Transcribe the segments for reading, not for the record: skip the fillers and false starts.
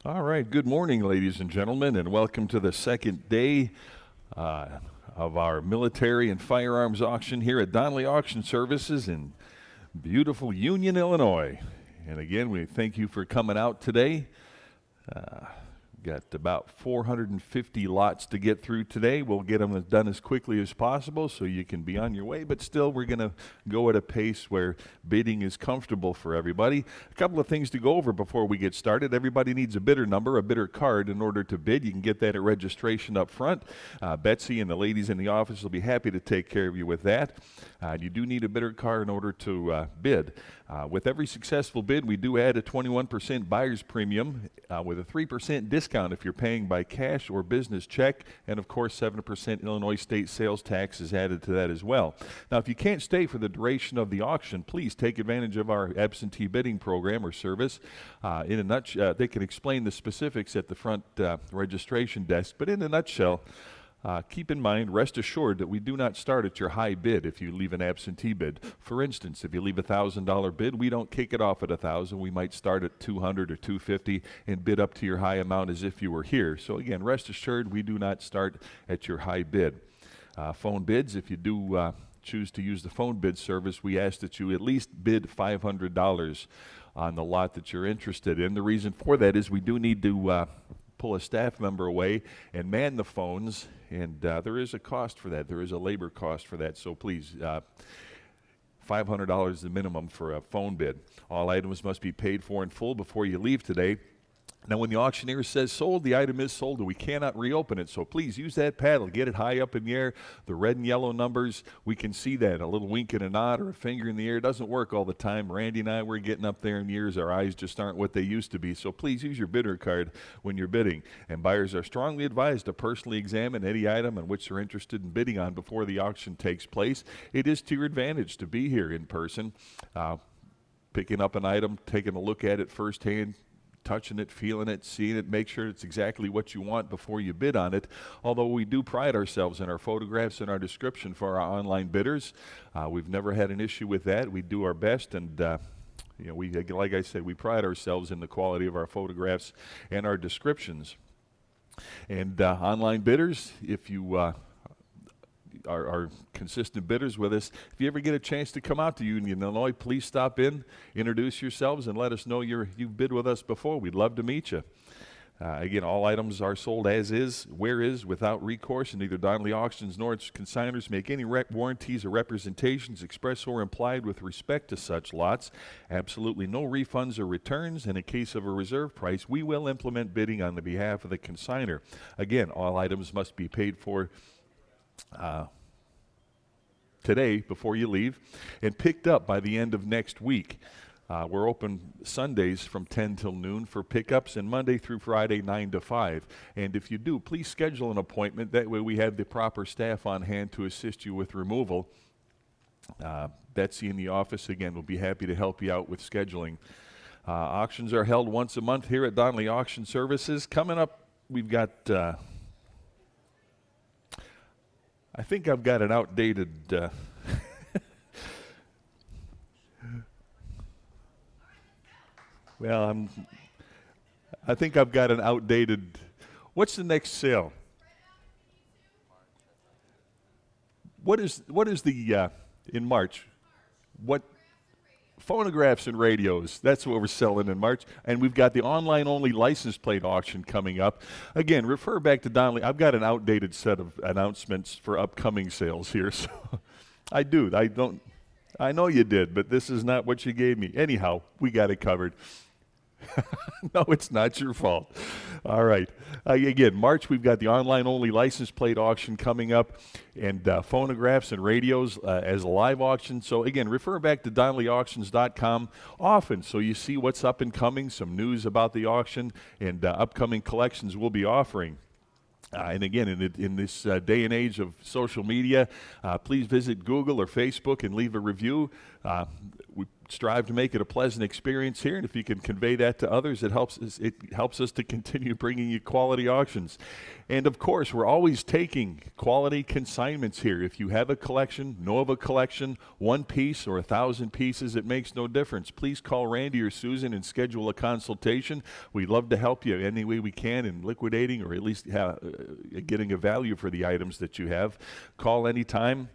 All right, good morning, ladies and gentlemen, and welcome to the second day of our military and firearms auction here at Donley Auction Services in beautiful Union, Illinois. And again, we thank you for coming out today. Got about 450 lots to get through today. We'll get them done as quickly as possible so you can be on your way, but still we're going to go at a pace where bidding is comfortable for everybody. A couple of things to go over before we get started. Everybody needs a bidder number, a bidder card in order to bid. You can get that at registration up front. Betsy and the ladies in the office will be happy to take care of you with that. You do need a bidder card in order to bid. With every successful bid, we do add a 21% buyer's premium with a 3% discount if you're paying by cash or business check, and of course 7% Illinois state sales tax is added to that as well. Now, if you can't stay for the duration of the auction, please take advantage of our absentee bidding program or service. In a nutshell, they can explain the specifics at the front registration desk, but in a nutshell, keep in mind, rest assured that we do not start at your high bid if you leave an absentee bid. For instance, if you leave a $1,000 bid, we don't kick it off at $1,000. We might start at $200 or $250 and bid up to your high amount as if you were here. So again, rest assured, we do not start at your high bid. Phone bids, if you do choose to use the phone bid service, we ask that you at least bid $500 on the lot that you're interested in. The reason for that is we do need to pull a staff member away and man the phones, and there is a cost for that. There is a labor cost for that, so please, $500 is the minimum for a phone bid. All items must be paid for in full before you leave today. Now, when the auctioneer says sold, the item is sold and we cannot reopen it. So please use that paddle. Get it high up in the air. The red and yellow numbers, we can see that. A little wink and a nod or a finger in the air doesn't work all the time. Randy and I, we're getting up there in years. Our eyes just aren't what they used to be. So please use your bidder card when you're bidding. And buyers are strongly advised to personally examine any item on which they're interested in bidding on before the auction takes place. It is to your advantage to be here in person, picking up an item, taking a look at it firsthand, touching it, feeling it, seeing it, make sure it's exactly what you want before you bid on it. Although we do pride ourselves in our photographs and our description for our online bidders. We've never had an issue with that. We do our best, and we, like I said, we pride ourselves in the quality of our photographs and our descriptions. And online bidders, if you are consistent bidders with us, if you ever get a chance to come out to Union, Illinois, please stop in, introduce yourselves, and let us know you've bid with us before. We'd love to meet you. Again, all items are sold as is, where is, without recourse, and neither Donley Auctions nor its consignors make any warranties or representations express or implied with respect to such lots. Absolutely no refunds or returns. In a case of a reserve price, we will implement bidding on the behalf of the consignor. Again, all items must be paid for today before you leave and picked up by the end of next week. We're open Sundays from 10 till noon for pickups, and Monday through Friday 9 to 5. And if you do, please schedule an appointment. That way we have the proper staff on hand to assist you with removal. Betsy in the office, again, will be happy to help you out with scheduling. Auctions are held once a month here at Donley Auction Services. Coming up, we've got I think I've got an outdated I think I've got an outdated. What's the next sale? What is the in March? What? Phonographs and radios. That's what we're selling in March. And we've got the online-only license plate auction coming up. Again, refer back to Donley. I've got an outdated set of announcements for upcoming sales here. So I do. I know you did, but this is not what you gave me. Anyhow, we got it covered. No, it's not your fault. All right. Again, March, we've got the online-only license plate auction coming up, and phonographs and radios as a live auction. So, again, refer back to DonleyAuctions.com often so you see what's up and coming, some news about the auction, and upcoming collections we'll be offering. And again, in this day and age of social media, please visit Google or Facebook and leave a review. We strive to make it a pleasant experience here, and if you can convey that to others, it helps us to continue bringing you quality auctions. And of course, we're always taking quality consignments here. If you have a collection, know of a collection, one piece or 1,000 pieces, it makes no difference. Please call Randy or Susan and schedule a consultation. We'd love to help you any way we can in liquidating or at least getting a value for the items that you have. Call anytime.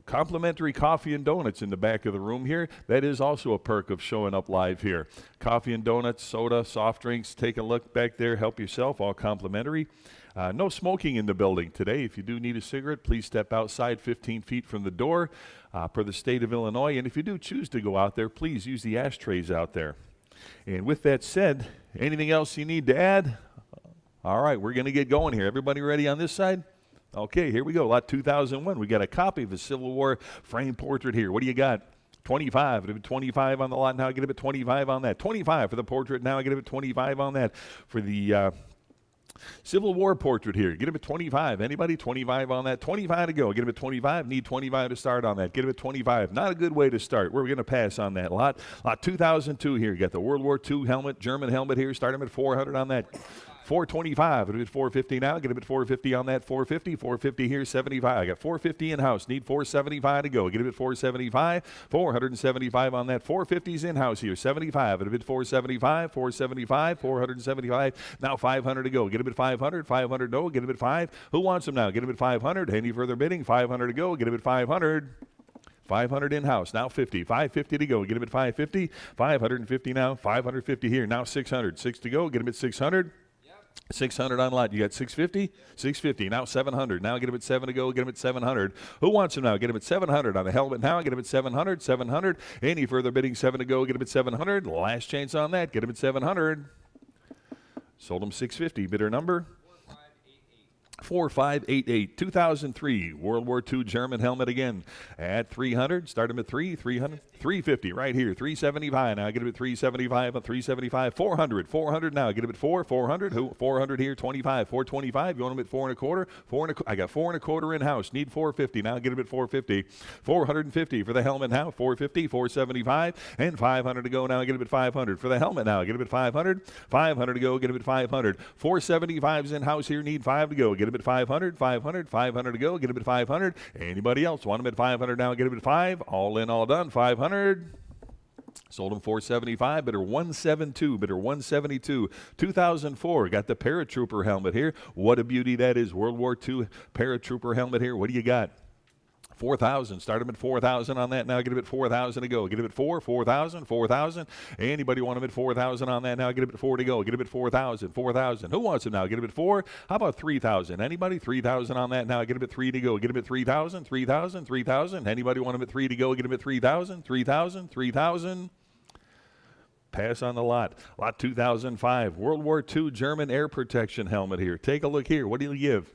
Complimentary coffee and donuts in the back of the room here. That is also a perk of showing up live here. Coffee and donuts, soda, soft drinks. Take a look back there. Help yourself. All complimentary. No smoking in the building today. If you do need a cigarette, please step outside 15 feet from the door per the state of Illinois. And if you do choose to go out there, please use the ashtrays out there. And with that said, anything else you need to add? All right, we're going to get going here. Everybody ready on this side? Okay, here we go. Lot 2001. We got a copy of the Civil War frame portrait here. What do you got? 25. 25 on the lot. Now I get it at 25 on that. 25 for the portrait. Now I get it at 25 on that. For the Civil War portrait here. Get him at 25. Anybody? 25 on that. 25 to go. Get him at 25. Need 25 to start on that. Get him at 25. Not a good way to start. We're going to pass on that lot. Lot 2002 here. You got the World War II helmet, German helmet here. Start him at 400 on that. 425. It'll be 450 now. Get him at 450 on that. 450. 450 here. 75. I got 450 in house. Need 475 to go. Get him at 475. 475 on that. 450's in house here. 75. It'll be 475. 475. 475. Now 500 to go. Get him at 500. 500 no. Get him at 5. Who wants him now? Get him at 500. Any further bidding? 500 to go. Get him at 500. 500 in-house, now 50, 550 to go, get him at 550, 550 now, 550 here, now 600, 6 to go, get him at 600. 600 on lot. You got 650? 650. Now 700. Now get him at 7 to go. Get him at 700. Who wants him now? Get him at 700 on the helmet now. Get him at 700. 700. Any further bidding? 7 to go. Get him at 700. Last chance on that. Get him at 700. Sold him 650. Bidder number? 4588. 2003 World War II German helmet again at 300. Start him at 300. 350 right here. 375 now. Get him at 375. 375. 400. 400 now. Get him at 400. Who? 400 here. 25. 425. You want him at 4 1/4? 4 I got 4 1/4 in house. Need 450 now. Get him at 450. 450 for the helmet now. 450. 475 and 500 to go now. Get him at 500 for the helmet now. Get him at 500. 500 to go. Get him at 500. 475's in house here. Need 5 to go. Get him at 500, 500, 500 to go. Get him at 500. Anybody else want him at 500 now? Get him at 5. All in, all done. 500. Sold him 475. Bidder 172. Bidder 172. 2004. Got the paratrooper helmet here. What a beauty that is. World War II paratrooper helmet here. What do you got? 4,000. Start him at 4,000 on that now. Get him at 4,000 to go. Get him at 4,000, 4,000. Anybody want him at 4,000 on that now? Get him at 4 to go. Get him at 4,000, 4,000. Who wants him now? Get him at 4. How about 3,000? Anybody? 3,000 on that now. Get him at 3 to go. Get him at 3,000, 3,000, 3,000. Anybody want him at 3 to go? Get him at 3,000, 3,000, 3,000. Pass on the lot. Lot 2005 World War II German air protection helmet here. Take a look here. What do you give?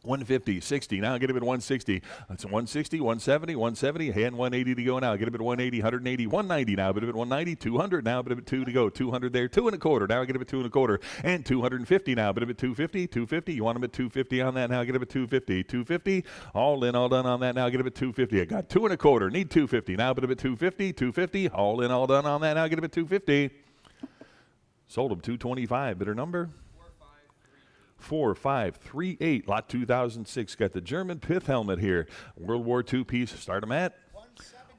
150, 60. Now get him at 160. That's 160, 170, 170. And 180 to go now. Get him at 180, 180, 190 now. Bid him at 190, 200 now. Bid him at 2 to go. 200 there, 2 1/4. Now get him at 2 1/4. And 250 now. Bid him at 250, 250. You want him at 250 on that now. Get him at 250, 250. All in, all done on that now. Get him at 250. I got 2 1/4. Need 250. Now bid him at 250, 250. All in, all done on that now. Get him at 250. Sold him 225. Bidder number? 4538. Lot 2006. Got the German pith helmet here. World War II piece. Start him at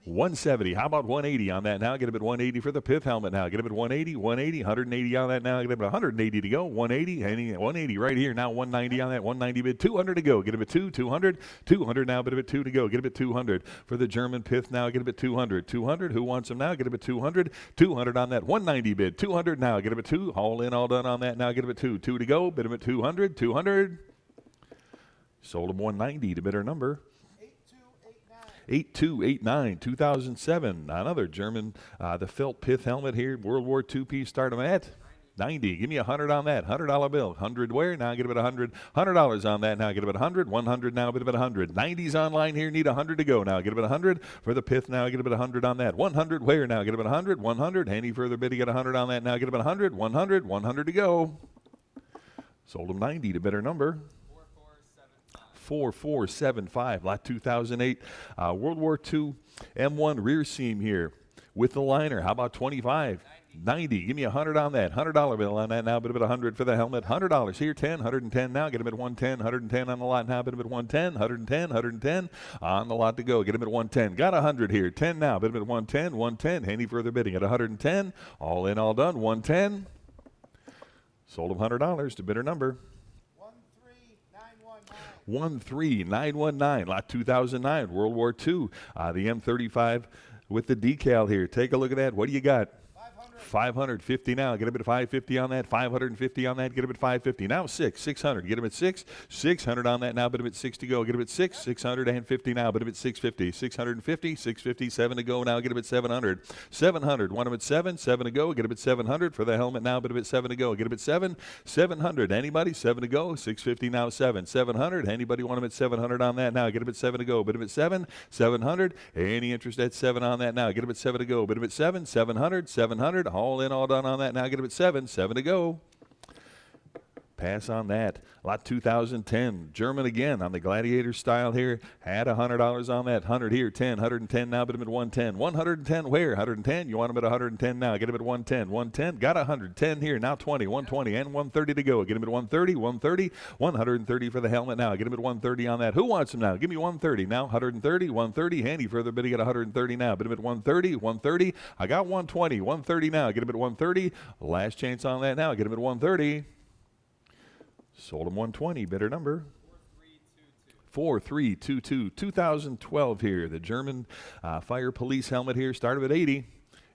170. How about 180 on that now? Get him at 180 for the pith helmet now. Get him at 180, 180, 180 on that now. Get him at 180 to go. 180, 180 right here now. 190 on that. 190 bid. 200 to go. Get him at 200, 200 now. Bid him at 2 to go. Get him at 200 for the German pith now. Get him at 200, 200. Who wants him now? Get him at 200, 200 on that. 190 bid. 200 now. Get him at 2. All in, all done on that now. Get him at 2. 2 to go. Bid him at 200, 200. Sold him 190 to bidder number 8289. 2007. Another German, the felt pith helmet here. World War II piece. Start them at 90. Give me 100 on that. $100 bill. 100 where? Now get it at 100. $100 on that. Now get it at 100. 100 now. Get it at 100. 90's online here. Need 100 to go. Now get it at 100 for the pith. Now get it at 100 on that. 100 where? Now get it at 100. 100. Any further bid to get 100 on that. Now get it at 100. 100. 100 to go. Sold them 90 to bidder number 4475. Lot 2008 World War II M1 rear seam here. with the liner. How about 25? 90. Give me 100 on that. $100 bill on that now. Bit of it 100 for the helmet. $100 here. 10. 110 now. Get him at 110. 110 on the lot now. Bit of it 110. 110. 110 on the lot to go. Get him at 110. Got 100 here. 10 now. Bit of it 110. 110. Any further bidding at 110. All in, all done. 110. Sold him $100 to bidder number 13919. Lot 2009. World War II. The M35 with the decal here. Take a look at that. What do you got? 550 now. Get him at 550 on that. 550 on that. Get him at 550. Now 600. Get him at 6. 600 on that now. Bid him at 6 to go. Get him at 6. 650 now. Bid him at 650. 650. 650. 7 to go now. Get him at 700. 700. Want him at 7. 7 to go. Get him at 700 for the helmet now. Bid him at 7 to go. Get him at 7. 700. Anybody? 7 to go. 650 now. 7. 700. Anybody want him at 700 on that now? Get him at 7 to go. Bid him at 7. 700. Any interest at 7 on that now? Get him at 7 to go. Bid him at 7. 700. 700. All in, all done on that now. Get him at 7. 7 to go. Pass on that. Lot 2010. German again on the Gladiator style here. Had $100 on that. 100 here. 10. 110 now. Bid him at 110. 110 where? 110. You want him at 110 now. Get him at 110. 110. Got 110 here. Now 20. 120 and 130 to go. Get him at 130. 130. 130 for the helmet now. Get him at 130 on that. Who wants him now? Give me 130 now. 130. 130. Handy further bidding at 130 now. Bid him at 130. 130. I got 120. 130 now. Get him at 130. Last chance on that now. Get him at 130. Sold him 120. Bidder number 4322. 2012 here. The German fire police helmet here. Started at 80.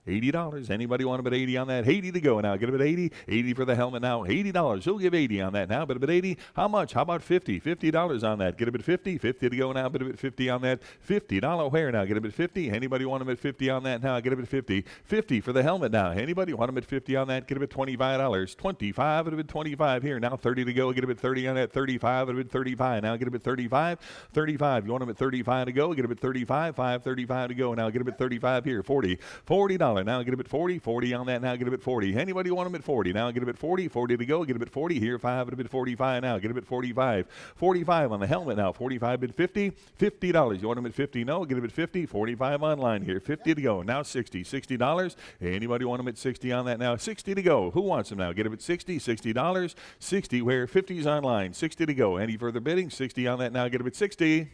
$80. Anybody want him at 80 on that? 80 to go now. Get him at 80. 80 for the helmet now. $80. He'll give 80 on that now. But at 80, how much? How about 50? $50 on that. Get him at 50. 50 to go now. But at 50 on that. $50 where now? Get him at 50. Anybody want him at 50 on that now? Get him at 50. 50 for the helmet now. Anybody want him at 50 on that? Get him at $25. 25 at 25 here. Now 30 to go. Get him at 30 on that. 35 at 35. Now get him at 35. 35. You want him at 35 to go? Get him at 35. 535 to go. Now get him at 35 here. 40. $40. Now get him at 40. 40 on that now. Get him at 40. Anybody want him at 40? Now get him at 40. 40 to go. Get him at 40 here. 5 at 45 now. Get him at 45. 45 on the helmet now. 45 at 50. $50. You want him at 50? No. Get him at 50. 45 online here. 50 to go. Now 60. $60. Anybody want him at 60 on that now? 60 to go. Who wants him now? Get him at 60. $60. 60 where? 50's online. 60 to go. Any further bidding? 60 on that now. Get him at 60.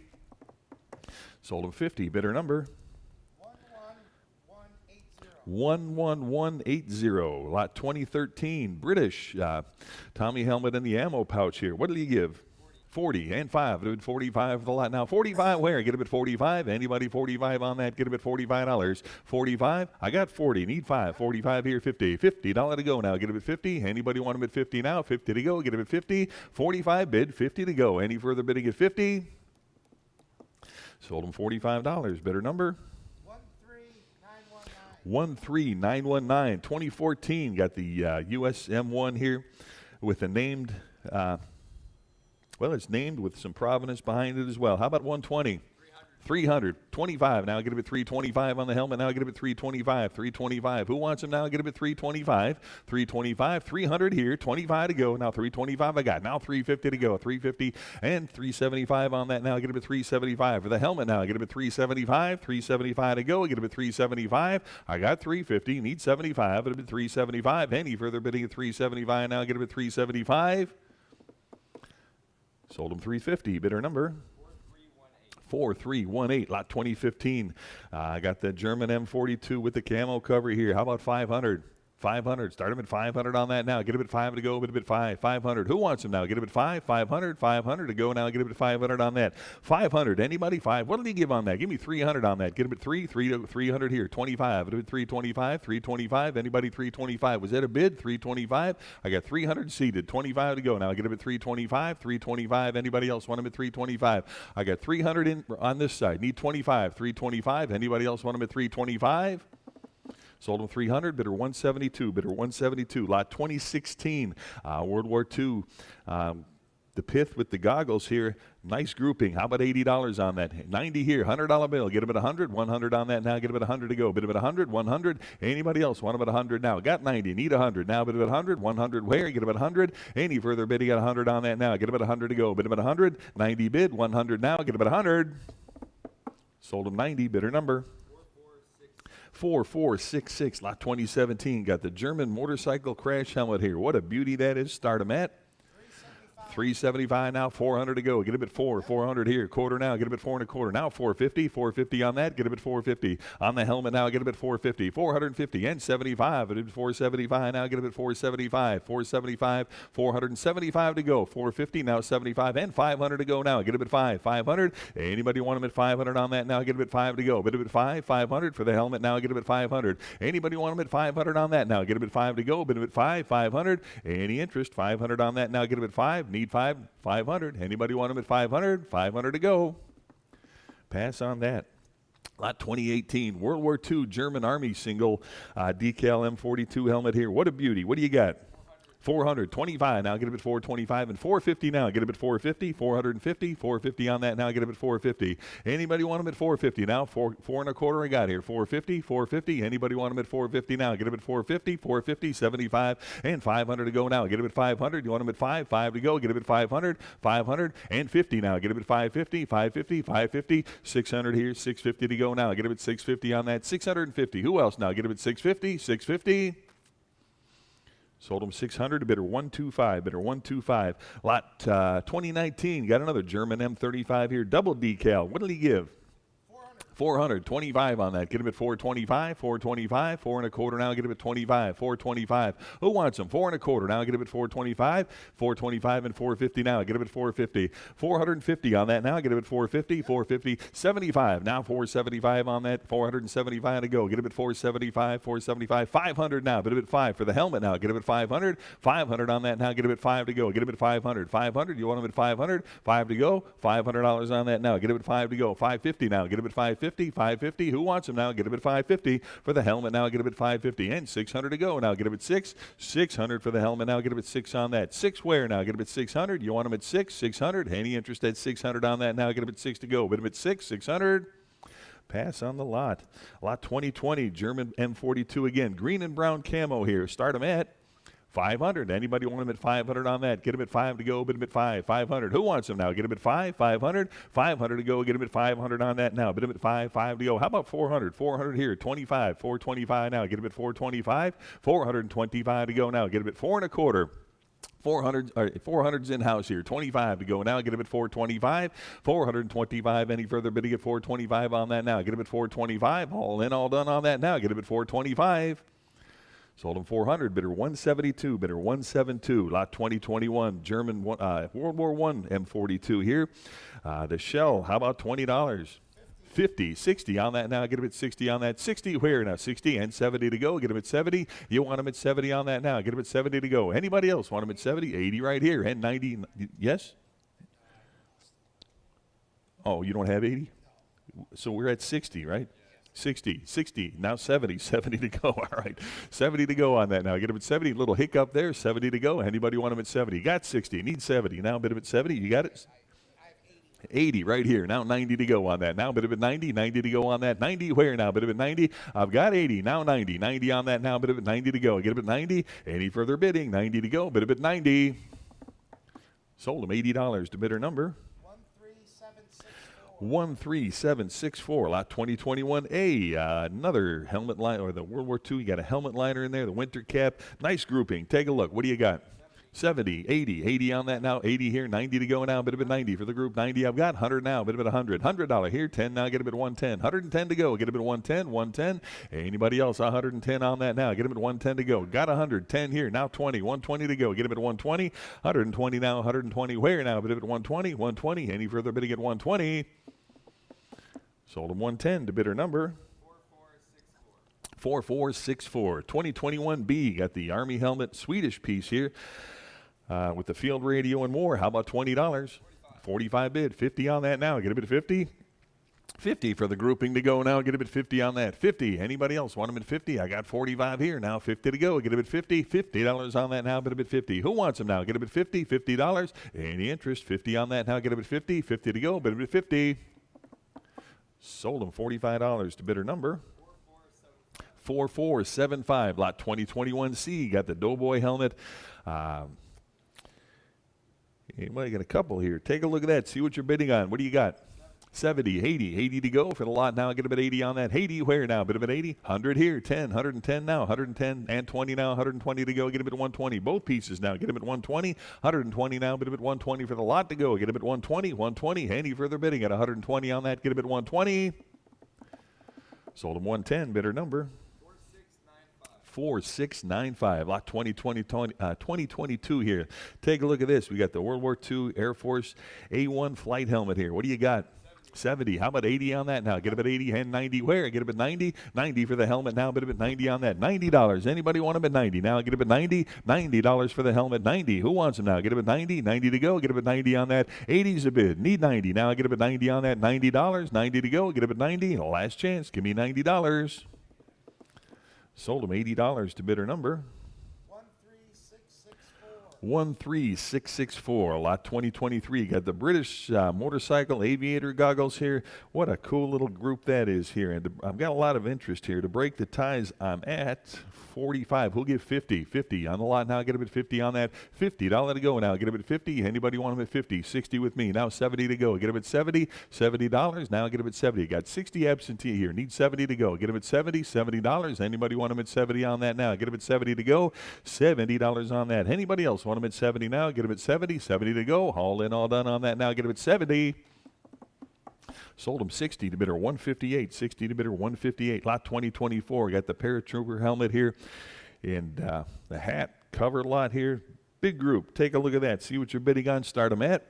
Sold him 50. Bidder number 11180. Lot 2013. British Tommy helmet and the ammo pouch here. What did he give? 40 and 5. It would 45 for the lot now. 45 where? Get him at 45. Anybody 45 on that? Get him at $45. 45. I got 40. Need 5. 45 here. 50. $50 to go now. Get him at 50. Anybody want him at 50 now? 50 to go. Get him at 50. 45 bid. 50 to go. Any further bidding at 50? Sold him $45. Bidder number 13919. 2014. Got the US M1 here with a named, well, it's named with some provenance behind it as well. How about 120? 300. 25. Now get him at 325 on the helmet. Now get him at 325. 325. Who wants him now? Get him at 325. 325. 300 here. 25 to go. Now 325 I got. Now 350 to go. 350 and 375 on that. Now get him at 375 for the helmet. Now get him at 375. 375 to go. Get him at 375. I got 350. Need 75. Get him at 375. Any further bidding at 375 now? Get him at 375. Sold him 350. Bidder number 4318. Lot 2015. I got the German M42 with the camo cover here. How about 500? 500. Start him at 500 on that now. Get him at 5 to go. Get him at 5. 500. Who wants him now? Get him at 5. 500. 500 to go now. Get him at 500 on that. 500. Anybody? 5. What did he give on that? Give me 300 on that. Get him at 3. 300 here. 25. Get him at 325. 325. Anybody? 325. Was that a bid? 325. I got 300 seated. 25 to go now. Get him at 325. 325. Anybody else want him at 325? I got 300 in on this side. Need 25. 325. Anybody else want him at 325? Sold him 300. Bidder 172. Bidder 172. Lot 2016. World War II. The pith with the goggles here. Nice grouping. How about $80 on that? 90 here. $100 bill. Get him at 100. 100 on that now. Get him at 100 to go. Bid him at 100. 100. Anybody else want him at 100 now? Got 90. Need 100 now. Bid him at 100. 100 where? Get him at 100. Any further bid? He got 100 on that now. Get him at 100 to go. Bid him at 100. 90 bid. 100 now. Get him at 100. Sold him 90. Bidder number 4466, lot 2017. Got the German motorcycle crash helmet here. What a beauty that is. Start them at 375 now, 400 to go. Get a bit 400 here. Quarter now, get a bit 4 and a quarter. Now 450 on that. Get a bit 450 on the helmet now. Get a bit 450, 450 and 75. It is 475 now. Get a bit 475, 475, 475 to go. 450 now, 75 and 500 to go now. Get a bit 500. Anybody want them at 500 on that now? Get a bit 5 to go. Bit of it 500 for the helmet now. Get a bit 500. Anybody want them at 500 on that now? Get a bit 5 to go. Bit of it 500. Any interest? 500 on that now. Get a bit 5. Need 500. Anybody want them at 500? 500 to go. Pass on that. Lot 2018 World War II German Army single decal M42 helmet here. What a beauty. What do you got? 425 now. Get a bit 425 and 450 now. Get a bit 450, 450, 450 on that now. Get a bit 450. Anybody want them at 450 now? Four and a quarter I got here. 450, 450. Anybody want them at 450 now? Get a bit 450, 450, 75 and 500 to go now. Get a bit 500. You want them at 5 to go. Get a bit 500, 500 and 50 now. Get a bit 550, 550, 550, 600 here, 650 to go now. Get a bit 650 on that. 650. Who else now? Get a bit 650, 650. Sold them 600 to bidder 125, bidder 125. Lot 2019, got another German M35 here, double decal. What did he give? 400, 25 on that. Get him at 425, 425, 4 and a quarter now. Get him at 25, 425. Who wants them? 4 and a quarter now. Get him at 425, 425 and 450 now. Get him at 450, 450 on that now. Get him at 450, 450, 75 now. 475 on that. 475 to go. Get him at 475, 475, 500 now. Get him at 5 for the helmet now. Get him at 500, 500 on that now. Get him at 5 to go. Get him at 500, 500. You want him at 500, 5 to go. $500 on that now. Get him at 5 to go. 550 now. Get him at 550. 550. Who wants them now? Get him at 550 for the helmet now. Get him at 550 and 600 to go now. Get him at 600 for the helmet now. Get him at 6 on that. 6 where now? Get him at 600. You want him at 600. Any interest at 600 on that now? Get him at 6 to go. Get him at 600. Pass on the lot. Lot 2020 German M42 again. Green and brown camo here. Start them at 500. Anybody want him at 500 on that? Get him at 5 to go. Bid him at 500. Who wants him now? Get him at 500. 500 to go. Get him at 500 on that now. Bid him at 5 to go. How about 400? 400 here. 25. 425 now. Get him at 425. 425 to go now. Get him at 4 and a quarter. 400's in-house here. 25 to go now. Get him at 425. 425. Any further bidding at 425 on that now? Get him at 425. All in, all done on that now. Get him at 425. Sold him 400, bidder 172, bidder 172. Lot 2021, German World War I M42 here. The shell, how about $20? 50, 60 on that now. Get him at 60 on that. 60 where now? 60 and 70 to go. Get him at 70. You want him at 70 on that now. Get him at 70 to go. Anybody else want him at 70? 80 right here and 90. Yes? Oh, you don't have 80? So we're at 60, right? 60, now 70 to go. All right, 70 to go on that now. Get him at 70, little hiccup there, 70 to go. Anybody want him at 70? Got 60, need 70. Now bid him at 70, you got it? 80 right here, now 90 to go on that. Now bid him at 90 to go on that. 90 where now? Bid him at 90, I've got 80, now 90 on that now. Bid him at 90 to go. Get him at 90, any further bidding? 90 to go, bid him at 90. Sold him $80 to bidder number 13764. Lot 2021A. Another helmet line, or the World War II. You got a helmet liner in there, the winter cap. Nice grouping. Take a look. What do you got? 70, 80 on that now. 80 here, 90 to go now. Bit of a 90 for the group. 90 I've got. 100 now. Bit of a 100. $100 here. 10 now. Get a bit of 110. 110 to go. Get a bit of 110. 110. Anybody else? 110 on that now. Get a bit of 110 to go. Got 100. 10 here. Now 20. 120 to go. Get a bit of 120. 120 now. 120 where now? Bit of it 120. 120. Any further bidding at 120? Sold him 110 to bidder number 4464. 2021B. Got the Army helmet, Swedish piece here with the field radio and more. How about $20? 45 bid. 50 on that now. Get a bit of 50. 50 for the grouping to go now. Get a bit 50 on that. 50. Anybody else want them at 50? I got 45 here now. 50 to go. Get a bit 50. $50 on that now. Bit a bit 50. Who wants them now? Get a bit 50. $50. Any interest? 50 on that now. Get a bit 50. 50 to go. Bit a bit 50. Sold them $45 to bidder number 4475. Lot 2021C. Got the Doughboy helmet. Anybody got a couple here? Take a look at that. See what you're bidding on. What do you got? 70, 80, 80 to go for the lot now. Get a bit 80 on that. 80 where now? Bit of an 80. 100 here. 10, 110 now. 110 and 20 now. 120 to go. Get a bit 120. Both pieces now. Get a bit 120. 120 now. Bit of bit 120 for the lot to go. Get a bit 120. 120. Any further bidding at 120 on that. Get a bit 120. Sold him 110. Bidder number 4695. Lot 2022 here. Take a look at this. We got the World War II Air Force A1 flight helmet here. What do you got? 70. How about 80 on that now? Get a bit 80 and 90 where? Get a bit 90. 90 for the helmet now. Bit a bit 90 on that. $90. Anybody want a bit 90 now? Get a bit 90. $90 for the helmet. 90. Who wants them now? Get a bit 90. 90 to go. Get a bit 90 on that. 80's a bid. Need 90 now. Get a bit 90 on that. $90. 90 to go. Get a bit 90. Last chance. Give me $90. Sold him $80 to bidder number 13664. Lot 2023. Got the British motorcycle aviator goggles here. What a cool little group that is here. And I've got a lot of interest here. To break the ties, I'm at 45. Who'll give 50? 50 on the lot now. Get a bit 50 on that. $50 to go now. Get a bit 50. Anybody want them at 50? 60 with me. Now 70 to go. Get a bit 70. $70. Now get a bit 70. Got 60 absentee here. Need 70 to go. Get a bit 70. $70. Anybody want them at 70 on that now? Get a bit 70 to go. $70 on that. Anybody else want them at 70 now? Get a bit 70. 70 to go. All in, all done on that now. Get a bit 70. Sold him 60 to bidder 158. 60 to bidder 158. Lot 2024. Got the paratrooper helmet here and the hat cover lot here. Big group. Take a look at that. See what you're bidding on. Start them at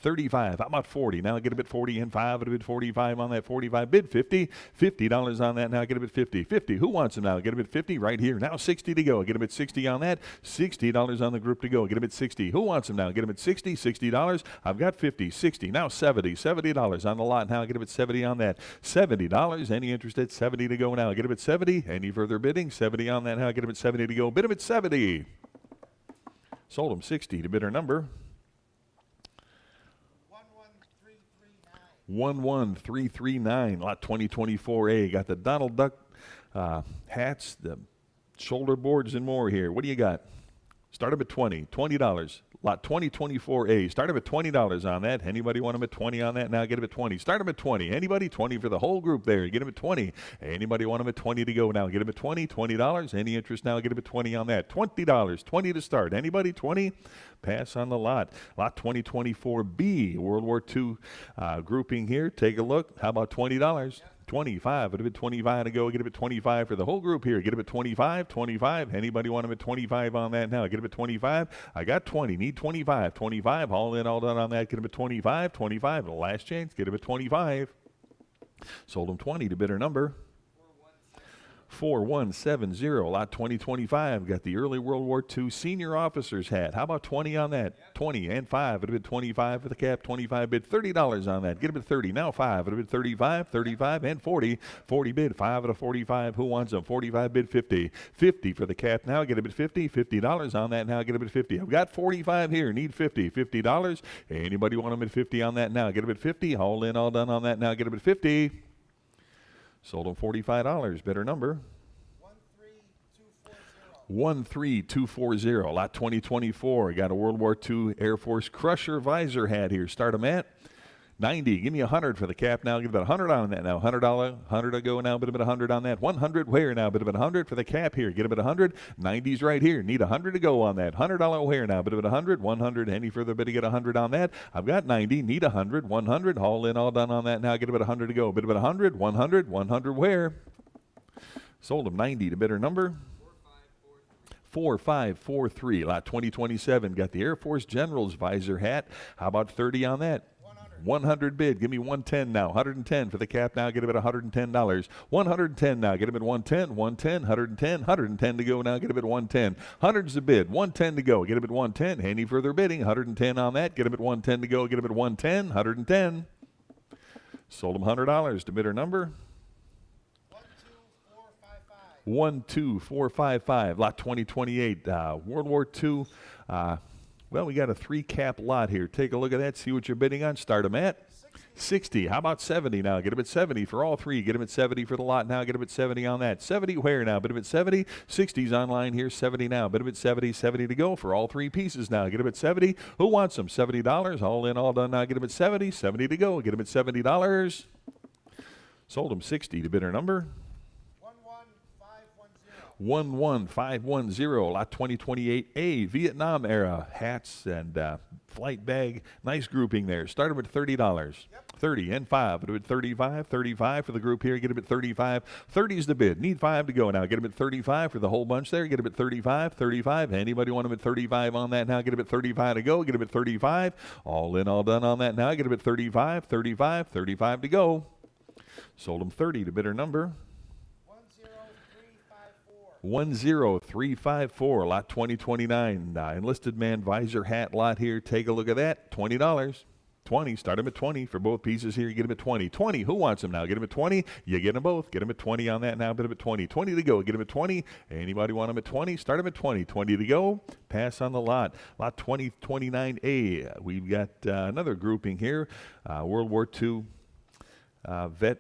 35. How about 40? Now get a bit 40 and 5. A bit 45 on that. 45. Bid 50. $50 on that. Now get a bit 50. 50. Who wants them now? Get a bit 50 right here. Now 60 to go. Get a bit 60 on that. $60 on the group to go. Get a bit 60. Who wants them now? Get a bit 60. $60. I've got 50. 60. Now 70. $70 on the lot. Now get a bit 70 on that. $70. Any interested? 70 to go now. Get a bit 70. Any further bidding? 70 on that now. Get a bit 70 to go. Bid a bit 70. Sold him 60 to bidder number 11339. Lot 2024A. Got the Donald Duck hats, the shoulder boards, and more here. What do you got? Start up at 20. $20. Lot 2024A. Start up at $20 on that. Anybody want them at 20 on that? Now get them at 20. Start them at 20. Anybody? 20 for the whole group there. Get them at 20. Anybody want them at 20 to go now? Get them at 20. $20. Any interest now? Get them at 20 on that. $20. 20 to start. Anybody? 20? Pass on the lot. Lot 2024B. World War II grouping here. Take a look. How about $20? 25. Get a bit 25 to go. Get a bit 25 for the whole group here. Get a bit 25. 25. Anybody want them at 25 on that now? Get a bit 25. I got 20. Need 25. 25. All in, all done on that. Get a bit 25. 25. The last chance. Get a bit 25. Sold them 20 to bidder number 4170. Lot 2025. Got the early World War II senior officer's hat. How about 20 on that? 20 and 5. It'd have been 25 for the cap. 25 bid. $30 on that. Get a bit 30. Now 5. It'd have been 35. 35 and 40. 40 bid. 5 out of 45. Who wants them? 45 bid. 50. 50 for the cap. Now get a bit 50. $50 on that. Now get a bit 50. I've got 45 here. Need 50. $50. Anybody want them at 50 on that now? Get a bit 50. All in, all done on that now. Get a bit 50. Sold them $45. Bidder number 13240. Lot 2024. Got a World War II Air Force Crusher visor hat here. Start them at 90. Give me 100 for the cap now. Give about 100 on that now. $100. 100 to go now. Bit of 100 on that. 100 where now? Bit of 100 for the cap here. Get a bit 100. 90's right here. Need 100 to go on that. $100 where now? Bit of 100. 100. Any further bid to get 100 on that? I've got 90. Need 100. 100. All in, all done on that now. Get a bit 100 to go. Bit of 100. 100. 100 where? Sold them 90 to bidder number 4543. Lot 2027. Got the Air Force General's visor hat. How about 30 on that? 100 bid. Give me 110 now. 110 for the cap now. Get him at $110. 110 now. Get him at 110. 110. 110. 110 to go now. Get him at 110. 100's the bid. 110 to go. Get him at 110. Any further bidding? 110 on that. Get him at 110 to go. Get him at 110. 110. Sold him $100 to bidder number 12455. Lot 2028. World War II. Well, we got a 3-cap lot here. Take a look at that. See what you're bidding on. Start them at 60. How about 70 now? Get him at 70 for all three. Get him at 70 for the lot now. Get him at 70 on that. 70 where now? Bid him at 70. 60's online here. 70 now. Bid him at 70. 70 to go for all three pieces now. Get him at 70. Who wants them? $70. All in, all done now. Get him at 70. 70 to go. Get him at $70. Sold him 60 to bidder number 11510. Lot 2028A, Vietnam era hats and flight bag. Nice grouping there. Start them at $30. Yep. 30 and 5. But at 35. 35 for the group here. Get them at 35. 30 is the bid. Need 5 to go now. Get them at 35 for the whole bunch there. Get them at 35. 35. Anybody want them at 35 on that now? Get them at 35 to go. Get them at 35. All in, all done on that now. Get them at 35. 35. 35 to go. Sold them 30 to bidder number 10354. Lot 2029. Enlisted man visor hat lot here. Take a look at that. $20. 20. Start them at 20 for both pieces here. You get them at 20. 20. Who wants them now? Get them at 20. You get them both. Get them at 20 on that now. Bid them at 20. 20 to go. Get them at 20. Anybody want them at 20? Start them at 20. 20 to go. Pass on the lot. Lot 2029A. We've got another grouping here. World War II vet.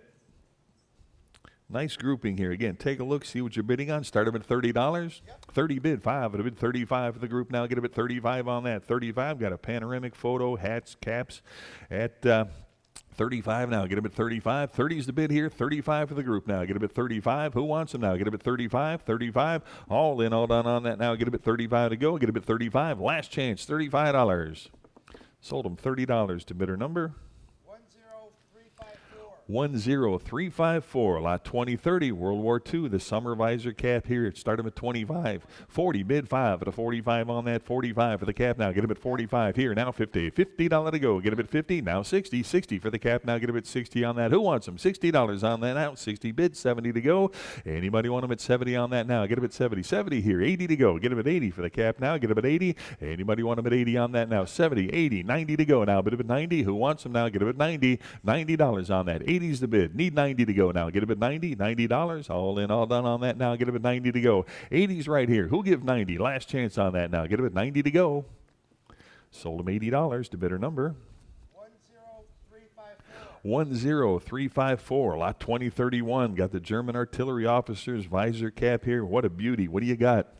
Nice grouping here. Again, take a look, see what you're bidding on. Start them at $30. Yep. 30 bid, 5. It'll bid 35 for the group now. Get them at 35 on that. 35. Got a panoramic photo, hats, caps at 35 now. Get them at 35. 30 is the bid here. 35 for the group now. Get them at 35. Who wants them now? Get them at 35. 35. All in, all done on that now. Get them at 35 to go. Get them at 35. Last chance, $35. Sold them $30 to bidder number 10354. Lot 2030, World War II, the summer visor cap here. Start them at 25. 40, bid 5 at a 45 on that. 45 for the cap now. Get them at 45 here. Now 50. $50 to go. Get them at 50. Now 60. 60 for the cap now. Get them at 60 on that. Who wants them? $60 on that now. 60 bid, 70 to go. Anybody want them at 70 on that now? Get them at 70. 70 here. 80 to go. Get them at 80 for the cap now. Get them at 80. Anybody want them at 80 on that now? 70, 80, 90 to go now. Bid them at 90. Who wants them now? Get them at 90. $90 on that. 80's the bid. Need 90 to go now. Get them at 90. $90. All in, all done on that now. Get them at 90 to go. 80's right here. Who'll give 90? Last chance on that now. Get them at 90 to go. Sold them $80 to bidder number 10354. Lot 2031. Got the German artillery officer's visor cap here. What a beauty. What do you got?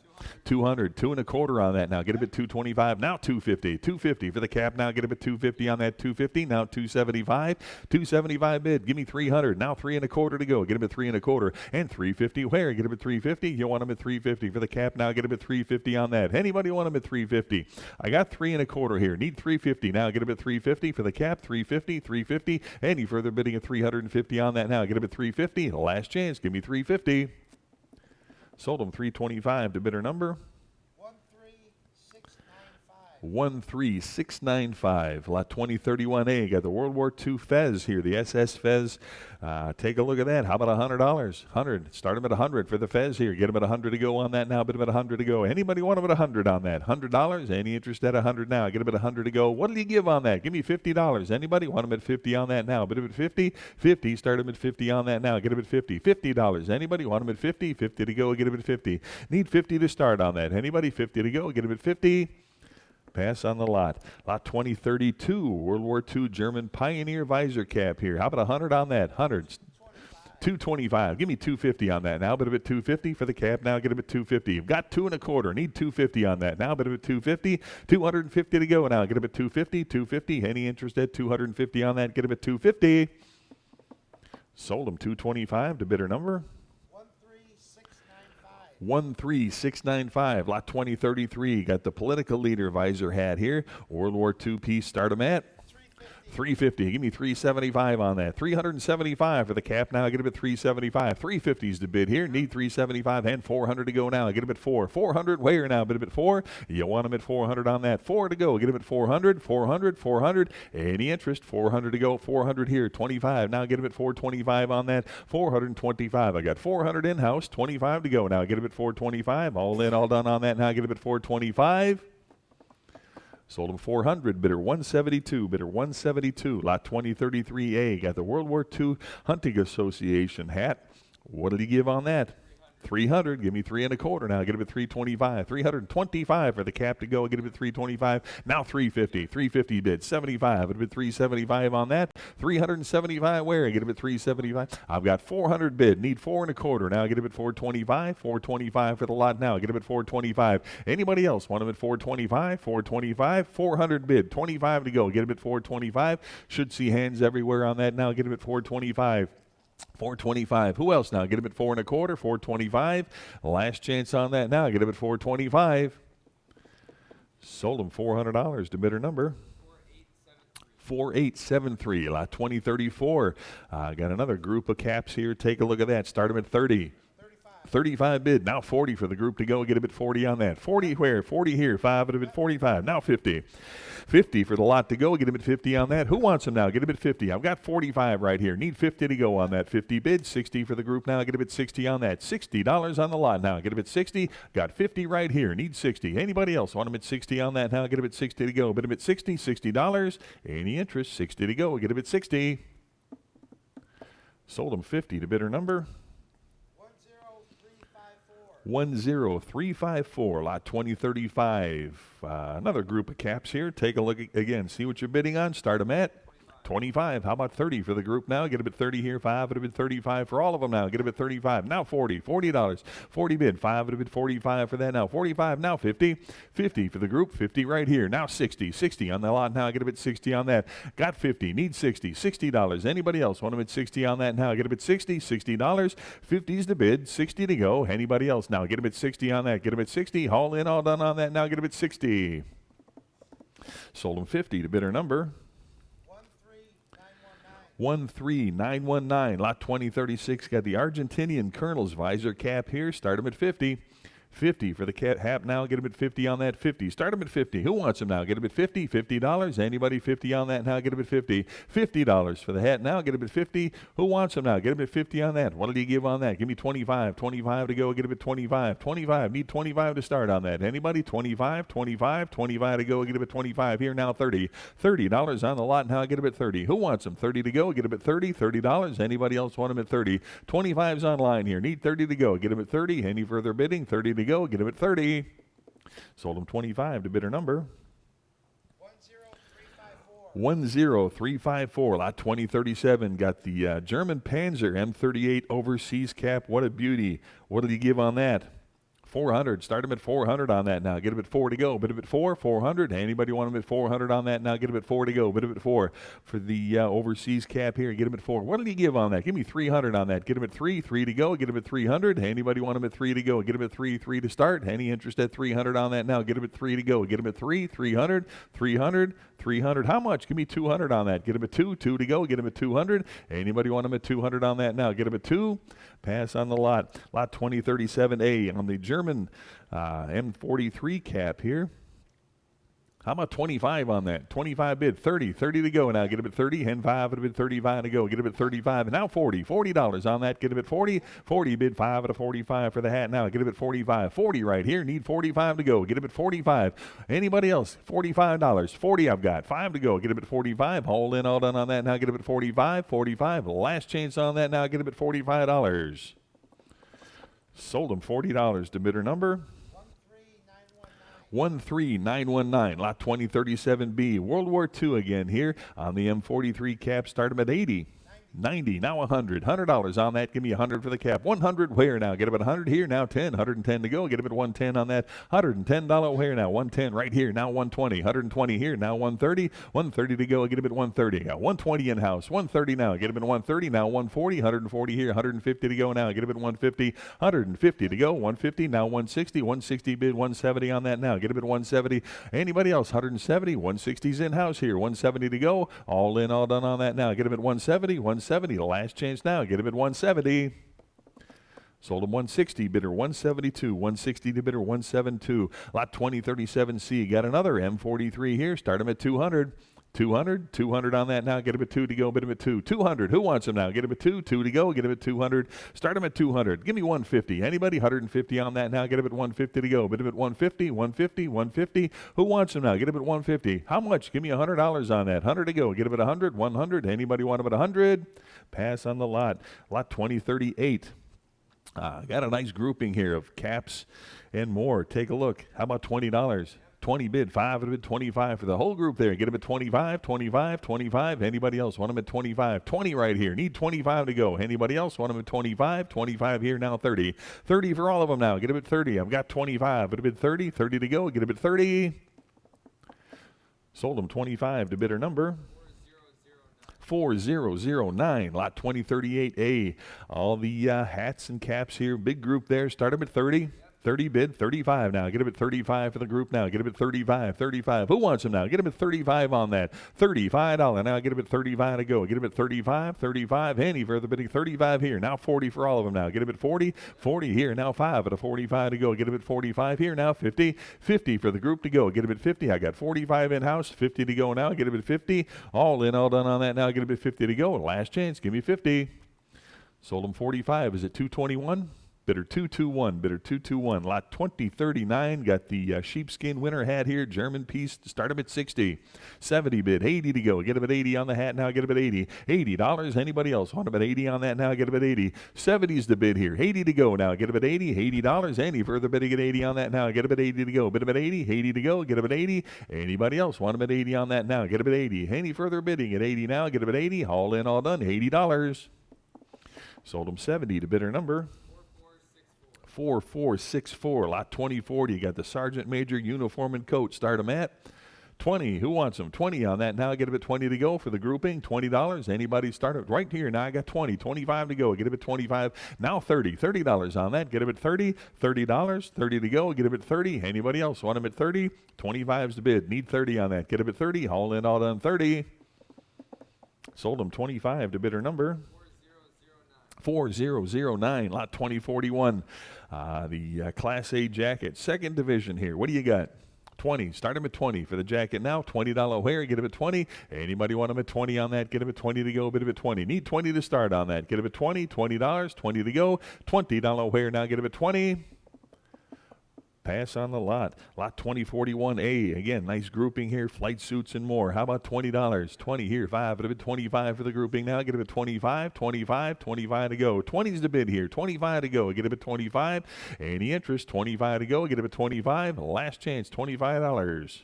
200, 2 1/4 on that now. Get him at 225. Now 250. 250 for the cap now. Get him at 250 on that. 250. Now 275. 275 bid. Give me 300. Now 3 1/4 to go. Get him at 3 1/4 and 350. Where? Get him at 350. You want him at 350 for the cap now. Get him at 350 on that. Anybody want him at 350? I got 3 1/4 here. Need 350 now. Get him at 350 for the cap. 350. 350. Any further bidding at 350 on that now. Get him at 350. Last chance. Give me 350. Sold them $325 to bidder number 13695. Lot 2031A. Got the World War II Fez here, the SS Fez. Take a look at that. How about $100? 100. Start them at 100 for the Fez here. Get them at 100 to go on that now. Bid them at 100 to go. Anybody want them at 100 on that? $100? Any interest at 100 now? Get them at 100 to go. What do you give on that? Give me $50. Anybody want them at 50 on that now? Bid them at 50. 50. Start them at 50 on that now. Get them at 50. $50. Anybody want them at 50? 50 to go. Get them at 50. Need 50 to start on that. Anybody? 50 to go. Get them at 50. Pass on the lot. Lot 2032, World War II German Pioneer visor cap here. How about 100 on that? 100. 225. Give me 250 on that now. Bid at 250 for the cap now. Get him at 250. You've got 2 1/4. Need 250 on that now. Bid at 250. 250 to go now. Get him at 250. 250. Any interest at 250 on that? Get him at 250. Sold him 225 to bidder number 13695. Lot 2033. Got the political leader visor hat here. World War II piece. Start them at 350. Give me 375 on that. 375 for the cap now. Get him at 375. 350 is the bid here. Need 375 and 400 to go now. Get him at 4. 400 where now? Bid him at 4. You want him at 400 on that. 4 to go. Get him at 400. 400. 400. Any interest? 400 to go. 400 here. 25. Now get him at 425 on that. 425. I got 400 in-house. 25 to go now. Get him at 425. All in, all done on that now. Get him at 425. Sold him 400, bidder 172, bidder 172. Lot 2033A. Got the World War II Hunting Association hat. What did he give on that? 300, give me 3 1/4 now, get him at 325. 325 for the cap to go, get him at 325. Now 350, 350 bid, 75, it'd bid 375 on that. 375 where? Get him at 375. I've got 400 bid, need 4 1/4 now, get him at 425. 425 for the lot now, get him at 425. Anybody else want him at 425? 425, 400 bid, 25 to go, get him at 425. Should see hands everywhere on that now, get him at 425. 425. Who else now? Get him at 4 1/4, 425. Last chance on that now. Get him at 425. Sold him $400 to bidder number 4873. Lot 2034. Got another group of caps here. Take a look at that. Start him at 30. 35 bid, now 40 for the group to go. Get a bit 40 on that. 40 where? 40 here. 5 at a bit 45. Now 50. 50 for the lot to go. Get a bit 50 on that. Who wants them now? Get a bit 50. I've got 45 right here. Need 50 to go on that 50 bid. 60 for the group now. Get a bit 60 on that. $60 on the lot now. Get a bit 60. Got 50 right here. Need 60. Anybody else want them at 60 on that now? Get a bit 60 to go. Bid a bit 60. $60. Any interest? 60 to go. Get a bit 60. Sold them 50 to bidder number 10354, lot 2035. Another group of caps here. Take a look again. See what you're bidding on. Start them at 25. How about 30 for the group now? Get a bit 30 here. 5 at a bit 35 for all of them now. Get a bit 35. Now 40. $40. 40 bid. 5 at a bit 45 for that now. 45. Now 50. 50 for the group. 50 right here. Now 60. 60 on the lot now. Get a bit 60 on that. Got 50. Need 60. $60. Anybody else want them at 60 on that now? Get a bit 60. $60. 50's the bid. 60 to go. Anybody else now? Get a bit 60 on that. Get a bit 60. All in, all done on that now. Get a bit 60. Sold them 50 to bidder number 13919. Lot 2036. Got the Argentinian Colonel's visor cap here. Start them at 50. 50 for the cap now. Get him at 50 on that. 50. Start him at 50. Who wants him now? Get him at 50. $50. Anybody 50 on that now? Get him at 50. $50 for the hat now. Get him at 50. Who wants him now? Get him at 50 on that. What did he give on that? Give me 25. 25 to go. Get him at 25. 25. Need 25 to start on that. Anybody? 25. 25. 25 to go. Get him at 25. Here now 30. $30 on the lot now. Get him at 30. Who wants him? 30 to go. Get him at 30. $30. Anybody else want him at 30? 25's online here. Need 30 to go. Get him at 30. Any further bidding? 30 to go. Get him at 30. Sold him 25 to bidder number 10354. Lot 2037. Got the German Panzer M38 overseas cap. What a beauty. What did he give on that? 400. Start him at 400 on that now. Get him at 4 to go. Bid him at 4. 400. Anybody want him at 400 on that now? Get him at 4 to go. Bid him at 4 for the overseas cap here. Get him at 4. What did he give on that? Give me 300 on that. Get him at 3. 3 to go. Get him at 300. Anybody want him at 3 to go? Get him at 3. 3 to start. Any interest at 300 on that now? Get him at 3 to go. Get him at 3. 300. 300. 300. How much? Give me 200 on that. Get him at 2. 2 to go. Get him at 200. Anybody want him at 200 on that now? Get him at 2. Pass on the lot. Lot 2037A on the German M43 cap here. How about 25 on that? 25 bid. 30. 30 to go now. Get him at 30. Hen 5 at a bid 35 to go. Get him at 35. And now 40. $40 on that. Get him at 40. 40 bid 5 at a 45 for the hat now. Get him at 45. 40 right here. Need 45 to go. Get him at 45. Anybody else? $45. 40 I've got. 5 to go. Get him at 45. All in, all done on that now. Get him at 45. 45. Last chance on that now. Get him at $45. Sold him $40 to bidder number 13919. Lot 2037B. World War II again here on the M43 cap. Start him at 80. 90. Now 100. $100 on that. Give me 100 for the cap. 100 where now? Get him at 100 here. Now 10. 110 to go. Get him at 110 on that. $110 where now? 110 right here. Now 120. 120 here. Now 130. 130 to go. Get him at 130. Got 120 in house. 130 now. Get him at 130. Now 140. 140 here. 150 to go now. Get him at 150. 150 to go. 150. Now 160. 160 bid. 170 on that now. Get him at 170. Anybody else? 170. 160's in house here. 170 to go. All in, all done on that now. Get him at 170. 170. The last chance now. Get him at 170. Sold him 160. Bidder 172. 160 to bidder 172. Lot 2037C. Got another M43 here. Start him at 200. 200. 200 on that now. Get him at 2 to go. Bid him at 2. 200. Who wants him now? Get him at 2. 2 to go. Get him at 200. Start him at 200. Give me 150. Anybody? 150 on that now. Get him at 150 to go. Bid him at 150. 150. 150. Who wants him now? Get him at 150. How much? Give me $100 on that. 100 to go. Get him at 100. 100. Anybody want him at 100? Pass on the lot. Lot 2038. Got a nice grouping here of caps and more. Take a look. How about $20? 20 bid, 5 would have been 25 for the whole group there. Get them at 25, 25, 25. Anybody else want them at 25? 20 right here. Need 25 to go. Anybody else want them at 25? 25 here, now 30. 30 for all of them now. Get them at 30. I've got 25. Would have been 30. 30 to go. Get them at 30. Sold them 25 to bidder number 4009, lot 2038A. All the hats and caps here. Big group there. Start them at 30. 30 bid, 35 now. Get them at 35 for the group now. Get them at 35, 35. Who wants them now? Get them at 35 on that. $35 now. Get them at 35 to go. Get them at 35, 35. Any further bidding? 35 here. Now 40 for all of them now. Get them at 40, 40 here. Now 5 at a 45 to go. Get them at 45 here. Now 50, 50 for the group to go. Get them at 50. I got 45 in-house. 50 to go now. Get them at 50. All in, all done on that now. Get them at 50 to go. Last chance. Give me 50. Sold them 45. Is it 221? Bidder 221, bidder 221, lot 2039. Got the sheepskin winter hat here, German piece. Start them at 60. 70 bid, 80 to go. Get them at 80 on the hat now. Get them at 80. $80. Anybody else want them at 80 on that now? Get them at 80. 70's the bid here. 80 to go now. Get them at 80. $80. Any further bidding at 80 on that now? Get them at 80 to go. Bid them at 80. 80 to go. Get them at 80. Anybody else want them at 80 on that now? Get them at 80. Any further bidding at 80 now? Get them at 80. All in, all done. $80. Sold them 70 to bidder number 4464, lot 2040. You got the sergeant major uniform and coat. Start them at 20. Who wants them? 20 on that now. Get them at 20 to go for the grouping. $20. Anybody start it right here now? I got 20. 25 to go. Get them at 25. Now 30. $30 on that. Get them at 30. $30. 30 to go. Get them at 30. Anybody else want them at 30? 25's the bid. Need 30 on that. Get them at 30. All in, all done. 30. Sold them 25 to bidder number 4009, lot 2041. The Class A jacket, second division here. What do you got? 20. Start them at 20 for the jacket now. $20 wear. Get them at 20. Anybody want them at 20 on that? Get them at 20 to go. Bid them at 20. Need 20 to start on that. Get them at 20. $20. 20 to go. $20 wear now. Get them at 20. Pass on the lot. Lot 2041A. Again, nice grouping here. Flight suits and more. How about $20? 20 here. 5. Bid them at 25 for the grouping now. Get them at 25. 25. 25 to go. 20's the bid here. 25 to go. Get them at 25. Any interest? 25 to go. Get them at 25. Last chance. $25.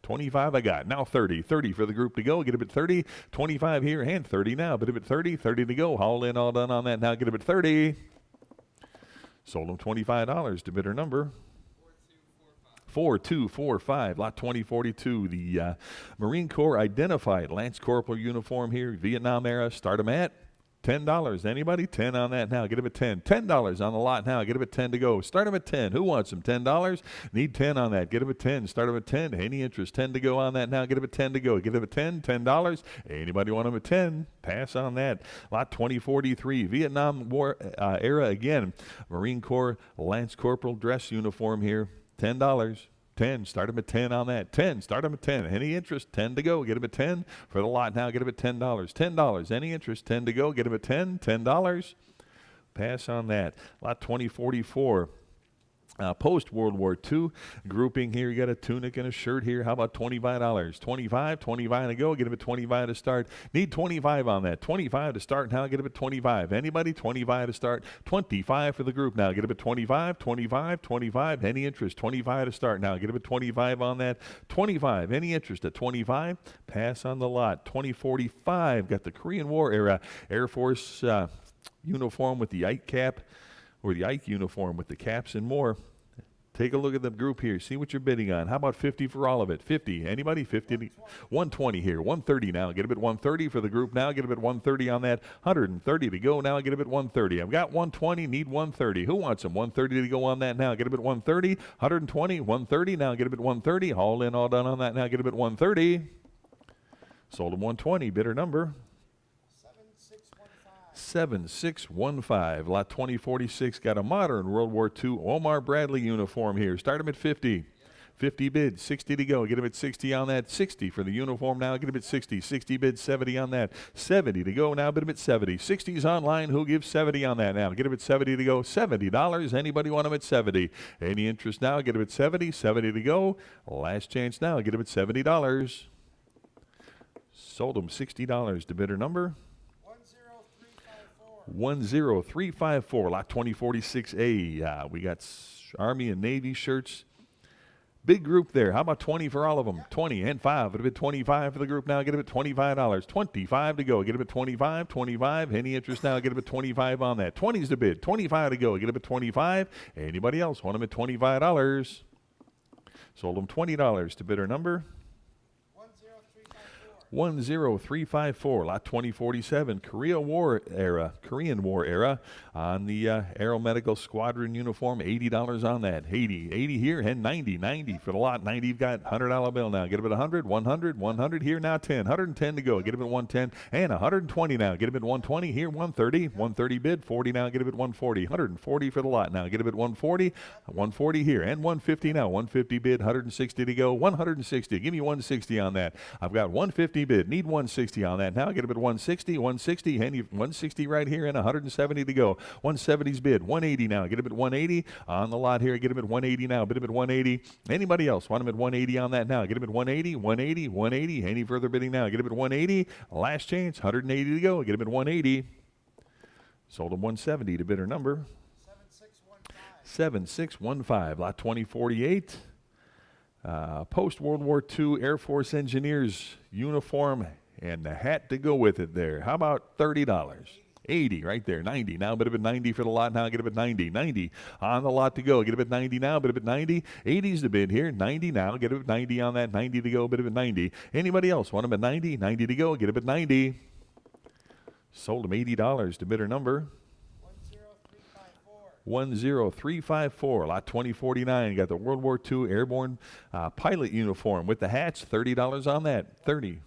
25 I got. Now 30. 30 for the group to go. Get them at 30. 25 here and 30 now. Bid them at 30. 30 to go. All in, all done on that. Now get them at 30. Sold them $25 to bidder number 4245, lot 2042. The Marine Corps identified Lance Corporal uniform here, Vietnam era. Start them at $10. Anybody? 10 on that now. Get them at 10. $10 on the lot now. Get them at 10 to go. Start them at 10. Who wants them? $10. Need 10 on that. Get them at 10. Start them at 10. Any interest? 10 to go on that now. Get them at 10 to go. Get them at 10. $10. Anybody want them at 10? Pass on that. Lot 2043. Vietnam War era again. Marine Corps Lance Corporal dress uniform here. $10. 10. Start them at 10 on that. 10. Start them at 10. Any interest? 10 to go. Get them at 10 for the lot now. Get them at $10. $10. Any interest? 10 to go. Get them at 10. $10. Pass on that. Lot 2044. Post-World War II grouping here. You got a tunic and a shirt here. How about $25? 25 to go. Get them at 25 to start. Need 25 on that. 25 to start now. Get them at 25. Anybody? 25 to start. 25 for the group now. Get them at 25, 25, 25. Any interest? 25 to start now. Get them at 25 on that. 25. Any interest at 25? Pass on the lot. 2045. Got the Korean War era Air Force uniform with the Ike cap, or the Ike uniform with the caps and more. Take a look at the group here. See what you're bidding on. How about 50 for all of it? 50. Anybody? 50. 120 here. 130 now. Get them at 130 for the group now. Get them at 130 on that. 130 to go now. Get them at 130. I've got 120. Need 130. Who wants them? 130 to go on that now. Get them at 130. 120. 130 now. Get them at 130. All in, all done on that now. Get them at 130. Sold them 120. Bidder number 7615, lot 2046. Got a modern World War II Omar Bradley uniform here. Start them at 50. 50 bid, 60 to go. Get them at 60 on that. 60 for the uniform now. Get them at 60. 60 bid, 70 on that. 70 to go now. Bid them at 70. 60's online. Who gives 70 on that now? Get them at 70 to go. $70. Anybody want them at 70? Any interest now? Get them at 70. 70 to go. Last chance now. Get them at $70. Sold them $60 to bidder number 10354, lot 2046A. We got Army and Navy shirts. Big group there. How about 20 for all of them? 20 and 5. It'll be 25 for the group now. Get it at $25. 25 to go. Get it at 25. 25. Any interest now? Get it at 25 on that. 20's the bid. 25 to go. Get it at 25. Anybody else want them at $25? Sold them $20 to bidder number 10354, lot 2047, Korean War era on the Aeromedical Squadron uniform, $80 on that. 80 here and 90 for the lot. 90, you've got $100 bill now. Get it at 100 here now, 10, 110 to go. Get it at 110 and 120 now. Get it at 120 here, 130 bid, 40 now. Get it at 140, 140 for the lot now. Get it at 140 here and 150 now. 150 bid, 160 to go. 160, give me 160 on that. I've got 150 bid, need 160 on that now. Get it at 160, and 160 right here and 170 to go. 170's bid, 180 now. Get him at 180 on the lot here. Get him at 180 now. Bid him at 180. Anybody else want him at 180 on that now? Get him at 180. Any further bidding now? Get him at 180. Last chance, 180 to go. Get him at 180. Sold him 170 to bidder number 7615. Lot 2048. Post-World War II Air Force Engineers uniform and the hat to go with it there. How about $30? 80 right there. 90 now. Bid him at 90 for the lot now. Get him at 90 on the lot to go. Get him at 90 now. Bid him at 90. 80's the bid here. 90 now. Get him at 90 on that. 90 to go. Bid him at 90. Anybody else want him at 90? 90 to go. Get him at 90. Sold him $80 to bidder number 10354, lot 2049. Got the World War II Airborne pilot uniform with the hats. $30 on that. 30.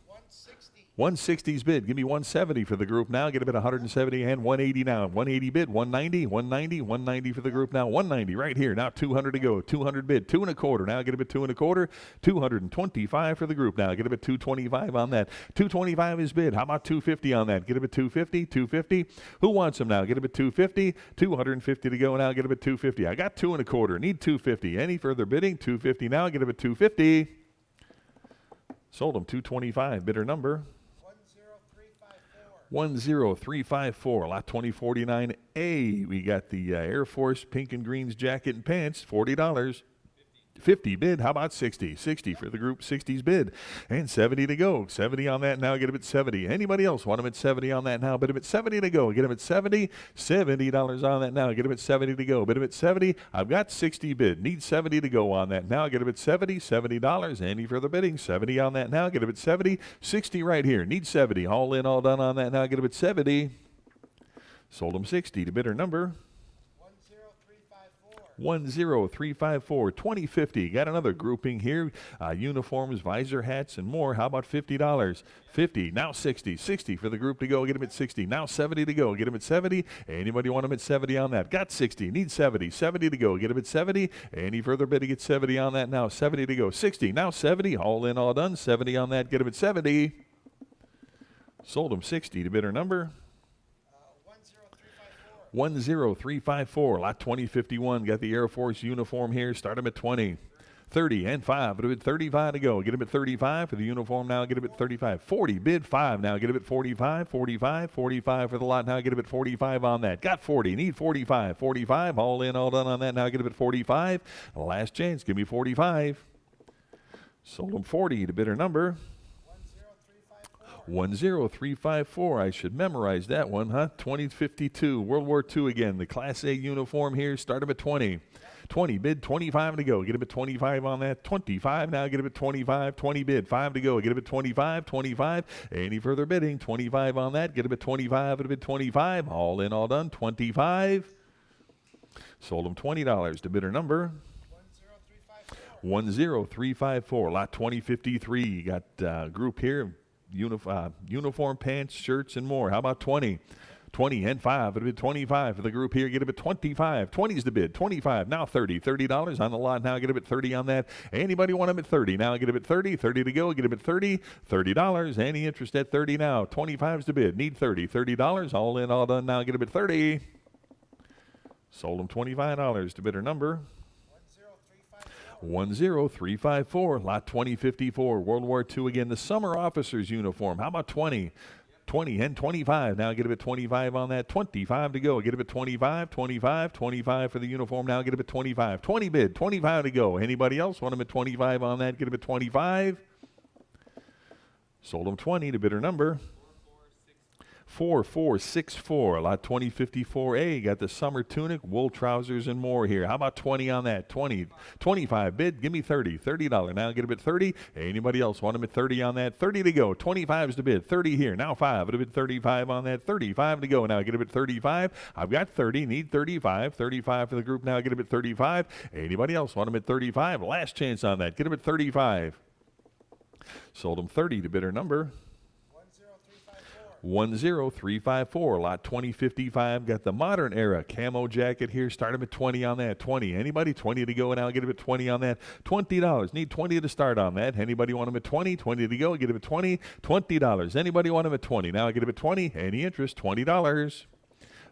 160's bid. Give me 170 for the group now. Get him at 170 and 180 now. 180 bid. 190 for the group now. 190 right here. Now 200 to go. 200 bid. 2 1/4. Now get him at 2 1/4. 225 for the group now. Get him at 225 on that. 225 is bid. How about 250 on that? Get him at 250. 250. Who wants him now? Get him at 250. 250 to go now. Get him at 250. I got 2 1/4. Need 250. Any further bidding? 250 now. Get him at 250. Sold him 225. Bidder number 10354, lot 2049A. We got the Air Force pink and greens jacket and pants, $40. 50 bid. How about 60? 60 for the group. 60's bid. And 70 to go. 70 on that now. Get him at 70. Anybody else want him at 70 on that now? Bid him at 70 to go. Get him at 70. $70 on that now. Get him at 70 to go. Bid him at 70. I've got 60 bid. Need 70 to go on that now. Get him at 70. $70. Any further bidding? 70 on that now. Get him at 70. 60 right here. Need 70. All in, all done on that now. Get him at 70. Sold him 60 to bidder number 10354, 2050. Got another grouping here. Uniforms, visor hats, and more. How about $50? 50. Now 60. 60 for the group to go. Get him at 60. Now 70 to go. Get him at 70. Anybody want him at 70 on that? Got 60. Need 70. 70 to go. Get him at 70. Any further bidding at 70 on that now? 70 to go. 60. Now 70. All in, all done. 70 on that. Get him at 70. Sold him 60 to bidder number 10354, lot 2051. Got the Air Force uniform here. Start him at 20. 30 and 5. It'll be 35 to go. Get him at 35 for the uniform now. Get him at 35. 40. Bid 5 now. Get him at 45. 45 for the lot now. Get him at 45 on that. Got 40. Need 45. 45. All in, all done on that now. Get him at 45. Last chance. Give me 45. Sold him 40 to bidder number 10354. I should memorize that one, huh? 2052. World War II again. The Class A uniform here. Start him at 20. 20 bid, 25 to go. Get him at 25 on that. 25 now. Get him at 25. 20 bid, 5 to go. Get him at 25. 25. Any further bidding? 25 on that. Get him at 25. At 25. All in, all done. 25. Sold him $20 to bidder number 10354. Lot 2053. You got group here. Uniform, pants, shirts, and more. How about 20? 20 and 5. It'll be 25 for the group here. Get him at 25. 20's the bid. 25. Now 30. $30 on the lot now. Get him at 30 on that. Anybody want him at 30? Now get him at 30. 30 to go. Get him at 30. $30. Any interest at 30 now? 25's the bid. Need 30. $30. All in, all done now. Get him at 30. Sold him $25 to bidder number 10354, lot 2054, World War II again. The summer officer's uniform. How about 20? 20 and 25. Now get a bit 25 on that. 25 to go. Get a bit 25, 25, 25 for the uniform. Now get a bit 25. 20 bid, 25 to go. Anybody else want them at 25 on that? Get a bit 25. Sold them 20 to bidder number 4464. Lot 2054A. Got the summer tunic, wool trousers, and more here. How about 20 on that? 20, 25 bid. Give me 30. $30. Now get a bid 30. Anybody else want them at 30 on that? 30 to go. 25 is the bid. 30 here. Now 5. A bid 35 on that. 35 to go. Now get a bid 35. I've got 30. Need 35. 35 for the group. Now get a bid 35. Anybody else want them at 35? Last chance on that. Get a bid 35. Sold them 30 to bidder number 10354. Lot 2055. Got the modern era camo jacket here. Start them at 20 on that. 20. Anybody? 20 to go. And I'll get them at 20 on that. $20. Need 20 to start on that. Anybody want them at 20? 20 to go. Get them at 20. $20. Anybody want them at 20? Now I get them at 20. Any interest? $20.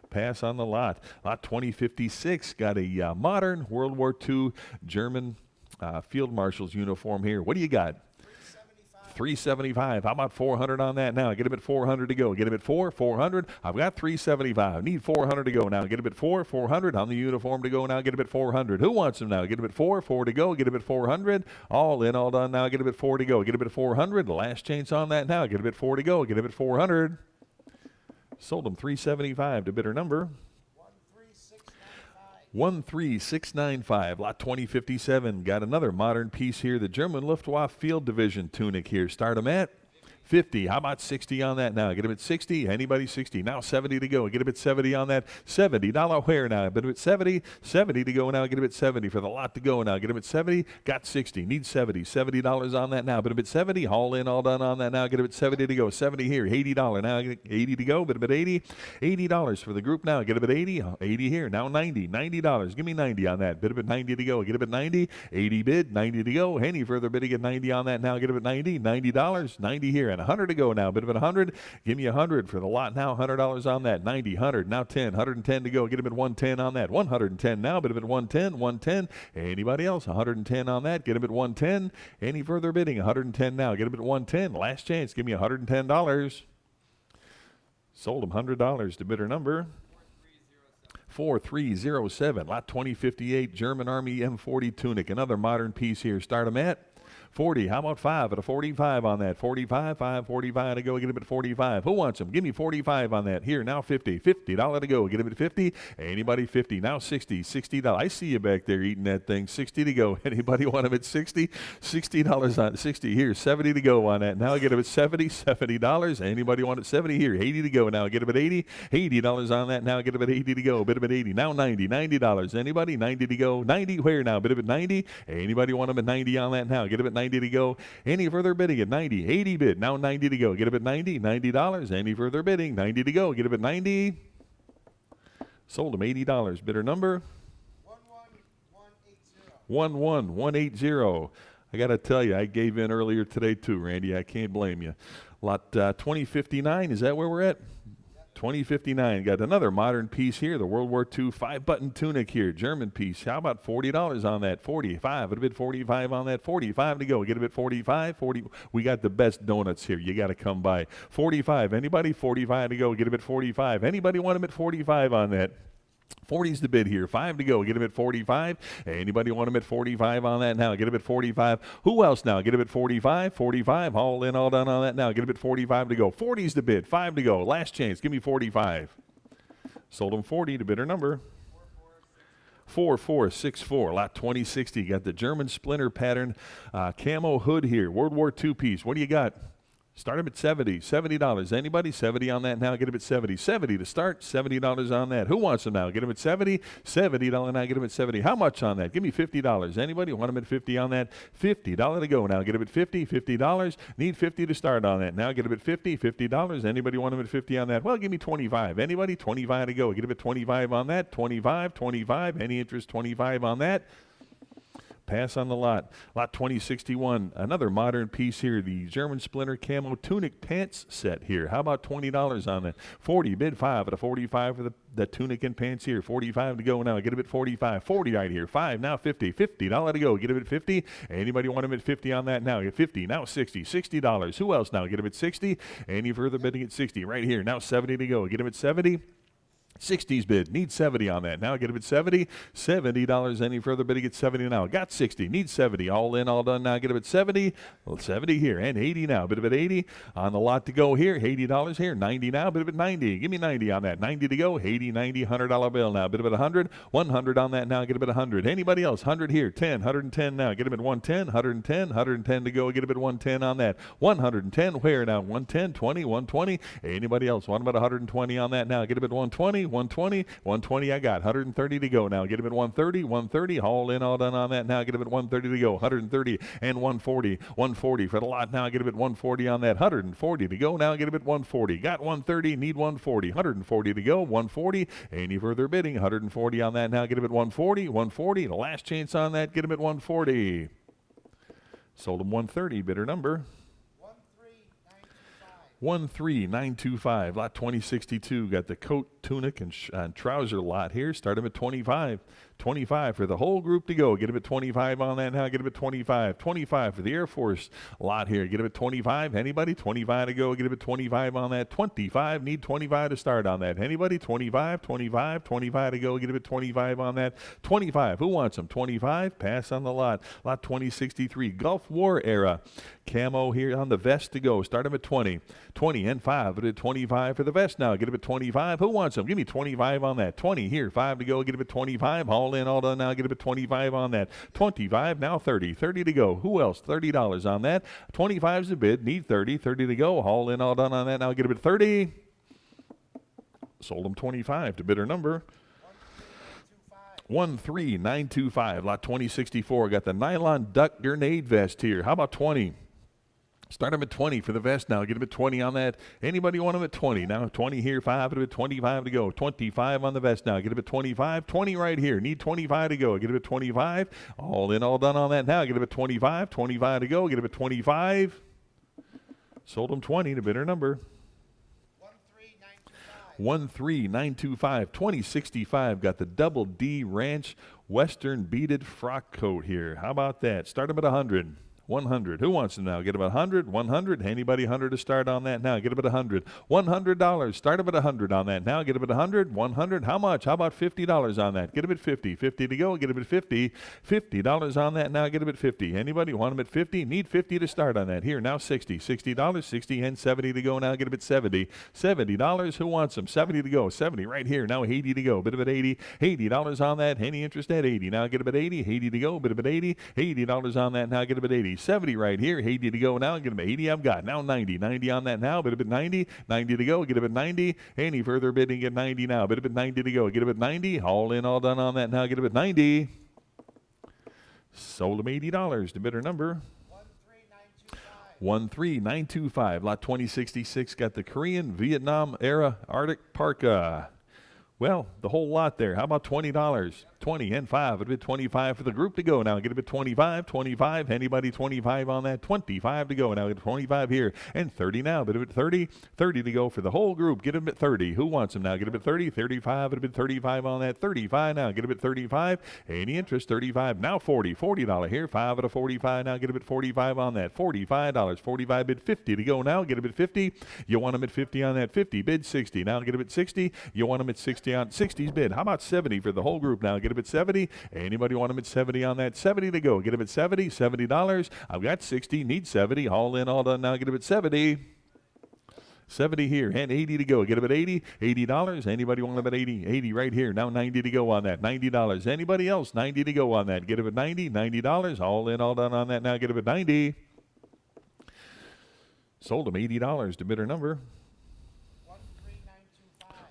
Pass on the lot. Lot 2056. Got a modern World War II German field marshal's uniform here. What do you got? 375. How about 400 on that now? Get him at 400 to go. Get him at 400. I've got 375. Need 400 to go now. Get him at 400 on the uniform to go now. Get him at 400. Who wants him now? Get him at 4 to go. Get him at 400. All in, all done now. Get him at 4 to go. Get him at 400. Last chance on that now. Get him at 4 to go. Get him at 400. Sold him 375 to bidder number 13695. Lot 2057. Got another modern piece here. The German Luftwaffe Field Division tunic here. Start them at 50. How about 60 on that now? Get him at 60. Anybody? 60. Now 70 to go. Get him at 70 on that. $70 wear now. Get him at 70. 70 to go now. Get him at 70 for the lot to go now. Get him at 70. Got 60. Need 70. $70 on that now. But him at 70. All in, all done on that now. Get him at 70 to go. 70 here. $80 now. 80 to go. But him at 80. $80 for the group now. Get him at 80. 80 here. Now 90. $90. Give me 90 on that. Bid him at 90 to go. Get him at 90. 80 bid. 90 to go. Any further bidding at 90 on that now. Get him at 90. $90. 90 here. And 100 to go now. Bid him at 100. Give me 100 for the lot now. $100 on that. 90. 100. Now 10. 110 to go. Get him at 110 on that. 110 now. Bid him at 110. 110. Anybody else? 110 on that. Get him at 110. Any further bidding? 110 now. Get him at 110. Last chance. Give me $110. Sold him $100 to bidder number 4307. Lot 2058. German Army M40 tunic. Another modern piece here. Start him at 40. How about 5 at a 45 on that? 45, 5, 45 to go. Get him at 45. Who wants him? Give me 45 on that. Here, now 50. $50 to go. Get him at 50. Anybody? 50. Now 60. $60. I see you back there eating that thing. 60 to go. Anybody want him at 60? $60 on 60. Here, 70 to go on that. Now get him at 70. $70. Anybody want it? 70 here. 80 to go. Now get him at 80. $80 on that. Now get him at 80 to go. Bid him at 80. Now 90. $90. Anybody? 90 to go. 90 where now? Bid him at 90. Anybody want him at 90 on that now? Get him at 90 to go. Any further bidding at 90. 80 bid. Now 90 to go. Get him at 90. $90. Any further bidding? 90 to go. Get him at 90. Sold him $80. Bidder number 11180. I got to tell you, I gave in earlier today too, Randy. I can't blame you. Lot 2059. Is that where we're at? 2059. Got another modern piece here. The World War II 5-button tunic here. German piece. How about $40 on that? 45. A bit 45 on that. 45 to go. Get a bit 45. 40. We got the best donuts here. You got to come by. 45. Anybody? 45 to go. Get a bit 45. Anybody want them at 45 on that? 40's the bid here. 5 to go. Get him at 45. Anybody want him at 45 on that now? Get him at 45. Who else now? Get him at 45. 45. All in, all done on that now. Get him at 45 to go. 40's the bid. 5 to go. Last chance. Give me 45. Sold him 40 to bidder number 4464. Lot 2060. Got the German splinter pattern camo hood here. World War II piece. What do you got? Start him at 70. $70. Anybody? 70 on that now. Get him at 70. 70 to start. $70 on that. Who wants him now? Get him at 70. $70 now. Get him at 70. How much on that? Give me $50. Anybody want him at 50 on that? $50 to go now. Get him at 50. $50. Need 50 to start on that. Now get him at 50. $50. Anybody want him at 50 on that? Well, give me 25. Anybody? 25 to go. Get him at 25 on that. 25. 25. Any interest? 25 on that. Pass on the lot. Lot 2061, another modern piece here, the German Splinter Camo Tunic Pants set here. How about $20 on that? 40, bid 5 at a 45 for the tunic and pants here. 45 to go now. Get him at 45. 40 right here. 5, now 50. $50 to go. Get him at 50. Anybody want him at 50 on that now? Get 50, now 60. $60. Who else now? Get him at 60. Any further bidding at 60 right here. Now 70 to go. Get him at 70. 60's bid, need 70 on that. Now get him at 70. $70. Any further bidding at 70 now. Got 60, need 70. All in, all done now. Get him at 70. Well, 70 here and 80 now. Bid him at 80 on the lot to go here. $80 here. 90 now. Bid him at 90. Give me 90 on that. 90 to go. 80, 90, $100 bill now. Bid him at 100. 100 on that now. Get him at 100. Anybody else? 100 here. 10. 110 now. Get him at 110. 110. 110 to go. Get him at 110 on that. 110. Where now? 110. 20. 120. Anybody else? Want him at 120 on that now. Get him at 120. 120 I got. 130 to go now. Get him at 130. 130. All in, all done on that now. Get him at 130 to go. 130 and 140. 140 for the lot now. Get him at 140 on that. 140 to go now. Get him at 140. Got 130. Need 140. 140 to go. 140. Any further bidding? 140 on that now. Get him at 140. 140. The last chance on that. Get him at 140. Sold him 130. Bidder number 13925. Lot 2062. Got the coat, tunic, and trouser lot here. Start him at 25. 25 for the whole group to go. Get him at 25 on that now. Get him at 25. 25 for the Air Force lot here. Get him at 25. Anybody? 25 to go. Get him at 25 on that. 25. Need 25 to start on that. Anybody? 25. 25. 25 to go. Get him at 25 on that. 25. Who wants them? 25. Pass on the lot. Lot 2063. Gulf War era. Camo here on the vest to go. Start him at 20. 20 and 5. But at 25 for the vest now. Get him at 25. Who wants them? Give me 25 on that. 20 here. 5 to go. Get him at 25. All in, all done now. Get him at 25 on that. 25, now 30. 30 to go. Who else? $30 on that. 25's the bid. Need 30. 30 to go. All in, all done on that. Now get him at 30. Sold him 25 to bidder number 13925. Lot 2064. Got the nylon duck grenade vest here. How about 20? Start him at 20 for the vest now. Get him at 20 on that. Anybody want him at 20? Now 20 here, 5 at 25 to go. 25 on the vest now. Get him at 25. 20 right here. Need 25 to go. Get him at 25. All in, all done on that now. Get him at 25. 25 to go. Get him at 25. Sold him 20 to bidder number 13925. 2065. Got the Double D Ranch Western beaded frock coat here. How about that? Start him at 100. 100. Who wants them now? Get him at 100. 100. Anybody 100 to start on that now? Get him at 100. $100. Start him at 100 on that now. Get him at 100. 100. How much? How about $50 on that? Get him at 50. 50 to go. Get him at 50. $50 on that now. Get him at 50. Anybody want him at 50? Need 50 to start on that. Here now 60. $60. 60 and 70 to go now. Get him at 70. $70. Who wants them? 70 to go. 70 right here. Now 80 to go. Bit of at 80. $80 on that. Any interest at 80? Now get him at 80. 80 to go. Bit of at 80. $80 on that. Now get him at 80. 70 right here. 80 to go now. Get him at 80. I've got now 90. 90 on that now. Bit of at 90. 90 to go. Get him at 90. Any further bidding at 90 now. Bit of at 90 to go. Get him at 90. All in, all done on that now. Get him at 90. Sold him $80 to bidder number 13925. Lot 2066. Got the Korean Vietnam era Arctic parka. Well, the whole lot there. How about $20? 20 and 5. It'd be 25 for the group to go now. Get it at 25. 25. Anybody 25 on that? 25 to go now. Get 25 here and 30 now. But at 30. 30 to go for the whole group. Get them at 30. Who wants them now? Get them at 30. 35. It'd be 35 on that. 35 now. Get them at 35. Any interest? 35. Now 40. $40 here. 5 at a 45 now. Get them at 45 on that. $45. 45 bid 50 to go now. Get them at 50. You want them at 50 on that. 50 bid 60. Now get them at 60. You want them at 60 on 60's bid. How about 70 for the whole group now? Get them at 70. Anybody want them at 70 on that? 70 to go. Get them at 70. $70. I've got 60. Need 70. All in, all done now. Get them at 70. 70 here and 80 to go. Get them at 80. $80. Anybody want them at 80? 80 right here. Now 90 to go on that. $90. Anybody else? 90 to go on that. Get them at 90. $90. All in, all done on that. Now get them at 90. Sold them $80 to bidder number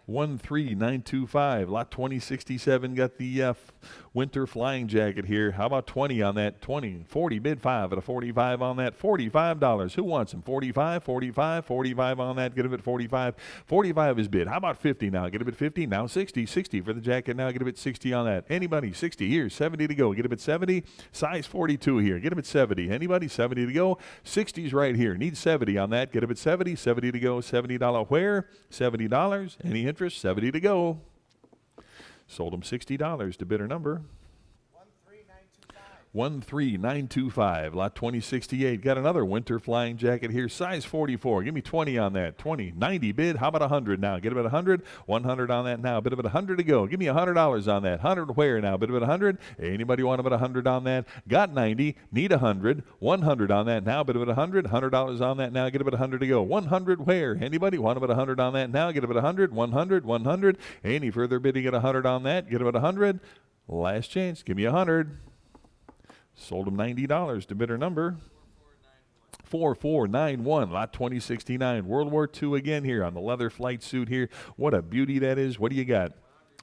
13925. Lot 2067 got the winter flying jacket here. How about 20 on that? 20, 40, bid 5 at a 45 on that. $45. Who wants them? 45, 45, 45 on that. Get a bid 45. 45 is bid. How about 50 now? Get a bid 50. Now 60. 60 for the jacket now. Get a bid 60 on that. Anybody? 60 here. 70 to go. Get a bid 70. Size 42 here. Get a bid 70. Anybody? 70 to go. 60's right here. Need 70 on that. Get a bid 70. 70 to go. $70 where? $70. Any interest? 70 to go. Sold them $60 to bidder number 13925. Lot 2068. Got another winter flying jacket here, size 44. Give me 20 on that. 20, 90 bid. How about 100 now? Get about 100. 100 on that now. Bid about 100 to go. Give me $100 on that. 100 where now? Bid about 100. Anybody want about 100 on that? Got 90. Need 100. 100 on that now. Bid about 100. $100 on that now. Get about 100 to go. 100 where? Anybody want about 100 on that now? Get about 100. 100. 100. Any further bidding at 100 on that? Get about 100. Last chance. Give me 100. Sold them $90 to bidder number 4491. Lot 2069. World War II again here on the leather flight suit here. What a beauty that is. What do you got?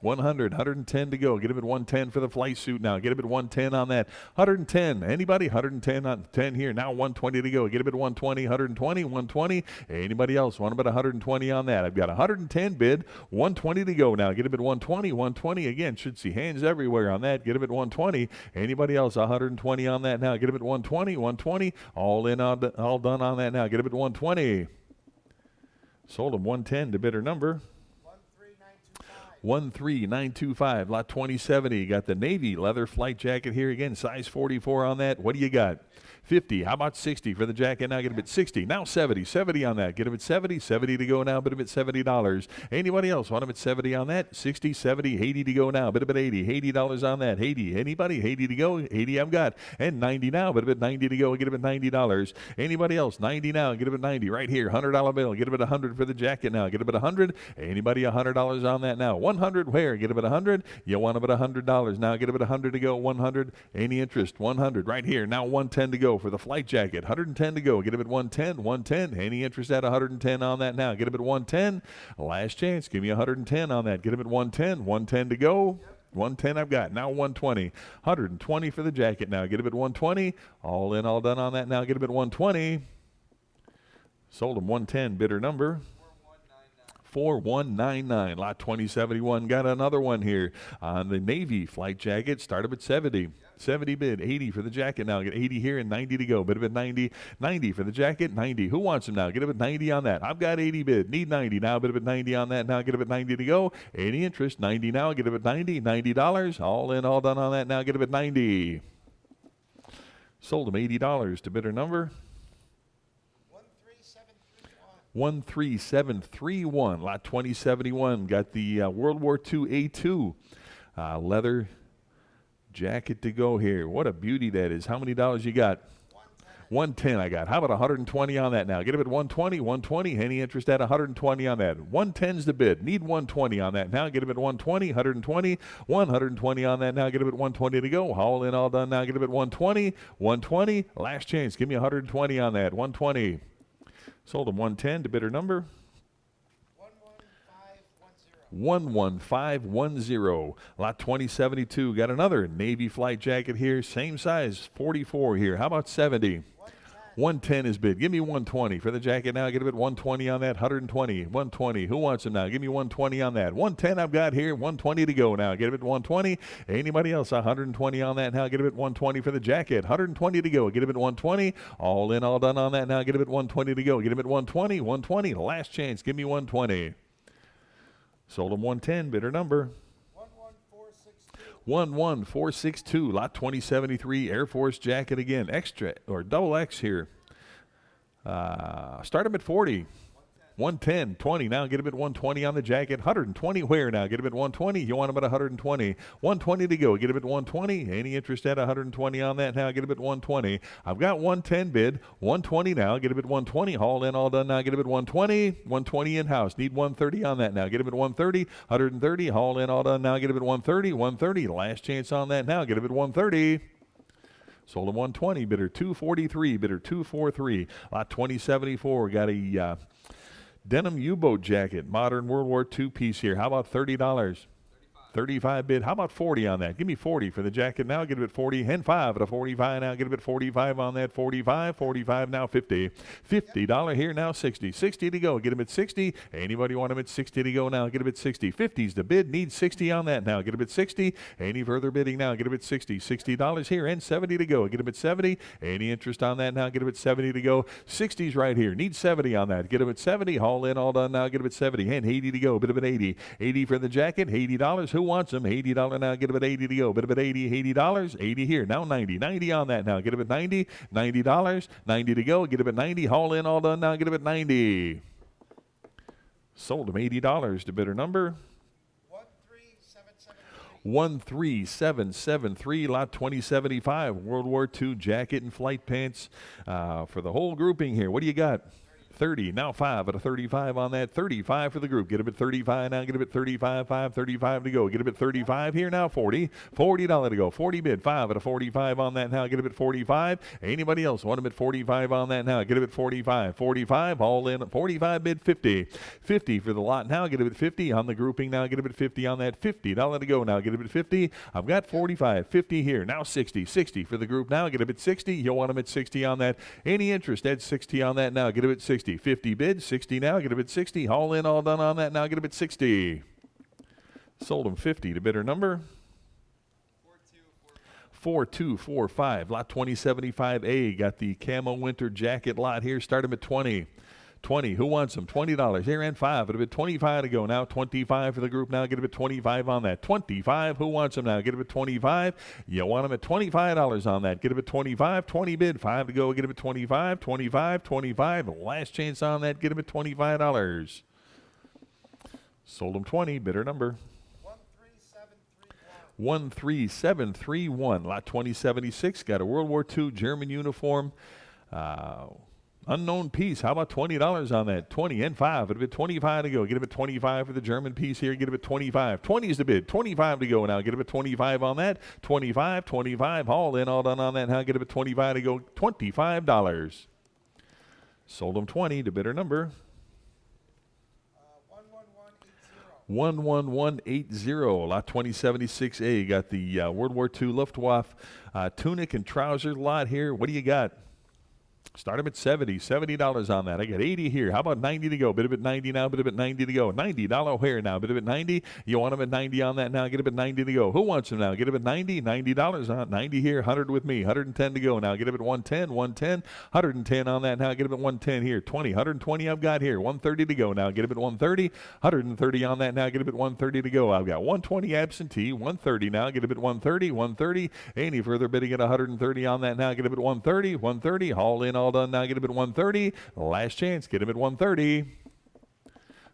100, 110 to go. Get him at 110 for the flight suit now. Get him at 110 on that. 110. Anybody? 110 on 10 here. Now 120 to go. Get him at 120, 120, 120. Anybody else? Want about 120 on that. I've got 110 bid. 120 to go now. Get him at 120, 120 again. Should see hands everywhere on that. Get him at 120. Anybody else? 120 on that now. Get him at 120, 120. All in, all done on that now. Get him at 120. Sold him 110 to bidder number 13925. Lot 2070. Got the navy leather flight jacket here again, size 44 on that. What do you got? 50. How about 60 for the jacket? Now get him at 60. Now 70. 70 on that. Get him at 70. 70 to go now. Bid him at $70. Anybody else want him at 70 on that? 60, 70, 80 to go now. Bid him at 80. $80 on that. 80. Anybody? 80 to go. 80 I've got. And 90 now. Bid him at 90 to go. Get him at $90. Anybody else? 90 now. Get him at 90. Right here. $100 bill. Get him at 100 for the jacket now. Get him at 100. Anybody? $100 on that now. 100 where? Get him at 100. You want him at $100 now. Get him at 100 to go. 100. Any interest? 100 right here. Now 110 to go for the flight jacket. 110 to go. Get him at 110. 110. Any interest at 110 on that now? Get him at 110. Last chance. Give me 110 on that. Get him at 110. 110 to go. 110 I've got. Now 120. 120 for the jacket now. Get him at 120. All in, all done on that now. Get him at 120. Sold him 110. Bidder number 4199. Lot 2071. Got another one here on the navy flight jacket. Start up at 70. 70 bid. 80 for the jacket now. Get 80 here and 90 to go. Bid him at 90. 90 for the jacket. 90. Who wants him now? Get him at 90 on that. I've got 80 bid. Need 90 now. Bid him at 90 on that now. Get him at 90 to go. Any interest? 90 now. Get him at 90. $90. All in, all done on that now. Get him at 90. Sold him $80 to bidder number 13731. Lot 2071. Got the World War II A2 leather jacket to go here. What a beauty that is. How many dollars you got? 110 I got. How about 120 on that now? Get him at 120. 120. Any interest at 120 on that? 110's the bid. Need 120 on that now. Get him at 120. 120. 120 on that now. Get him at 120 to go. All in, all done now. Get him at 120. 120. Last chance. Give me 120 on that. 120. Sold him 110 to bidder number 11510. Lot 2072. Got another navy flight jacket here. Same size. 44 here. How about 70? 110 is bid. Give me 120 for the jacket now. Get him at 120 on that. 120. 120. Who wants him now? Give me 120 on that. 110 I've got here. 120 to go now. Get him at 120. Anybody else? 120 on that now. Get him at 120 for the jacket. 120 to go. Get him at 120. All in, all done on that now. Get him at 120 to go. Get him at 120. 120. Last chance. Give me 120. Sold him 110. Bidder number 11462. Lot 2073. Air Force jacket again. Extra or double X here. Start him at 40. 110, 20. Now get him at 120 on the jacket. 120 where now? Get him at 120. You want him at 120. 120 to go. Get him at 120. Any interest at 120 on that now? Get him at 120. I've got 110 bid. 120 now. Get him at 120. All in, all done now. Get him at 120. 120 in-house. Need 130 on that now. Get him at 130. 130. All in, all done now. Get him at 130. 130. Last chance on that now. Get him at 130. Sold him 120. Bidder 243. Bidder 243. Lot 2074. Got a denim U-boat jacket, modern World War II piece here. How about $30? 35 bid. How about 40 on that? Give me 40 for the jacket now. Get it at 40 and 5 at a 45 now. Get it at 45 on that. 45, 45 now. 50. $50 here now. 60. 60 to go. Get him at 60. Anybody want him at 60 to go now? Get him at 60. 50's the bid. Need 60 on that now. Get him at 60. Any further bidding now? Get him at 60. $60 here and 70 to go. Get him at 70. Any interest on that now? Get him at 70 to go. 60's right here. Need 70 on that. Get him at 70. Haul in, all done now. Get him at 70 and 80 to go. Bid him at 80. 80 for the jacket. $80. Who wants them? $80 now. Get him at 80 to go. Bid him at 80. $80. 80 here. Now 90. 90 on that now. Get him at 90. $90. 90 to go. Get him at 90. Haul in, all done now. Get him at 90. Sold him $80 to bidder number 13773, lot 2075, World War II jacket and flight pants for the whole grouping here. What do you got? 30. Now 5 at a 35 on that. 35 for the group. Get him at 35 now. Get him at 35. 5. 35 to go. Get him at 35 here now. 40. $40 to go. 40 bid. 5 at a 45 on that now. Get him at 45. Anybody else want him at 45 on that now? Get him at 45. 45. All in. 45 bid. 50. 50 for the lot now. Get him at 50 on the grouping now. Get him at 50 on that. $50 to go now. Get him at 50. I've got 45. 50 here. Now 60. 60 for the group now. Get him at 60. You'll want him at 60 on that. Any interest at 60 on that now? Get him at 60. 50 bid, 60 now, get him at 60, haul in, all done on that now, get him at 60. Sold him 50 to bidder number 4245, lot 2075A. Got the camo winter jacket lot here, start him at 20. 20, who wants them? $20 here and 5. It'll be 25 to go now. 25 for the group now. Get him at 25 on that. 25, who wants them now? Get him at 25. You want them at $25 on that. Get him at 25. 20 bid, 5 to go. Get him at 25. 25, 25. Last chance on that. Get him at $25. Sold him 20. Bidder number 13731. Lot 2076. Got a World War II German uniform. Unknown piece. How about $20 on that? 20 and 5. It'll be 25 to go. Get him at 25 for the German piece here. Get him at 25. 20 is the bid. 25 to go now. Get him at 25 on that. 25, 25. Haul in, all done on that. Now get him at 25 to go. $25. Sold him 20 to bidder number 11180. Lot 2076A. Got the World War II Luftwaffe tunic and trouser lot here. What do you got? Start him at 70. $70 on that. I got 80 here. How about 90 to go? Bid him at 90 now. Bid him at 90 to go. $90 here now. Bid him at 90. You want him at 90 on that now. Get him at 90 to go. Who wants him now? Get him at 90. $90 on 90 here. 100 with me. 110 to go now. Get him at 110. 110. 110 on that now. Get him at 110 here. 20. 120 I've got here. 130 to go now. Get him at 130. 130 on that now. Get him at 130 to go. I've got 120 absentee. 130 now. Get him at 130. 130. Any further bidding at 130 on that now? Get him at 130. 130. Haul in, all done now. Get him at 130. Last chance. Get him at 130.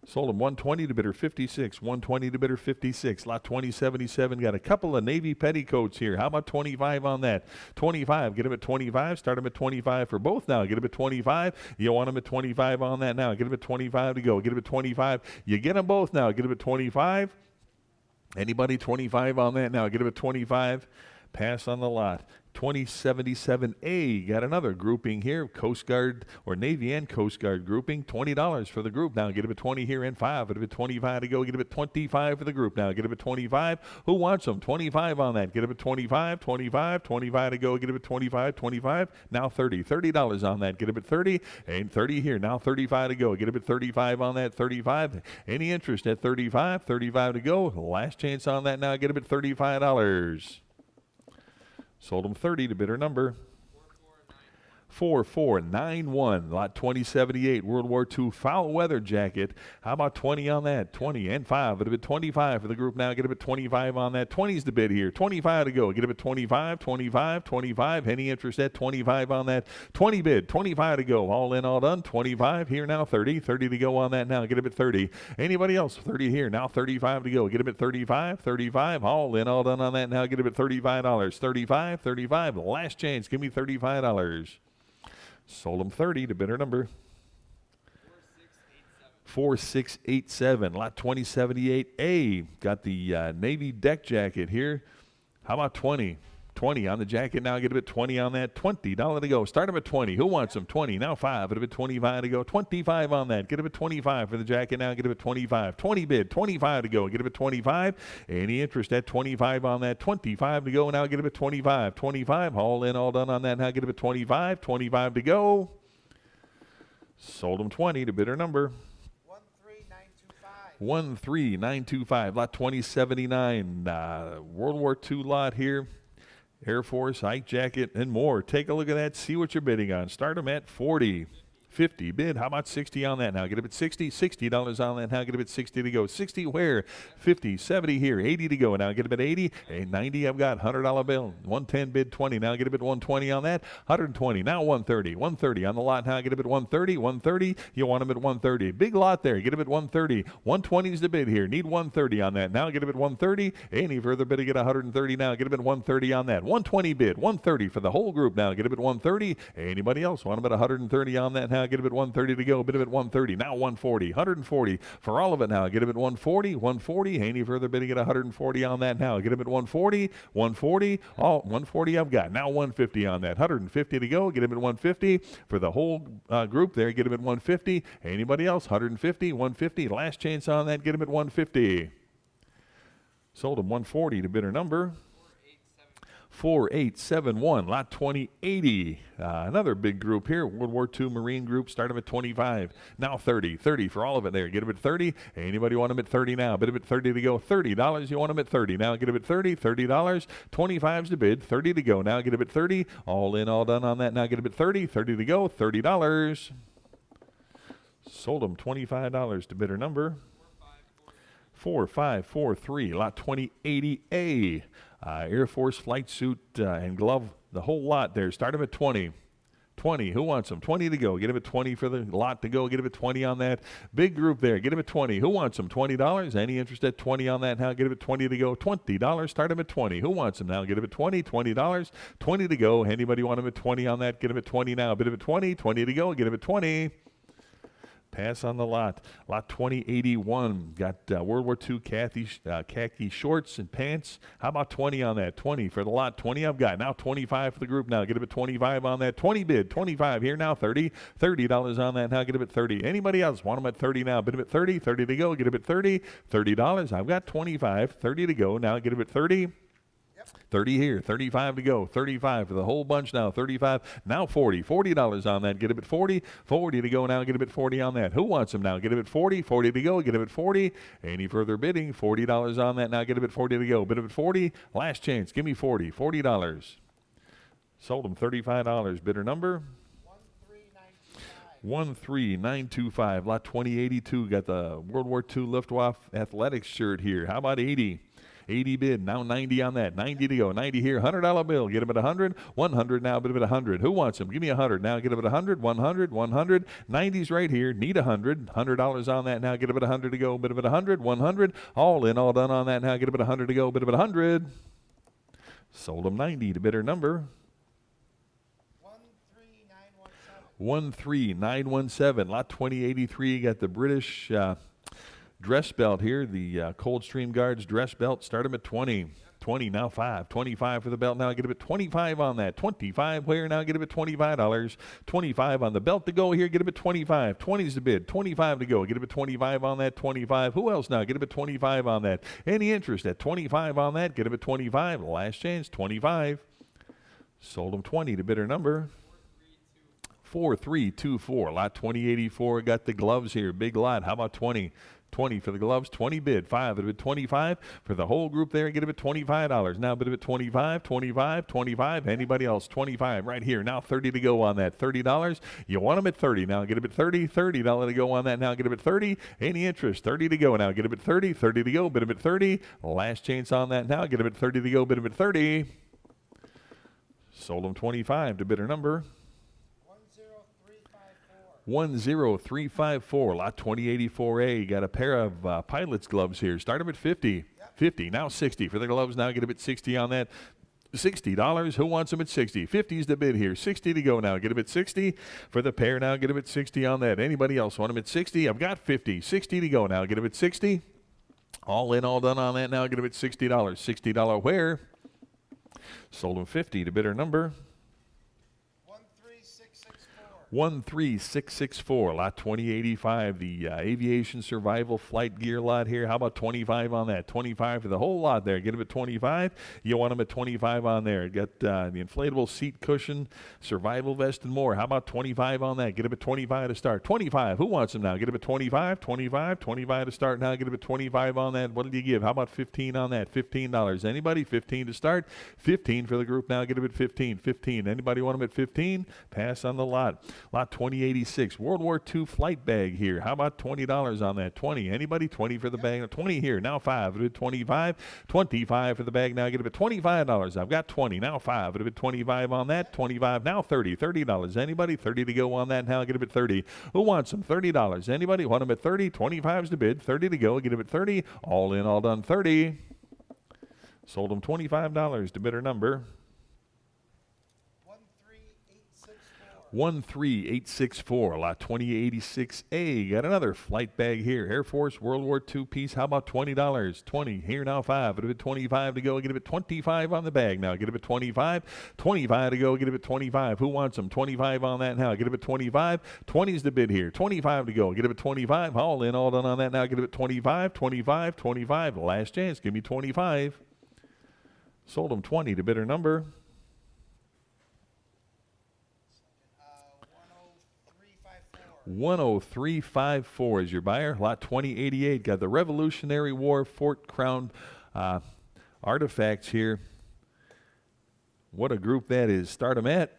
Sold him 120 to bidder 56. 120 to bidder 56. Lot 2077. Got a couple of navy petticoats here. How about 25 on that? 25. Get him at 25. Start him at 25 for both now. Get him at 25. You want him at 25 on that now. Get him at 25 to go. Get him at 25. You get them both now. Get him at 25. Anybody 25 on that now? Get him at 25. Pass on the lot. 2077A. Got another grouping here. Coast Guard or Navy and Coast Guard grouping. $20 for the group now. Get him at 20 here and 5. Get him at 25 to go. Get him at 25 for the group now. Get him at 25. Who wants them? 25 on that. Get him at 25. 25. 25 to go. Get him at 25. 25. Now 30. $30 on that. Get him at 30. And 30 here. Now 35 to go. Get him at 35 on that. 35. Any interest at 35. 35 to go. Last chance on that now. Get him at $35. Sold him 30 to bidder number 4491. Lot 2078. World War II foul weather jacket. How about 20 on that? 20 and 5. It'll be 25 for the group now. Get him at 25 on that. 20 is the bid here. 25 to go. Get him at 25, 25, 25. Any interest at 25 on that? 20 bid. 25 to go. All in, all done. 25 here now. 30. 30 to go on that now. Get him at 30. Anybody else? 30 here now. 35 to go. Get him at 35. 35. All in, all done on that now. Get him at $35. 35. 35. Last chance. Give me $35. Sold him 30 to bidder number 4687. Lot 2078A. Got the Navy deck jacket here. How about 20? 20 on the jacket now, get a bit 20 on that, $20 to go. Start them at 20. Who wants them? 20, now 5, at a bit 25 to go. 25 on that, get a bit 25 for the jacket now, get a bit 25. 20 bid, 25 to go, get a bit 25. Any interest at 25 on that, 25 to go, now get a bit 25. 25, all in, all done on that, now get a bit 25. 25 to go. Sold them 20 to bidder number 13925. Lot 2079. World War II lot here. Air Force, Ike jacket, and more. Take a look at that. See what you're bidding on. Start them at 40. 50 bid. How about 60 on that now? Get a bit 60. $60 on that now. Get a bit 60 to go. 60 where? 50, 70 here. 80 to go. Now get a bit 80. And 90 I've got. $100 bill. 110 bid 20. Now get a bit 120 on that. 120. Now 130. 130 on the lot now. Get a bit 130. 130. You want them at 130. Big lot there. Get a bit 130. 120 is the bid here. Need 130 on that. Now get a bit 130. Any further bid to get 130 now. Get a bit 130 on that. 120 bid. 130 for the whole group now. Get a bit 130. Anybody else want them at 130 on that now? Get a bit 130 to go, a bit of it 130, now 140, 140 for all of it now. Get a bit 140, 140, any further bidding at 140 on that now. Get a bit 140, 140, all 140 I've got. Now 150 on that, 150 to go, get a bit 150 for the whole group there. Get a bit 150, anybody else? 150, 150, last chance on that, get a bit 150. Sold them 140 to bidder number 4871, lot 2080. Another big group here, World War II Marine group. Start them at 25. Now 30. 30 for all of it there. Get them at 30. Anybody want them at 30 now? Bid them at 30 to go. $30. You want them at 30. Now get them at 30. $30. 25's the bid. 30 to go. Now get them at 30. All in, all done on that. Now get them at 30. 30 to go. $30. Sold them $25 to bidder number 4543, lot 2080A. Air Force flight suit and glove, the whole lot there. Start them at 20. 20, who wants them? 20 to go. Get them at 20 for the lot to go. Get them at 20 on that. Big group there. Get them at 20. Who wants them? $20. Any interest at 20 on that now? Get them at 20 to go. $20. Start them at 20. Who wants them now? Get them at 20. $20. 20 to go. Anybody want them at 20 on that? Get them at 20 now. Bid them at 20. 20 to go. Get them at 20. Pass on the lot. Lot 2081. Got World War II khaki shorts and pants. How about 20 on that? 20 for the lot. 20 I've got. Now 25 for the group now. Get them at 25 on that. 20 bid. 25 here now. 30. $30 on that now. Get them at 30. Anybody else want them at 30 now? Bid them at 30. 30 to go. Get them at 30. $30. I've got 25. 30 to go. Now get them at 30. 30 here, 35 to go, 35 for the whole bunch now, 35, now 40, $40 on that, get him at 40, 40 to go now, get him at 40 on that. Who wants them now? Get him at 40, 40 to go, get him at 40. Any further bidding? $40 on that now, get him at 40 to go, bid him at 40, last chance, give me 40, $40. Sold him $35, bidder number 13925, lot 2082, got the World War II Luftwaffe athletics shirt here. How about 80? 80 bid, now 90 on that, 90 to go, 90 here, $100 bill, get him at 100, 100 now, bid him at 100. Who wants him? Give me 100 now, get him at 100, 100, 100, 90's right here, need 100, $100 on that now, get him at 100 to go, bid him at 100, 100, all in, all done on that now, get him at 100 to go, bid him at 100. Sold him 90 to bidder number 13917, lot 2083, got the British dress belt here, the Coldstream Guards dress belt. Start them at 20. 20, now 5. 25 for the belt. Now get him at 25 on that. 25 where? Now get him at $25. 25 on the belt to go here. Get him at 25. 20's the bid. 25 to go. Get him at 25 on that. 25. Who else now? Get him at 25 on that. Any interest at 25 on that? Get him at 25. Last chance, 25. Sold him 20 to bidder number 4324. Lot 2084. Got the gloves here. Big lot. How about 20? 20 for the gloves, 20 bid, 5 at 25 for the whole group there. Get it at $25. Now bid it at 25, 25, 25. Anybody else? 25 right here. Now 30 to go on that. $30. You want them at 30. Now get it at 30, $30 to go on that. Now get it at 30. Any interest? 30 to go. Now get it at 30, 30 to go. Bid it at 30. Last chance on that. Now get it at 30 to go. Bid it at 30. Sold them 25 to bidder number 10354, lot 2084A. Got a pair of pilot's gloves here. Start them at 50. Yep. 50, now 60 for the gloves. Now get them at 60 on that. $60. Who wants them at 60? 50's the bid here. 60 to go now. Get them at 60 for the pair. Now get them at 60 on that. Anybody else want them at 60? I've got 50. 60 to go now. Get them at 60. All in, all done on that. Now get them at $60. $60 where? Sold them 50 to bidder number 13664. Lot 2085, the aviation survival flight gear lot here. How about 25 on that? 25 for the whole lot there. Get them at 25. You want them at 25 on there. Get the inflatable seat cushion, survival vest, and more. How about 25 on that? Get them at 25 to start. 25. Who wants them now? Get them at 25. 25. 25 to start now. Get them at 25 on that. What did you give? How about 15 on that? $15. Anybody? 15 to start. 15 for the group now. Get them at 15. 15. Anybody want them at 15? Pass on the lot. Lot 2086, World War II flight bag here. How about $20 on that? 20. Anybody? 20 for the bag. 20 here. Now 5. At 25. 25 for the bag. Now get it at $25. I've got 20. Now 5. At 25 on that. 25. Now 30. $30. Anybody? 30 to go on that. Now get it at 30. Who wants them? $30. Anybody? Want them at 30? 25's the bid. 30 to go. Get it at 30. All in, all done. 30. Sold them $25 to bidder number 13864. Lot 2086A. Got another flight bag here. Air Force World War II piece. How about $20? 20. Here now 5. It'll be 25 to go. Get it at 25 on the bag now. Get it at 25. 25 to go. Get it at 25. Who wants them? 25 on that now. Get it at 25. 20's the bid here. 25 to go. Get it at 25. All in, all done on that now. Get it at 25. 25. 25. Last chance. Give me 25. Sold them 20 to bidder number 10354 is your buyer. Lot 2088 got the Revolutionary War Fort Crown artifacts here. What a group that is. Start them at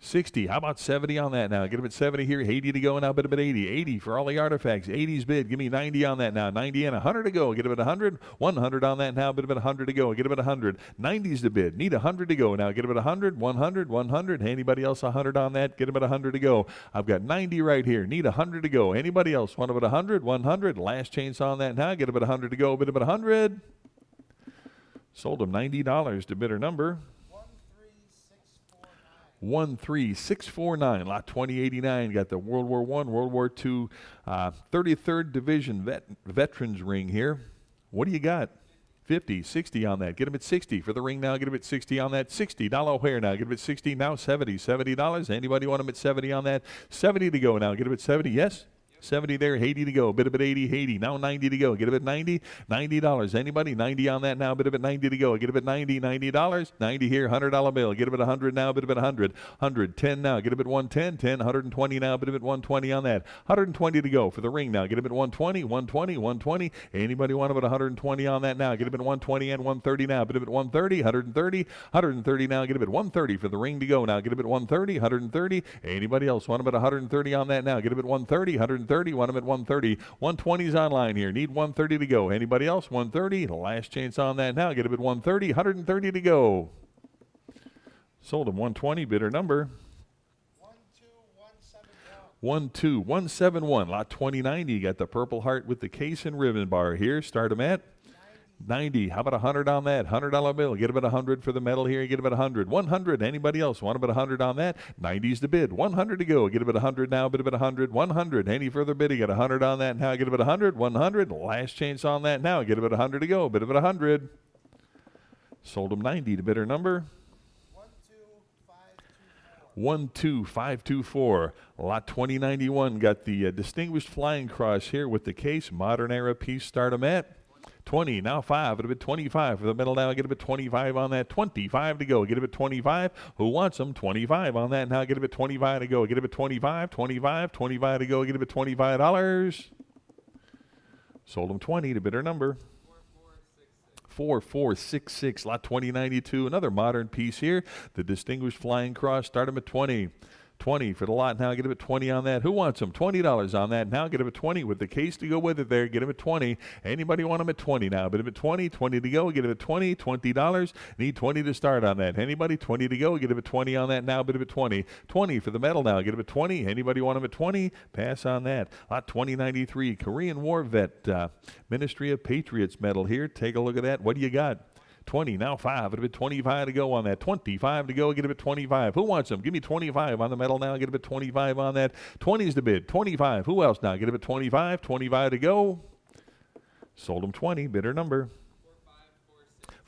60. How about 70 on that now? Get them at 70 here. 80 to go now. Bid them at 80. 80 for all the artifacts. 80's bid. Give me 90 on that now. 90 and 100 to go. Get them at 100. 100 on that now. Bid them at 100 to go. Get them at 100. 90's the bid. Need 100 to go now. Get them at 100. 100. 100. Anybody else 100 on that? Get them at 100 to go. I've got 90 right here. Need 100 to go. Anybody else want them at 100? 100. Last chance on that now. Get them at 100 to go. Bid them at 100. Sold them $90 to bidder number 13649. Lot 2089 got the World War I, World War II 33rd Division Veterans ring here. What do you got? 50, 60 on that. Get them at 60 for the ring now. Get them at 60 on that. $60 O'Hare now. Get them at 60 now. 70. $70. Anybody want them at 70 on that? 70 to go now. Get them at 70. Yes. 70 there, 80 to go. Bid of at 80, 80. Now 90 to go. Get it at 90, $90. Anybody? 90 on that now. Bid of at 90 to go. Get it at 90, $90. 90 here, $100 bill. Get it at 100 now. Bid of at 100. 100, 10 now. Get it at 110, 10, 120 now. Bid of at 120 on that. 120 to go for the ring now. Get it at 120, 120, 120. Anybody want about 120 on that now? Get it at 120 and 130 now. Bid of at 130, 130, 130 now. Get it at 130 for the ring to go now. Get it at 130, 130. Anybody else want about 130 on that now? Get it at 130, 130. Want them at 130. 120's online here. Need 130 to go. Anybody else? 130. Last chance on that now. Get them at 130. 130 to go. Sold them 120. Bidder number 12171. Lot 2090. Got the Purple Heart with the case and ribbon bar here. Start them at 90. How about 100 on that? $100 bill. Get about 100 for the metal here. Get about 100. 100. Anybody else want about 100 on that? 90's the bid. 100 to go. Get about 100 now. Bid about 100. 100. Any further bidding? Get 100 on that now. Get about 100. 100. Last chance on that now. Get about 100 to go. Bid about 100. Sold them 90 to bidder number 12524. Lot 2091 got the Distinguished Flying Cross here with the case. Modern era piece. Start them at 20. Now 5. It'll be 25 for the middle now. Get a bit 25 on that. 25 to go. Get a bit 25. Who wants them? 25 on that now. Get a bit 25 to go. Get a bit 25. 25. 25 to go. Get a bit $25. Sold them 20 to bidder number 4466. Lot 2092. Another modern piece here. The Distinguished Flying Cross. Start them at 20. 20 for the lot now. Get him at 20 on that. Who wants them? $20 on that. Now get him at 20 with the case to go with it there. Get him at 20. Anybody want him at 20 now? But him at 20. 20 to go. Get him at 20. $20. Need 20 to start on that. Anybody? 20 to go. Get him at 20 on that now. But him at 20. 20 for the metal now. Get him at 20. Anybody want him at 20? Pass on that. Lot 2093. Korean War vet. Ministry of Patriots medal here. Take a look at that. What do you got? 20, now 5. It'll be 25 to go on that. 25 to go. Get a bit 25. Who wants them? Give me 25 on the metal now. Get a bit 25 on that. 20 is the bid. 25. Who else now? Get a bit 25. 25 to go. Sold them 20. Bidder number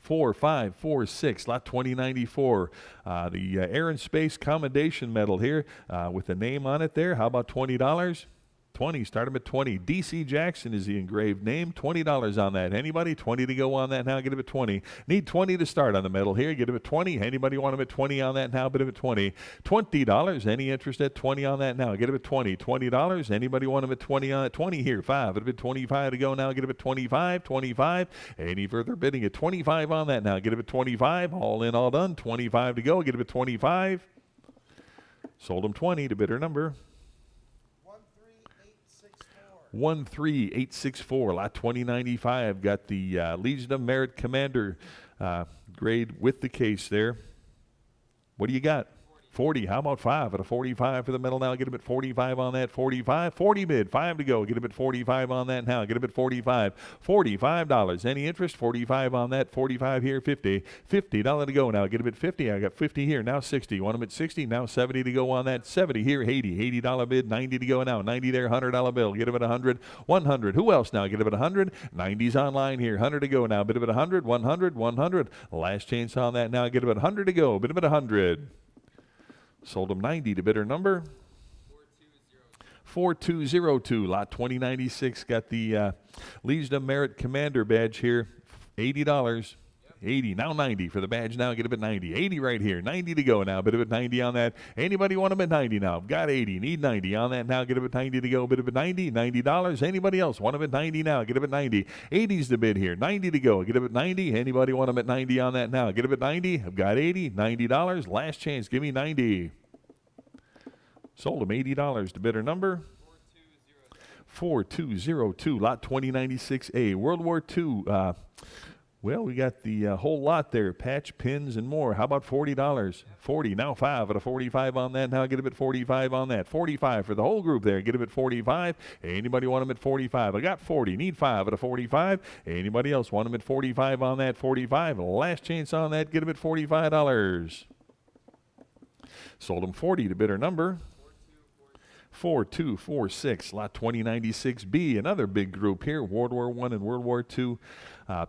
4546, lot 2094. The Air and Space Commendation Medal here with the name on it there. How about $20? 20, start them at 20. DC Jackson is the engraved name. $20 on that. Anybody? 20 to go on that now. Get them at 20. Need 20 to start on the medal here. Get them at 20. Anybody want them at 20 on that now? Bid them at 20. $20. Any interest at 20 on that now? Get them at 20. $20. Anybody want them at 20 on it? 20 here. 5. It'll be 25 to go now. Get them at 25. 25. Any further bidding at 25 on that now? Get them at 25. All in, all done. 25 to go. Get them at 25. Sold them 20 to bidder number 13864, lot 2095. Got the Legion of Merit Commander grade with the case there. What do you got? 40. How about 5 at a 45 for the medal now? Get him at 45 on that. 45. 40 bid. 5 to go. Get him at 45 on that now. Get him at 45. $45. Any interest? 45 on that. 45 here. 50. $50 to go now. Get him at 50. I got 50 here. Now 60. Want him at 60. Now 70 to go on that. 70 here. 80. $80 bid. 90 to go now. 90 there. $100 bill. Get him at 100. 100. Who else now? Get him at 100. 90's online here. 100 to go now. Bid him at 100. 100. 100. Last chance on that now. Get him at 100 to go. Bid him at 100. Sold them 90 to bidder number 4202. Lot 2096. Got the Legion of Merit Commander badge here. $80. 80. Now 90 for the badge now. Get him at 90. 80 right here. 90 to go now. Bid him at 90 on that. Anybody want him at 90 now? Got 80. Need 90 on that now. Get him at 90 to go. Bid him at 90. $90. Anybody else want him at 90 now? Get him at 90. 80's the bid here. 90 to go. Get him at 90. Anybody want him at 90 on that now? Get him at 90. I've got 80. $90. Last chance. Give me 90. Sold him $80 to bidder number 4202. Lot 2096A. World War II. Well, we got the whole lot there. Patch, pins, and more. How about $40? 40. Now 5 at a 45 on that. Now get him at 45 on that. 45 for the whole group there. Get him at 45. Anybody want him at 45? I got 40. Need 5 at a 45. Anybody else want him at 45 on that? 45. Last chance on that. Get him at $45. Sold him 40 to bidder number 4246. Lot 2096B. Another big group here. World War I and World War II.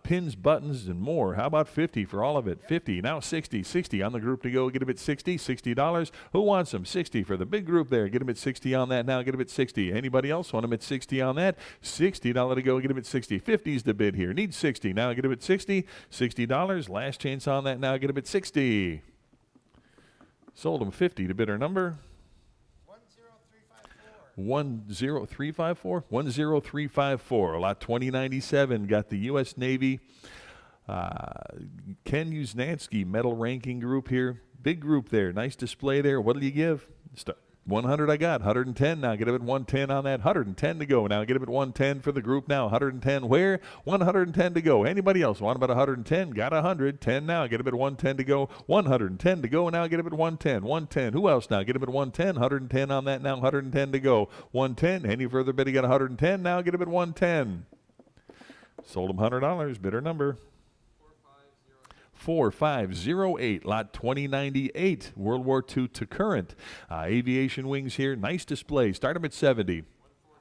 Pins, buttons, and more. How about 50 for all of it? 50. Now 60. 60 on the group to go. Get him at 60. $60. Who wants them? 60 for the big group there. Get him at 60 on that now. Get him at 60. Anybody else want him at 60 on that? $60 to go. Get him at 60. 50's the bid here. Need 60. Now get him at 60. $60. Last chance on that now. Get him at 60. Sold him 50 to bidder number 10354. 10354. Lot 2097. Got the U.S. Navy Ken Uznansky medal ranking group here. Big group there. Nice display there. What do you give? 100 I got. 110 now. Get him at 110 on that. 110 to go now. Get him at 110 for the group now. 110 where? 110 to go. Anybody else want about 110? Got 100. 10 now. Get him at 110 to go. 110 to go now. Get him at 110. 110. Who else now? Get him at 110. 110 on that now. 110 to go. 110. Any further bid? He got 110 now. Get him at 110. Sold him $100. Bidder number 4508. Lot 2098. World War II to current. Aviation wings here. Nice display. Start them at 70.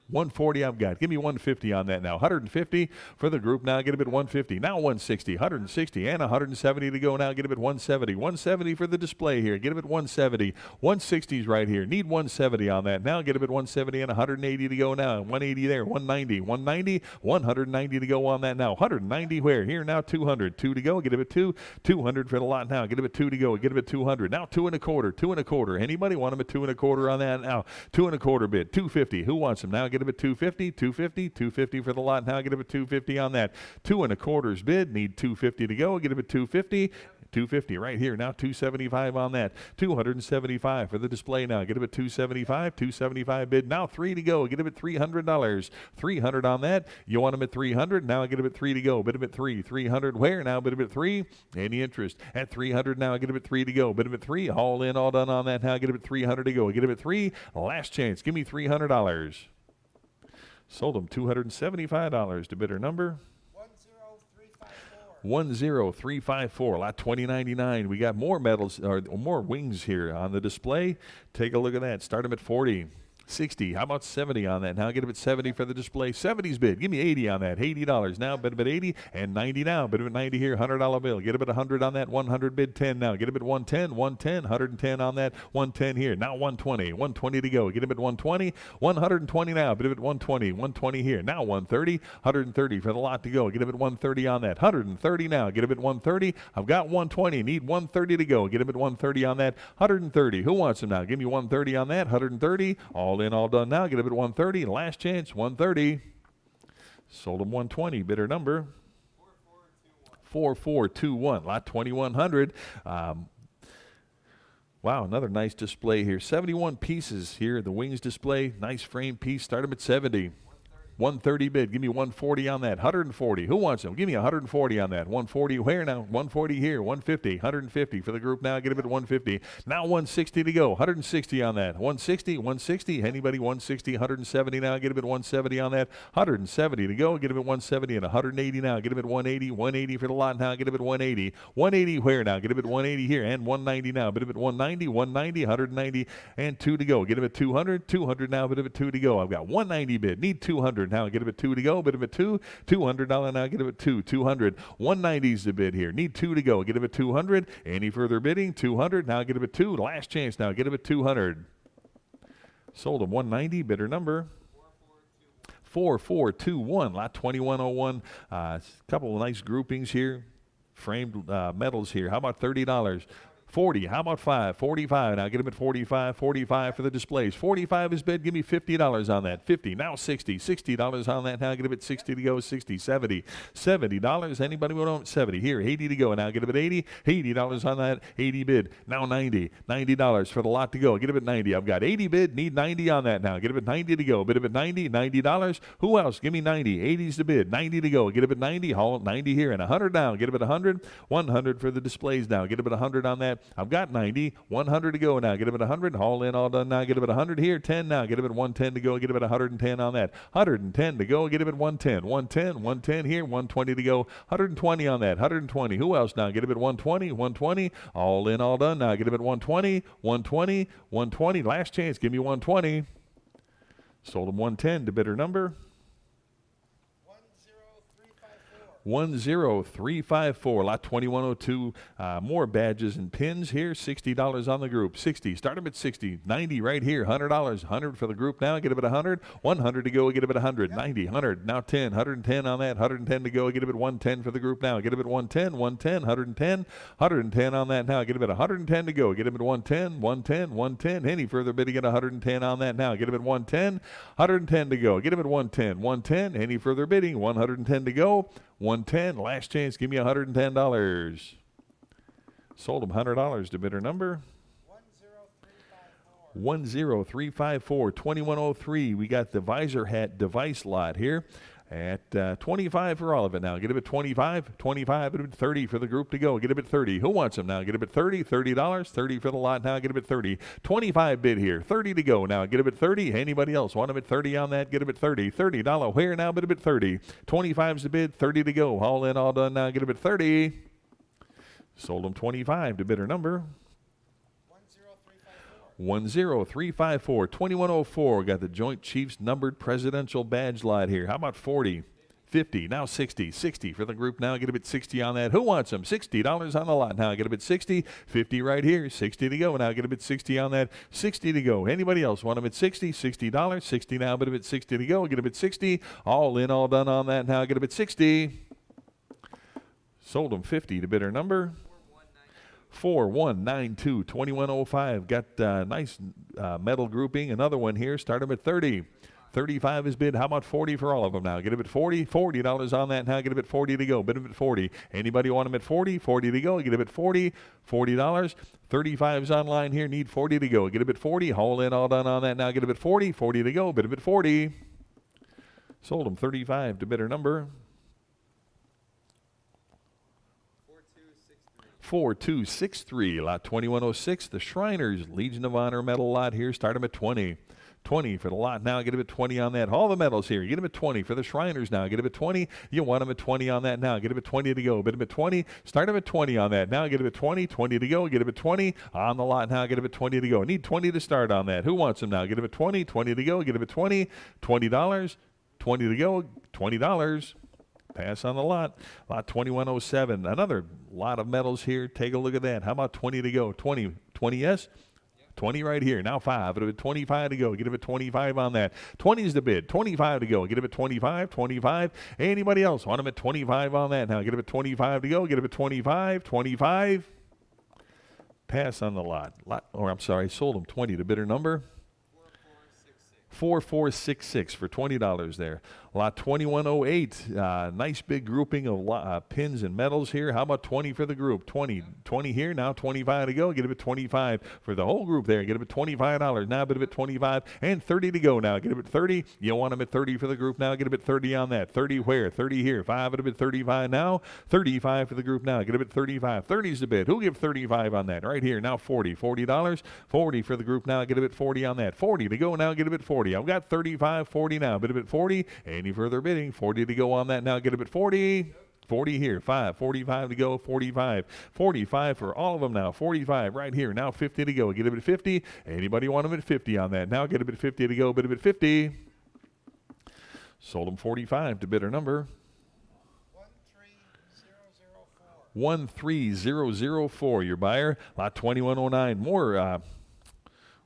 140 I've got. Give me 150 on that now. 150 for the group now. Get him at 150. Now 160. 160 and 170 to go now. Get him at 170. 170 for the display here. Get him at 170. 160's right here. Need 170 on that. Now get him at 170 and 180 to go now. 180 there. 190. 190. 190 to go on that now. 190 where? Here now 200. 2 to go. Get him at 2. 200 for the lot now. Get him at 2 to go. Get him at 200. Now 2 1/4. 2 1/4. Anybody want him at 2 1/4 on that now? 2 1/4 bid. 250. Who wants him now? Get him at 250, 250, 250 for the lot. Now get him at 250 on that. 2 1/4 bid. Need 250 to go. Get him at 250. 250 right here. Now 275 on that. 275 for the display now. Get him at 275. 275 bid. Now 3 to go. Get him at $300. 300 on that. You want him at 300. Now get him at 3 to go. Bid him at 3. 300 where? Now bid him at 3. Any interest? At 300 now. Get him at 3 to go. Bid him at 3. All in, all done on that. Now get him at 300 to go. Get him at 3. Last chance. Give me $300. Sold him $275 to bidder number 10354. Lot 2099. We got more medals or more wings here on the display. Take a look at that. Start them at 40. 60. How about 70 on that? Now get a bit 70 for the display. 70's bid. Give me 80 on that. $80 now. Bid a bit 80 and 90 now. Bid a bit 90 here. $100 bill. Get a bit 100 on that. 100 bid 10 now. Get a bit 110. 110. 110 on that. 110 here. Now 120. 120 to go. Get a bit 120. 120 now. Bid a bit 120. 120 here. Now 130. 130 for the lot to go. Get a bit 130 on that. 130 now. Get a bit 130. I've got 120. Need 130 to go. Get a bit 130 on that. 130. Who wants them now? Give me 130 on that. 130. All in, all done now. Get a bit 130. Last chance, 130. Sold them 120. Bidder number 4421. Lot 2100. Wow, another nice display here. 71 pieces here. The wings display. Nice frame piece. Start them at 70. 130 bid. Give me 140 on that. 140. Who wants them? Give me 140 on that. 140 where now? 140 here. 150. 150 for the group now. Get a bit 150. Now 160 to go. 160 on that. 160. 160. Anybody? 160. 170 now. Get a bit 170 on that. 170 to go. Get a bit 170 and 180 now. Get a bit 180. 180 for the lot now. Get a bit 180. 180 where now? Get a bit 180 here and 190 now. Bit a bit 190. 190. 190 and 2 to go. Get a bit 200. 200 now. Bit a bit 2 to go. I've got 190 bid. Need 200. Now get a bit 2 to go, bit of a 2, $200 now, get a bit 2, 200, 190's the bid here, need 2 to go, get a bit 200, any further bidding, 200, now get a bit 2, last chance now, get a bit 200. Sold them 190, bidder number 4421, lot 2101, a couple of nice groupings here, framed metals here, how about $30? 40. How about 5? 45. Now get them at 45. 45 for the displays. 45 is bid. Give me $50 on that. 50. Now 60. $60 on that. Now get them at 60 to go. 60. 70. $70. Anybody want 70? Here. 80 to go. Now get them at 80. $80 on that. 80 bid. Now 90. $90 for the lot to go. Get them at 90. I've got 80 bid. Need 90 on that now. Get them at 90 to go. Bid them at 90. $90. Who else? Give me 90. 80's the bid. 90 to go. Get them at 90. Haul 90 here and 100 down. Get them at 100. 100 for the displays now. Get them at 100 on that. I've got 90, 100 to go now. Get him at 100, all in, all done now. Get him at 100 here, 10 now. Get him at 110 to go. Get him at 110 on that. 110 to go. Get him at 110, 110, 110 here, 120 to go. 120 on that. 120. Who else now? Get him at 120, 120, all in, all done now. Get him at 120, 120, 120. Last chance. Give me 120. Sold him 110 to bidder number 10354, lot 2102. More badges and pins here. $60 on the group. 60. Start them at 60. 90 right here. $100. 100 for the group now. Get them at 100. 100 to go. Get them at 100. 90. 100. Now 10. 110 on that. 110 to go. Get them at 110 for the group now. Get them at 110. 110. 110. 110 on that now. Get them at 110 to go. Get them at 110. 110. 110. Any further bidding at 110 on that now. Get them at 110. 110 to go. Get them at 110. 110. Any further bidding? 110 to go. 110. Last chance. Give me $110. Sold them $100 to bidder number 10354. 2103. We got the visor hat device lot here at 25 for all of it now. Get them at 25. 25 at 30 for the group to go. Get them at 30. Who wants them now? Get them at 30. $30. 30 for the lot now. Get them at 30. 25 bid here. 30 to go now. Get them at 30. Anybody else want them at 30 on that? Get them at 30. $30 where now? Bid them at 30. 25's the bid. 30 to go. All in, all done now. Get them at 30. Sold them 25 to bidder number 10354. 2104. Got the Joint Chiefs numbered presidential badge lot here. How about 40? 50. Now 60. 60 for the group now. Get a bit 60 on that. Who wants them? $60 on the lot now. Get a bit 60. 50 right here. 60 to go. Now get a bit 60 on that. 60 to go. Anybody else want them at 60? $60. 60 now. Bit a bit 60 to go. Get a bit 60. All in, all done on that now. Get a bit 60. Sold them 50 to bidder number 4192. 2105. Got nice metal grouping. Another one here. Start them at 30. 35 is bid. How about 40 for all of them now? Get them at 40. $40 on that now. Get them at 40 to go. Bid them at 40. Anybody want them at 40? 40 to go. Get them at 40. $40. 35's online here. Need 40 to go. Get them at 40. All in, all done on that now. Get them at 40. 40 to go. Bid them at 40. Sold them 35 to bidder number 4263. Lot 2106. The Shriners Legion of Honor metal lot here. Start them at 20. 20 for the lot now. Get him at 20 on that. All the metals here. Get him at 20 for the Shriners now. Get him at 20. You want him at 20 on that now. Get him at 20 to go. Bid him at 20. Start him at 20 on that now. Get him at 20. 20 to go. Get him at 20 on the lot now. Get him at 20 to go. Need 20 to start on that. Who wants him now? Get him at 20. 20 to go. Get him at 20. $20. 20 to go. $20. Pass on the lot. Lot 2107. Another lot of metals here. Take a look at that. How about 20 to go? 20. 20, yes? 20 right here. Now 5. It'll be 25 to go. Get him at 25 on that. 20 is the bid. 25 to go. Get him at 25. 25. Anybody else? Want him at 25 on that. Now get him at 25 to go. Get him at 25. 25. Pass on the lot. Sold him 20. The bidder number? 4466 for $20 there. Lot 2108. Nice big grouping of pins and metals here. How about 20 for the group? 20 here. Now 25 to go. Get him at 25 for the whole group there. Get him at $25. Now bid him at 25 and 30 to go now. Get him at 30. You want him at 30 for the group now. Get him at 30 on that. 30 where? 30 here. 5 at him at 35 now. 35 for the group now. Get him at 35. 30 is the bid. Who'll give 35 on that? Right here. Now 40. $40. 40 for the group now. Get him at 40 on that. 40 to go now. Get him at 40. I've got 35, 40 now. Bid him at 40. Any further bidding? 40 to go on that now. Get him at 40. 40 here. 5. 45 to go. 45. 45 for all of them now. 45 right here. Now 50 to go. Get him at 50. Anybody want him at 50 on that? Now get him at 50 to go. Bid him at 50. Sold him 45 to bidder number 13004. Your buyer. Lot 2109. More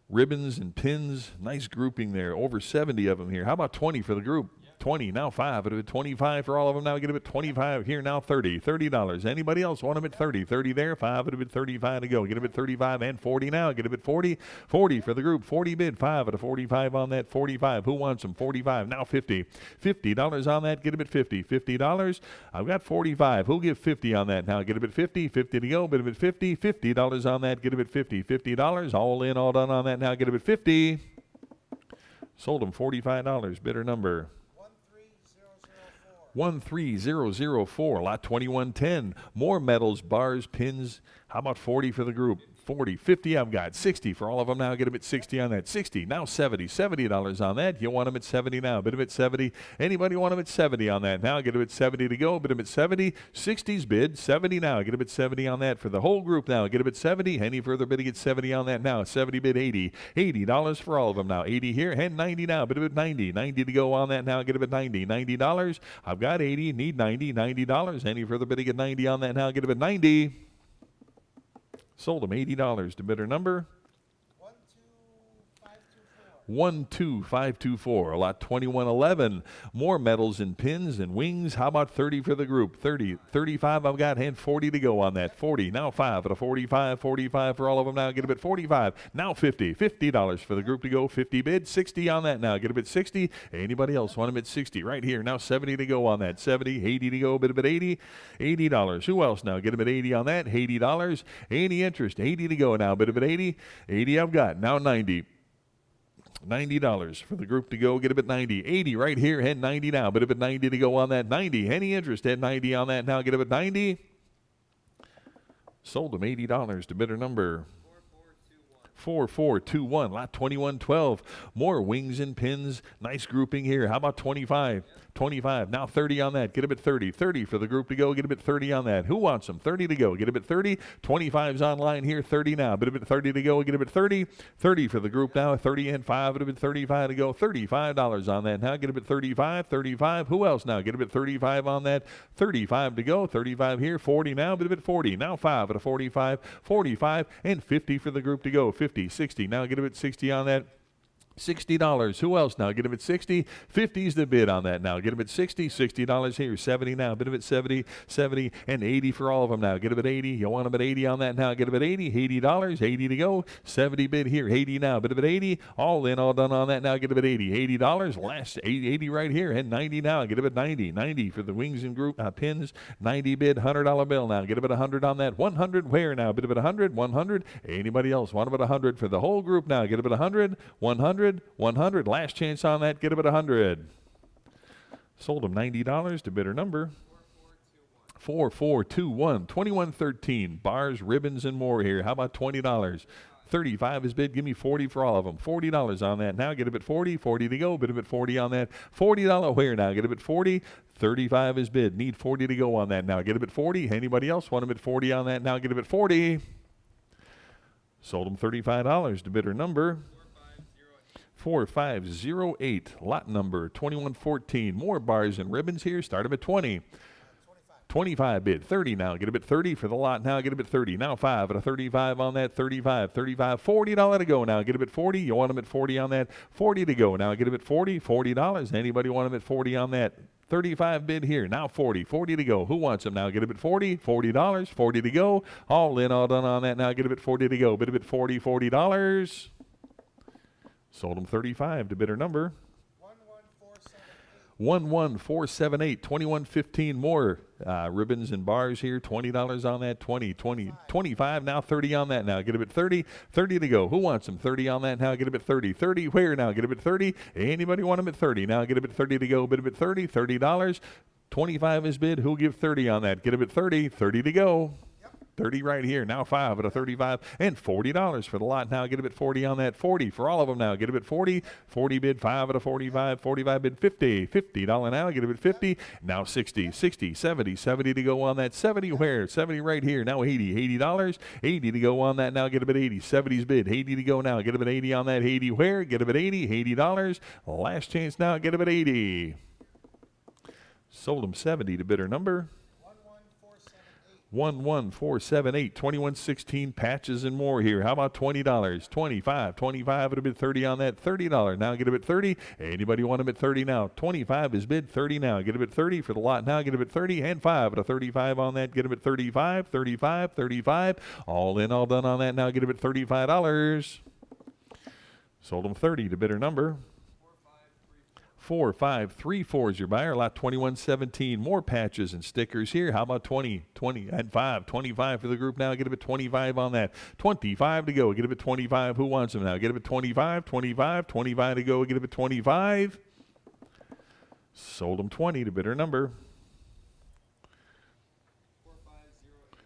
ribbons and pins. Nice grouping there. Over 70 of them here. How about 20 for the group? 20. Now 5. It'll be 25 for all of them. Now get him at 25 here. Now 30. $30. Anybody else want him at 30? 30 there. 5. It'll be 35 to go. Get him at 35 and 40 now. Get him at 40. 40 for the group. 40 bid. 5 at a 45 on that. 45. Who wants them? 45. Now 50. $50 on that. Get him at 50. $50. I've got 45. Who'll give 50 on that now? Get him at 50. 50 to go. Bid him at 50. $50 on that. Get him at 50. $50. All in, all done on that now. Get him at 50. Sold him $45. Bidder number 13004. Lot 2110. More metals, bars, pins. How about 40 for the group? 40. 50 I've got. 60 for all of them now. Get them at 60 on that. 60. Now 70. $70 on that. You want them at 70 now. Bid them at 70. Anybody want them at 70 on that now? Get them at 70 to go. Bid them at 70. 60's bid. 70 now. Get them at 70 on that for the whole group now. Get them at 70. Any further bidding at 70 on that now. 70 bid 80. $80 for all of them now. 80 here and 90 now. Bid them at 90. 90 to go on that now. Get them at 90. $90. I've got 80. Need 90. $90. Any further bidding at 90 on that now. Get them at 90. Sold them $80 to bidder number 12524. Lot 2111. More metals and pins and wings. How about 30 for the group? 30. 35 I've got and 40 to go on that. 40. Now 5 at a 45. 45 for all of them now. Get them at 45. Now 50. $50 for the group to go. 50 bid. 60 on that now. Get them at 60. Anybody else want them at 60? Right here. Now 70 to go on that. 70. 80 to go. Bid them at 80. $80. Who else now? Get them at 80 on that. $80. Any interest? 80 to go now. Bid them at 80. 80 I've got. Now 90. $90 for the group to go. Get him at 90. 80 right here and 90 now. But if at 90 to go on that. 90. Any interest at 90 on that now? Get him at 90. Sold him $80 to bidder number 4421. Lot 2112. More wings and pins. Nice grouping here. How about 25? 25. Now 30 on that. Get him at 30. 30 for the group to go. Get him at 30 on that. Who wants them? 30 to go. Get him at 30. 25's online here. 30 now. Get him at 30 to go. Get him at 30. 30 for the group now. 30 and 5. Get him at 35 to go. $35 on that now. Get him at 35. 35. Who else now? Get him at 35 on that. 35 to go. 35 here. 40 now. Get him at 40. Now 5 at a 45. 45 and 50 for the group to go. 50. 60. Now get him at 60 on that. $60. Who else now? Get him at 60. 50's the bid on that now. Get him at 60. $60 here. 70 now. Bid him at 70. 70 and 80 for all of them now. Get him at 80. You want him at 80 on that now. Get him at 80. $80. 80 to go. 70 bid here. 80 now. Bid him at 80. All in, all done on that now. Get him at 80. $80. Last 80 right here. And 90 now. Get him at 90. 90 for the wings and group pins. 90 bid. $100 bill now. Get him at 100 on that. 100 where now? Bid him at 100. 100. Anybody else want him at 100 for the whole group now? Get him at 100. 100. 100. Last chance on that. Get him at 100. Sold him $90 to bidder number 4421. 2113. Bars, ribbons, and more here. How about $20? 35 is bid. Give me 40 for all of them. $40 on that. Now get a bid 40. 40 to go. Bid a bid 40 on that. $40 where now? Get a bid 40. 35 is bid. Need 40 to go on that. Now get a bid 40. Anybody else want a bid 40 on that? Now get a bid 40. Sold them $35 to bidder number 4508. Lot number 2114. More bars and ribbons here. Start them at 20. 25 bid. 30 now. Get a bid 30 for the lot. Now get a bid 30. Now 5 at a 35 on that. 35. $40 to go now. Get a bid 40. You want them at 40 on that. 40 to go. Now get a bid 40. $40. Anybody want them at 40 on that? 35 bid here. Now 40. 40 to go. Who wants them now? Get a bid 40. $40. 40 to go. All in, all done on that. Now get a bid 40 to go. Bid a bid 40. $40. Sold them 35 to bidder number 11478. 2115 more ribbons and bars here. $20 on that. 20, 20, 25. Now 30 on that. Now get a bit 30. 30 to go. Who wants them? 30 on that. Now get a bit 30. 30 where now? Get a bit 30. Anybody want them at 30? Now get a bit 30 to go. Bid a bit 30. $30. 25 is bid. Who'll give 30 on that? Get a bit 30. 30 to go. 30 right here. Now 5 at a 35 and $40 for the lot. Now get a bit 40 on that. 40 for all of them now. Get a bit 40. 40 bid. 5 at a 45. 45 bid. 50. $50 now. Get a bit 50. Now 60. 60. 70. 70 to go on that. 70 where? 70 right here. Now 80. $80. 80 to go on that. Now get a bit 80. 70's bid. 80 to go now. Get a bit 80 on that. 80 where? Get a bit 80. $80. Last chance now. Get a bit 80. Sold them 70 to bidder number 11478. 2116 patches and more here. How about $20? 25. 25 at a bid 30 on that. $30. Now get a bid 30. Anybody want them at 30 now? 25 is bid. 30 now. Get a bid 30 for the lot. Now get a bid 30 and 5 at a 35 on that. Get a bid 35. 35. 35. All in, all done on that. Now get a bid $35. Sold them 30 to bidder number 4534 is your buyer. Lot 2117. More patches and stickers here. How about 20? 20 and 5. 25 for the group now. Get a bit 25 on that. 25 to go. Get a bit 25. Who wants them now? Get a bit 25. 25. 25 to go. Get a bit 25. Sold them 20 to bidder number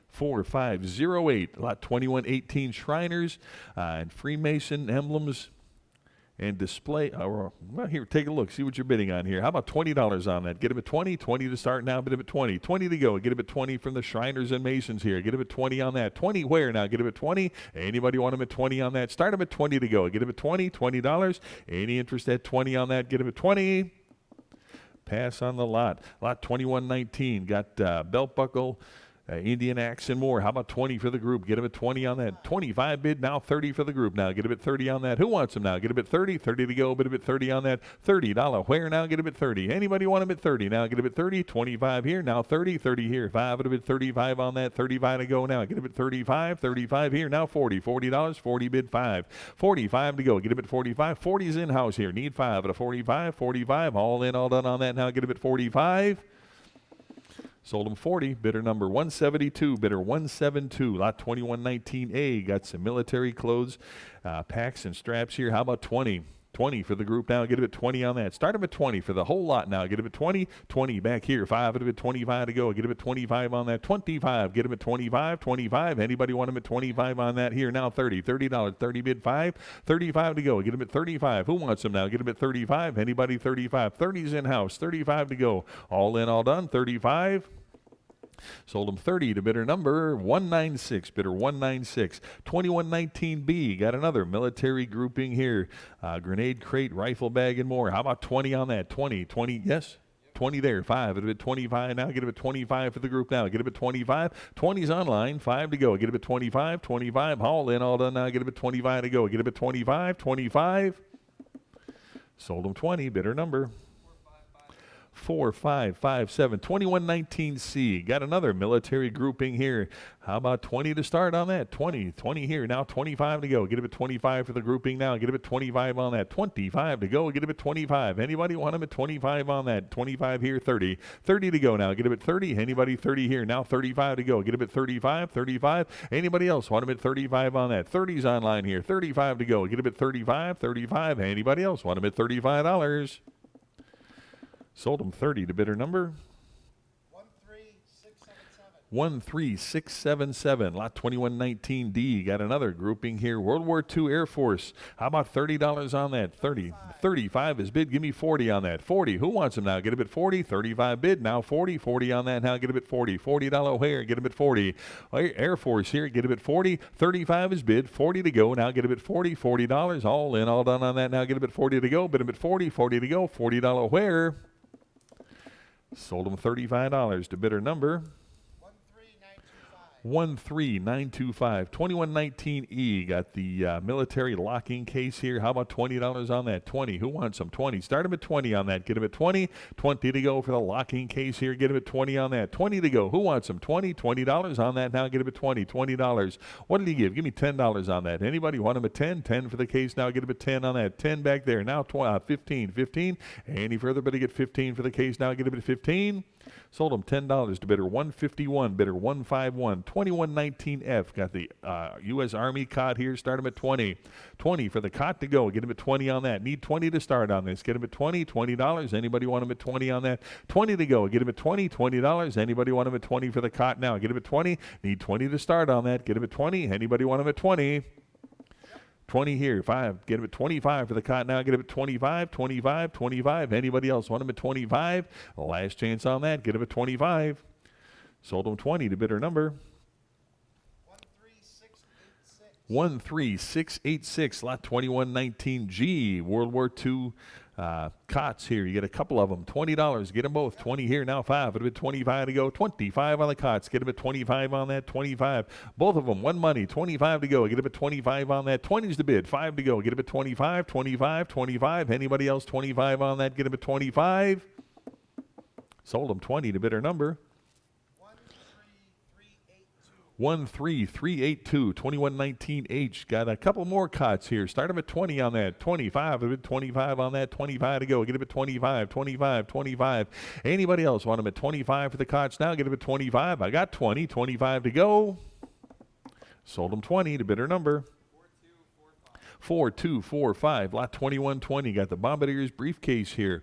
4508. Lot 2118. Shriners and Freemason emblems and display. Well, here, take a look. See what you're bidding on here. How about $20 on that? Get a bit 20. 20 to start now. Bid a bit 20. 20 to go. Get a bit 20 from the Shriners and Masons here. Get a bit 20 on that. 20 where now? Get a bit 20. Anybody want them at 20 on that? Start them at 20 to go. Get a bit 20. $20. Any interest at 20 on that? Get a bit 20. Pass on the lot. Lot 2119. Got belt buckle, Indian axe and more. How about 20 for the group? Get them at 20 on that. 25 bid. Now 30 for the group. Now get a bit 30 on that. Who wants them now? Get a bit 30. 30 to go. Bid a bit 30 on that. $30. Where now? Get a bit 30. Anybody want them at 30? Now get a bit 30. 25 here. Now 30. 30 here. 5 at a bit 35 on that. 35 to go now. Get a bit 35. 35 here. Now 40. $40. 40 bid 5. 45 to go. Get a bit 45. 40 is in house here. Need 5 at a 45. 45. All in, all done on that. Now get a bit 45. Sold them 40. Bidder number 172. Bidder 172. Lot 2119A. Got some military clothes, packs and straps here. How about 20? 20 for the group now. Get a bit 20 on that. Start them at 20 for the whole lot now. Get a bit 20. 20 back here. 5 at a bit 25 to go. Get a bit 25 on that. 25. Get them at 25. 25. Anybody want them at 25 on that here now? 30. $30. 30 bid 5. 35 to go. Get them at 35. Who wants them now? Get them at 35. Anybody? 35. 30's in house. 35 to go. All in, all done. 35. Sold them 30 to bidder number 196. Bidder 196. 2119B. Got another military grouping here. Grenade crate, rifle bag, and more. How about 20 on that? 20. 20, yes? 20 there. 5 at a bit 25 now. Get a bit 25 for the group now. Get a bit 25. 20's online. 5 to go. Get a bit 25. 25. All in, all done now. Get a bit 25 to go. Get a bit 25. 25. Sold them 20. Bidder number 4557. 2119C. Got another military grouping here. How about 20 to start on that? 20. 20 here. Now 25 to go. Get a bit 25 for the grouping now. Get a bit 25 on that. 25 to go. Get a bit 25. Anybody want them at 25 on that? 25 here. 30. 30 to go now. Get a bit 30. Anybody? 30 here. Now 35 to go. Get a bit 35. 35. Anybody else want them at 35 on that? 30's online here. 35 to go. Get a bit 35. 35. Anybody else want them at $35? Sold them 30 to bidder number 13677. 13677, lot 2119D. Got another grouping here. World War II Air Force. How about $30 on that? 35 is bid. Give me 40 on that. 40. Who wants them now? Get them at 40. 35 bid. Now 40. 40 on that. Now get them at 40. $40 O'Hare. Get them at 40. Air Force here. Get them at 40. 35 is bid. 40 to go. Now get them at 40. $40. All in. All done on that. Now get them at 40 to go. Bid them at 40. 40 to go. $40 O'Hare. Sold them $35 to bidder number 13925. 2119E. Got the military locking case here. How about $20 on that? 20. Who wants them? 20. Start them at 20 on that. Get them at 20. 20 to go for the locking case here. Get them at 20 on that. 20 to go. Who wants them? 20. $20 on that. Now get them at 20. $20. What did he give? Give me $10 on that. Anybody want them at 10? 10 for the case. Now get them at 10 on that. 10 back there. Now 15. 15. Any further, but to get 15 for the case. Now get them at 15. Sold them $10 to bidder 151, bidder 151. 2119F. Got the U.S. Army cot here. Start them at 20. 20 for the cot to go. Get them at 20 on that. Need 20 to start on this. Get them at 20. $20. Anybody want them at 20 on that? 20 to go. Get them at 20. $20. Anybody want them at 20 for the cot now? Get them at 20. Need 20 to start on that. Get them at 20. Anybody want them at 20? 20 here, 5. Get them at 25 for the cot now. Get them at 25, 25, 25. Anybody else want them at 25? Last chance on that. Get them at 25. Sold them 20 to bidder number 13686. Lot 2119G. World War II cots here. You get a couple of them. $20. Get them both. 20 here. Now 5. It'll be 25 to go. 25 on the cots. Get them at 25 on that. 25. Both of them. One money. 25 to go. Get them at 25 on that. 20 is the bid. 5 to go. Get them at 25. 25. 25. Anybody else? 25 on that. Get them at 25. Sold them 20 to bidder number 13382. 2119H. Got a couple more cots here. Start them at 20 on that. 25. A bit 25 on that. 25 to go. Get them at 25. 25. 25. Anybody else want them at 25 for the cots now? Get them at 25. I got 20. 25 to go. Sold them 20 to bidder number 4245. Lot 2120. Got the Bombardiers briefcase here.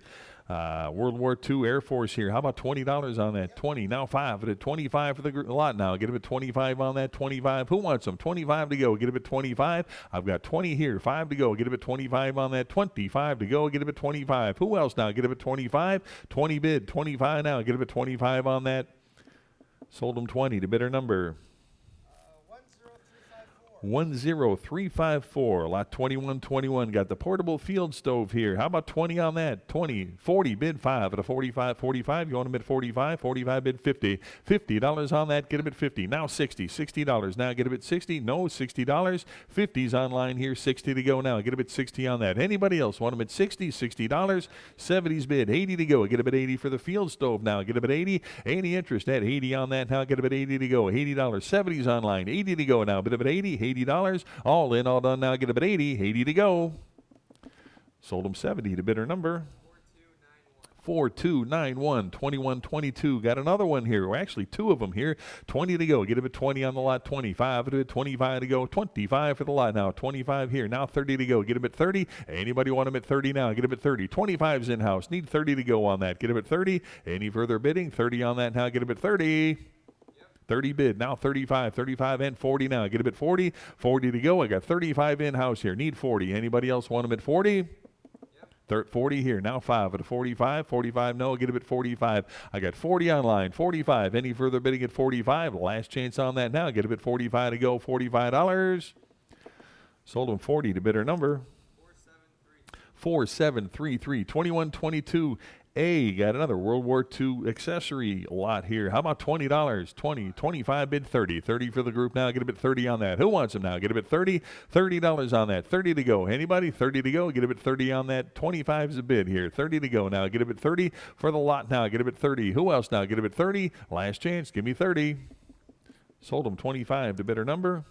World War II Air Force here. How about $20 on that? 20. Now 5. At 25 for the lot now. Get them at 25 on that. 25. Who wants them? 25 to go. Get them at 25. I've got 20 here. 5 to go. Get them at 25 on that. 25 to go. Get them at 25. Who else now? Get them at 25. 20 bid. 25 now. Get them at 25 on that. Sold them 20 to bidder number 10354. Lot 2121. Got the portable field stove here. How about 20 on that? 20. 40 bid 5 at a 45. 45. You want them at 45. 45 bid 50. $50 on that. Get them at 50. Now 60. $60. Now get them at 60. No, $60. 50's online here. 60 to go now. Get them at 60 on that. Anybody else want them at 60? $60. 70's bid. 80 to go. Get them at 80 for the field stove now. Get them at 80. Any interest at 80 on that now. Get them at 80 to go. $80. 70's online. 80 to go now. Bid them at 80. $80. All in, all done now. Get them at 80. 80 to go. Sold them 70 to bidder number 4291. 2122. Got another one here. Well, actually, two of them here. 20 to go. Get them at 20 on the lot. 25 to it. 25 to go. 25 for the lot now. 25 here. Now 30 to go. Get them at 30. Anybody want them at 30 now? Get them at 30. 25's in-house. Need 30 to go on that. Get them at 30. Any further bidding? 30 on that now. Get them at 30. 30 bid. Now 35. 35 and 40 now. Get them at 40. 40 to go. I got 35 in-house here. Need 40. Anybody else want them at 40? 40 here. Now 5 at a 45. 45 no. Get them at 45. I got 40 online. 45. Any further bidding at 45? Last chance on that now. Get them at 45 to go. $45. Sold them 40 to bidder number 4733. 2122. Got another World War II accessory lot here. How about $20? 20. 25 bid 30. 30 for the group now. Get them at 30 on that. Who wants them now? Get them at 30. $30 on that. 30 to go. Anybody? 30 to go. Get them at 30 on that. 25 is a bid here. 30 to go now. Get them at 30 for the lot now. Get them at 30. Who else now? Get them at 30. Last chance. Give me 30. Sold them 25 to bidder number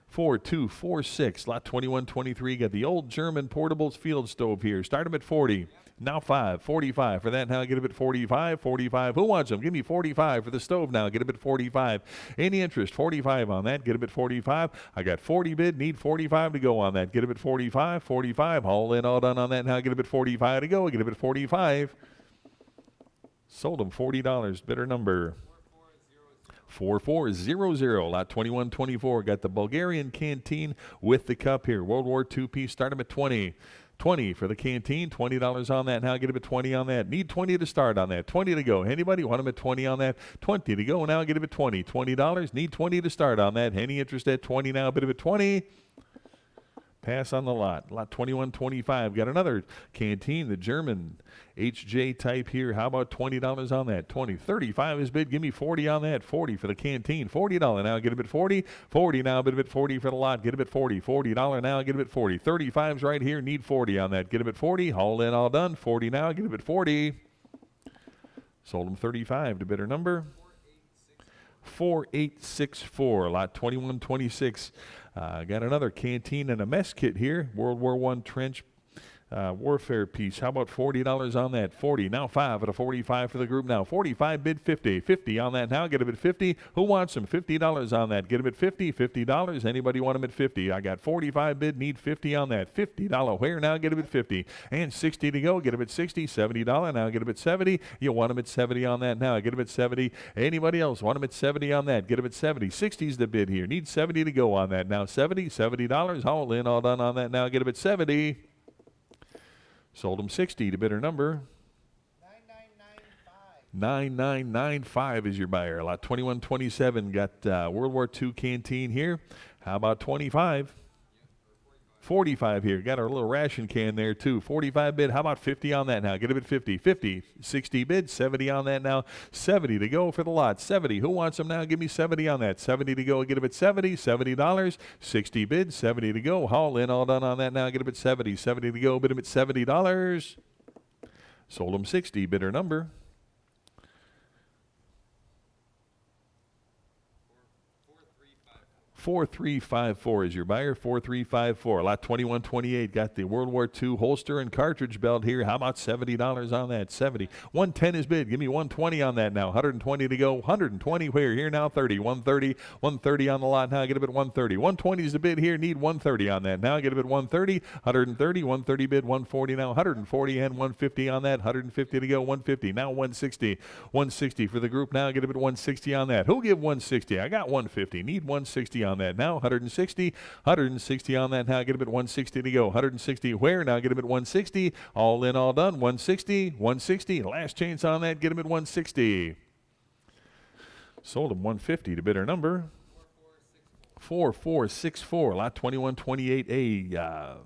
4246. Lot 2123. Got the old German portables field stove here. Start them at 40. Now 5. 45 for that now. Get them at 45. 45. Who wants them? Give me 45 for the stove now. Get them at 45. Any interest? 45 on that. Get them at 45. I got 40 bid. Need 45 to go on that. Get them at 45. 45. All in, all done on that now. Get them at 45 to go. Get them at 45. Sold them $40. Bidder number 4400. Lot 2124. Got the Bulgarian canteen with the cup here. World War II piece. Start them at 20. 20 for the canteen, $20 on that. Now get them at 20 on that. Need 20 to start on that. 20 to go. Anybody want them at 20 on that? 20 to go. Now get them at 20. $20. Need 20 to start on that. Any interest at 20 now? Bit of at 20. Pass on the lot. Lot 2125. Got another canteen, the German HJ type here. How about $20 on that? 20. 35 is bid. Give me 40 on that. 40 for the canteen. $40 now. Get a bit 40. 40 now. Bid a bit 40 for the lot. Get a bit 40. $40 now. Get a bit 40. 35's right here. Need 40 on that. Get a bit 40. All in, all done. 40 now. Get a bit 40. Sold them 35 to bidder number 4864. Lot 2126. Got another canteen and a mess kit here. World War I trench warfare piece. How about $40 on that? 40. Now 5 at a 45 for the group now. 45 bid 50. 50 on that now. Get them at 50. Who wants them? $50 on that. Get them at 50. $50. Anybody want them at 50? I got 45 bid. Need 50 on that. $50 where now? Get them at 50. And 60 to go. Get them at 60. $70 now. Get them at 70. You want them at 70 on that now. Get them at 70. Anybody else want them at 70 on that? Get them at 70. 60's the bid here. Need 70 to go on that now. 70. $70. All in, all done on that now. Get them at 70. Sold them 60 to bidder number 9995 is your buyer. Lot 2127. Got World War II canteen here. How about 25? 45 here. Got our little ration can there too. 45 bid. How about 50 on that now? Get it at 50. 50. 60 bid. 70 on that now. 70 to go for the lot. 70. Who wants them now? Give me 70 on that. 70 to go. Get them at 70. $70. 60 bid. 70 to go. Haul in, all done on that now. Get them at 70. 70 to go. Bid them at $70. Sold them 60. Bidder number 4354 is your buyer. 4354. Lot 2128. Got the World War II holster and cartridge belt here. How about $70 on that? 70. 110 is bid. Give me 120 on that now. 120 to go. 120 where? Here now. 30. 130. 130 on the lot now. Get a bit 130. 120 is the bid here. Need 130 on that now. Get a bit 130. 130. 130 bid. 140 now. 140 and 150 on that. 150 to go. 150. Now 160. 160 for the group now. Get a bit 160 on that. Who'll give 160? I got 150. Need 160 on that now. 160 on that now. Get a bit 160 to go. 160 where now? Get a bit 160. All in, all done. 160. Last chance on that. Get him at 160. Sold him 150 to bidder number 4464. Lot 2128A.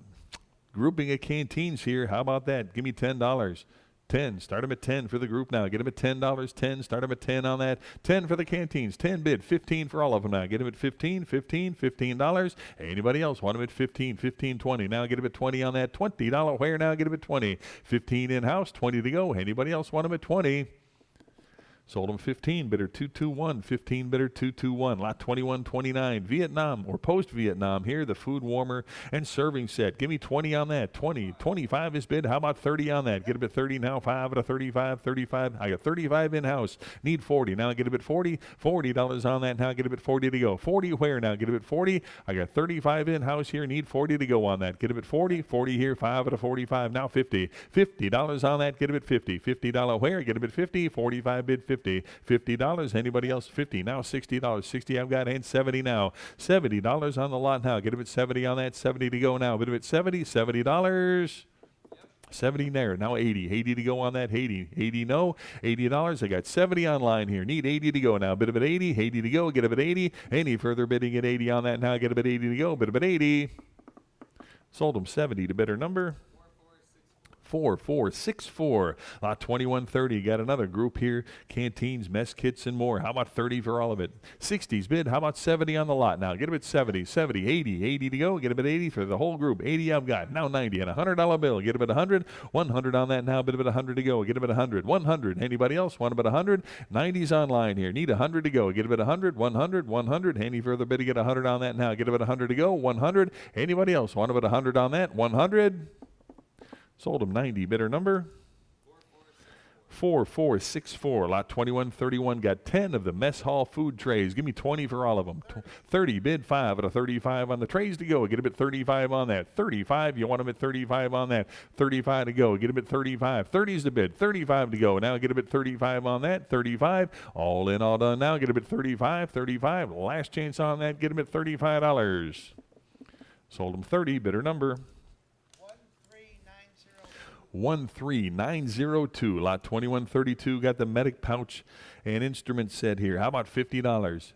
Grouping of canteens here. How about that? Give me $10. 10. Start them at 10 for the group now. Get them at $10. 10. Start them at 10 on that. 10 for the canteens. 10 bid. 15 for all of them now. Get them at 15. $15. Anybody else want them at 15? 15, 20. Now get them at 20 on that. $20 where now? Get them at 20. 15 in-house. 20 to go. Anybody else want them at 20? Sold them 15, bidder 221, 15 bidder 221, lot 2129, Vietnam or post-Vietnam here, the food warmer and serving set. Give me 20 on that, 20, 25 is bid. How about 30 on that? Get a bit 30 now, 5 at a 35, 35. I got 35 in-house, need 40. Now get a bit 40, $40 on that. Now get a bit 40 to go. 40 where now? Get a bit 40. I got 35 in-house here, need 40 to go on that. Get a bit 40, 40 here, 5 at a 45, now 50. $50 on that, get a bit 50. $50 where? Get a bit 50, 45 bid 50. $50. Anybody else? 50. Now $60. 60 I've got and 70 now. $70 on the lot now. Get a bit 70 on that. 70 to go now. Bit of it 70. $70. 70 there. Now 80. 80 to go on that. 80 no. $80. I got 70 online here. Need 80 to go now. Bit of it 80. 80 to go. Get a bit 80. Any further bidding at 80 on that now. Get a bit 80 to go. Bit of it 80. Sold them 70 to bidder number 4464. Lot 2130. Got another group here. Canteens, mess kits, and more. How about 30 for all of it? 60s bid. How about 70 on the lot now? Get a bit 70, 70, 80, 80 to go. Get a bit 80 for the whole group. 80 I've got. Now 90 and a $100 bill. Get a bit 100. 100 on that now. Bit a bit 100 to go. Get a bit 100. 100. Anybody else want a bit 100? 90s online here. Need 100 to go. Get a bit 100. 100. 100. Any further bid to get 100 on that now? Get a bit 100 to go. 100. Anybody else want a bit 100 on that? 100. Sold them 90. Bidder number 4464, lot 2131. Got 10 of the mess hall food trays. Give me 20 for all of them. 30, bid 5 at a 35 on the trays to go. Get them at 35 on that. 35, you want them at 35 on that. 35 to go. Get them at 35. 30 is the bid. 35 to go. Now get them at 35 on that. 35. All in, all done now. Get them at 35. 35. Last chance on that. Get them at $35. Sold them 30. Bidder number 13902, lot 2132. Got the medic pouch and instrument set here. How about $50?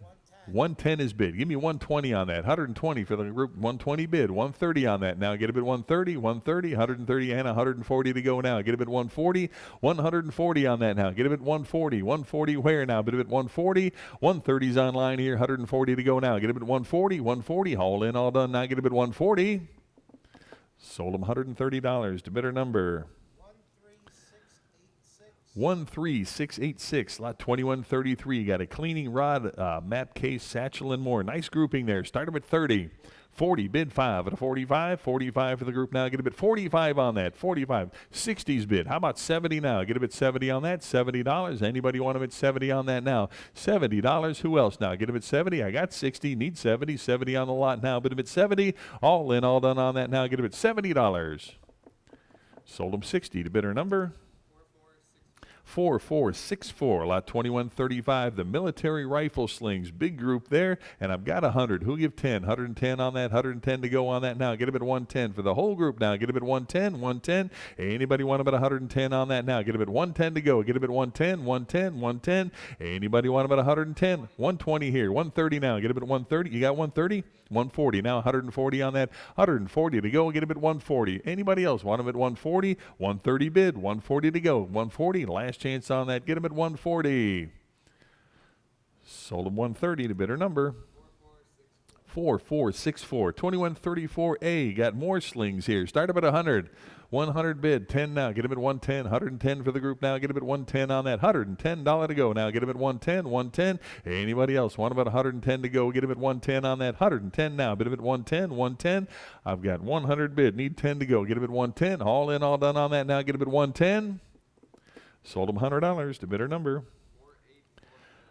110 is bid. Give me 120 on that. 120 for the group. 120 bid. 130 on that. Now get a bid 130, 130, 130, and 140 to go now. Get a bid 140, 140 on that now. Get a bid 140, 140 where now? Bid a bid 140, 130's online here. 140 to go now. Get a bid 140, 140. All in, all done. Now get a bid 140. Sold them $130 to bidder number 13686, lot 2133. Got a cleaning rod, map case, satchel, and more. Nice grouping there. Start them at 30. 40, bid 5 at a 45. 45 for the group now. Get a bid 45 on that. 45. 60's bid. How about 70 now? Get a bid 70 on that. $70. Anybody want them at 70 on that now? $70. Who else now? Get a bid 70. I got 60. Need 70. 70 on the lot now. Bid a bid 70. All in, all done on that now. Get a bid $70. Sold them 60 to bidder number 4464, lot 2135. The military rifle slings, big group there, and I've got 100. Who give 10? 110 on that. 110 to go on that now. Get a bid 110 for the whole group now. Get a bid 110, 110. Anybody want about 110 on that now? Get a bid 110 to go. Get a bid 110, 110, 110. Anybody want about 110? 120 here. 130 now. Get a bid 130. You got 130? 140 now. 140 on that. 140 to go. Get a bid 140. Anybody else want them at 140? 130 bid. 140 to go. 140. Last chance on that. Get them at 140. Sold them 130 to bidder number 4464. 2134A. Got more slings here. Start up at 100. 100 bid. 10 now. Get them at 110. 110 for the group now. Get them at 110 on that. $110 to go now. Get them at 110. 110. Anybody else want about 110 to go? Get them at 110 on that. 110 now. Bid them at 110. 110. I've got 100 bid. Need 10 to go. Get them at 110. All in, all done on that now. Get them at 110. Sold them $100 to bidder number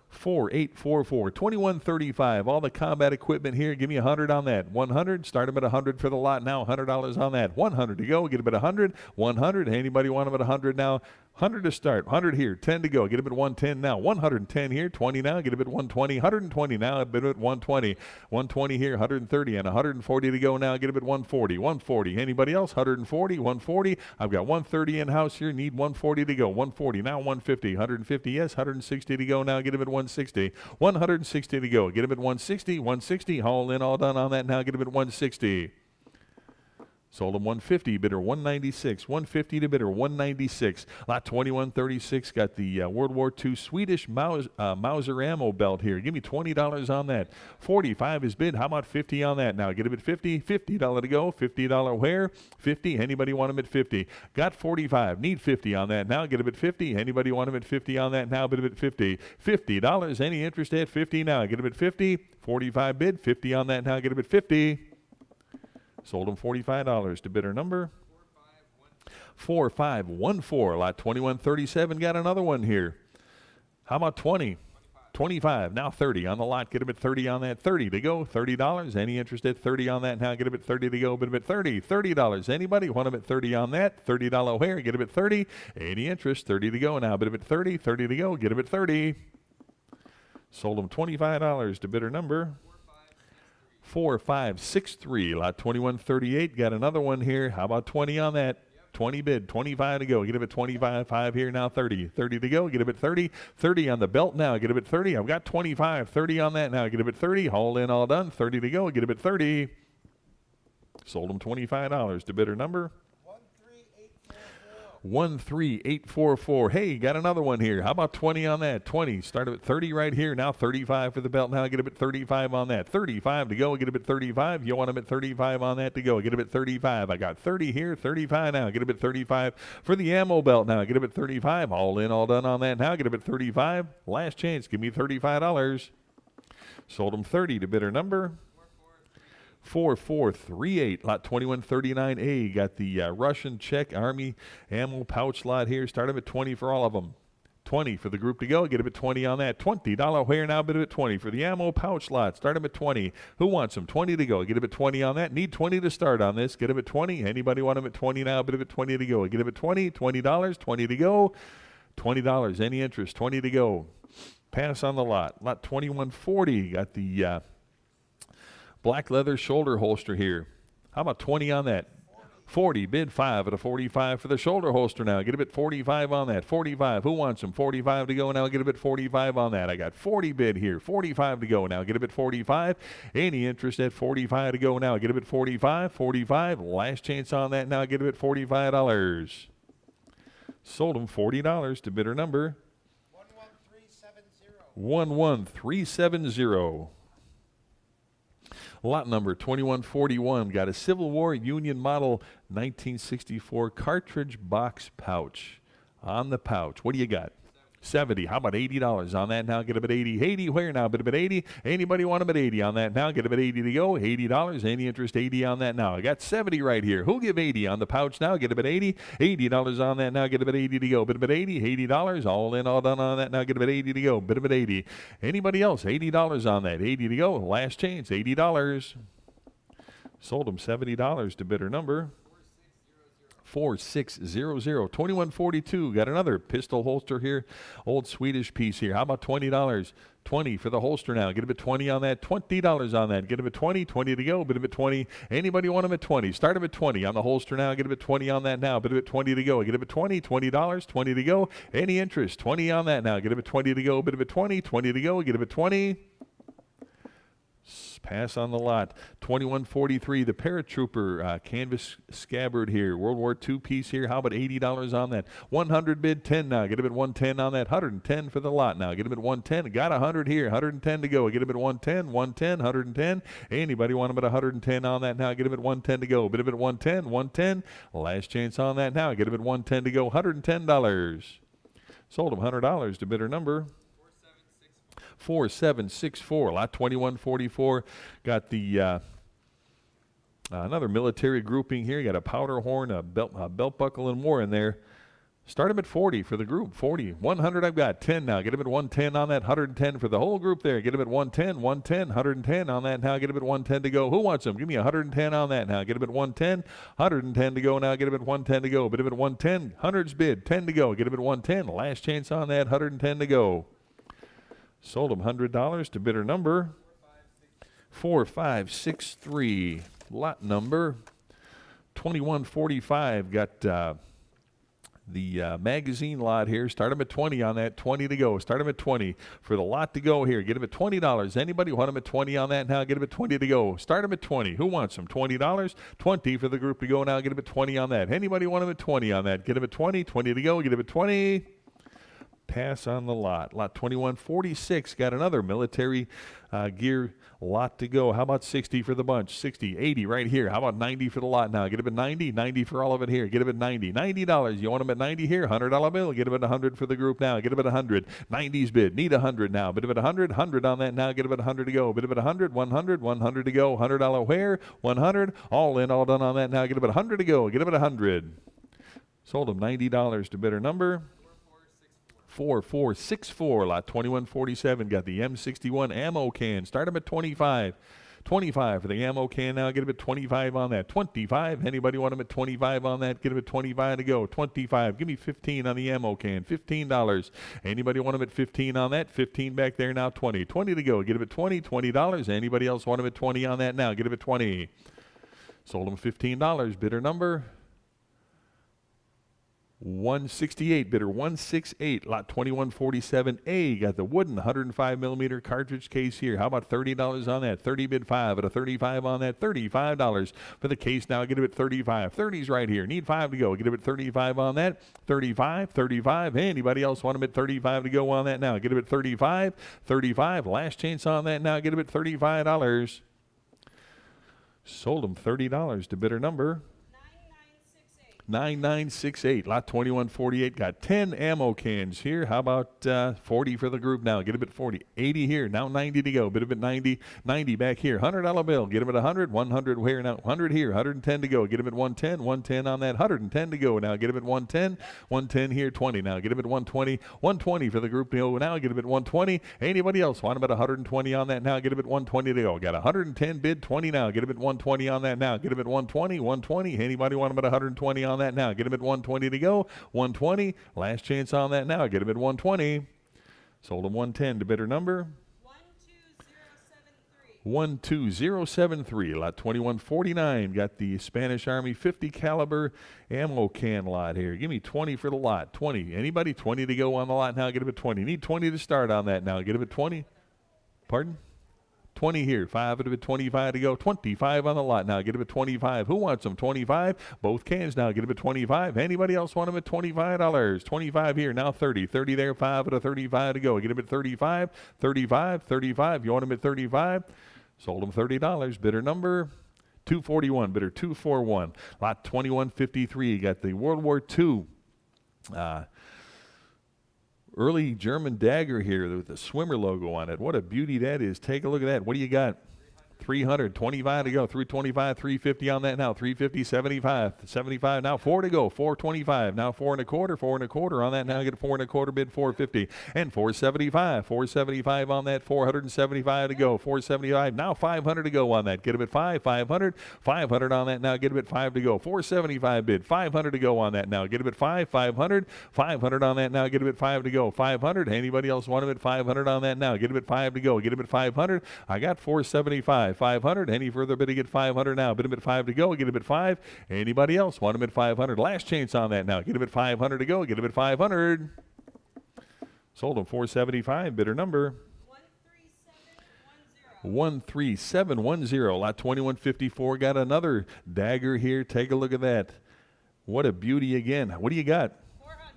4844. 2135. All the combat equipment here. Give me 100 on that. 100. Start them at 100 for the lot now. $100 on that. 100 to go. Get them at 100. 100. Anybody want them at 100 now? 100 to start. 100 here. 10 to go. Get them at 110 now. 110 here. 20 now. Get them at 120. 120 now. Get them at 120. 120 here. 130 and 140 to go now. Get them at 140. 140. Anybody else? 140. 140. I've got 130 in house here. Need 140 to go. 140 now. 150. 150. Yes. 160 to go now. Get them at 160. 160 to go. Get them at 160. 160. All in, all done on that now. Get them at 160. Sold them 150, bidder 196. 150 to bidder 196. Lot 2136 got the World War II Swedish Mauser ammo belt here. Give me $20 on that. 45 is bid. How about 50 on that now? Get them at 50. $50 to go. $50 where? 50. Anybody want them at 50? Got 45. Need 50 on that now. Get them at 50. Anybody want them at 50 on that now? Bid them at 50. $50. Any interest at 50 now? Get them at 50. 45 bid. 50 on that now. Get them at 50. Sold them $45 to bidder number 4514. Lot 2137. Got another one here. How about 20? 25. Now 30 on the lot. Get them at 30 on that. 30 to go. $30. Any interest at 30 on that now? Get them at 30 to go. Bid them at 30. $30. Anybody want them at 30 on that? $30 where? Get them at 30. Any interest? 30 to go now. Bid them at 30. 30 to go. Get them at 30. Sold them $25 to bidder number 4563. Lot 2138. Got another one here. How about 20 on that? 20 bid. 25 to go. Get him at 25. 5 here now. 30. 30 to go. Get him at 30. 30 on the belt now. Get him at 30. I've got 25. 30 on that now. Get him at 30. All in, all done. 30 to go. Get him at 30. Sold him $25 to bidder number 13844. Hey, got another one here. How about 20 on that? 20. Started at 30 right here. Now 35 for the belt. Now get him at 35 on that. 35 to go. Get him at 35. You want him at 35 on that to go. Get him at 35. I got 30 here. 35 now. Get him at 35 for the ammo belt now. Get him at 35. All in, all done on that now. Get him at 35. Last chance. Give me $35. Sold him 30 to bidder number 4438, lot 2139A. Got the Russian Czech Army ammo pouch lot here. Start them at 20 for all of them. 20 for the group to go. Get them at 20 on that. $20 where now, bid them at 20 for the ammo pouch lot. Start them at 20. Who wants them? 20 to go. Get them at 20 on that. Need 20 to start on this. Get them at 20. Anybody want them at 20 now? Bid them at 20 to go. Get them at 20. $20. 20 to go. $20. Any interest? 20 to go. Pass on the lot. Lot 2140. Got the black leather shoulder holster here. How about 20 on that? 40, bid 5 at a 45 for the shoulder holster now. Get a bit 45 on that. 45, who wants them? 45 to go now. Get a bit 45 on that. I got 40 bid here. 45 to go now. Get a bit 45. Any interest at 45 to go now. Get a bit 45. 45, last chance on that now. Get a bit $45. Sold them $40 to bidder number 11370. Lot number 2141. Got a Civil War Union Model 1964 cartridge box pouch. On the pouch, what do you got? 70. How about $80 on that now? Get them at 80. 80 where now? Bid them at 80. Anybody want them at 80 on that now? Get them at 80 to go. $80. Any interest? 80 on that now. I got 70 right here. Who'll give 80 on the pouch now? Get them at 80. $80 on that now. Get them at 80 to go. Bid them at 80. $80. All in, all done on that now. Get them at 80 to go. Bid them at 80. Anybody else? $80 on that. 80 to go. Last chance. $80. Sold them $70 to bidder number 4600. 2142. Got another pistol holster here. Old Swedish piece here. How about $20? 20 for the holster now. Get them at 20 on that. $20 on that. Get them at 20. 20 to go. Bid them at 20. Anybody want them at 20? Start them at 20 on the holster now. Get them at 20 on that now. Bid them at 20 to go. Get them at 20. $20. 20 to go. Any interest? 20 on that now. Get them at 20 to go. Bid them at 20. 20 to go. Get them at 20. Pass on the lot. 2143, the Paratrooper canvas scabbard here. World War II piece here. How about $80 on that? 100 bid, 10 now. Get him at 110 on that. 110 for the lot now. Get him at 110. Got 100 here. 110 to go. Get him at 110, 110, 110. Anybody want him at 110 on that now? Get him at 110 to go. Bid him at 110, 110. Last chance on that now. Get him at 110 to go. $110. Sold him $100 to bidder number 4764. Lot 2144. Got the another military grouping here. You got a powder horn, a belt buckle, and more in there. Start them at 40 for the group. 40. 100 I've got. 10 now. Get them at 110 on that. 110 for the whole group there. Get them at 110, 110, 110 on that now. Get them at 110 to go. Who wants them? Give me 110 on that now. Get them at 110, 110 to go now. Get them at 110 to go. Bid them at 110. 100's bid. 10 to go. Get them at 110. Last chance on that. 110 to go. Sold them $100 to bidder number 4563. Lot number 2145. Got the magazine lot here. Start them at 20 on that. 20 to go. Start them at 20 for the lot to go here. Get them at $20. Anybody want them at 20 on that now? Get them at 20 to go. Start them at 20. Who wants them? $20. 20 for the group to go now. Get them at 20 on that. Anybody want them at 20 on that? Get them at 20. 20 to go. Get them at 20. Pass on the lot. Lot 2146. Got another military gear lot to go. How about 60 for the bunch? 60, 80 right here. How about 90 for the lot now? Get them at 90. 90 for all of it here. Get them at 90. $90. You want them at 90 here? $100 bill. Get them at 100 for the group now. Get them at 100. 90's bid. Need 100 now. Bid them at 100. 100 on that now. Get them at 100 to go. Bid them at 100. 100. 100 to go. $100 where? 100. All in, all done on that now. Get them at 100 to go. Get them at 100. Sold them $90 to bidder number 4464. Lot 2147. Got the M61 ammo can. Start them at 25. 25 for the ammo can now. Get them at 25 on that. 25. Anybody want them at 25 on that? Get them at 25 to go. 25. Give me 15 on the ammo can. $15. Anybody want them at 15 on that? 15 back there now. 20. 20 to go. Get them at 20. $20. Anybody else want them at 20 on that now? Get them at 20. Sold them $15. Bidder number 168. Bidder 168. Lot 2147A. Got the wooden 105 millimeter cartridge case here. How about $30 on that? 30 bid 5 at a 35 on that. $35 for the case now. Get it at 35. 30's right here. Need 5 to go. Get it at 35 on that. 35. 35. Anybody else want them at 35 to go on that now? Get it at 35. 35. Last chance on that now. Get them at $35. Sold them $30 to bidder number 9968, lot 2148. Got 10 ammo cans here. How about 40 for the group now? Get him at 40. 80 here. Now 90 to go. Bit of it 90. 90 back here. $100 bill. Get him at 100. 100 where now? 100 here. 110 to go. Get him at 110. 110 on that. 110 to go. Now get him at 110. 110 here. 20 now. Get him at 120. 120 for the group now. Get him at 120. Anybody else want him at 120 on that now? Get him at 120 to go. Got 110 bid. 20 now. Get him at 120 on that now. Get him at 120. 120. Anybody want him at 120 on that now? Get him at 120 to go. 120. Last chance on that now. Get him at 120. Sold him 110 to bidder number 12073. Lot 2149. Got the Spanish Army 50 caliber ammo can lot here. Give me 20 for the lot. 20. Anybody? 20 to go on the lot now. Get him at 20. Need 20 to start on that now. Get him at 20. Pardon? 20 here. 5 at 25 to go. 25 on the lot now. Get him at 25. Who wants them? 25. Both cans now. Get him at 25. Anybody else want them at $25? 25 here. Now 30. 30 there. 5 at 35 to go. Get him at 35. 35. 35. You want them at 35? Sold him $30. Bidder number 241. Bidder 241. Lot 2153. Got the World War II early German dagger here with the swimmer logo on it. What a beauty that is. Take a look at that. What do you got? 300, 25 to go, 325, 350 on that now, 350, 75, 75 now, 4 to go, 425, now 4 and a quarter on that now, get a 4 and a quarter bid, 450, and 475 on that, 475 to go, 475, now 500 to go on that, get him at 500 on that now, get him at 5 to go, 475 bid, 500 to go on that now, get him at 500 on that now, get him at 5 to go, 500, anybody else want him at 500 on that now, get him at 5 to go, get him at 500, I got 475, 500. Any further bidding at 500 now? Bid him at 5 to go. Get him at 5. Anybody else want him at 500? Last chance on that now. Get him at 500 to go. Get him at 500. Sold him 475. Bidder number 13710. Lot 2154. Got another dagger here. Take a look at that. What a beauty again. What do you got?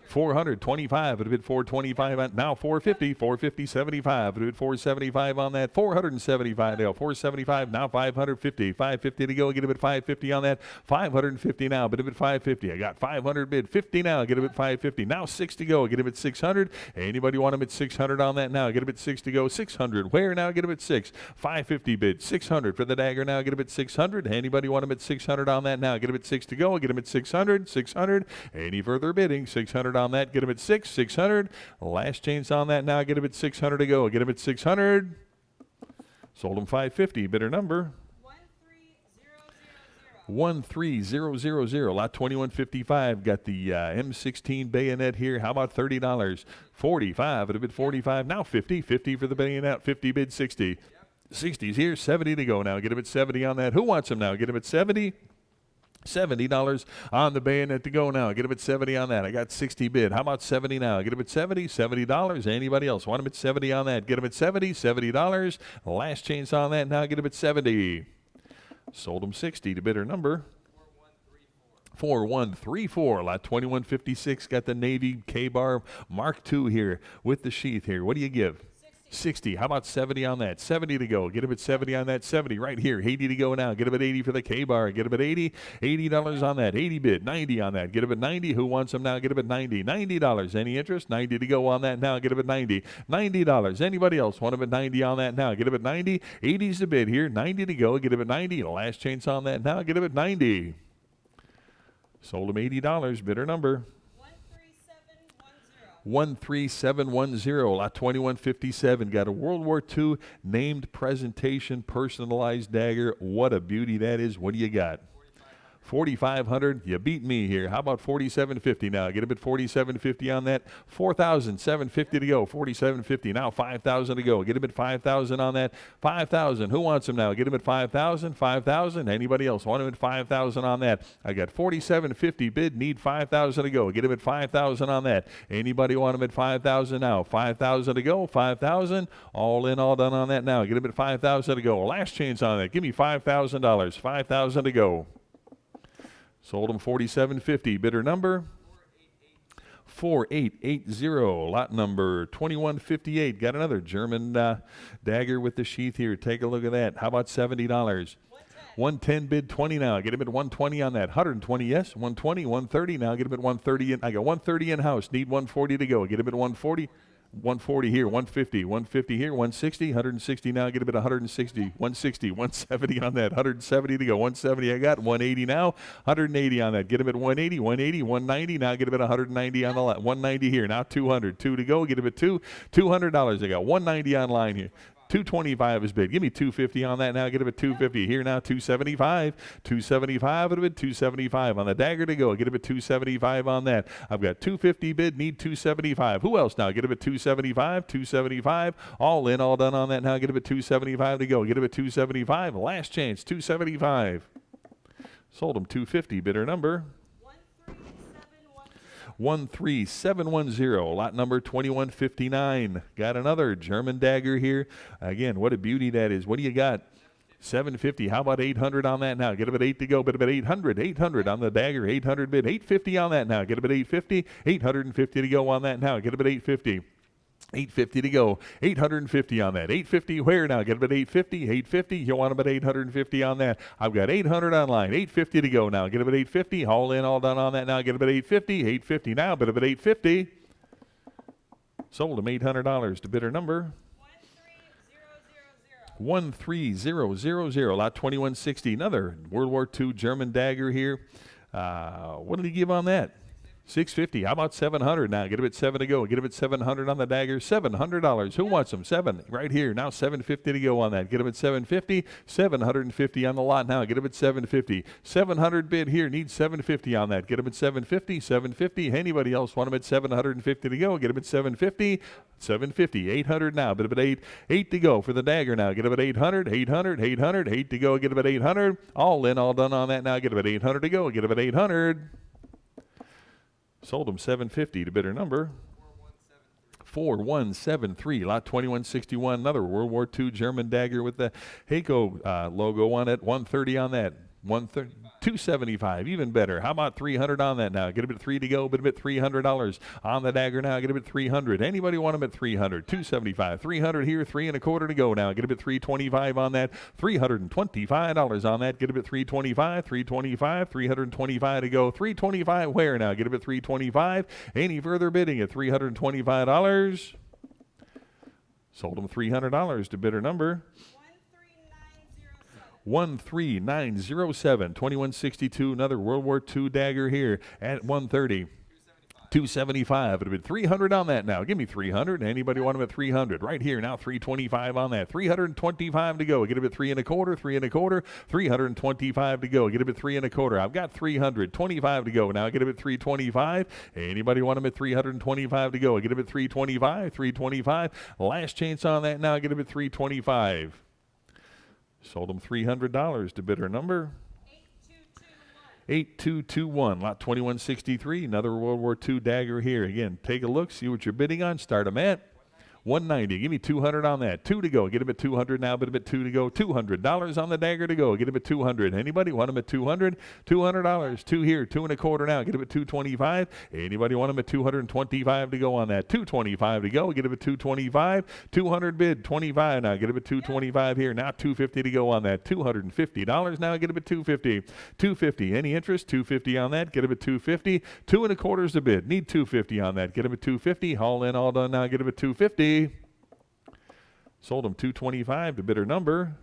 425, it bid 425, now 450, 75, it bid 475 on that, 475 now, 475, now 550, 550 to go, get him at 550 on that, 550 now, bid him at 550, I got 500 bid, 50 now, get him at 550, now 6 to go, get him at 600, anybody want him at 600 on that now, get him at 6 to go, 600, where now, get him at 6, 550 bid, 600 for the dagger now, get him at 600, anybody want him at 600 on that now, get him at 6 to go, get him at 600, any further bidding, 600 on that, get him at 600. Last chance on that now, get him at 600 to go. Get him at 600. Sold him 550. Bidder number 13000. Lot 2155. Got the M16 bayonet here. How about $30? 45. At a bid 45. Now 50. 50 for the bayonet. 50 bid 60. 60's here. 70 to go now. Get him at 70 on that. Who wants him now? Get him at 70. $70 on the bayonet to go now. Get him at 70 on that. I got 60 bid. How about 70 now? Get him at 70. $70. Anybody else want him at 70 on that? Get him at 70. $70. Last chance on that now. Get him at 70. Sold him 60 to bidder number 4134. Lot 2156. Got the Navy K-Bar Mark II here with the sheath here. What do you give? 60. How about 70 on that? 70 to go. Get him at 70 on that. 70 right here. 80 to go now. Get him at 80 for the K-Bar. Get him at 80. $80 on that. 80 bid. 90 on that. Get him at 90. Who wants him now? Get him at 90. $90. Any interest? 90 to go on that now. Get him at 90. $90. Anybody else want him at 90 on that now? Get him at 90. 80's the bid here. 90 to go. Get him at 90. Last chance on that now. Get him at 90. Sold him $80. Bidder number 13710. Lot 2157. Got a World War II named presentation personalized dagger. What a beauty that is. What do you got? 4,500. You beat me here. How about 4,750 now? Get him at 4,750 on that. 4,750 to go. 4,750. Now 5,000 to go. Get him at 5,000 on that. 5,000. Who wants him now? Get him at 5,000. 5,000. Anybody else want him at 5,000 on that? I got 4,750 bid. Need 5,000 to go. Get him at 5,000 on that. Anybody want him at 5,000 now? 5,000 to go. 5,000. All in, all done on that now. Get him at 5,000 to go. Last chance on that. Give me $5,000. 5,000 to go. Sold him 4750. Bidder number 4880. Lot number 2158. Got another German dagger with the sheath here. Take a look at that. How about $70? 110 bid 20 now. Get him at 120 on that. 120, yes. 120, 130 now. Get him at 130. I got 130 in house. Need 140 to go. Get him at 140. 140 here, 150, 150 here, 160, 160 now, get him at 160, 160, 170 on that, 170 to go, 170 I got, 180 now, 180 on that, get him at 180, 180, 190, now get him at 190 on the line, 190 here, now 200, 2 to go, get him at $200 I got, 190 online here. 225 is bid. Give me 250 on that now. Get him at 250. Here now, 275. 275 would have been 275 on the dagger to go. Get him at 275 on that. I've got 250 bid. Need 275. Who else now? Get him at 275. 275. All in, all done on that now. Get him at 275 to go. Get him at 275. Last chance. 275. Sold him 250. Bidder number 13710, lot number 2159. Got another German dagger here. Again, what a beauty that is. What do you got? 750. How about 800 on that now? Get him at 8 to go. Bid him at 800. 800 on the dagger. 800 bid. 850 on that now. Get him at 850. 850 to go on that now. Get him at 850. 850 to go. 850 on that. 850 where now? Get him at 850. 850. You want him at 850 on that. I've got 800 online. 850 to go now. Get him at 850. All in, all done on that now. Get him at 850. 850 now. Bid him at 850. Sold him $800 to bidder number 13000. Lot 2160. Another World War II German dagger here. What did he give on that? 650. How about 700 now? Get him at 7 to go. Get him at 700 on the dagger. $700. Who wants them? 7 right here. Now 750 to go on that. Get him at 750. 750 on the lot now. Get him at 750. 700 bid here. Need 750 on that. Get him at 750. 750. Anybody else want him at 750 to go? Get him at 750. 750. 800 now. Bid him at 8. 8 to go for the dagger now. Get him at 800. 800. 800. 8 to go. Get him at 800. All in, all done on that now. Get him at 800 to go. Get him at 800. Sold him 750 to bidder number 4173. Lot 2161. Another World War II German dagger with the Heiko logo on it. 130 on that. 130. 275, even better. How about 300 on that now? Get him at 3 to go, but him at $300 on the dagger now. Get him at 300. Anybody want him at 300? 275, 300 here, 3 1/4 to go now. Get him at 325 on that. $325 on that. Get him at 325, 325, 325 to go. 325 where now? Get him at 325. Any further bidding at $325? Sold him $300 to bidder number 13907. 2162. Another World War II dagger here at 130. 275. It would have been 300 on that now. Give me 300. Anybody want him at 300? Right here now. 325 on that. 325 to go. Get him at 3 1/4. 3 1/4. 325 to go. Get him at 3 1/4. I've got 325 to go now. Get him at 325. Anybody want him at 325 to go? Get him at 325. 325. Last chance on that now. Get him at 325. Sold him $300 to bidder number 8221. Lot 2163. Another World War II dagger here. Again, take a look. See what you're bidding on. Start them at 190. Give me 200 on that. 2 to go. Get him at 200 now. Bid him at 2 to go. $200 on the dagger to go. Get him at 200. Anybody want him at 200? $200. 2 here. 2 1/4 now. Get him at 225. Anybody want him at 225 to go on that? 225 to go. Get him at 225. 200 bid. 25 now. Get him at 225 here. Now 250 to go on that. $250 now. Get him at 250. 250. Any interest? 250 on that. Get him at 250. 2 1/4 is the bid. Need 250 on that. Get him at 250. All in, all done now. Get him at 250. Sold him 225 to bidder number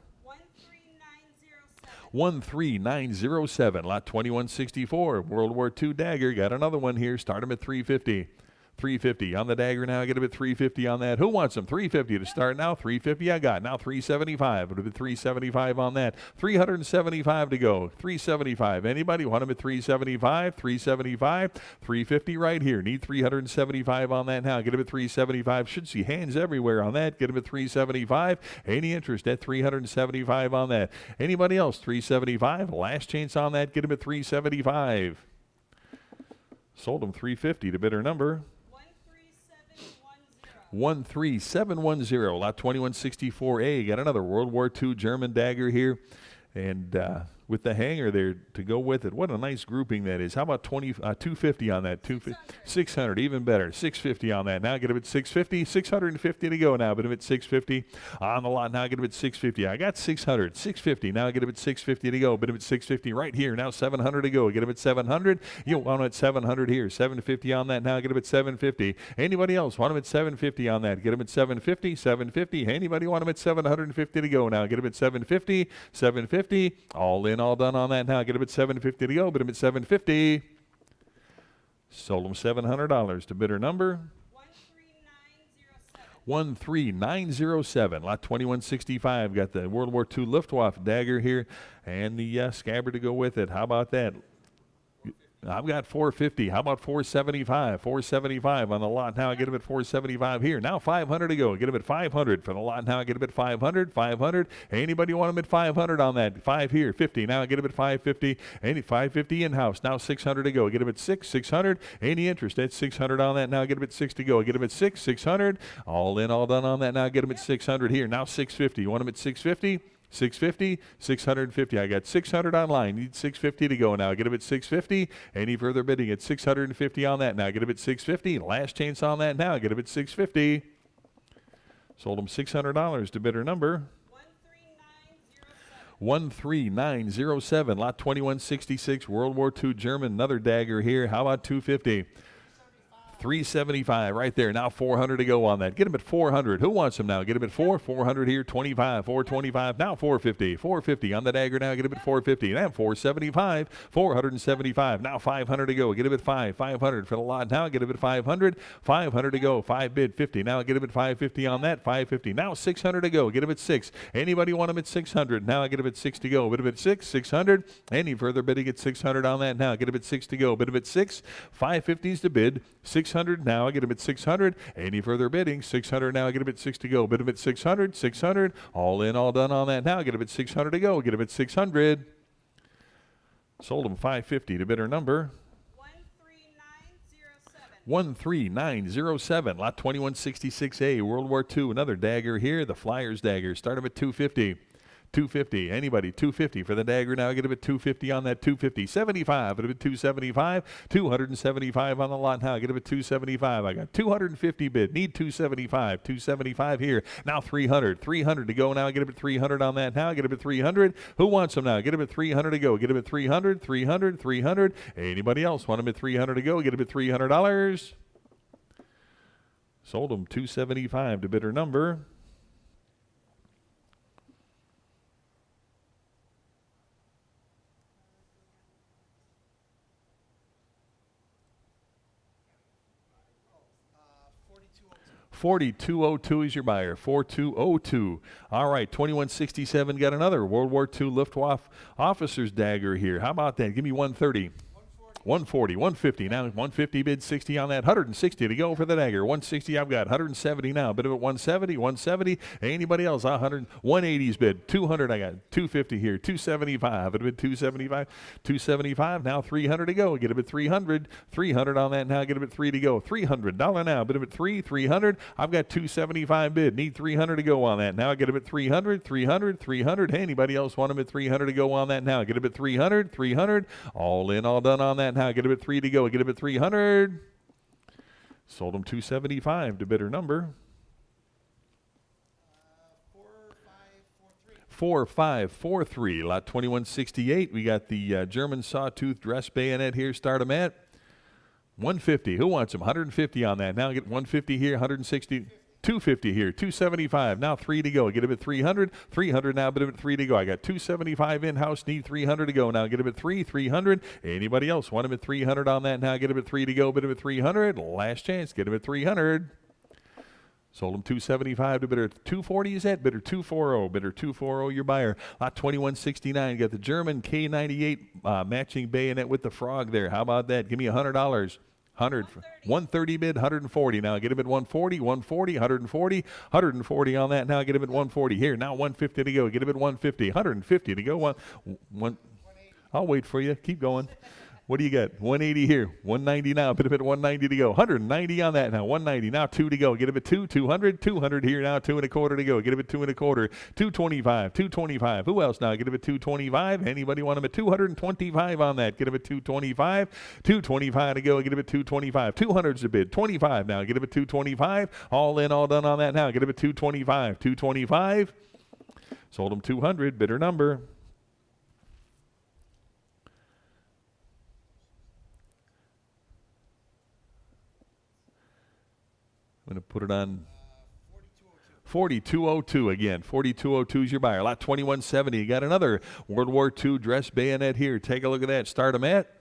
13907. Lot 2164. World War II dagger. Got another one here. Start him at 350. 350 on the dagger now. Get him at 350 on that. Who wants them? 350 to start now. 350 I got. Now 375. It would have been 375 on that. 375 to go. 375. Anybody want him at 375? 375. 350 right here. Need 375 on that now. Get him at 375. Should see hands everywhere on that. Get him at 375. Any interest at 375 on that? Anybody else? 375. Last chance on that. Get him at 375. Sold him 350 to bidder number 13710. Lot 2164A. Got another World War II German dagger here. And with the hanger there to go with it. What a nice grouping that is. How about 250 on that? 600, even better. 650 on that. Now get a bit 650. 650 to go now. Bit of it 650 on the lot. Now get a bit 650. I got 600. 650. Now get a bit 650 to go. Bit of it 650 right here. Now 700 to go. Get a bit 700. You want them at 700 here. 750 on that. Now get a bit 750. Anybody else want them at 750 on that? Get them at 750. 750. Anybody want them at 750 to go now? Get them at 750. 750. All in, all done on that now. Get them at 750 to go. Bid them at 750. Sold them $700 to bidder number 13907. Lot 2165. Got the World War II Luftwaffe dagger here and the scabbard to go with it. How about that? I've got 450. How about 475? 475 on the lot. Now I get them at 475 here. Now 500 to go. Get them at 500 for the lot. Now I get them at 500. 500. Anybody want them at 500 on that? 5 here. 50. Now I get them at 550. Any 550 in-house. Now 600 to go. Get them at 600. Any interest at 600 on that? Now get them at 6 to go. Get them at 600. All in, all done on that. Now get them at 600 here. Now 650. You want them at 650? 650, 650. I got 600 online. Need 650 to go now. Get them at 650. Any further bidding at 650 on that now. Get them at 650. Last chance on that now. Get them at 650. Sold them $600 to bidder number 13907. Lot 2166. World War II German. Another dagger here. How about 250? 375 right there. Now 400 to go on that. Get them at 400. Who wants them now? Get them at 400 here. 25. 425. Now 450. 450 on the dagger now. Get them at 450. Now 475. 475. Now 500 to go. Get them at 500 for the lot. Now get them at 500. 500 to go. 5 bid 50. Now get them at 550 on that. 550. Now 600 to go. Get them at 6. Anybody want them at 600? Now get them at 6 to go. Bid them at 6. 600. Any further bidding at 600 on that now. Get them at 6 to go. Bid them at 6. 550s to bid. 600 now. I get them at 600. Any further bidding? 600 now. I get them at 6 to go. Bid them at 600. 600. All in, all done on that now. Get them at 600 to go. Get them at 600. Sold them 550 to bidder number 13907. Lot 2166A. World War II. Another dagger here. The Flyers dagger. Start them at 250. 250. Anybody? 250 for the dagger. Now I get a bit 250 on that. 250. 75. A bit 275. 275 on the lot. Now I get a bit 275. I got 250 bid. Need 275. 275 here. Now 300. 300 to go. Now I get a bit 300 on that. Now I get a bit 300. Who wants them now? Get a bit 300 to go. Get a bit 300. 300. 300. Anybody else want them at 300 to go? Get a bit $300. Sold them 275 to bidder number 4202 is your buyer. 4202. All right, 2167 got another World War II Luftwaffe officer's dagger here. How about that? Give me 130. 140, 150. Now 150 bid, 60 on that. 160 to go for the dagger. 160 I've got. 170 now. Bit of it 170, 170. Anybody else? 100, 180's bid. 200 I got. 250 here. 275. Bit of it 275. 275. Now 300 to go. Get a bit 300. 300 on that now. Get a bit 3 to go. $300 now. Bit of it 300. I've got 275 bid. Need 300 to go on that. Now I get a bit 300. 300. 300. Anybody else want them at 300 to go on that now? Get a bit 300. 300. All in, all done on that. Now get a bit 3 to go. Get a bit 300. Sold them 275 to bidder number 4543. Lot 2168. We got the German sawtooth dress bayonet here. Start them at 150. Who wants them? 150 on that. Now get 150 here. 160. 250 here, 275. Now 3 to go. Get a bit 300. 300 now, but a bit 3 to go. I got 275 in-house. Need 300 to go. Now get a bit 300. Anybody else want a bit 300 on that? Now get a bit 3 to go. Bit of it 300. Last chance. Get a bit 300. Sold them 275 to bidder 240. Is that bidder 240? Bidder 240. Your buyer. Lot 2169. Got the German K98 matching bayonet with the frog there. How about that? Give me $100. 130 bid, 140. Now get him at 140, 140, 140, 140 on that. Now get him at 140. Here, now 150 to go. Get him at 150, 150 to go. One, I'll wait for you. Keep going. What do you got? 180 here. 190 now. Bid a bid 190 to go. 190 on that now. 190 now. 2 to go. Get a bit 2. 200. 200 here now. 2 1/4 to go. Get a bit 2 1/4. 225. 225. Who else now? Get a bit 225. Anybody want them at 225 on that? Get a bit 225. 225 to go. Get a bit 225. 200's a bid. 25 now. Get a bit 225. All in, all done on that now. Get a bit 225. 225. Sold them 200. Bidder number. I'm going to put it on 4202 again. 4202 is your buyer. Lot 2170. You got another World War II dress bayonet here. Take a look at that. Start them at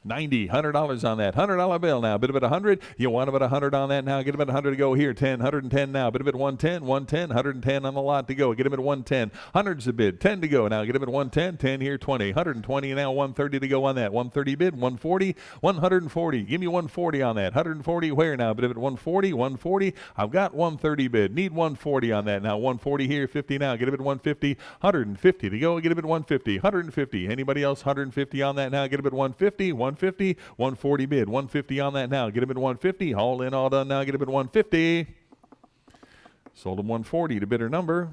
90. $100 on that. $100 bill now. Bid a bit 100. You want about 100 on that now. Get a bit 100 to go here. 10. 110 now. Bid a bit 110. 110. 110 on the lot to go. Get a bit 110. 100's a bid. 10 to go now. Get a bit 110. 10 here. 20. 120 now. 130 to go on that. 130 bid. 140. 140. Give me 140 on that. 140 where now? Bid a bit 140. 140. I've got 130 bid. Need 140 on that now. 140 here. 50 now. Get a bit 150. 150 to go. Get a bit 150. 150. Anybody else? 150 on that now. Get a bit 150. 150. 140 bid. 150 on that now. Get a bid 150. All in, all done now. Get a bid 150. Sold them 140 to bidder number.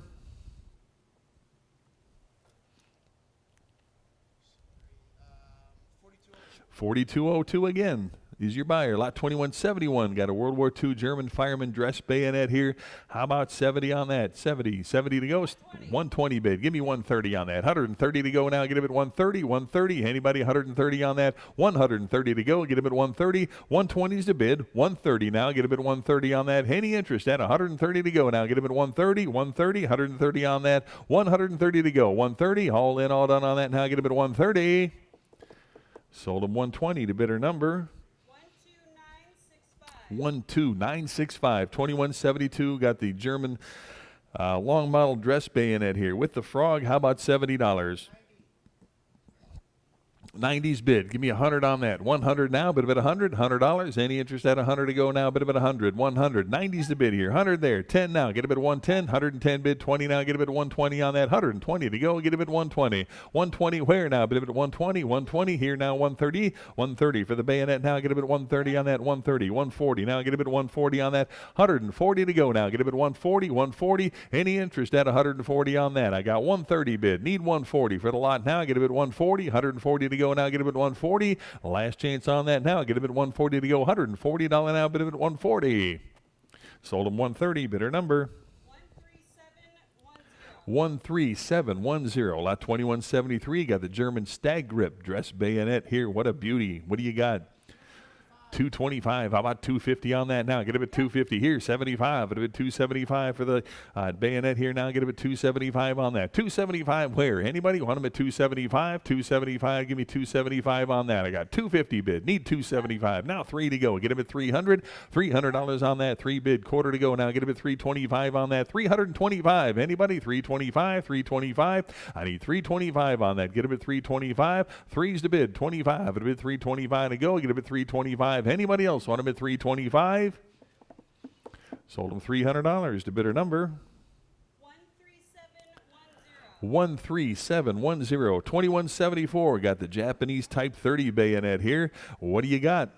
$42.02 again. Is your buyer. Lot 2171. Got a World War II German fireman dress bayonet here. How about 70 on that? 70 to go. 120 bid. Give me 130 on that. 130 to go now. Get a bit 130. 130. Anybody 130 on that? 130 to go. Get a bit 130. 120 is the bid. 130 now. Get a bit 130 on that. Any interest at 130 to go now. Get a bit 130. 130. 130 on that. 130 to go. 130. All in, all done on that now. Get a bit 130. Sold them 120 to bidder number 12965. 2172. Got the German long model dress bayonet here with the frog. How about $70? 90's bid. Give me 100 on that. 100 now. Bid a bit 100. $100. Any interest at 100 to go now? Bid a bit 100. 100. 90's the bid here. 100 there. 10 now. Get a bit 110. 110 bid. 20 now. Get a bit 120 on that. 120 to go. Get a bit 120. 120 where now? Bid a bit 120. 120 here now. 130. 130 for the bayonet now. Get a bit 130 on that. 130. 140 now. Get a bit 140 on that. 140 to go now. Get a bit 140. 140. Any interest at 140 on that? I got 130 bid. Need 140 for the lot now. Get a bit 140. 140 to go now. Get a bit 140. Last chance on that now. Get a bit 140 to go. $140 now. Bid a bit 140. Sold them 130. Bidder number 13710. Lot 2173. Got the German stag grip dress bayonet here. What a beauty. What do you got? 225. How about 250 on that now? Get a bit 250 here. 75. Get a bit 275 for the bayonet here now. Get a bit 275 on that. 275 where? Anybody want them at 275? 275. Give me 275 on that. I got 250 bid. Need 275. Now 3 to go. Get a bit 300. $300 on that. 3 bid. Quarter to go now. Get a bit 325 on that. 325. Anybody? 325. 325. I need 325 on that. Get a bit 325. 3's the bid. 25. Get a bit 325 to go. Get a bit 325. Anybody else want them at 325? Sold them $300 to bidder number 13710. 2174. Got the Japanese Type 30 bayonet here. What do you got?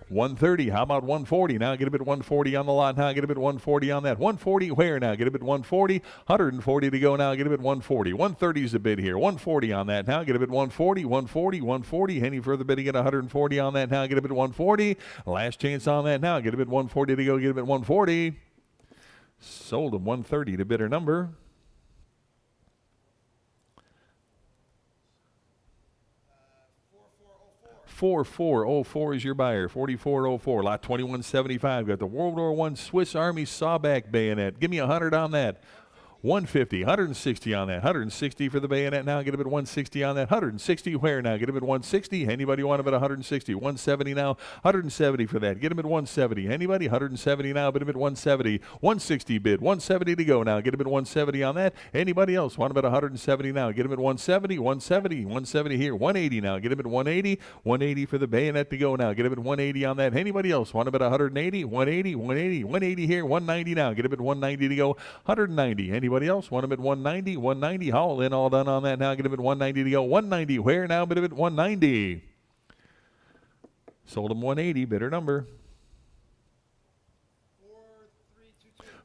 130. How about 140? Now get a bit 140 on the lot. Now get a bit 140 on that. 140 where now? Get a bit 140. 140 to go now. Get a bit 140. 130 is the bid here. 140 on that. Now get a bit 140. 140. 140. Any further bidding at 140 on that. Now get a bit 140. Last chance on that. Now get a bit 140 to go. Get a bit 140. Sold them 130 to bidder number 4404 is your buyer. 4404. Lot 2175. Got the World War I Swiss Army sawback bayonet. Give me 100 on that. 150, 160 on that. 160 for the bayonet now. Get a bit 160 on that. 160 where now? Get a bit 160. Anybody want a bit 160? 170 now. 170 for that. Get a bit 170. Anybody? 170 now. Bid a bit 170. 160 bid. 170 to go now. Get a bit 170 on that. Anybody else want a bit 170 now? Get a bit 170. 170. 170 here. 180 now. Get a bit 180. 180 for the bayonet to go now. Get a bit 180 on that. Anybody else want a bit 180? 180. 180. 180 here. 190 now. Get a bit 190 to go. 190. Anybody else want a bit 190? 190. All in, all done on that now. Get a bit 190 to go. 190 where now? Bit a bit 190. Sold him 180, bidder number.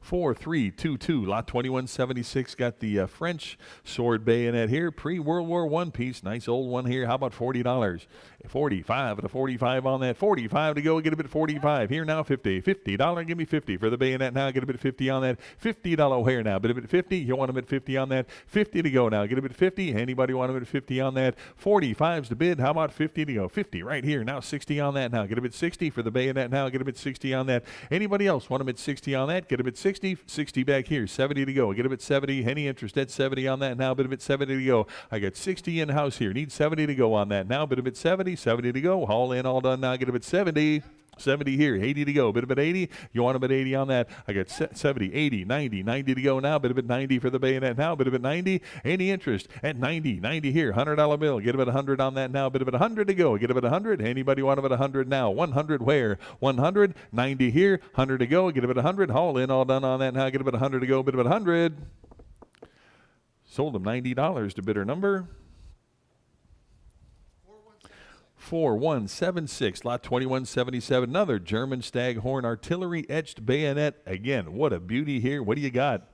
4322, lot 2176. Got the French sword bayonet here, pre-World War I piece. Nice old one here. How about $40? 45 at a 45 on that. 45 to go. Get a bit 45. Here now, 50. $50. Give me 50 for the bayonet now. Get a bit 50 on that. $50 hair now. Bit a bit 50. You want them at 50 on that. 50 to go now. Get a bit 50. Anybody want them at 50 on that? 45's the bid. How about 50 to go? 50 right here. Now 60 on that now. Get a bit 60 for the bayonet now. Get a bit 60 on that. Anybody else want them at 60 on that? Get a bit 60. 60 back here. 70 to go. Get a bit 70. Any interest at 70 on that now? Bit a bit 70 to go. I got 60 in house here. Need 70 to go on that now. Bit a bit 70. 70 to go. All in, all done now. Get a bit 70. 70 here, 80 to go, bit of it 80. You want a bit 80 on that? I got 70, 80, 90, 90 to go now, bit of it 90 for the bayonet now, bit of it 90. Any interest at 90, 90 here, $100 bill, get a bit 100 on that now, bit of it 100 to go, get a bit 100. Anybody want a bit 100 now? 100 where? 100, 90 here, 100 to go, get a bit 100. All in, all done on that now, get a bit 100 to go, bit of it 100. Sold them $90 to bidder number 4176, lot 2177. Another German Staghorn artillery etched bayonet. Again, what a beauty here. What do you got?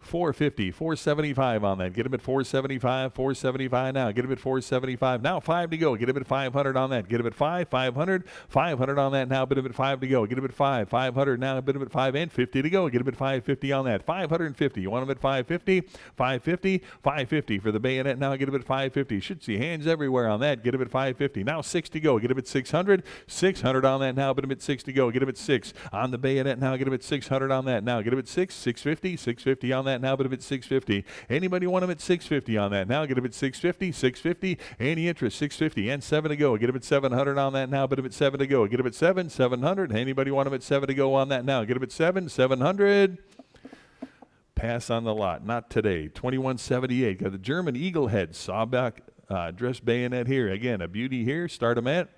450, 475 on that. Get him at 475, 475 now. Get him at 475 now. 5 to go. Get him at 500 on that. Get him at 500, 500 on that now. Bit of it 5 to go. Get him at 500 now. Bit of it 5 and 50 to go. Get him at 550 on that. 550. You want him at 550, 550, 550 for the bayonet now. Get him at 550. Should see hands everywhere on that. Get him at 550. Now 6 to go. Get him at 600, 600 on that now. Bit him at 6 to go. Get him at 6 on the bayonet now. Get him at 600 on that now. Get him at 6, 650, 650 on that now, but if it's 650. Anybody want him at 650 on that now? Get him at 650, 650. Any interest? 650 and 7 to go. Get him at 700 on that now, but if it's 7 to go. Get him at 7, 700. Anybody want him at 7 to go on that now? Get him at 7, 700. Pass on the lot. Not today. 2178. Got the German Eagle Head sawback dress bayonet here. Again, a beauty here. Start him at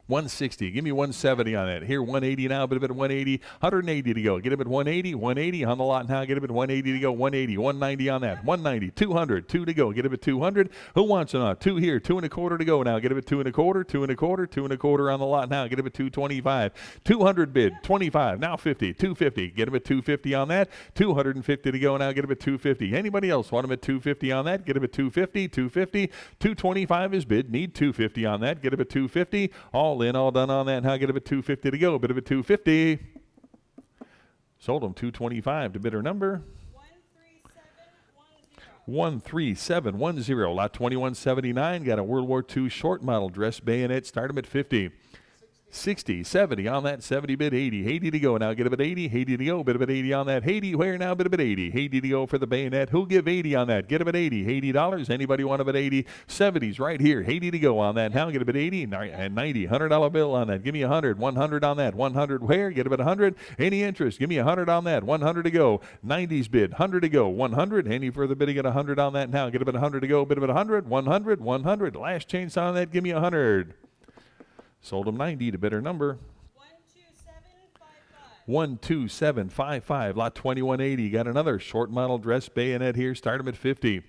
160. Give me 170 on that. Here, 180 now, but a bit of 180. 180 to go. Get him at 180. 180 on the lot now. Get him at 180 to go. 180. 190 on that. 190. 200. 2 to go. Get him at 200. Who wants it? 2 here. 2 1/4 to go now. Get him at 2 1/4. 2 1/4. 2 1/4 on the lot now. Get him at 225. 200 bid. 25. Now 50. 250. Get him at 250 on that. 250 to go now. Get him at 250. Anybody else want him at 250 on that? Get him at 250. 250. 225 is bid. Need 250 on that. Get him at 250. All in, all done on that. Now get him at 250 to go. Bit of a 250. Sold him 225 to bidder number 13710. Lot 2179. Got a World War II short model dress bayonet. Start him at 50. 60, 70 on that, 70 bid, 80, 80 to go now, get a bit 80, 80 to go, bit of it 80 on that, 80 where now, bit of it 80, 80 to go for the bayonet, who'll give 80 on that, get a bit 80, $80, anybody want a bit 80, 70s right here, 80 to go on that, now get a bit 80, and 90, $100 bill on that, give me 100, 100 on that, 100 where, get a bit 100, any interest, give me 100 on that, 100 to go, 90s bid, 100 to go, 100, any further bidding at 100 on that now, get a bit 100 to go, bit of it 100, 100, 100, last chance on that, give me 100. Sold him 90 to bidder number 12755. Lot 2180. Got another short model dress bayonet here. Start him at 50.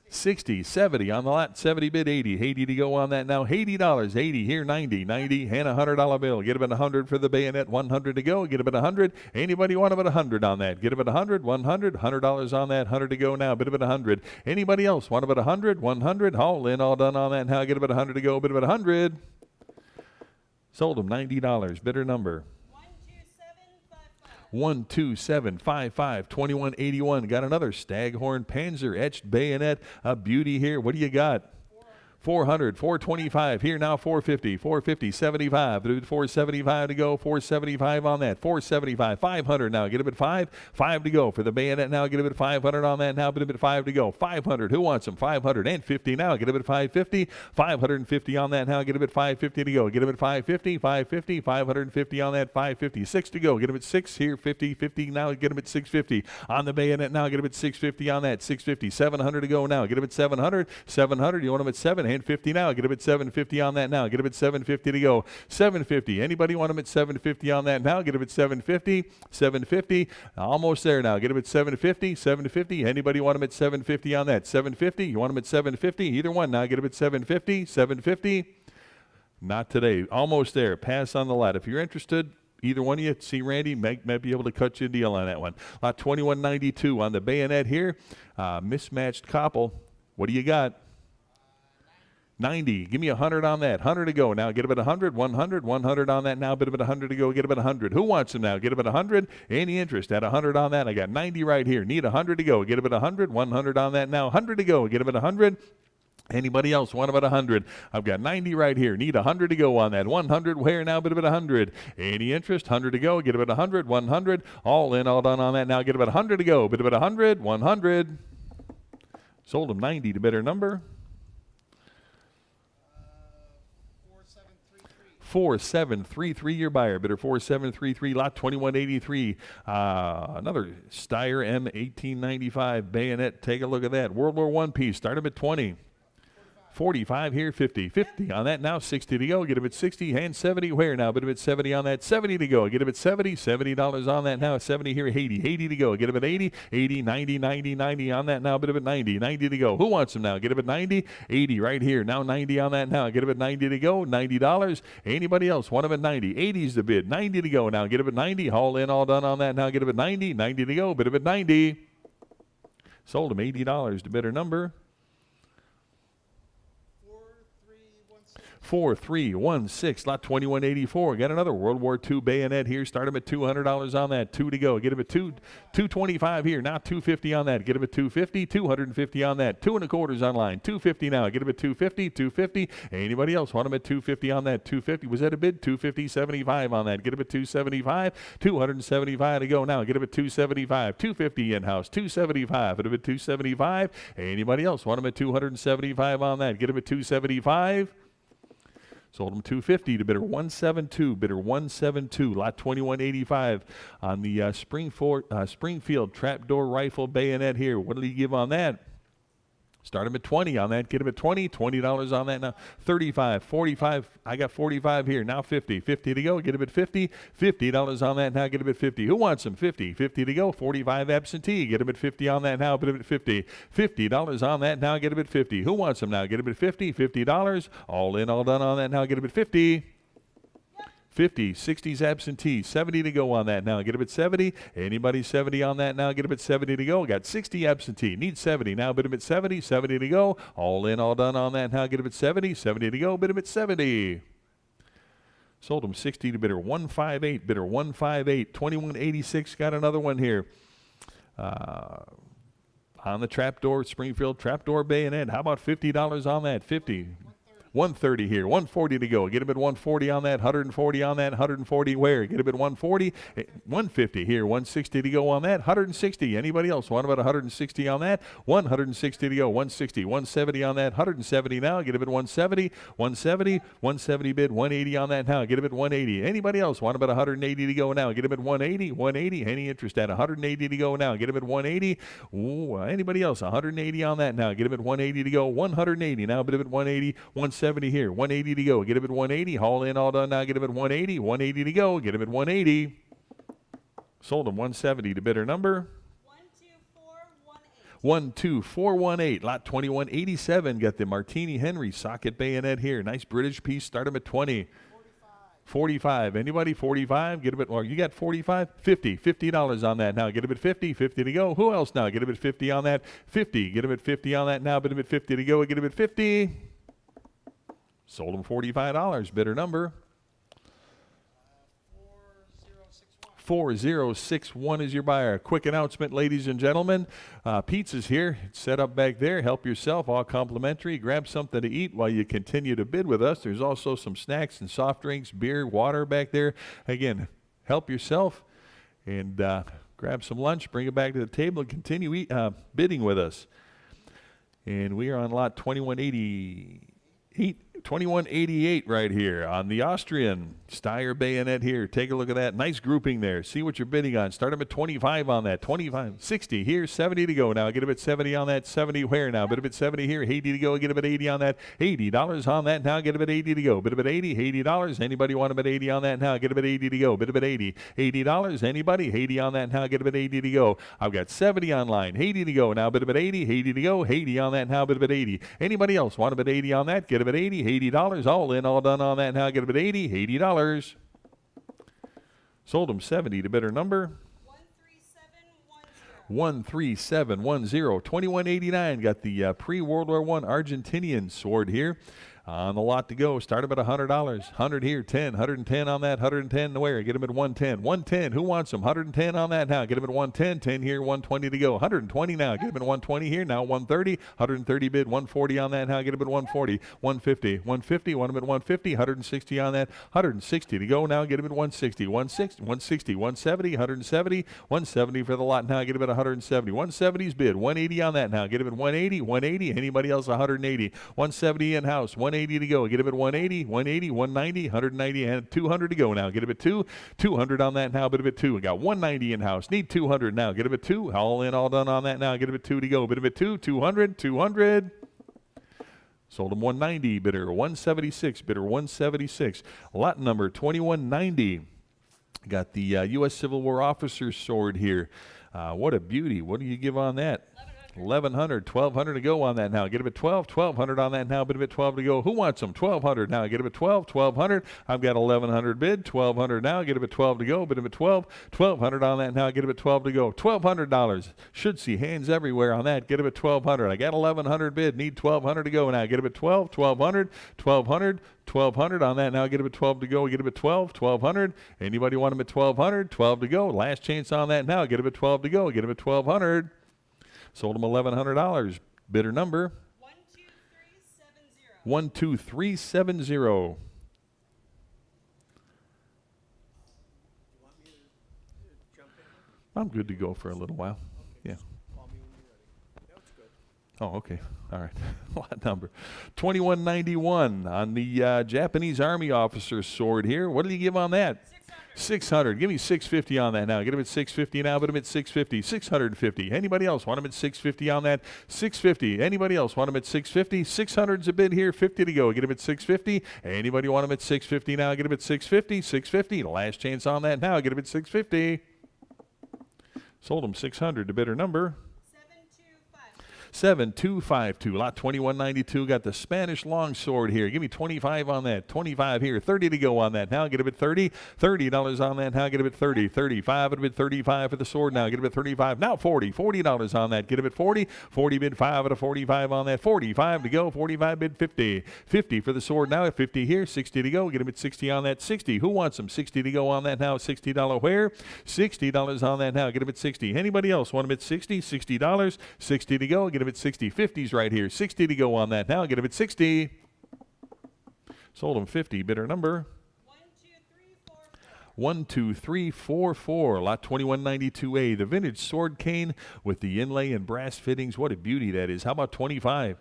60, 70 on the lot, 70 bid, 80, 80 to go on that now, $80, 80 here, 90, 90 and $100 bill. Get him at 100 for the bayonet, 100 to go. Get him at 100. Anybody want him at 100 on that? Get him at 100, 100, $100 on that, 100 to go now. Bit of it 100. Anybody else want him at 100, 100? All in, all done on that now. Get him at 100 to go. Bit of it 100. Sold him $90. Bidder number 12755. 2181. Got another Staghorn Panzer etched bayonet. A beauty here. What do you got? 400, 425 here now, 450, 450, 75, 475 to go, 475 on that, 475, 500 now, get him at 5, 5 to go for the bayonet now, get him at 500 on that now, get him at 5 to go, 500, who wants him, 500 and 50 now, get him at 550, 550 on that now, get him at 550 to go, get him at 550, 550, 550 on that, 550, 6 to go, get him at 6 here, 50, 50 now, get him at 650 on the bayonet now, get him at 650 on that, 650, 700 to go now, get him at 700, 700, you want him at 7, and 50 now. Get him at 750 on that now. Get him at 750 to go. 750. Anybody want him at 750 on that now? Get him at 750. 750. Almost there now. Get him at 750. 750. Anybody want him at 750 on that? 750. You want him at 750? Either one now. Get him at 750. 750. Not today. Almost there. Pass on the lot. If you're interested, either one of you, see Randy, might be able to cut you a deal on that one. Lot 2192 on the bayonet here. Mismatched copple. What do you got? 90. Give me 100 on that. 100 to go. Now get a bit 100, 100, 100 on that now. Bit of it 100 to go. Get a bit 100. Who wants them now? Get a bit 100. Any interest at 100 on that? I got 90 right here. Need 100 to go. Get a bit 100, 100 on that now. 100 to go. Get a bit 100. Anybody else want about 100? I've got 90 right here. Need 100 to go on that. 100 where now? Bit of it 100. Any interest? 100 to go. Get a bit 100, 100. All in, all done on that now. Get about 100 to go. Bit of it 100, 100. Sold them 90 to better number. 4733 your buyer. Bidder 4733, lot 2183. Another Steyr M1895 bayonet. Take a look at that. World War I piece. Start them at 20. 45 here, 50. 50 on that now, 60 to go. Get a bit 60 and 70 where now? Bit a bit 70 on that, 70 to go. Get a bit 70, $70 on that now, 70 here, 80. 80 to go. Get a bit 80, 80, 90, 90, 90 on that now. Bit a bit 90, 90 to go. Who wants them now? Get a bit 90, 80 right here. Now 90 on that now. Get a bit 90 to go, $90. Anybody else want them at 90? 80's the bid, 90 to go now. Get a bit 90, all in, all done on that now. Get a bit 90, 90 to go. Bit a bit 90. Sold them $80 to better number. 4316, lot 2184. Got another World War II bayonet here. Start them at $200 on that. 2 to go. Get them at 225 here. Now 250 on that. Get them at 250. 250 on that. 2 1/4 online. 250 now. Get them at 250. 250. Anybody else want them at 250 on that? 250. Was that a bid? 250. 75 on that. Get them at 275. 275 to go now. Get them at 275. 250 in house. 275. Get them at 275. Anybody else want them at 275 on that? Get them at 275. Sold them 250 to bidder 172. Bidder 172. Lot 2185 on the Springfield trapdoor rifle bayonet here. What did he give on that? Start them at 20 on that. Get them at 20. $20 on that now. 35, 45. I got 45 here. Now 50. 50 to go. Get them at 50. $50 on that now. Get them at 50. Who wants them? 50. 50 to go. 45 absentee. Get them at 50 on that now. Get them at 50. $50 on that now. Get them at 50. Who wants them now? Get them at 50. $50. All in, all done on that now. Get them at 50. 50, 60's absentee, 70 to go on that now. Get a bit 70. Anybody 70 on that now? Get a bit 70 to go. Got 60 absentee. Need 70 now. Bid a bit 70. 70 to go. All in, all done on that now. Get a bit 70. 70 to go. Bid a bit 70. Sold them 60 to bidder 158. Bidder 158. 2186. Got another one here. On the trapdoor, Springfield trapdoor bayonet. How about $50 on that? 50. 130 here, 140 to go. Get a bit 140 on that, 140 on that, 140 where? Get a bit 140, 150 here, 160 to go on that, 160. Anybody else want about 160 on that? 160 to go, 160, 170 on that, 170 now. Get a bit 170, 170, 170 bid, 180 on that now. Get a bit 180. Anybody else want about 180 to go now? Get a bit 180, 180. Any interest at 180 to go now? Get a bit 180. Ooh, anybody else? 180 on that now. Get a bit 180 to go, 180 now. Bit a bit 180, 170 here, 180 to go. Get him at 180. All in, all done now. Get him at 180. 180 to go. Get him at 180. Sold him 170 to bidder number 12418. Lot 2187. Got the Martini Henry socket bayonet here. Nice British piece. Start him at 20. 45. Anybody? 45? Get a bit more. You got 45? 50. $50 on that now. Get a bit 50. 50 to go. Who else now? Get a bit 50 on that. 50. Get a bit 50 on that now. Get a bit 50 to go. Get a bit 50. Sold them $45. Bidder number 4061 is your buyer. Quick announcement, ladies and gentlemen. Pizza's here. It's set up back there. Help yourself. All complimentary. Grab something to eat while you continue to bid with us. There's also some snacks and soft drinks, beer, water back there. Again, help yourself and grab some lunch. Bring it back to the table and continue bidding with us. And we are on lot 2188 right here on the Austrian Steyr bayonet here. Take a look at that. Nice grouping there. See what you're bidding on. Start them at 25 on that. 25, 60 here, 70 to go now. Get a bit 70 on that. 70 where now? Bit a bit 70 here. 80 to go. Get a bit 80 on that. $80 on that now. Get a bit 80 to go. Bit a bit 80. $80. Anybody want a bit 80 on that now? Get a bit 80 to go. Bit a bit 80. $80. Anybody? 80 on that now. Get a bit 80 to go. I've got 70 online. 80 to go now. Bit a bit 80. 80 to go. 80 on that now. Bit a bit 80. Anybody else want a bit 80 on that? Get a bit 80. $80. All in, all done on that now. Get them at 80, $80. Sold them 70 to bidder number 13710. 2189. Got the pre-World War I Argentinian sword here. On the lot to go. Start them at $100. 100 here, 10, 110 on that, 110 where? Get them at 110. 110. Who wants them? 110 on that now. Get them at 110. 10 here, 120 to go. 120 now. Get them at 120 here. Now 130. 130 bid. 140 on that now. Get them at 140. 150. 150. Want them at 150. 160 on that. 160 to go now. Get them at 160. 160. 160. 170. 170. 170 for the lot now. Get them at 170. 170's bid. 180 on that now. Get them at 180. 180. Anybody else? 180. 170 in house. 180 to go. Get him at 180, 180, 190, 190, and 200 to go now. Get him at 200 on that now. Bid him at 2. We got 190 in house. Need 200 now. Get him at 2. All in, all done on that now. Get him at 2 to go. Bid him at 2, 200, 200. Sold him 190. Bidder 176. Bidder 176. Lot number 2190. Got the U.S. Civil War officer's sword here. What a beauty. What do you give on that? 1100, 1200 to go on that now. Get him at 12, 1200 on that now. Bid him at 12 to go. Who wants them? 1200 now. Get him at 12, 1200. I've got 1100 bid. 1200 now. Get him at 12 to go. Bid him at 12, 1200 on that now. Get him at 12 to go. $1,200. Should see hands everywhere on that. Get him at 1200. I got 1100 bid. Need 1200 to go now. Get him at 12, 1200, 1200. 1200 on that now. Get him at 12 to go. Get him at 12, 1200. Anybody want him at 1200? 12 to go. Last chance on that now. Get him at 12 to go. Get him at 1200. Sold him $1,100. Bidder number 12370. 12370. You want me to jump in? I'm good to go for a little while. Okay, Yeah. call me when you're ready. That's good. Oh, okay. All right. Lot number 2191 on the Japanese Army officer's sword here. What did he give on that? 600. Give me 650 on that now. Get him at 650 now. Put him at 650. 650. Anybody else want him at 650 on that? 650. Anybody else want him at 650? 600's a bid here. 50 to go. Get him at 650. Anybody want him at 650 now? Get him at 650. 650. Last chance on that now. Get him at 650. Sold him 600 to bidder number 7252. Lot 2192. Got the Spanish longsword here. Give me 25 on that. 25 here. 30 to go on that. Now get him at 30. $30 on that. Now get him at 30. 35. Get him at 35 for the sword. Now get him at 35. Now 40. $40 on that. Get him at 40. 40 bid 5 at a 45 on that. 45 to go. 45 bid 50. 50 for the sword now at 50 here. 60 to go. Get him at 60 on that. 60. Who wants him? 60 to go on that now. $60 where? $60 on that now. Get him at 60. Anybody else want him at 60? $60. 60 to go. Get him at 60. 50's right here. 60 to go on that now. Get him at 60. Sold him 50. Bidder number 12344. Lot 2192A. The vintage sword cane with the inlay and brass fittings. What a beauty that is. How about 25?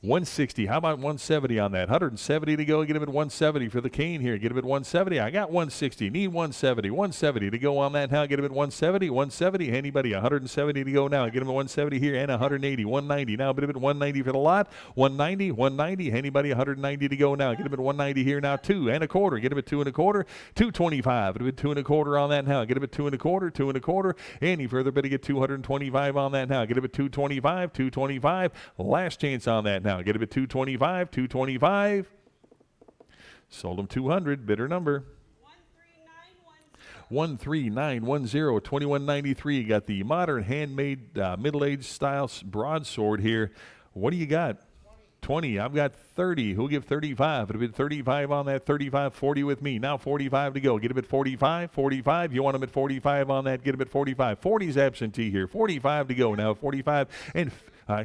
160. How about 170 on that? 170 to go. Get him at 170 for the cane here. Get him at 170. I got 160. Need 170. 170 to go on that now. Get him at 170. 170. Anybody? 170 to go now. Get him at 170 here and 180. 190 now. Bid him at 190 for the lot. 190. 190. Anybody? 190 to go now. Get him at 190 here now. 2 and a quarter. Get him at 2 and a quarter. 225. Get him at 2 and a quarter on that now. Get him at 2 and a quarter. 2 and a quarter. Any further bid to get 225 on that now. Get him at 225. 225. Last chance on that now. Get him at 225, 225. Sold him 200. Bidder number 13910. 2193. Got the modern handmade middle-aged style broadsword here. What do you got? 20. I've got 30. Who'll give 35? It'll be 35 on that. 35, 40 with me. Now 45 to go. Get him at 45. 45. You want him at 45 on that? Get him at 45. 40's absentee here. 45 to go now. 45 and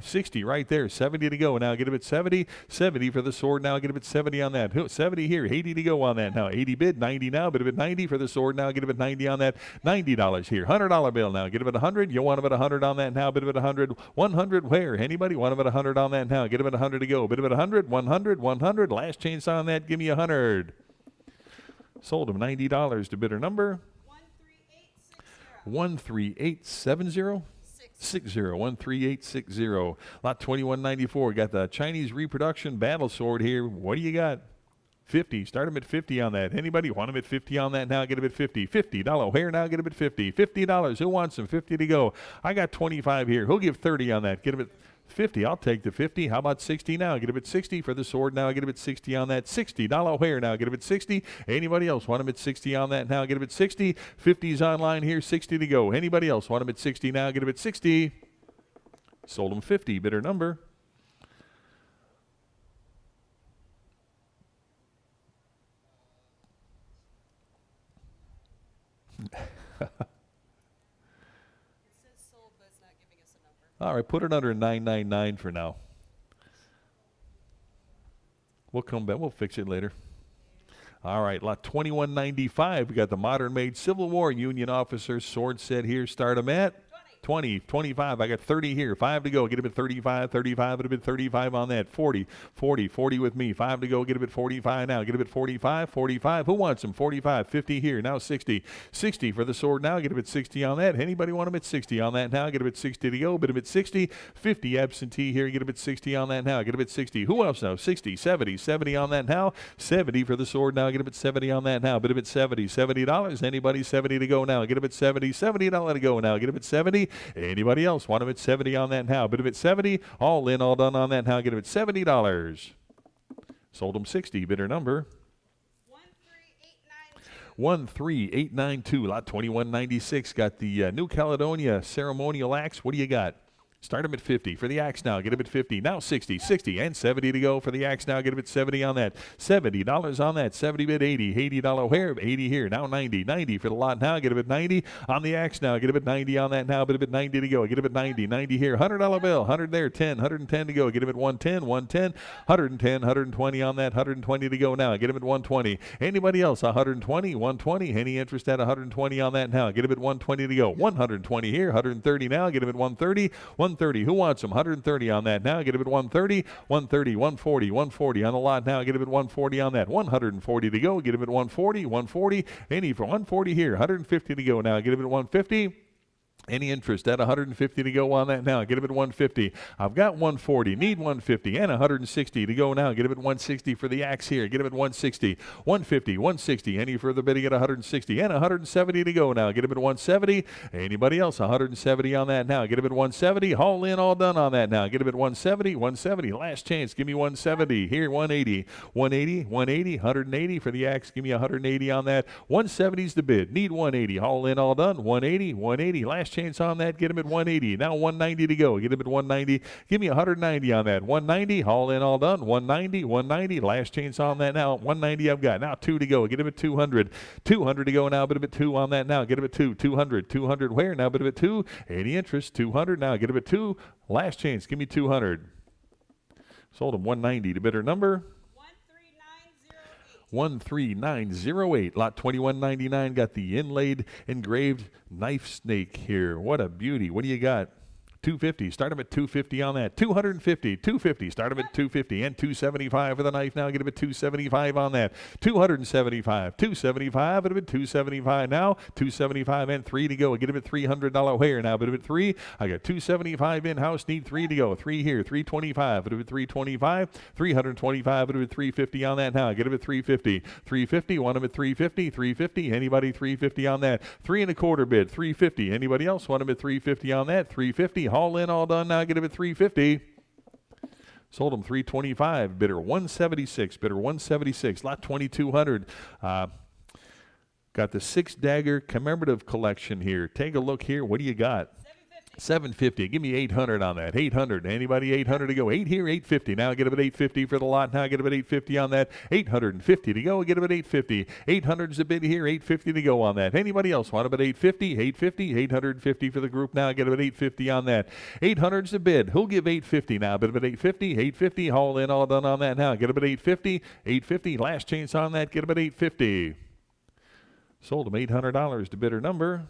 60 right there. 70 to go now. Get him at 70. 70 for the sword now. Get him at 70 on that. 70 here. 80 to go on that now. 80 bid. 90 now. Bid him at 90 for the sword now. Get him at 90 on that. $90 here. $100 bill now. Get him at 100. You want him at 100 on that now. Bid him at 100. 100 where? Anybody want him at 100 on that now? Get him at 100 to go. Bid him at 100. 100. 100. Last chance on that. Give me 100. Sold him $90 to bidder number 13870. 13860. Lot 2194. Got the Chinese reproduction battle sword here. What do you got? 50. Start him at 50 on that. Anybody want him at 50 on that now? Get him at 50. $50 here now. Get him at 50. $50. Who wants him? 50 to go. I got 25 here. Who'll give 30 on that? Get him at 50. I'll take the 50. How about 60 now? Get a bit 60 for the sword now. Get a bit 60 on that. $60 O'Hare now. Get a bit 60. Anybody else want a bit 60 on that now? Get a bit 60. 50's online here. 60 to go. Anybody else want a bit 60 now? Get a bit 60. Sold them 50. Bidder number. All right, put it under 999 for now. We'll come back. We'll fix it later. All right, lot 2195. We got the modern-made Civil War Union officers sword set here. Start them at 20, 25. I got 30 here. 5 to go. Get a bit 35, 35. Get a bit 35 on that. 40, 40, 40 with me. 5 to go. Get a bit 45 now. Get a bit 45, 45. Who wants them? 45, 50 here. Now 60, 60 for the sword now. Get a bit 60 on that. Anybody want a bit 60 on that now? Get a bit 60 to go. Bit a bit 60, 50 absentee here. Get a bit 60 on that now. Get a bit 60. Who else now? 60, 70, 70 on that now. 70 for the sword now. Get a bit 70 on that now. Bit a bit 70, $70. Anybody 70 to go now? Get a bit 70, $70 to go now. Get a bit 70. Anybody else want a bit 70 on that now? Bit of it 70. All in, all done on that now. Get a bit $70. Sold them 60. Bidder number 13892. Lot 2196. Got the New Caledonia ceremonial axe. What do you got? Start them at 50 for the axe now. Get a bit 50. Now 60, 60, and 70 to go for the axe now. Get a bit 70 on that. $70 on that. 70 bit 80. $80 O'Hare. 80 here. Now 90. 90 for the lot now. Get a bit 90 on the axe now. Get a bit 90 on that now. But a bit 90 to go. Get a bit 90. 90 here. $100 bill. 100 there. 10. 110 to go. Get a bit 110. 110. 110. 120 on that. 120 to go now. Get a bit 120. Anybody else? 120. 120. Any interest at 120 on that now? Get a bit 120 to go. 120 here. 130 now. Get a bit 130. 130. Who wants them? 130 on that now. Get a bit 130. 130. 140. 140 on the lot now. Get a bit 140 on that. 140 to go. Get a bit 140. 140. Any for 140 here. 150 to go now. Get a bit 150. Any interest at 150 to go on that now? Get a bit 150. I've got 140. Need 150 and 160 to go now. Get a bit 160 for the axe here. Get a bit 160. 150. 160. Any further bidding at 160 and 170 to go now. Get a bit 170. Anybody else? 170 on that now. Get a bit 170. All in, all done on that now. Get a bit 170. 170. Last chance. Give me 170. Here, 180. 180. 180. 180 for the axe. Give me 180 on that. 170's the bid. Need 180. All in, all done. 180. 180. Last chance on that. Get him at 180. Now 190 to go. Get him at 190. Give me 190 on that. 190. All in, all done. 190. 190. Last chance on that now. 190 I've got. Now 2 to go. Get him at 200. 200 to go now. Bit of it 2 on that now. Get him at 2. 200. 200 where? Now bit of it 2. Any interest? 200 now. Get him at 2. Last chance. Give me 200. Sold him 190 to bidder number 13908. Lot 2199. Got the inlaid engraved knife snake here. What a beauty. What do you got? 250. Start him at 250 on that. 250. 250. Start him at 250 and 275 for the knife now. Get him at 275 on that. 275. 275. Get him at 275 now. 275 and 3 to go. Get him at $300 hair now. But him at 3. I got 275 in house. Need 3 to go. 3 here. 325. Get him at 325. 325. Get him at 350 on that now. Get him at 350. 350. Want him at 350. 350. Anybody 350 on that? 3 1/4 bid. 350. Anybody else want him at 350 on that? 350. All in, all done now. Get him at 350. Sold him 325. Bidder 176. Bidder 176. Lot 2200. Got the 6 dagger commemorative collection here. Take a look here. What do you got? 750. Give me 800 on that. 800. Anybody 800 to go? 8 here, 850. Now get him at 850 for the lot. Now get him at 850 on that. 850 to go. Get him at 850. 800's a bid here. 850 to go on that. Anybody else want him at 850? 850. 850 for the group now. Get him at 850 on that. 800's the bid. Who'll give 850 now? Bid him at 850. 850. All in, all done on that now. Get him at 850. 850. Last chance on that. Get him at 850. Sold him $800 to bidder number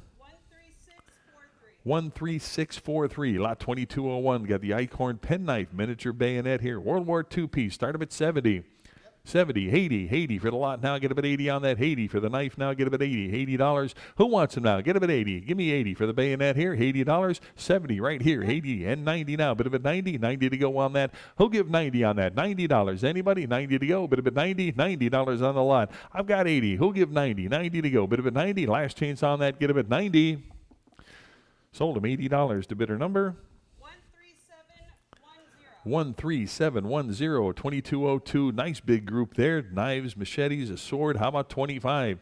13643. Lot 2201. Got the Eichhorn penknife miniature bayonet here. World War II piece. Start him at 70. 70, 80, 80 for the lot now. Get him at 80 on that. 80 for the knife now. Get him at 80. $80. Who wants him now? Get him at 80. Give me 80 for the bayonet here. $80. 70 right here. 80 and 90 now. Bit of a 90. 90 to go on that. Who'll give 90 on that? $90. Anybody? 90 to go. Bit of a 90. $90 on the lot. I've got 80. Who'll give 90? 90 to go. Bit of a 90. Last chance on that. Get him at 90. Sold him $80 to bidder number 13710, 2202. Nice big group there. Knives, machetes, a sword. How about 25?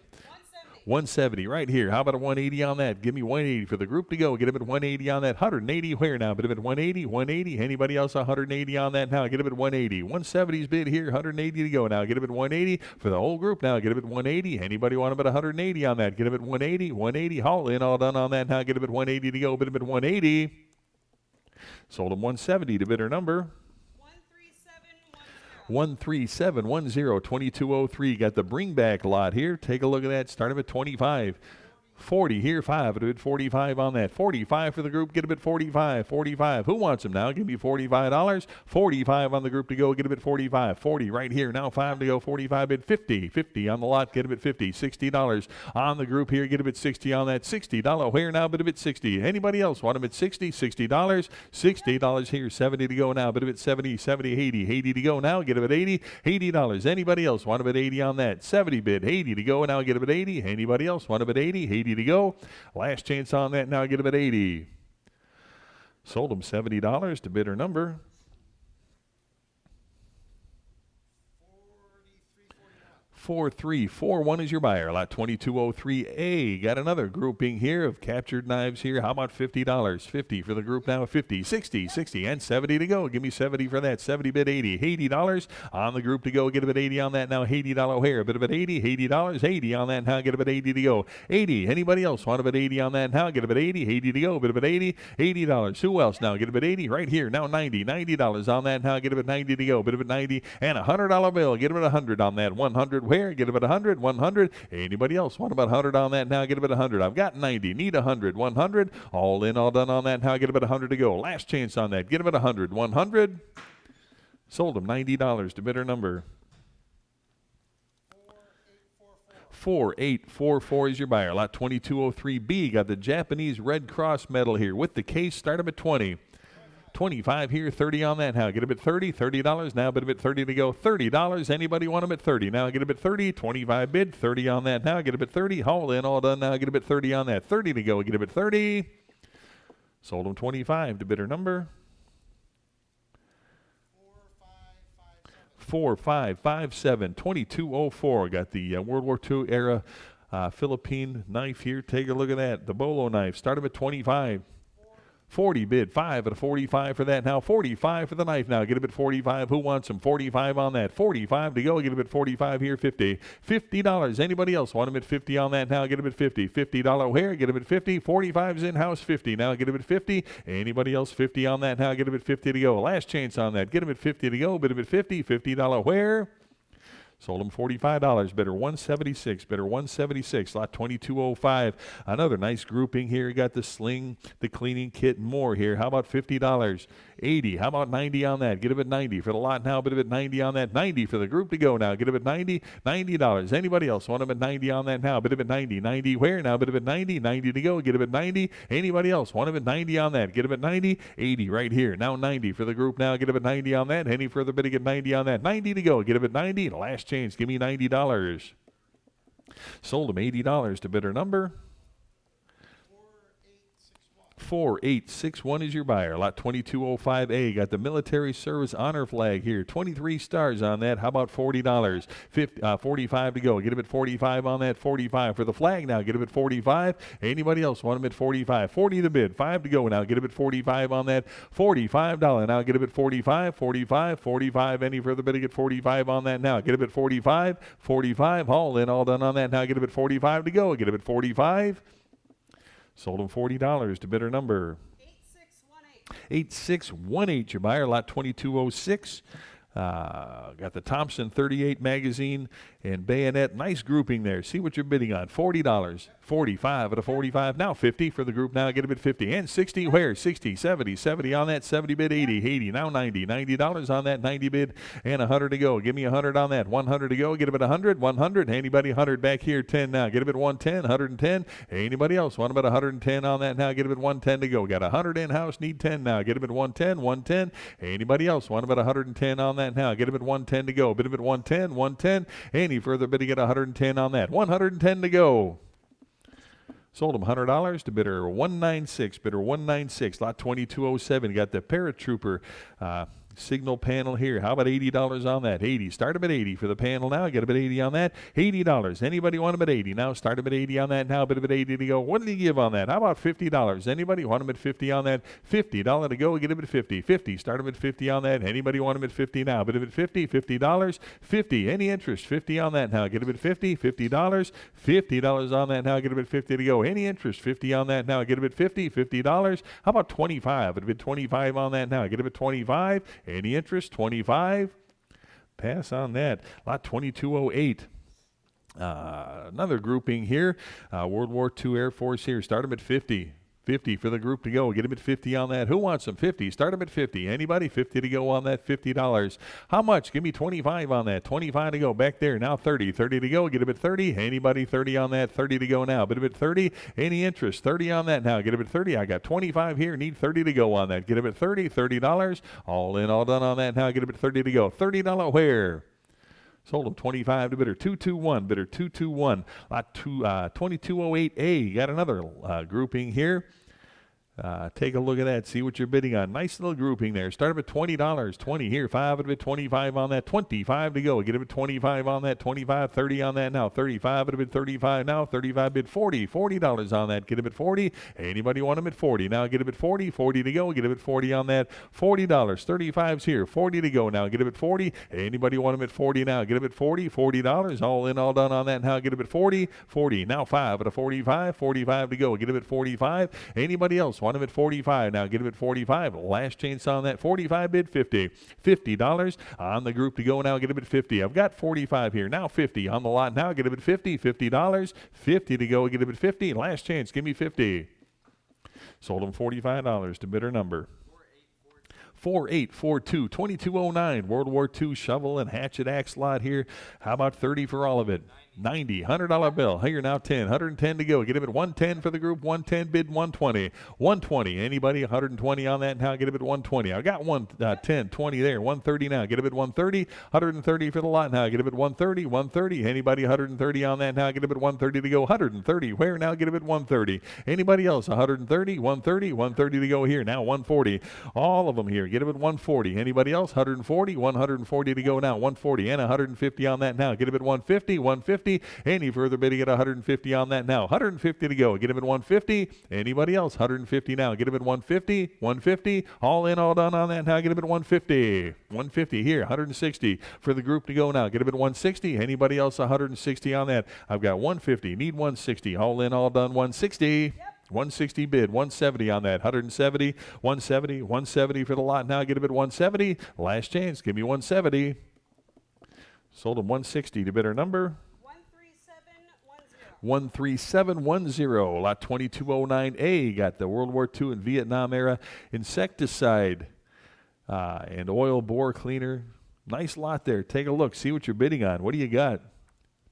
170 right here. How about a 180 on that? Give me 180 for the group to go. Get him at 180 on that. 180 where now? Bid him at 180, 180. Anybody else 180 on that now? Get him at 180. 170's bid here. 180 to go now. Get him at 180 for the whole group now. Get him at 180. Anybody want him at 180 on that? Get him at 180, 180. Haul in, all done on that now. Get him at 180 to go. Bid him at 180. Sold him 170 to bidder number 13710, 2203. Got the bring back lot here. Take a look at that. Start him at 25. 40 here, 5. It'll bid 45 on that. 45 for the group. Get him at 45. 45. Who wants him now? Give me $45. 45 on the group to go. Get him at 45. 40 right here. Now 5 to go. 45 bid 50. 50 on the lot. Get him at 50. $60 on the group here. Get him at 60 on that. $60 where now? Bid him at 60. Anybody else want him at 60? $60. $60 here. 70 to go now. Bid him at 70. 70, 80. 80 to go now. Get him at 80. $80. Anybody else want him at 80 on that? 70 bid. 80 to go now. Get him at 80. Anybody else want him at 80? 80 to go. Last chance on that now. Get him at 80. Sold him $70 to bidder number 4341 is your buyer. Lot 2203A. Got another grouping here of captured knives here. How about $50? 50 for the group now. 50, 60, 60, and 70 to go. Give me 70 for that. 70 bid 80. $80 on the group to go. Get a bit 80 on that now. $80 hair. A bit of it 80. $80. 80 on that now. Get a bit 80 to go. 80. Anybody else want a bit 80 on that now? Get a bit 80. 80 to go. A bit of it 80. $80. Who else now? Get a bit 80 right here. Now 90. $90 on that now. Get a bit 90 to go. A bit of it 90 and a $100 bill. Get a bit 100 on that. 100 where? Get about 100, 100. Anybody else want about 100 on that now? Get about 100. I've got 90. Need 100, 100. All in, all done on that now. Get about 100 to go. Last chance on that. Get about 100, 100. Sold him $90 to bidder number 4844 is your buyer. Lot 2203B. Got the Japanese Red Cross medal here with the case. Start him at 20. 25 here, 30 on that now. Get a bit 30, $30 now, but a bit 30 to go. $30. Anybody want them at 30? Now get a bit 30, 25 bid, 30 on that now. Get a bit 30, haul in, all done now. Get a bit 30 on that. 30 to go. Get a bit 30. Sold them 25 to bidder number 4557, 2204. Got the World War II era Philippine knife here. Take a look at that. The bolo knife. Start them at 25. 40 bid, 5 at a 45 for that now. 45 for the knife now. Get a bit 45. Who wants them? 45 on that. 45 to go. Get a bit 45 here. 50. $50. Anybody else want them at 50 on that now? Get a bit 50. $50 hair. Get a bit 50. 45's in-house. 50 now. Get a bit 50. Anybody else 50 on that now? Get a bit 50 to go. Last chance on that. Get a bit 50 to go. Bit a bit 50. $50 where? Sold him $45. Bidder 176. Bidder 176. Lot 2205. Another nice grouping here. You got the sling, the cleaning kit, and more here. How about $50? 80. How about 90 on that? Get a bit 90 for the lot now. Bit of it 90 on that. 90 for the group to go now. Get a bit 90. $90. Anybody else want a bit 90 on that now? Bit of it 90. 90 where now? Bit of it 90. 90 to go. Get a bit 90. Anybody else want a bit 90 on that? Get a bit 90. 80 right here. Now 90 for the group now. Get a bit 90 on that. Any further bid to get 90 on that? 90 to go. Get a bit 90. Last chance. Give me $90. Sold him $80 to bidder number 4861 is your buyer. Lot 2205A. Got the military service honor flag here. 23 stars on that. How about $40? 45 to go. Get him at 45 on that. 45 for the flag now. Get him at 45. Anybody else want him at 45? 40 to bid. 5 to go now. Get him at 45 on that. $45 now. Get him at 45. 45. 45. Any further bid to get 45 on that now. Get him at 45. 45. All in, all done on that now. Get him at 45 to go. Get him at 45. Sold him $40 to bidder number 8618. Your buyer. Lot 2206. Got the Thompson 38 magazine and bayonet. Nice grouping there. See what you're bidding on. $40. 45 at a 45. Now 50 for the group. Now get him at 50. And 60 where? 60, 70, 70 on that. 70 bid, 80, 80. Now 90. $90 on that. 90 bid and 100 to go. Give me 100 on that. 100 to go. Get him at 100. 100. Anybody 100 back here? 10 now. Get him at 110. 110. Anybody else want him at 110 on that now? Get him at 110 to go. Got 100 in-house. Need 10 now. Get him at 110. 110. Anybody else want him at 110 on that now? Get him at 110 to go. Bid him at 110. 110. Any further bidding at 110 on that? 110 to go. Sold him $100 to bidder 196. Bidder 196. Lot 2207. Got the paratrooper Signal panel here. How about $80 on that? 80. Start them at 80 for the panel now. Get them at 80 on that. $80. Anybody want them at 80? Now start them at 80 on that. Now bid them at 80 to go. What did he give on that? How about $50? Anybody want them at 50 on that? $50 to go. Get them at 50. 50. Start them at 50 on that. Anybody want them at 50 now? Bid them at 50. $50. 50. Any interest? 50 on that now. Get them at 50. $50. $50 on that now. Get them at 50 to go. Any interest? 50 on that now. Get them at 50. $50. How about 25? It'd be 25 on that now. Get them at 25. Any interest? 25. Pass on that. Lot 2208. Another grouping here. World War II Air Force here. Start them at 50. 50 for the group to go. Get them at 50 on that. Who wants them? 50. Start them at 50. Anybody? 50 to go on that. $50. How much? Give me 25 on that. 25 to go. Back there. Now 30. 30 to go. Get them at 30. Anybody? 30 on that. 30 to go now. Bid them at 30. Any interest? 30 on that now. Get them at 30. I got 25 here. Need 30 to go on that. Get them at 30. $30. All in, all done on that now. Get them at 30 to go. $30 where? Sold them 25 to bidder 221. Bidder 221. Lot 2208A. Got another grouping here. Take a look at that. See what you're bidding on. Nice little grouping there. Start up at $20. 20 here. 5 at 25 on that. 25 to go. Get them at 25 on that. 25. 30 on that now. 35 at 35 now. 35 bid 40. $40 on that. Get them at 40. Anybody want them at 40? Now get them at 40. 40 to go. Get them at 40 on that. $40. 35's here. 40 to go now. Get them at 40. Anybody want them at 40 now? Get them at 40. $40. All in, all done on that now. Get them at 40. 40. Now 5 at 45. 45 to go. Get them at 45. Anybody else want them at 45 now? Get them at 45. Last chance on that. 45 bid 50. $50 on the group to go now. Get them at 50. I've got 45 here. Now 50 on the lot now. Get them at 50. $50. 50 to go. Get them at 50. Last chance. Give me 50. Sold them $45 to bidder number 4842 2209. World War II shovel and hatchet axe lot here. How about 30 for all of it? 90. $100 bill. Here now 10. 110 to go. Get him at 110 for the group. 110 bid 120. 120. Anybody? 120 on that now. Get him at 120. I got 110, 20 there. 130 now. Get him at 130. 130 for the lot now. Get him at 130. 130. Anybody? 130 on that now. Get him at 130 to go. 130. Where now? Get him at 130. Anybody else? 130. 130. 130 to go here. Now 140. All of them here. Get him at 140. Anybody else? 140. 140 to go now. 140 and 150 on that now. Get him at 150. 150. Any further bidding at 150 on that now. 150 to go. Get him at 150. Anybody else? 150 now. Get him at 150. 150. All in, all done on that now. Get him at 150. 150 here. 160 for the group to go now. Get him at 160. Anybody else? 160 on that. I've got 150. Need 160. All in, all done. 160. 160 bid, 170 on that, 170, 170, 170 for the lot now. Get him at 170. Last chance. Give me 170. Sold him 160 to bidder number 13710. Lot 2209A. Got the World War II and Vietnam era insecticide and oil bore cleaner. Nice lot there. Take a look. See what you're bidding on. What do you got?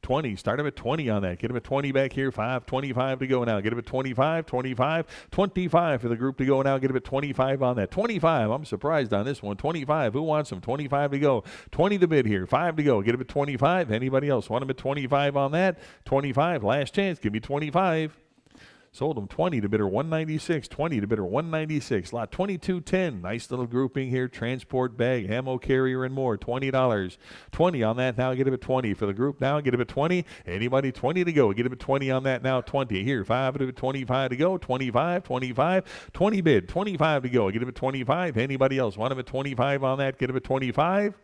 20. Start him at 20 on that. Get him at 20 back here. 5, 25 to go now. Get him at 25, 25, 25 for the group to go now. Get him at 25 on that. 25. I'm surprised on this one. 25. Who wants him? 25 to go. 20 to bid here. 5 to go. Get him at 25. Anybody else want him at 25 on that? 25. Last chance. Give me 25. Sold them 20 to bidder 196. 20 to bidder 196. Lot 2210. Nice little grouping here. Transport bag, ammo carrier, and more. $20. 20 on that now. Get him at 20 for the group now. Get him at 20. Anybody? 20 to go. Get him at 20 on that now. 20 here. 5 to 25 to go. 25. 25. 20 bid. 25 to go. Get him at 25. Anybody else want him at 25 on that? Get him at 25.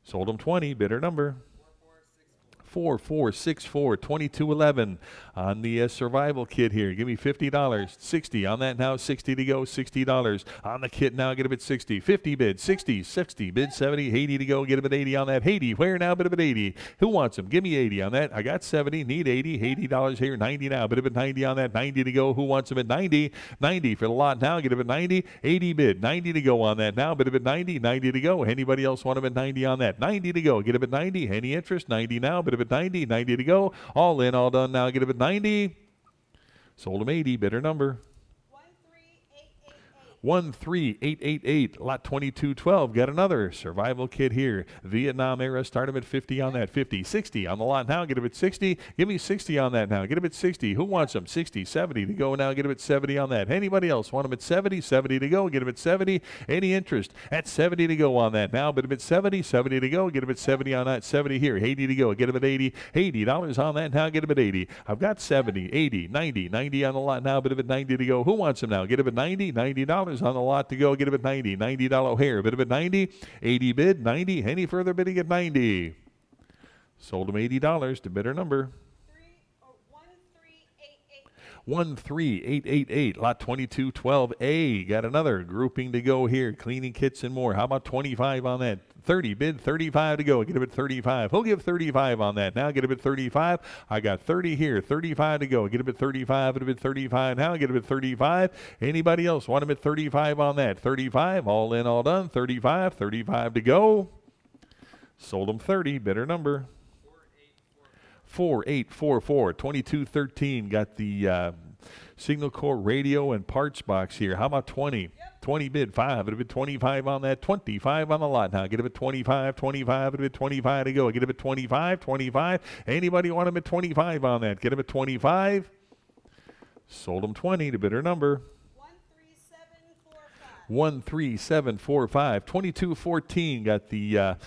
Sold him 20. Bidder number 4464 2211 on the survival kit here. Give me $50. 60 on that now. 60 to go. $60 on the kit now. Get him at 60. 50 bid. 60. 60 bid 70. 80 to go. Get him at 80 on that. 80. Where now? Bid him at 80. Who wants him? Give me 80 on that. I got 70. Need 80. $80 here. 90 now. Bid him at 90 on that. 90 to go. Who wants him at 90? 90 for the lot now. Get him at 90. 80 bid. 90 to go on that now. Bid him at 90. 90 to go. Anybody else want him at 90 on that? 90 to go. Get him at 90. Any interest? 90 now. Bid him at 90. 90 to go. All in, all done now. Get him at 90. Sold him 80. Bidder number 13888, lot 2212. Got another survival kit here. Vietnam era, start him at 50 on that. 50, 60 on the lot now. Get him at 60. Give me 60 on that now. Get him at 60. Who wants them? 60, 70 to go now. Get him at 70 on that. Anybody else want him at 70? 70 to go. Get him at 70. Any interest? At 70 to go on that now. But him at 70, 70 to go. Get him at 70 on that. 70 here. 80 to go. Get him at 80. $80 on that now. Get him at 80. I've got 70, 80, 90, 90 on the lot now. But him at 90 to go. Who wants him now? Get him at 90, $90 on the lot to go. Get him at 90, $90 hair. Bid him at 90, 80 bid, 90. Any further bidding at 90? Sold him $80 to bidder number 13888, lot 2212A. Got another grouping to go here. Cleaning kits and more. How about 25 on that? 30 bid, 35 to go. Get him at 35. Who'll give 35 on that now? Get him at 35. I got 30 here, 35 to go. Get him at 35. Get him at 35 now. Get him at 35. Anybody else want him at 35 on that? 35. All in, all done. 35. 35 to go. Sold him 30. Bidder number 4844, 2213. Got the Signal Corps radio and parts box here. How about 20? 20 bid, 5. It'll be 25 on that. 25 on the lot now. Get him at 25, 25. It'll be 25 to go. Get him at 25, 25. Anybody want him at 25 on that? Get him at 25. Sold him 20 to bidder number 13745. 2214. Got the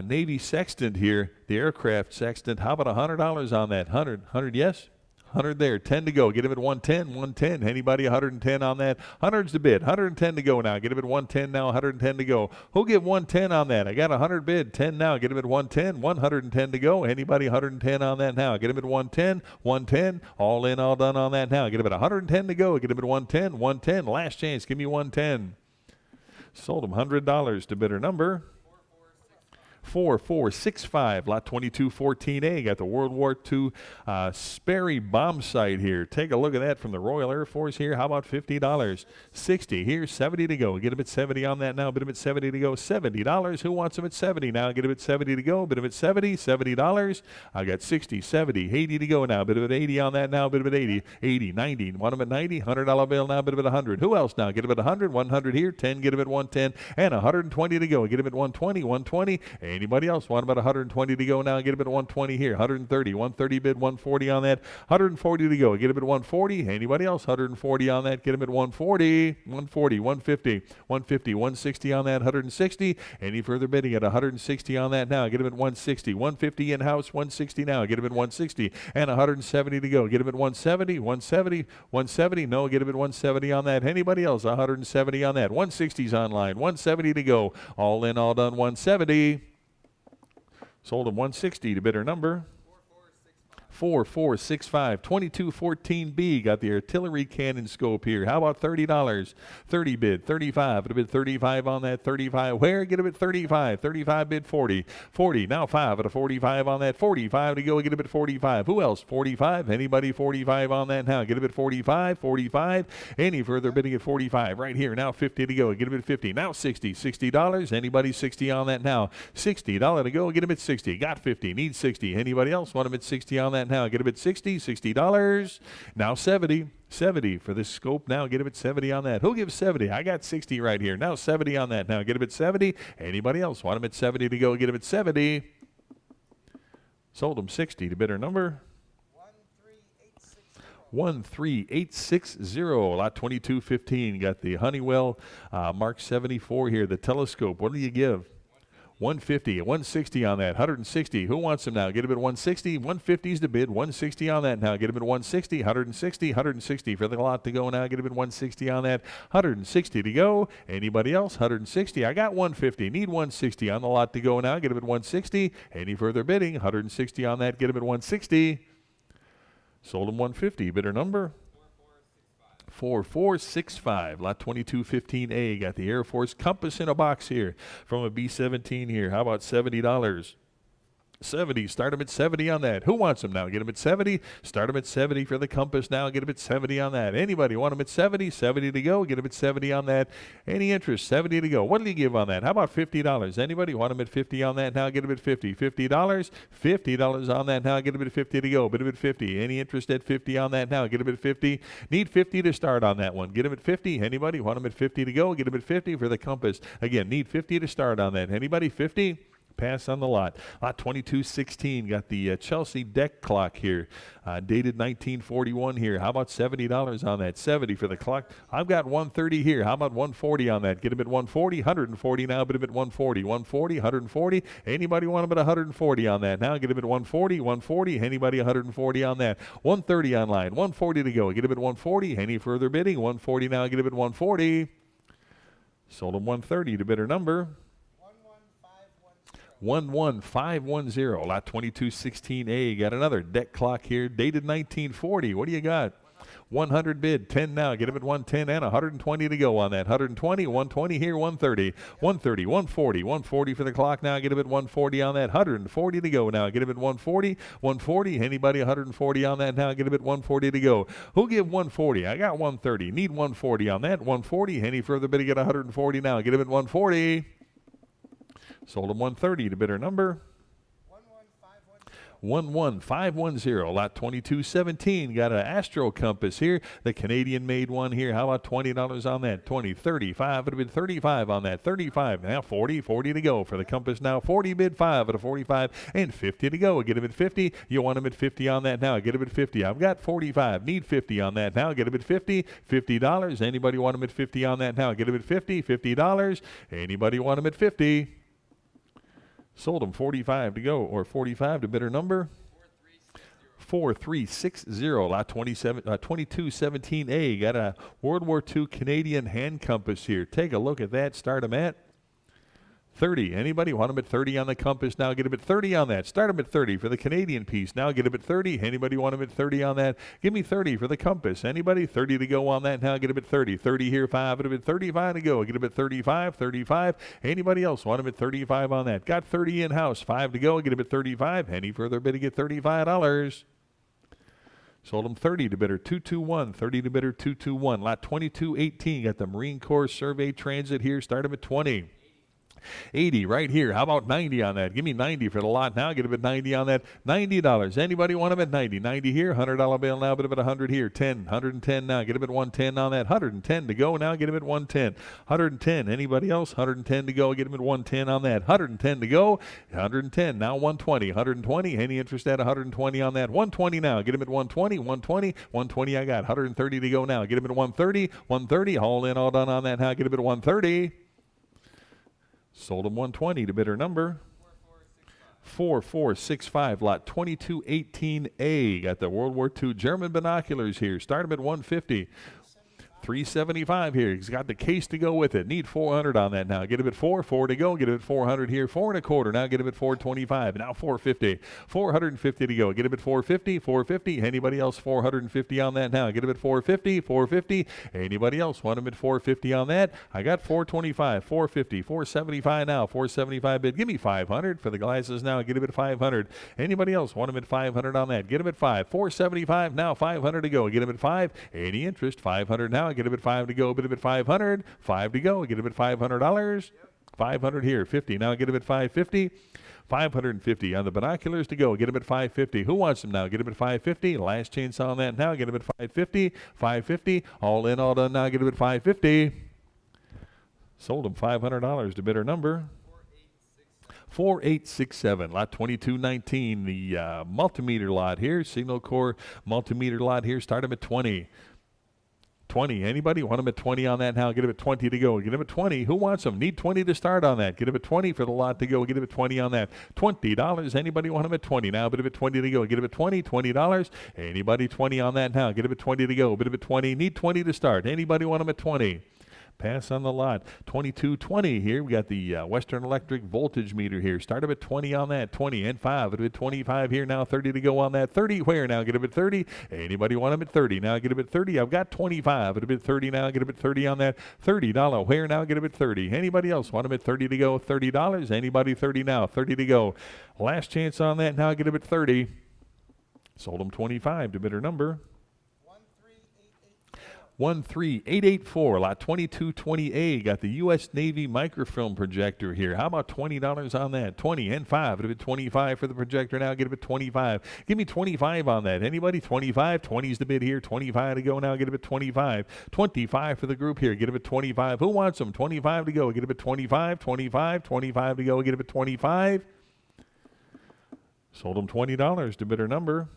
Navy sextant here, the aircraft sextant. How about $100 on that? 100, yes? 100 there, 10 to go. Get him at 110, 110. Anybody 110 on that? 100's the bid, 110 to go now. Get him at 110 now, 110 to go. Who'll get 110 on that? I got 100 bid, 10 now. Get him at 110, 110 to go. Anybody 110 on that now? Get him at 110, 110. All in, all done on that now. Get him at 110 to go. Get him at 110, 110. Last chance, give me 110. Sold him $100 to bidder number 4465, lot 2214A. Got the World War II Sperry bomb sight here. Take a look at that from the Royal Air Force here. How about $50? 60 here, 70 to go. Get him at 70 on that now. Bid him at 70 to go. $70. Who wants him at 70 now? Get him at 70 to go. Bid him at 70. $70. I got 60, 70, 80 to go now. Bid him at 80 on that now. Bid him at 80, 80, 90. Want him at 90? $100 bill now. Bid him at 100. Who else now? Get him at 100. 100 here. 10. Get him at 110 and 120 to go. Get him at 120. 120. Anybody else want about 120 to go now? Get him at 120 here. 130. 130 bid, 140 on that. 140 to go. Get him at 140. Anybody else? 140 on that. Get him at 140. 140. 150. 150. 160 on that. 160. Any further bidding at 160 on that now? Get him at 160. 150 in-house. 160 now. Get him at 160 and 170 to go. Get him at 170. 170. 170. No. Get him at 170 on that. Anybody else? 170 on that. 160's online. 170 to go. All in, all done. 170. Sold him 160 to bidder number 4465. 2214B. Got the artillery cannon scope here. How about $30? 30 bid, 35. It'll bid 35 on that. 35. Where? Get him at 35. 35 bid, 40. 40. Now 5 at a 45 on that. 45 to go. Get him at 45. Who else? 45. Anybody 45 on that now? Get him at 45. 45. Any further bidding at 45? Right here. Now 50 to go. Get him at 50. Now 60. $60. Anybody 60 on that now? $60 to go. Get him at 60. Got 50. Need 60. Anybody else want him at 60 on that now? Get him at 60. $60. Now 70. 70 for this scope now. Get him at 70 on that. Who'll give 70? I got 60 right here. Now 70 on that. Now get him at 70. Anybody else want him at 70 to go? Get him at 70. Sold him 60 to bidder number 13860. Lot 2215. Got the Honeywell Mark 74 here. The telescope. What do you give? 150, 160 on that. 160. Who wants him now? Get him at 160. 150's the bid. 160 on that now. Get him at 160. 160. 160 for the lot to go now. Get him at 160 on that. 160 to go. Anybody else? 160. I got 150. Need 160 on the lot to go now. Get him at 160. Any further bidding? 160 on that. Get him at 160. Sold him 150. Bidder number 4465. Lot 2215A. Got the Air Force compass in a box here from a B-17 here. How about $70? 70, start them at 70 on that. Who wants them now? Get them at 70. Start them at 70 for the compass now. Get them at 70 on that. Anybody want them at 70? 70 to go. Get them at 70 on that. Any interest? 70 to go. What do you give on that? How about $50? Anybody want them at 50 on that now? Get them at 50. $50. $50 on that now. Get them at 50 to go. Get them at 50. Any interest at 50 on that now? Get them at 50. Need 50 to start on that one. Get them at 50. Anybody want them at 50 to go? Get them at 50 for the compass. Again, need 50 to start on that. Anybody? 50? Pass on the lot. Lot 2216 got the Chelsea deck clock here, dated 1941 here. How about $70 on that? 70 for the clock. I've got 130 here. How about 140 on that? Get him at 140, 140 now, but him at 140, 140, 140. Anybody want him at 140 on that? Now get him at 140, 140. Anybody 140 on that? 130 online, 140 to go. Get him at 140. Any further bidding? 140 now. Get him at 140. Sold him 130 to bidder number 11510. Lot 2216A. Got another deck clock here, dated 1940. What do you got? 100 bid, 10 now. Get him at 110 and 120 to go on that. 120, 120 here, 130, 130, 140, 140 for the clock now. Get him at 140 on that. 140 to go now. Get him at 140, 140. Anybody 140 on that now? Get him at 140 to go. Who'll give 140? I got 130. Need 140 on that. 140. Any further bidding at 140 now? Get him at 140. Sold him 130 to bidder number 11510. Lot 2217. Got an Astro compass here, the Canadian made one here. How about $20 on that? 20, 35. It would have been 35 on that. 35. Now 40, 40 to go for the compass now. 40 bid 5 at a 45 and 50 to go. Get him at 50. You want him at 50 on that now. Get him at 50. I've got 45. Need 50 on that now. Get him at 50. $50. Anybody want him at 50 on that now? Get him at 50. $50. Anybody want him at 50? Sold him 45 to go, or 45 to bidder number 4360. Lot 2217A. Got a World War II Canadian hand compass here. Take a look at that. Start him at 30. Anybody want him at 30 on the compass now? Get him at 30 on that. Start him at 30 for the Canadian piece. Now get him at 30. Anybody want him at 30 on that? Give me 30 for the compass. Anybody? 30 to go on that now. Get him at 30. 30 here, 5. Get him at 35 to go. Get him at 35. 35. Anybody else want him at 35 on that? Got 30 in-house. 5 to go. Get him at 35. Any further bidding at $35. Sold him 30 to bidder 221. 30 to bidder 221. Lot 2218. Got the Marine Corps Survey Transit here. Start him at 20. 80 right here. How about 90 on that? Give me 90 for the lot now. Get him at 90 on that. $90. Anybody want him at 90? 90 here. $100 bill now. Bit of at 100 here. 10. 110 now. Get him at 110 on that. 110 to go now. Get him at 110. 110. Anybody else? 110 to go. Get him at 110 on that. 110 to go. 110 now. 120. 120. Any interest at 120 on that? 120 now. Get him at 120. 120. 120. I got 130 to go now. Get him at 130. 130. All in, all done on that now. Get him at 130. Sold him 120 to bidder number 4465. Lot 2218A. Got the World War II German binoculars here. Start him at 150. 375 here. He's got the case to go with it. Need 400 on that now. Get him at 4 to go. Get him at 400 here. 4 1/4. Now get him at 425. Now 450. 450 to go. Get him at 450. 450. Anybody else 450 on that now? Get him at 450. 450. Anybody else want him at 450 on that? I got 425. 450. 475 now. 475 bid. Give me 500 for the glasses now. Get him at 500. Anybody else want him at 500 on that? Get him at 5. 475 now. 500 to go. Get him at 5. Any interest? 500 now. Get him at 5 to go. Bid him at 500. 5 to go. Get him at $500. 500 here. 50. Now get him at 550. 550 on the binoculars to go. Get him at 550. Who wants them now? Get him at 550. Last chance on that now. Get him at 550. 550. All in, all done now. Get him at 550. Sold him $500 to bidder number 4867. Lot 2219. The multimeter lot here. Signal Corps multimeter lot here. Start him at 20. 20. Anybody want him at 20 on that now? Get him at 20 to go. Get him at 20. Who wants him? Need 20 to start on that. Get him at 20 for the lot to go. Get him at 20 on that. $20. Anybody want him at 20 now? Bid him at 20 to go. Get him at 20. $20. Anybody 20 on that now? Get him at 20 to go. Bid him at 20. Need 20 to start. Anybody want him at 20? Pass on the lot. 2220 here. We got the Western Electric voltage meter here. Start up at 20 on that. 20 and 5. It'll be 25 here now. 30 to go on that. 30 where now? Get up at 30. Anybody want them at 30? Now get up at 30. I've got 25. It'll be 30 now. Get up at 30 on that. $30 where now? Get up at 30. Anybody else want them at 30 to go? $30. Anybody 30 now? 30 to go. Last chance on that now. Get up at 30. Sold them 25 to bidder number 13884. Lot 2220A. Got the U.S. Navy microfilm projector here. How about $20 on that? 20 and 5. It'll be 25 for the projector now. Get it at 25. Give me 25 on that. Anybody? 25. 20 is the bid here. 25 to go now. Get it at 25. 25 for the group here. Get it at 25. Who wants them? 25 to go. Get it at 25. 25. 25 to go. Get it at 25. Sold them $20 to bidder number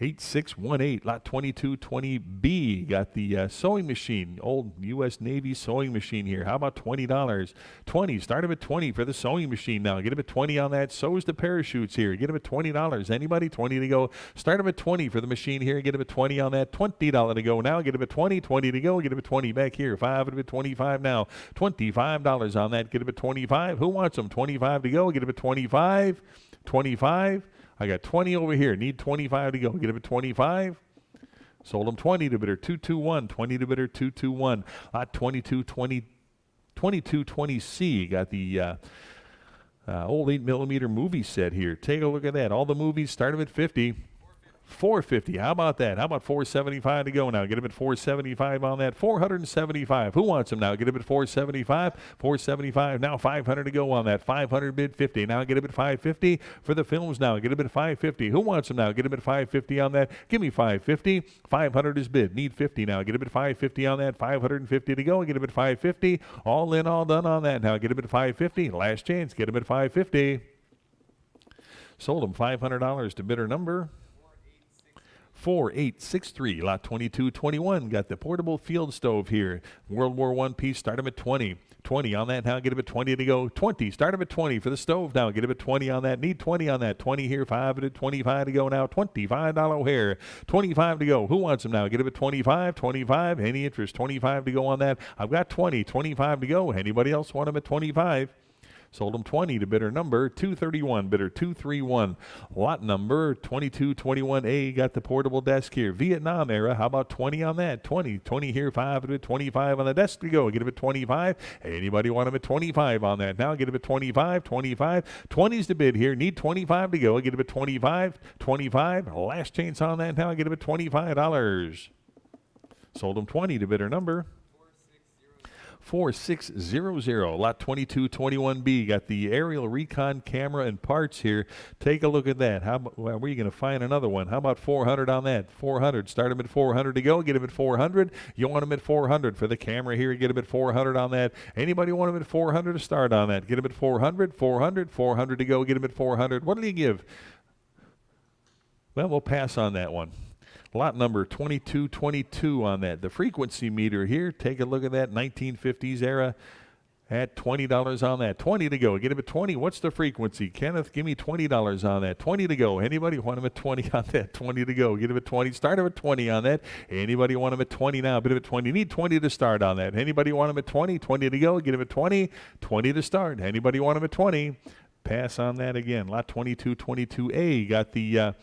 8618. Lot 2220B. Got the sewing machine, old U.S. Navy sewing machine here. How about $20? 20. Start them at 20 for the sewing machine now. Get them at 20 on that. So's the parachutes here. Get them at $20. Anybody? 20 to go. Start them at 20 for the machine here. Get them at 20 on that. $20 to go now. Get them at 20. 20 to go. Get them at 20 back here. 5. It'll be 25 now. $25 on that. Get them at 25. Who wants them? 25 to go. Get them at 25. 25. I got 20 over here. Need 25 to go. Get him at 25. Sold him 20 to bidder 221. 20 to bidder 221. Lot 2220C. Got the old 8mm movie set here. Take a look at that. All the movies start them at 50. 450. How about that? How about 475 to go now? Get him at 475 on that. 475. Who wants him now? Get him at 475. 475. Now 500 to go on that. 500 bid 50. Now get him at 550 for the films now. Get him at 550. Who wants him now? Get him at 550 on that. Give me 550. 500 is bid. Need 50 now. Get him at 550 on that. 550 to go. Get him at 550. All in, all done on that. Now get him at 550. Last chance. Get him at 550. Sold him $500 to bidder number 4863. Lot 2221. Got the portable field stove here. World War I piece. Start them at 20. 20 on that now. Get him at 20 to go. 20. Start him at 20 for the stove now. Get him at 20 on that. Need 20 on that. 20 here. 5 at 25 to go now. $25 hair. 25 to go. Who wants them now? Get him at 25. 25. Any interest? 25 to go on that. I've got 20. 25 to go. Anybody else want them at 25? Sold them 20 to bidder number 231. Bidder 231. Lot number 2221A. Got the portable desk here. Vietnam era. How about 20 on that? 20. 20 here. 5 at 25 on the desk to go. Get them at 25. Anybody want them at 25 on that? Now get them at 25. 25. 20's the bid here. Need 25 to go. Get them at 25. 25. Last chance on that now. Get them at $25. Sold them 20 to bidder number 4600. Lot 2221B. Got the aerial recon camera and parts here. Take a look at that. Where are you going to find another one? How about 400 on that? 400. Start them at 400 to go. Get them at 400. You want them at 400 for the camera here. Get them at 400 on that. Anybody want them at 400 to start on that? Get them at 400. 400. 400 to go. Get them at 400. What do you give? Well, we'll pass on that one. Lot number 2222 on that. The frequency meter here, take a look at that 1950s era at $20 on that. 20 to go. Get him at 20. What's the frequency? Kenneth, give me $20 on that. 20 to go. Anybody want him at 20 on that? 20 to go. Get him at 20. Start him at 20 on that. Anybody want him at 20 now? Bid him at 20. Need 20 to start on that. Anybody want him at 20? 20 to go. Get him at 20. 20 to start. Anybody want him at 20? Pass on that again. Lot 2222A. Got the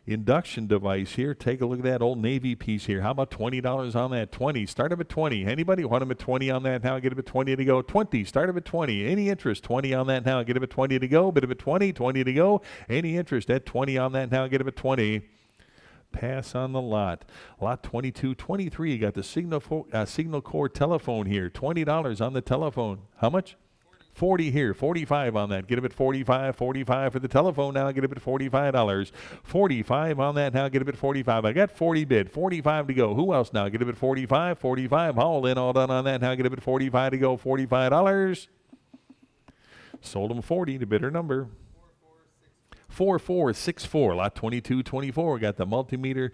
induction device here. Take a look at that old Navy piece here. How about $20 on that? 20. Start them at 20. Anybody want them at 20 on that now? Get them at 20 to go. 20. Start them at 20. Any interest? 20 on that now. Get them at 20 to go. Bid them at 20. 20 to go. Any interest at 20 on that now? Get them at 20. Pass on the lot. Lot 2223. Got the Signal Core telephone here. $20 on the telephone. How much? 40 here, 45 on that. Get him at 45, 45 for the telephone now. Get him at $45. 45 on that now. Get him at 45. I got 40 bid, 45 to go. Who else now? Get him at 45, 45. All in, all done on that now. Get him at 45 to go, $45. Sold him 40 to bidder number 4464. Lot 2224. Got the multimeter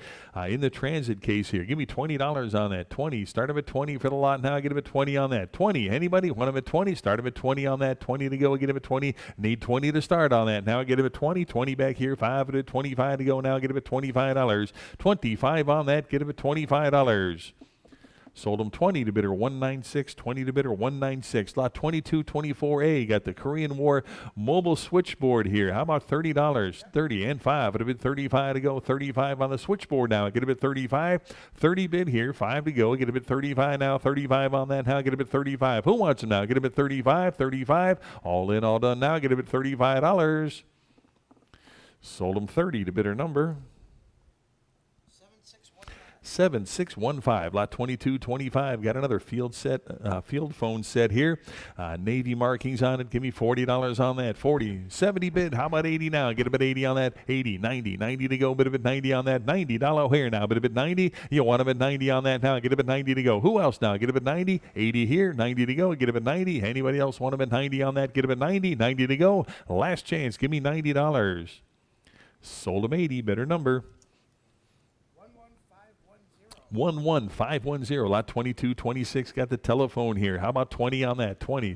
in the transit case here. Give me $20 on that. 20. Start him at 20 for the lot now. Get him at 20 on that. 20. Anybody want him at 20? Start him at 20 on that. 20 to go. Get him at 20. Need 20 to start on that. Now get him at 20. 20 back here. 5 at 25 to go now. Get him at $25. 25 on that. Get him at $25. Sold them 20 to bidder 196, 20 to bidder 196. Lot 2224A got the Korean War mobile switchboard here. How about $30? 30 and 5. It'll bid 35 to go. 35 on the switchboard now. Get a bid 35. 30 bid here. 5 to go. Get a bid 35 now. 35 on that now. Get a bid 35. Who wants them now? Get a bid 35. 35. All in, all done now. Get a bid $35. Sold them 30 to bidder number 7615. Lot 2225. Got another field phone set here. Navy markings on it. Give me $40 on that. 40. 70 bid. How about 80 now? Get a bid 80 on that. 80. 90. 90 to go. Bid a bid 90 on that. $90 here now. Bid a bid 90. You want a bid 90 on that now. Get a bid 90 to go. Who else now? Get a bid 90. 80 here. 90 to go. Get a bid 90. Anybody else want a bid 90 on that? Get a bid 90. 90 to go. Last chance. Give me $90. Sold them 80. Better number 11510. Lot 2226 got the telephone here. How about 20 on that? 20,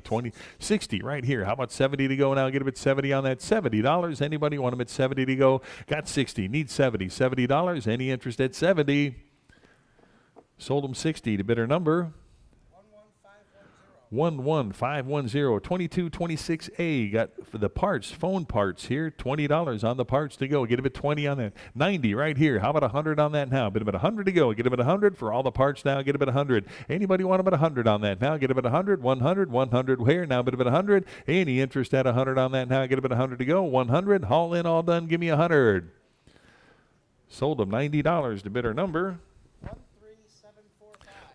60 right here. How about 70 to go now? Get a bit 70 on that. $70. Anybody want them at 70 to go? Got 60. Need 70. $70. Any interest at 70? Sold them 60 to bidder number 11510. 2226A got for the parts, phone parts here. $20 on the parts to go. Get a bit 20 on that. 90 right here. How about 100 on that now? Bid a bit 100 to go. Get a bit 100 for all the parts now. Get a bit 100. Anybody want a bit 100 on that now? Get a bit 100. 100. 100 where now? Bid a bit 100. Any interest at 100 on that now? Get a bit 100 to go. 100. All in, all done. Give me 100. Sold them $90 to bidder number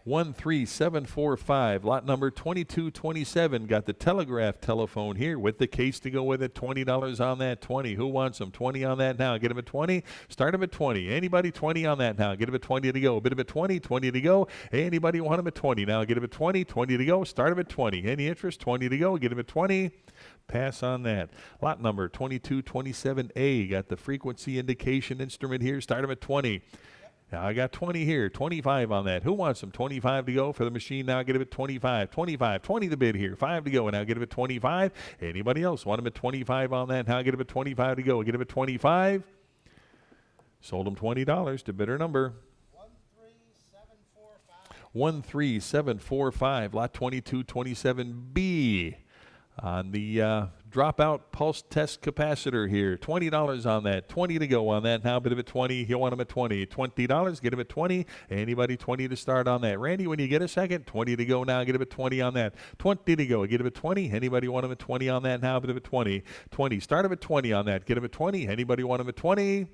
13745. Lot number 2227. Got the telegraph telephone here with the case to go with it. $20 on that. 20. Who wants them? 20 on that now. Get them at 20. Start them at 20. Anybody 20 on that now? Get them at 20 to go. A bit of a 20. 20 to go. Anybody want them at 20 now? Get them at 20. 20 to go. Start them at 20. Any interest? 20 to go. Get them at 20. Pass on that. Lot number 2227A. Got the frequency indication instrument here. Start them at 20. Now I got 20 here, 25 on that. Who wants them? 25 to go for the machine now. Get them at 25, 25, 20 the bid here, 5 to go. And now get them at 25. Anybody else want them at 25 on that? Now get them at 25 to go. Get them at 25. Sold them $20 to bidder number 13745. Lot 2227B. On the dropout pulse test capacitor here. $20 on that. 20 to go on that. Now bid of it 20. You want them at 20. $20. Get them at 20. Anybody 20 to start on that. Randy, when you get a second, 20 to go now. Get them at 20 on that. 20 to go. Get them at 20. Anybody want them at 20 on that now? Bid of it 20. 20. Start them at 20 on that. Get them at 20. Anybody want them at 20?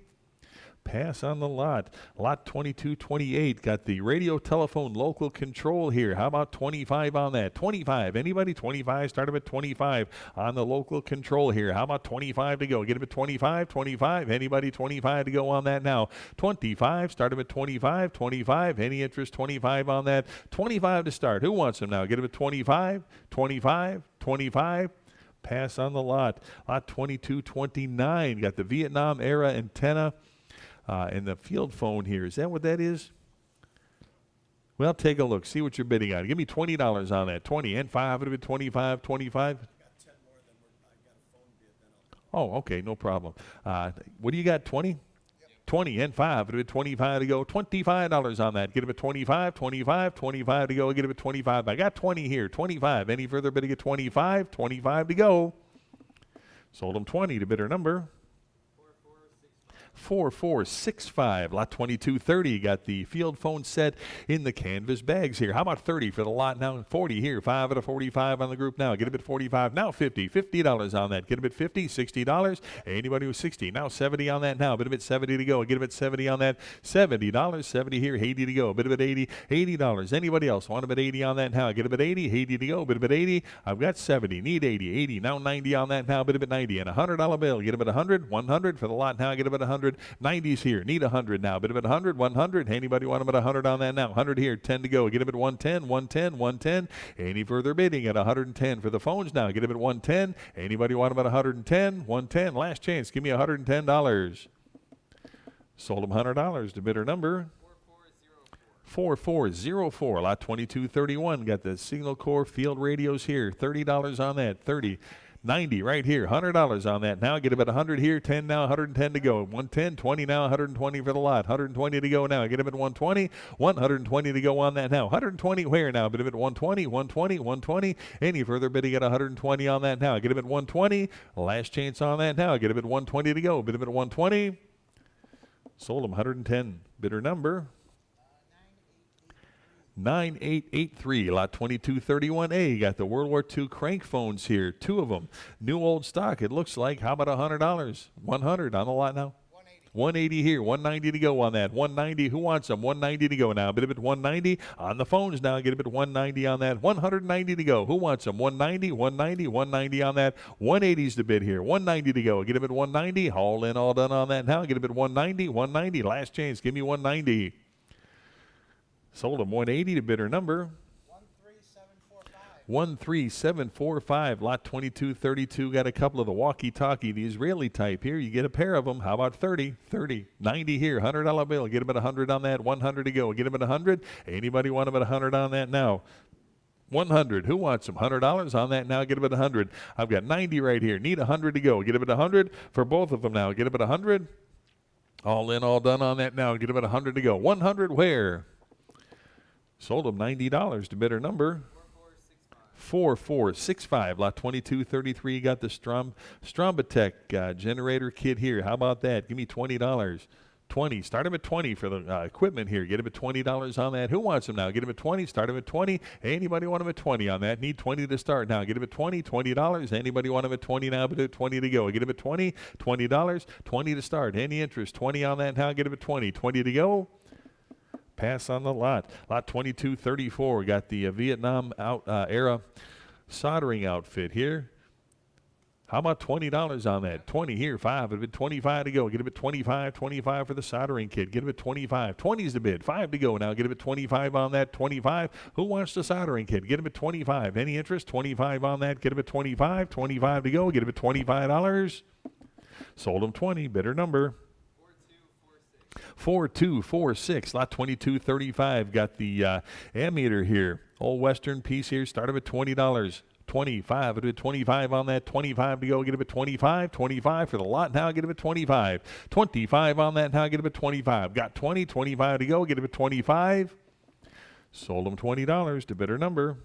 Pass on the lot. Lot 2228 got the radio telephone local control here. How about 25 on that? 25. Anybody 25? Start them at 25 on the local control here. How about 25 to go? Get them at 25. 25. Anybody 25 to go on that now? 25. Start them at 25. 25. Any interest? 25 on that. 25 to start. Who wants them now? Get them at 25. 25. 25. Pass on the lot. Lot 2229 got the Vietnam era antenna. And the field phone here, is that what that is? Well, take a look. See what you're bidding on. Give me $20 on that. 20 and 5. It would be 25, 25. Got 10 more than I got a phone bid. Then Oh, okay, no problem. What do you got? 20? Yep. 20 and 5. It would be 25 to go. $25 on that. Get it at 25, 25, 25 to go. Get it at 25. I got 20 here. 25. Any further bidding at 25? 25 to go. Sold them 20 to bidder number 4465. Lot 2230 got the field phone set in the canvas bags here. How about 30 for the lot now? 40 here. 5 out of 45 on the group now. Get a bit 45. Now 50. $50 on that. Get a bit 50. $60. Anybody with 60. Now 70 on that now. Bit of it 70 to go. Get a bit 70 on that. $70. 70 here. 80 to go. Bit of it 80. $80. Anybody else want a bit 80 on that now? Get a bit 80. 80 to go. Bit of it 80. I've got 70. Need 80. 80. Now 90 on that now. Bit of it 90. And a $100 bill. Get a bit 100. 100 for the lot now. Get a bit 100. 90s here. Need 100 now. Bit of it 100. 100. Anybody want them at 100 on that now? 100 here. 10 to go. Get them at 110. 110. 110. Any further bidding at 110 for the phones now? Get them at 110. Anybody want them at 110? 110. Last chance. Give me $110. Sold them $100 to bidder number 4404. Lot 2231 got the signal core field radios here. $30 on that. 30. 90 right here, $100 on that now. Get about 100 here, 10 now, 110 to go. 110, 20 now, 120 for the lot. 120 to go now. Get him at 120, 120 to go on that now. 120 where now? Bid him at 120, 120, 120. Any further bidding at 120 on that now. Get him at 120. Last chance on that now. Get him at 120 to go. Bid him at 120. Sold him 110. Bidder number 9883, lot 2231A. Got the World War II crank phones here, 2 of them. New old stock, it looks like. How about $100? 100 on the lot now. 180 here, 190 to go on that. 190, who wants them? 190 to go now. Bid him at 190 on the phones now. Get him at 190 on that. 190 to go. Who wants them? 190, 190, 190 on that. 180's the bid here. 190 to go. Get him at 190. All in, all done on that now. Get him at 190, 190. Last chance. Give me 190. Sold him 180 to bidder number 13745. Lot 2232. Got a couple of the walkie-talkie, the Israeli type here. You get a pair of them. How about 30? 30. 90 here. $100 bill. Get him at 100 on that. 100 to go. Get him at 100. Anybody want him at 100 on that now? 100. Who wants them? $100 on that now. Get him at 100. I've got 90 right here. Need 100 to go. Get him at 100 for both of them now. Get him at 100. All in, all done on that now. Get him at 100 to go. 100 where? Sold him $90 to bidder number 4465. Lot 2233. Got the Strombatech generator kit here. How about that? Give me $20. 20. Start him at 20 for the equipment here. Get him at $20 on that. Who wants him now? Get him at 20. Start him at 20. Anybody want him at 20 on that? Need 20 to start now. Get him at 20. $20. Anybody want him at 20 now? But at 20 to go. Get him at 20. $20. 20 to start. Any interest? 20 on that now. Get him at 20. 20 to go. Pass on the lot. Lot 2234. Got the Vietnam era soldering outfit here. How about $20 on that? 20 here, 5. It'd be 25 to go. Get him at 25. 25 for the soldering kit. Get him at 25. 20's the bid. 5 to go now. Get him at 25 on that. 25. Who wants the soldering kit? Get him at 25. Any interest? 25 on that. Get him at 25. 25 to go. Get him at $25. Sold him 20. Bidder number 4246. Lot 2235. Got the ammeter here. Old Western piece here. Start him at $20. 25. It'll be 25 on that. 25 to go. Get him at 25. 25 for the lot now. Get him at 25. 25 on that now. Get him at 25. Got 20. 25 to go. Get him at 25. Sold him $20 to bidder number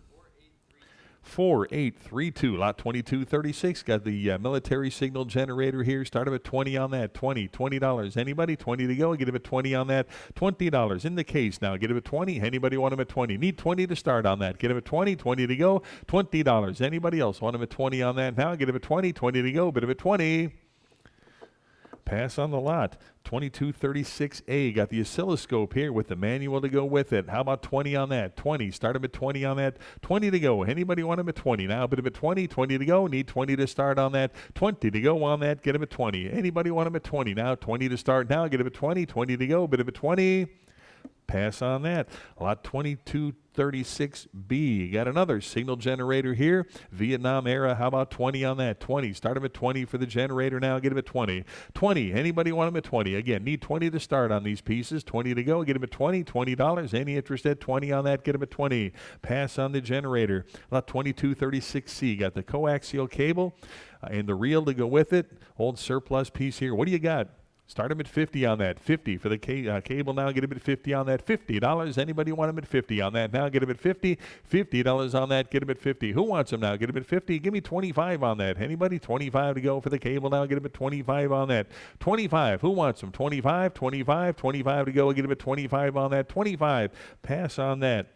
4832. Lot 2236. Got the military signal generator here. Start him at 20 on that. $20. Anybody? 20 to go. Get him at 20 on that. $20 in the case now. Get him at 20. Anybody want him at 20? Need 20 to start on that. Get him at 20. 20 to go. $20. Anybody else want him at 20 on that now? Get him at 20. 20 to go. Bid him at 20. Pass on the lot. 2236A. Got the oscilloscope here with the manual to go with it. How about 20 on that? 20. Start him at 20 on that. 20 to go. Anybody want him at 20 now? Bid him at 20. 20 to go. Need 20 to start on that. 20 to go on that. Get him at 20. Anybody want him at 20 now? 20 to start now. Get him at 20. 20 to go. Bid him at 20. Pass on that. Lot 2236B. Got another signal generator here. Vietnam era. How about 20 on that? 20. Start him at 20 for the generator now. Get him at 20. 20. Anybody want him at 20? Again, need 20 to start on these pieces. 20 to go. Get him at 20. $20. Any interest at 20 on that? Get him at 20. Pass on the generator. Lot 2236C. Got the coaxial cable and the reel to go with it. Old surplus piece here. What do you got? Start him at 50 on that. 50 for the cable now. Get him at 50 on that. $50. Anybody want him at 50 on that now? Get him at 50. $50 on that. Get him at 50. Who wants him now? Get him at 50. Give me 25 on that. Anybody? 25 to go for the cable now. Get him at 25 on that. 25. Who wants him? 25. 25. 25 to go. Get him at 25 on that. 25. Pass on that.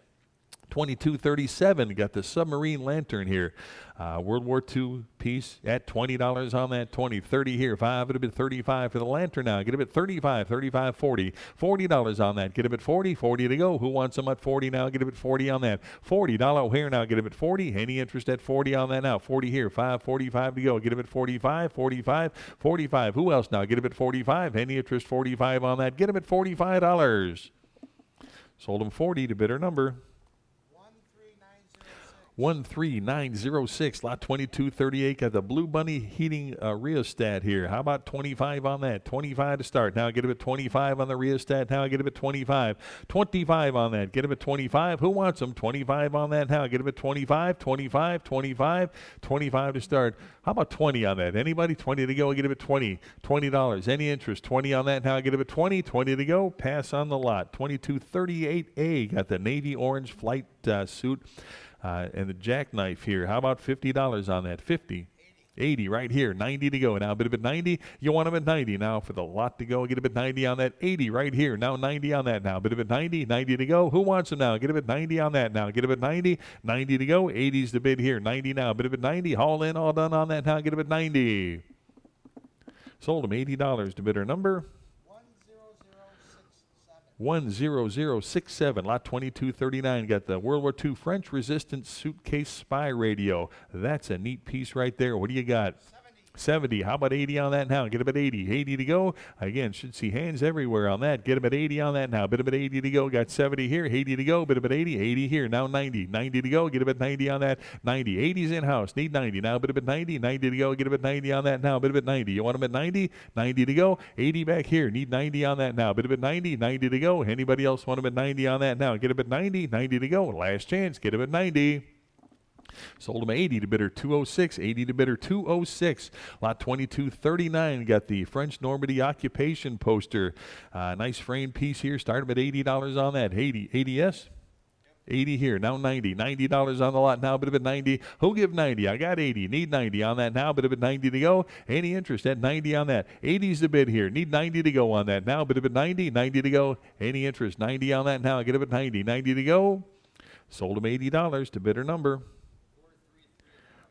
2237. Got the submarine lantern here. World War II piece at $20 on that. 20. 30 here. 5. It'll be 35 for the lantern now. Get him at 35. 35. 40. $40 on that. Get him at 40. 40 to go. Who wants him at 40 now? Get him at 40 on that. $40 here now. Get him at 40. Any interest at 40 on that now? 40 here. 5. 45 to go. Get him at 45. 45. 45. Who else now? Get him at 45. Any interest 45 on that? Get him at $45. Sold him 40 to bidder number 13906, lot 2238. Got the Blue Bunny heating rheostat here. How about 25 on that? 25 to start. Now get him at 25 on the rheostat. Now get him at 25. 25 on that. Get him at 25. Who wants them? 25 on that. Now get him at 25. 25. 25. 25 to start. How about 20 on that? Anybody? 20 to go. Get him at 20. $20. Any interest? 20 on that. Now get him at 20. 20 to go. Pass on the lot. 2238A. Got the navy orange flight suit. And the jackknife here. How about $50 on that? 50. 80 right here. 90 to go. Now bid him at 90. You want him at 90. Now for the lot to go, get him at 90 on that. 80 right here. Now 90 on that. Now bid him at 90. 90 to go. Who wants him now? Get him at 90 on that. Now get him at 90. 90 to go. 80's the bid here. 90 now. Bid him at 90. All in, all done on that. Now get him at 90. Sold him $80 to bidder number 10067. Lot 2239. Got the World War II French resistant suitcase spy radio. That's a neat piece right there. What do you got? 70. How about 80 on that now? Get him at 80. 80 to go. Again, should see hands everywhere on that. Get him at 80 on that now. Bid him at 80 to go. Got 70 here. 80 to go. Bid him at 80. 80 here. Now 90. 90 to go. Get him at 90 on that. 90. 80's in-house. Need 90. Now bid him at 90. 90 to go. Get him at 90 on that now. Bid him at 90. You want him at 90? 90 to go. 80 back here. Need 90 on that now. Bid him at 90. 90 to go. Anybody else want him at 90 on that now? Get him at 90. 90 to go. Last chance. Get him at 90. Sold him 80 to bidder 206. 80 to bidder 206. Lot 2239. Got the French Normandy occupation poster. Nice frame piece here. Start him at $80 on that. 80. 80S? 80 here. Now 90. $90 on the lot. Now bid him at 90. Who give 90? I got 80. Need 90 on that now. Bid him at 90 to go. Any interest at 90 on that? 80's the bid here. Need 90 to go on that now. Bid him at 90. 90 to go. Any interest? 90 on that now. Get him at 90. 90 to go. Sold him $80 to bidder number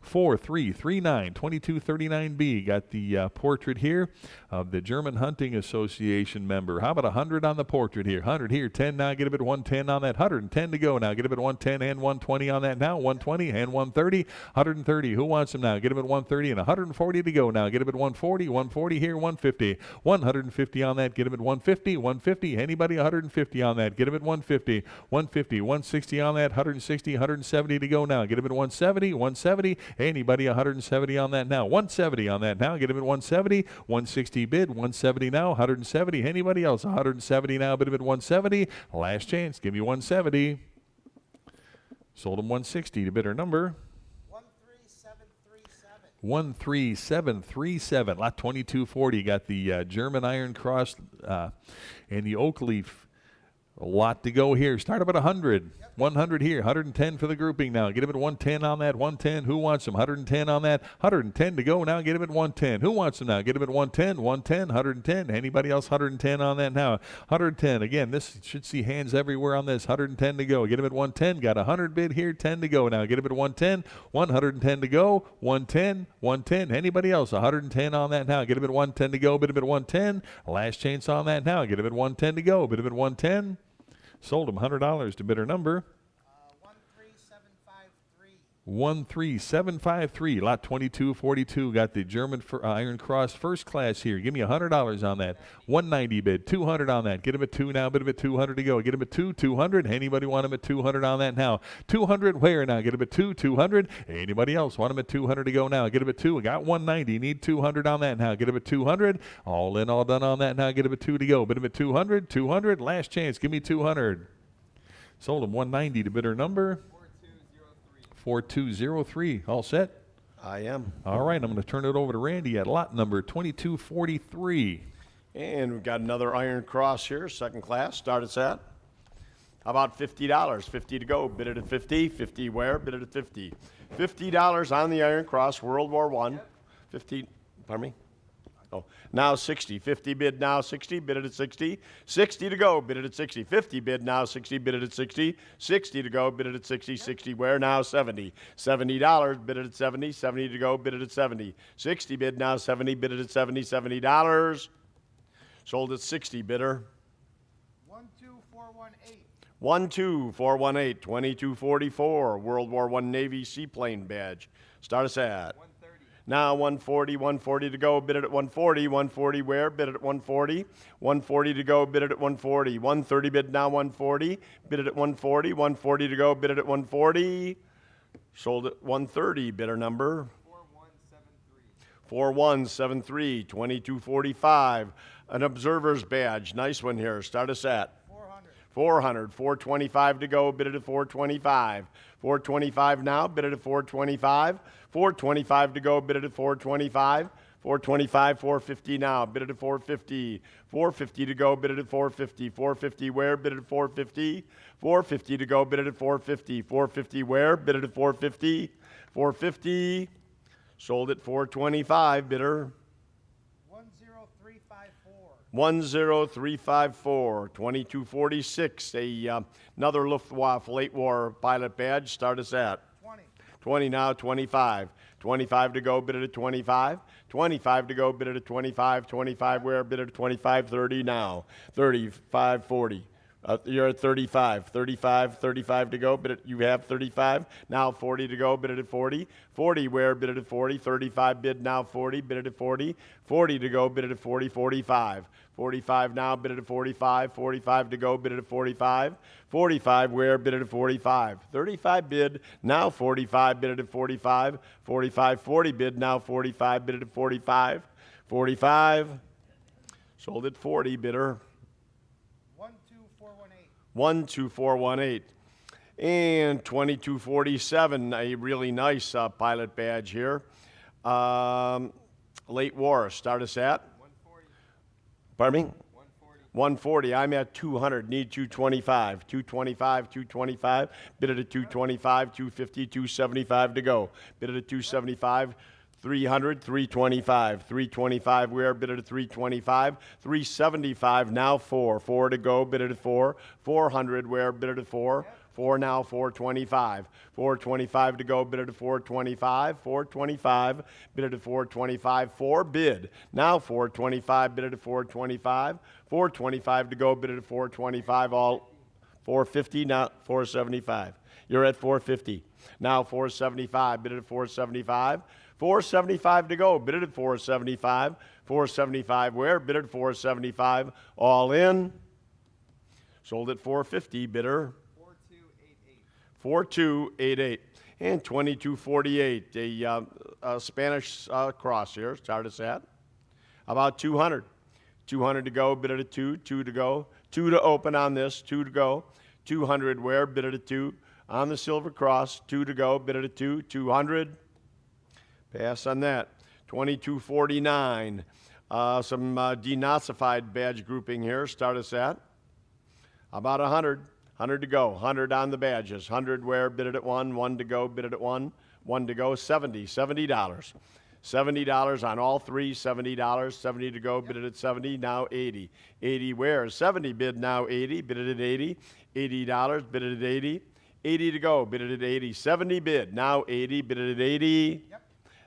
4339 2239B. Got the portrait here of the German Hunting Association member. How about 100 on the portrait here? 100 here. 10 now. Get him at 110 on that. 110 to go now. Get him at 110 and 120 on that now. 120 and 130. 130. Who wants him now? Get him at 130 and 140 to go now. Get him at 140. 140 here. 150. 150 on that. Get him at 150. 150. Anybody 150 on that? Get him at 150. 150. 160 on that. 160. 170 to go now. Get him at 170. 170. Anybody 170 on that now? 170 on that now. Get him at 170. 160 bid. 170 now. 170. Anybody else? 170 now. Bid him at 170. Last chance. Give me 170. Sold him 160 to bidder number 13737. Lot 2240. Got the German Iron Cross and the oak leaf. A lot to go here. Start up at 100. 100 here. 110 for the grouping now. Get him at 110 on that. 110. Who wants him? 110 on that. 110 to go now. Get him at 110. Who wants him now? Get him at 110. 110. 110. Anybody else? 110 on that now. 110. Again, this should see hands everywhere on this. 110 to go. Get him at 110. Got 100 bid here. 10 to go now. Get him at 110. 110 to go. 110. 110. Anybody else? 110 on that now. Get him at 110 to go. Bid him at 110. Last chance on that now. Get him at 110 to go. Bid him at 110. Sold him $100 to bidder number 13753. Lot 2242. Got the German Iron Cross first class here. Give me $100 on that. 190 bid. 200 on that. Get him at 2 now. Bid him at 200 to go. Get him at 200. Anybody want him at 200 on that now? 200 where now? Get him at 200. Anybody else want him at 200 to go now? Get him at 2. Got 190. Need 200 on that now. Get him at 200. All in, all done on that now. Get him at 2 to go. Bid him at 200. 200. Last chance. Give me 200. Sold him 190 to bidder number 4203. All set? I am. All right, I'm going to turn it over to Randy at lot number 2243. And we've got another Iron Cross here, second class. Start us at. How about $50? 50 to go. Bid it at 50. 50 where? Bid it at 50. $50 on the Iron Cross, World War I. 50, pardon me? Oh, now 60. 50 bid now 60. Bid it at 60. 60 to go. Bid it at 60. 50 bid now 60. Bid it at 60. 60 to go. Bid it at 60. 60 where? Now 70. $70. Bid it at 70. 70 to go. Bid it at 70. 60 bid now 70. Bid it at 70. $70. Sold at 60. Bidder 12418. 12418. 2244. World War I Navy seaplane badge. Start us at. Now 140, 140 to go, bid it at 140. 140 where? Bid it at 140. 140 to go, bid it at 140. 130 bid now 140. Bid it at 140. 140 to go, bid it at 140. Sold at 130, bidder number 4173. 4173, 2245. An observer's badge, nice one here. Start us at 400, 425 to go, bid it at 425. 425 now, bid it at 425. 425 to go, bid it at 425. 425, 450 now, bid it at 450. 450 to go, bid it at 450. 450 where, bid it at 450. 450 to go, bid it at 450. 450 where, bid it at 450. 450, sold at 425, bidder 10354. 10354, 2246, another Luftwaffe late war pilot badge. Start us at 20. 20 now, 25. 25 to go, bid it at 25. 25 to go, bid it at 25. 25 where, bid it at 25. 30 now, 35, 40. You're at 35. 35 to go, bid it, you have 35. Now 40 to go, bid it at 40. 40 where, bid it at 40. 35 bid now 40, bid it at 40. 40 to go, bid it at 40. 45. 45 now, bid it at 45. 45 to go, bid it at 45. 45 where, bid it at 45. 35 bid, now 45, bid it at 45. 45, 40 bid, now 45, bid it at 45. 45, sold at 40, bidder 12418. 12418. And 2247, a really nice pilot badge here. Late war, start us at? 140. Pardon me? 140. 140. I'm at 200. Need 225. 225, 225. Bid it at 225, 250, 275 to go. Bid it at 275. 300, 325. 325 where, bid it at 325. 375 now 4. 4 to go, bid it at 4. 400 where, bid it at 4. 4 now, 425. 425 to go, bid it at 425. 425, bid it at 425. 4 bid. Now 425, bid it at 425. 425 to go, bid it at 425. All 450, now 475. You're at 450. Now 475, bid it at 475. 475 to go, bid it at 475. 475 where, bid it at 475. All in. Sold at 450, bidder 4288. And 2248, a Spanish cross here. Start us at about 200. 200 to go, bid it at 2. 2 to go. 2 to open on this. 2 to go. 200 where, bid it at 2. On the silver cross. 2 to go, bid it at 2. 200. Pass on that. 2249. Some denazified badge grouping here. Start us at about 100. 100 to go. 100 on the badges. 100 where, bid it at 1. 1 to go, bid it at 1. 1 to go, 70. $70. $70 on all three. $70. 70 to go, bid it at 70. Now 80. 80 where? 70 bid now 80. Bid it at 80. $80. Bid it at 80. 80 to go, bid it at 80. 70 bid. Now 80. Bid it at 80. Yep.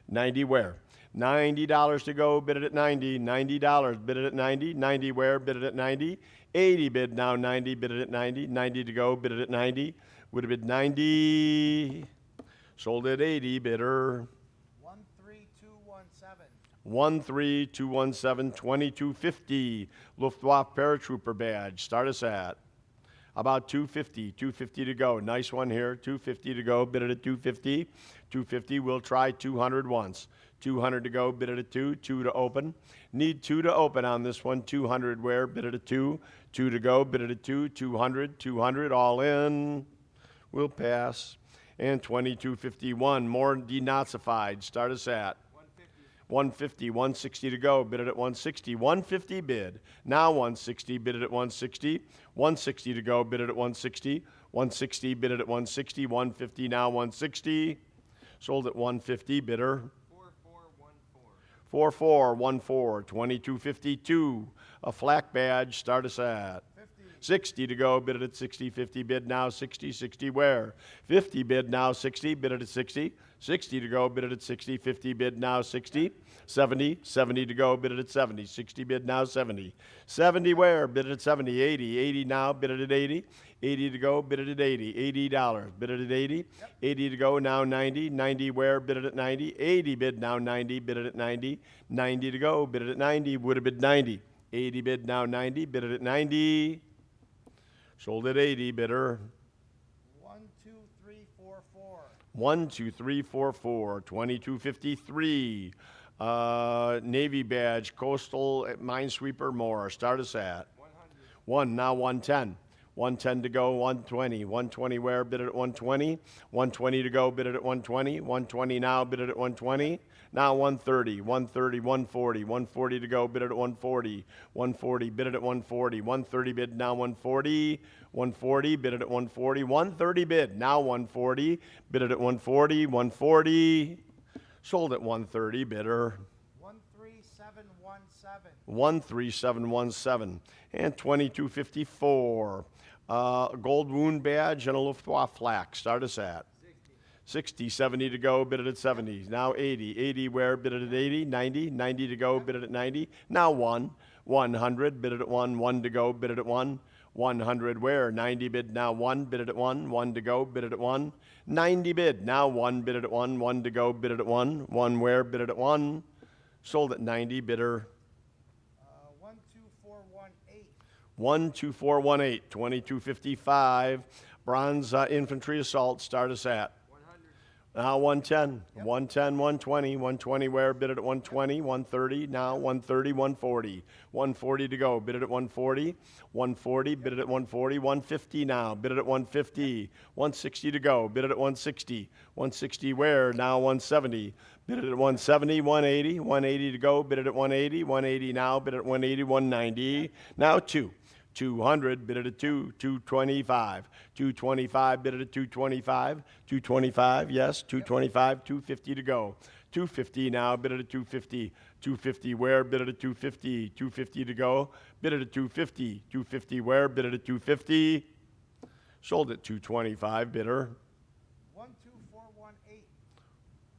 90 where? $90 to go, bid it at 90. $90, bid it at 90. 90 where? Bid it at 90. 80 bid now 90, bid it at 90. 90 to go, bid it at 90. Would have bid 90. Sold at 80, bidder 13217. 13217, 2250. Luftwaffe paratrooper badge. Start us at about 250. 250 to go. Nice one here. 250 to go, bid it at 250. 250, we'll try 200 once. 200 to go, bid it at 2. 2 to open. Need 2 to open on this one. 200 where, bid it at 2. 2 to go, bid it at 2. 200, 200, all in. We'll pass. And 2251, more denazified. Start us at 150. 160 to go, bid it at 160. 150 bid. Now 160, bid it at 160. 160 to go, bid it at 160. 160, bid it at 160. 150 now 160. Sold at 150, bidder 4414. 2252, a flak badge. Start us at 60 to go, bid it at 60. 50 bid now 60. 60 where? 50 bid now 60. Bid it at 60. 60 to go, bid it at 60. 50 bid now 60. 70. 70 to go, bid it at 70. 60 bid now 70. 70 where? Bid it at 70. 80. 80 now, bid it at 80. 80 to go, bid it at 80. $80, bid it at 80. 80 to go, now 90. 90 where? Bid it at 90. 80 bid now 90. Bid it at 90. 90 to go, bid it at 90. Would have bid 90. 80 bid now 90. Bid it at 90. Sold at 80, bidder 12344. 12344, 2253. Navy badge, coastal minesweeper more. Start us at 100. Now 110. 110 to go, 120. 120 where? Bid it at 120. 120 to go, bid it at 120. 120 now, bid it at 120. Now 130. 130, 140. 140 to go, bid it at 140. 140, bid it at 140. 130 bid, now 140. 140, bid it at 140. 130 bid, now 140. Bid it at 140. 140. Sold at 130, bidder. 13717. 13717. And 2254. Gold wound badge and a Luftwaffe flag. Start us at 60. 70 to go, bid it at 70. Now 80. 80 where? Bid it at 80. 90. 90 to go, bid it at 90. Now 1. 100, bid it at 1. 1 to go, bid it at 1. 100 where? 90 bid, now 1, bid it at 1. 1 to go, bid it at 1. 90 bid, now 1, bid it at 1. 1 to go, bid it at 1. 1 where? Bid it at 1. Sold at 90, bidder. 12418. 12418, 2255. Bronze infantry assault. Start us at 100. now 110. 110, 120. 120 where? Bid it at 120. 130. Now 130, 140. 140 to go. Bid it at 140. 140. Bid it at 140. 150 now. Bid it at 150. 160 to go. Bid it at 160. 160 where? Now 170. Bid it at 170. 180. 180 to go. Bid it at 180. 180 now. Bid it at 180. 190. Now 2. 200, bid it at 2, 225. 225, bid it at 225. 225, yes, 225, 250 to go. 250 now, bid it at 250. 250 where? Bid it at 250. 250 to go. Bid it at 250. 250 where? Bid it at 250. Sold at 225, bidder. 12418.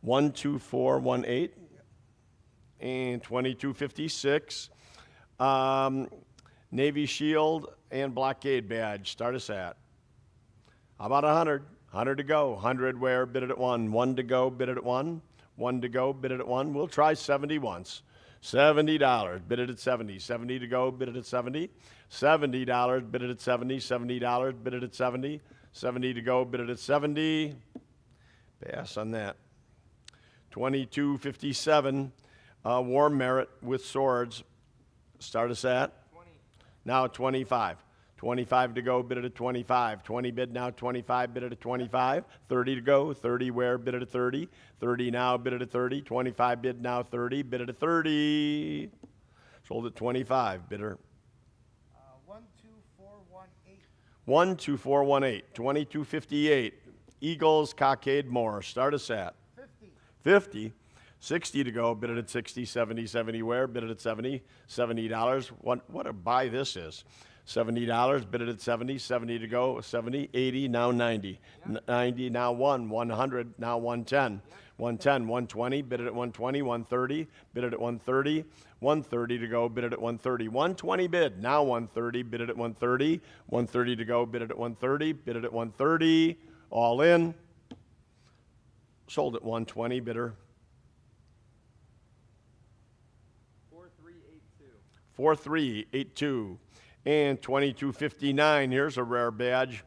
12418. And 2256. Navy shield and blockade badge. Start us at. How about 100? 100 to go. 100 where? Bid it at 1. 1 to go, bid it at 1. 1 to go, bid it at 1. We'll try 70 once. $70, bid it at 70. 70 to go, bid it at 70. $70, bid it at 70. $70, bid it at 70. 70 to go, bid it at 70. Pass on that. 2257. War merit with swords. Start us at. Now 25. 25 to go, bid it at 25. 20 bid now, 25, bid it at 25. 30 to go, 30 where? Bid it at 30. 30 now, bid it at 30. 25 bid now, 30, bid it at 30. Sold at 25, bidder. 12418. 12418, 2258. Eagles, cockade, more. Start us at. 50. 50. 60 to go, bid it at 60, 70, 70 where? Bid it at 70, $70. What a buy this is. $70, bid it at 70, 70 to go, 70, 80, now 90. 90, now 100, now 110. 110, 120, bid it at 120, 130, bid it at 130, 130 to go, bid it at 130. 120 bid, now 130, bid it at 130, 130 to go, bid it at 130, bid it at 130, all in. Sold at 120, bidder. 4382. And 2259, here's a rare badge.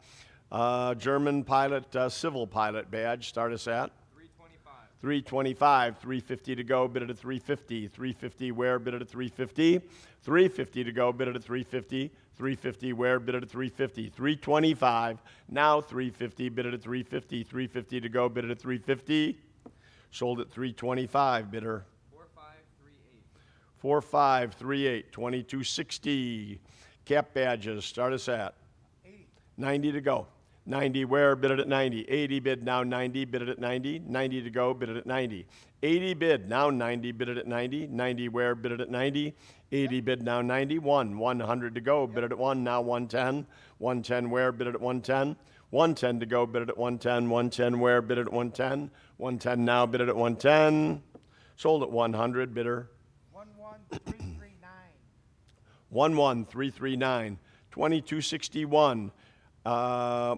German pilot, civil pilot badge. Start us at. 325. 325, 350 to go, bid it at 350. 350 where? Bid it at 350. 350 to go, bid it at 350. 350 where? Bid it at 350. 325, now 350, bid it at 350. 350 to go, bid it at 350. Sold at 325, bidder. 4538, 2260. Cap badges, start us at. 80. 90 to go. 90 where? Bid it at 90. 80 bid, now 90, bid it at 90. 90 to go, bid it at 90. 80 bid, now 90, bid it at 90. 90 where? Bid it at 90. 80 bid, now 91. 100 to go, bid it at 1, now 110. 110 where? Bid it at 110. 110 to go, bid it at 110. 110 where? Bid it at 110. 110 now, bid it at 110. Sold at 100, bidder. 11339. 11339, 2261.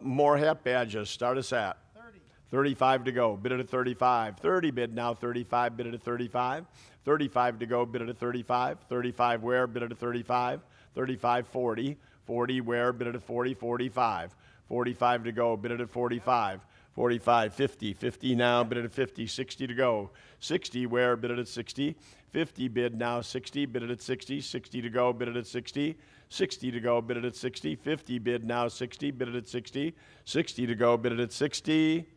More hat badges. Start us at. 30. 35 to go. Bid it at 35. 30 bid now. 35. Bid it at 35. 35 to go. Bid it at 35. 35 where? Bid it at 35. 35 40. 40 where? Bid it at 40. 45. 45 to go. Bid it at 45. 45, 50, 50 now, bid it at 50, 60 to go. 60 where, bid it at 60. 50 bid now, 60, bid it at 60, 60 to go, bid it at 60. 60 to go, bid it at 60. 50 bid now, 60, bid it at 60. 60 to go, bid it at 60.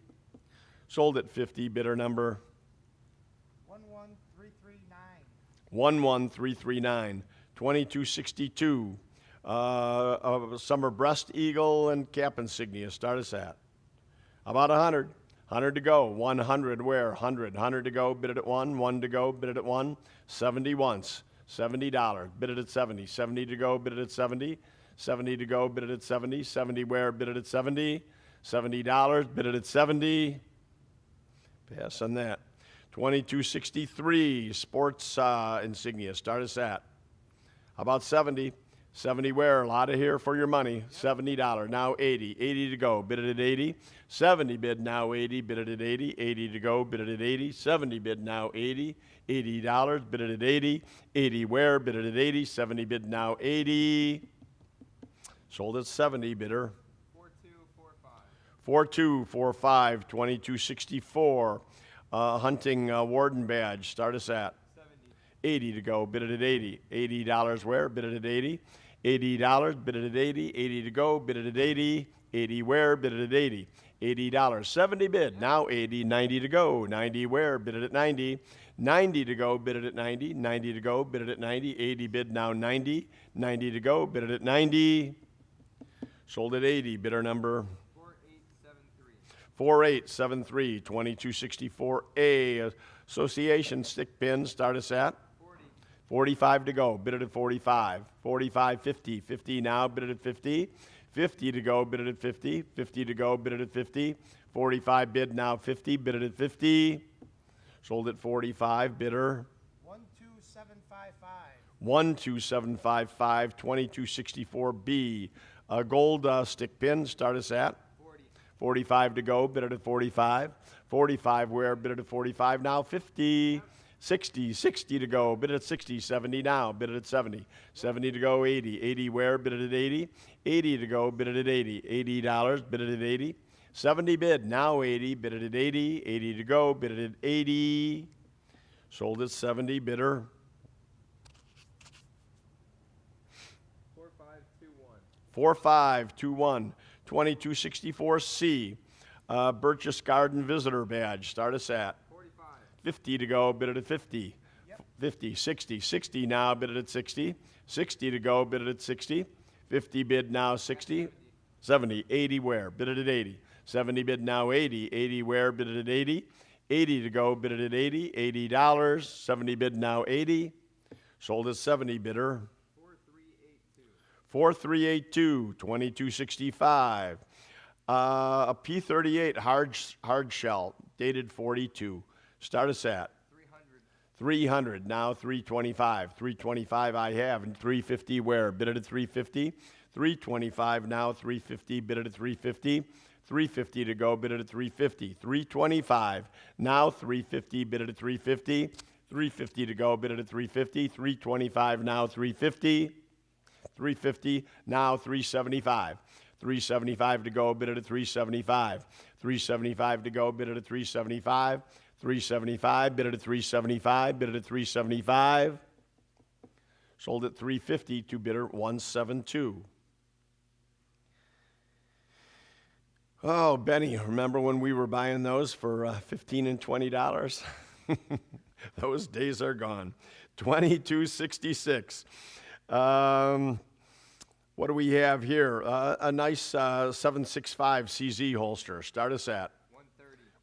Sold at 50, bidder number 11339. 11339. 2262. Summer breast eagle and cap insignia. Start us at about 100. 100 to go. 100 where? 100. 100 to go. Bid it at 1. 1 to go. Bid it at 1. 70 once. $70. Bid it at 70. 70 to go. Bid it at 70. 70 to go. Bid it at 70. 70 where? Bid it at 70. $70. Bid it at 70. Pass on that. 2263. Sports insignia. Start us at about 70. 70 where? A lot of here for your money. $70. Now 80. 80 to go. Bid it at 80. 70 bid now 80. Bid it at 80. 80 to go. Bid it at 80. 70 bid now 80. $80. Bid it at 80. 80 where? Bid it at 80. 70 bid now 80. Sold at 70. Bidder 4245. 4245. 2264. Hunting warden badge. Start us at 70. 80 to go. Bid it at 80. $80 where? Bid it at 80. $80. Bid it at 80. 80 to go. Bid it at 80. 80 where? Bid it at 80. $80. 70 bid. Now 80. 90 to go. 90 where? Bid it at 90. 90 to go. Bid it at 90. 90 to go. Bid it at 90. 80 bid. Now 90. 90 to go. Bid it at 90. Sold at 80. Bidder number 4873. 4873. 2264A. Association stick pin. Start us at 40. 45 to go. Bid it at 45. 45, 50. 50 now. Bid it at 50. 50 to go. Bid it at 50. 50 to go. Bid it at 50. 45 bid now 50. Bid it at 50. Sold at 45. Bidder 12755. 12755. 2264B. A gold stick pin. Start us at 40. 45 to go. Bid it at 45. 45 where? Bid it at 45 now. 50. 60. 60 to go. Bid it at 60. 70 now. Bid it at 70. 70 to go. 80. 80 where? Bid it at 80. 80 to go. Bid it at 80. $80. Bid it at 80. 70 bid. Now 80. Bid it at 80. 80 to go. Bid it at 80. Sold at 70. Bidder 4521. 4521. 2264C. Burgess Garden Visitor Badge. Start us at 45. 50 to go. Bid it at 50. Yep. 50. 60. 60 now. Bid it at 60. 60 to go. Bid it at 60. 50 bid now 60. 70. 80 where? Bid it at 80. 70 bid now 80. 80 where? Bid it at 80. 80 to go. Bid it at 80. $80. 70 bid now 80. Sold at 70. Bidder 4382. 4382. 2265. A P38 hard shell, dated 42. Start us at 300. 300. Now 325. 325 I have, and 350 where? Bid it at 350. 325 now. 350. Bid it at 350. 350 to go. Bid it at 350. 325 now. 350. Bid it at 350. 350 to go. Bid it at 350. 325 now. 350. 350 now. 375. 375 to go, bid it at 375. 375 to go, bid it at 375. 375, bid it at 375, bid it at 375. Sold at 350 to bidder 172. Oh, Benny, remember when we were buying those for $15 and $20? Those days are gone. 2266. What do we have here? A nice 765 CZ holster. Start us at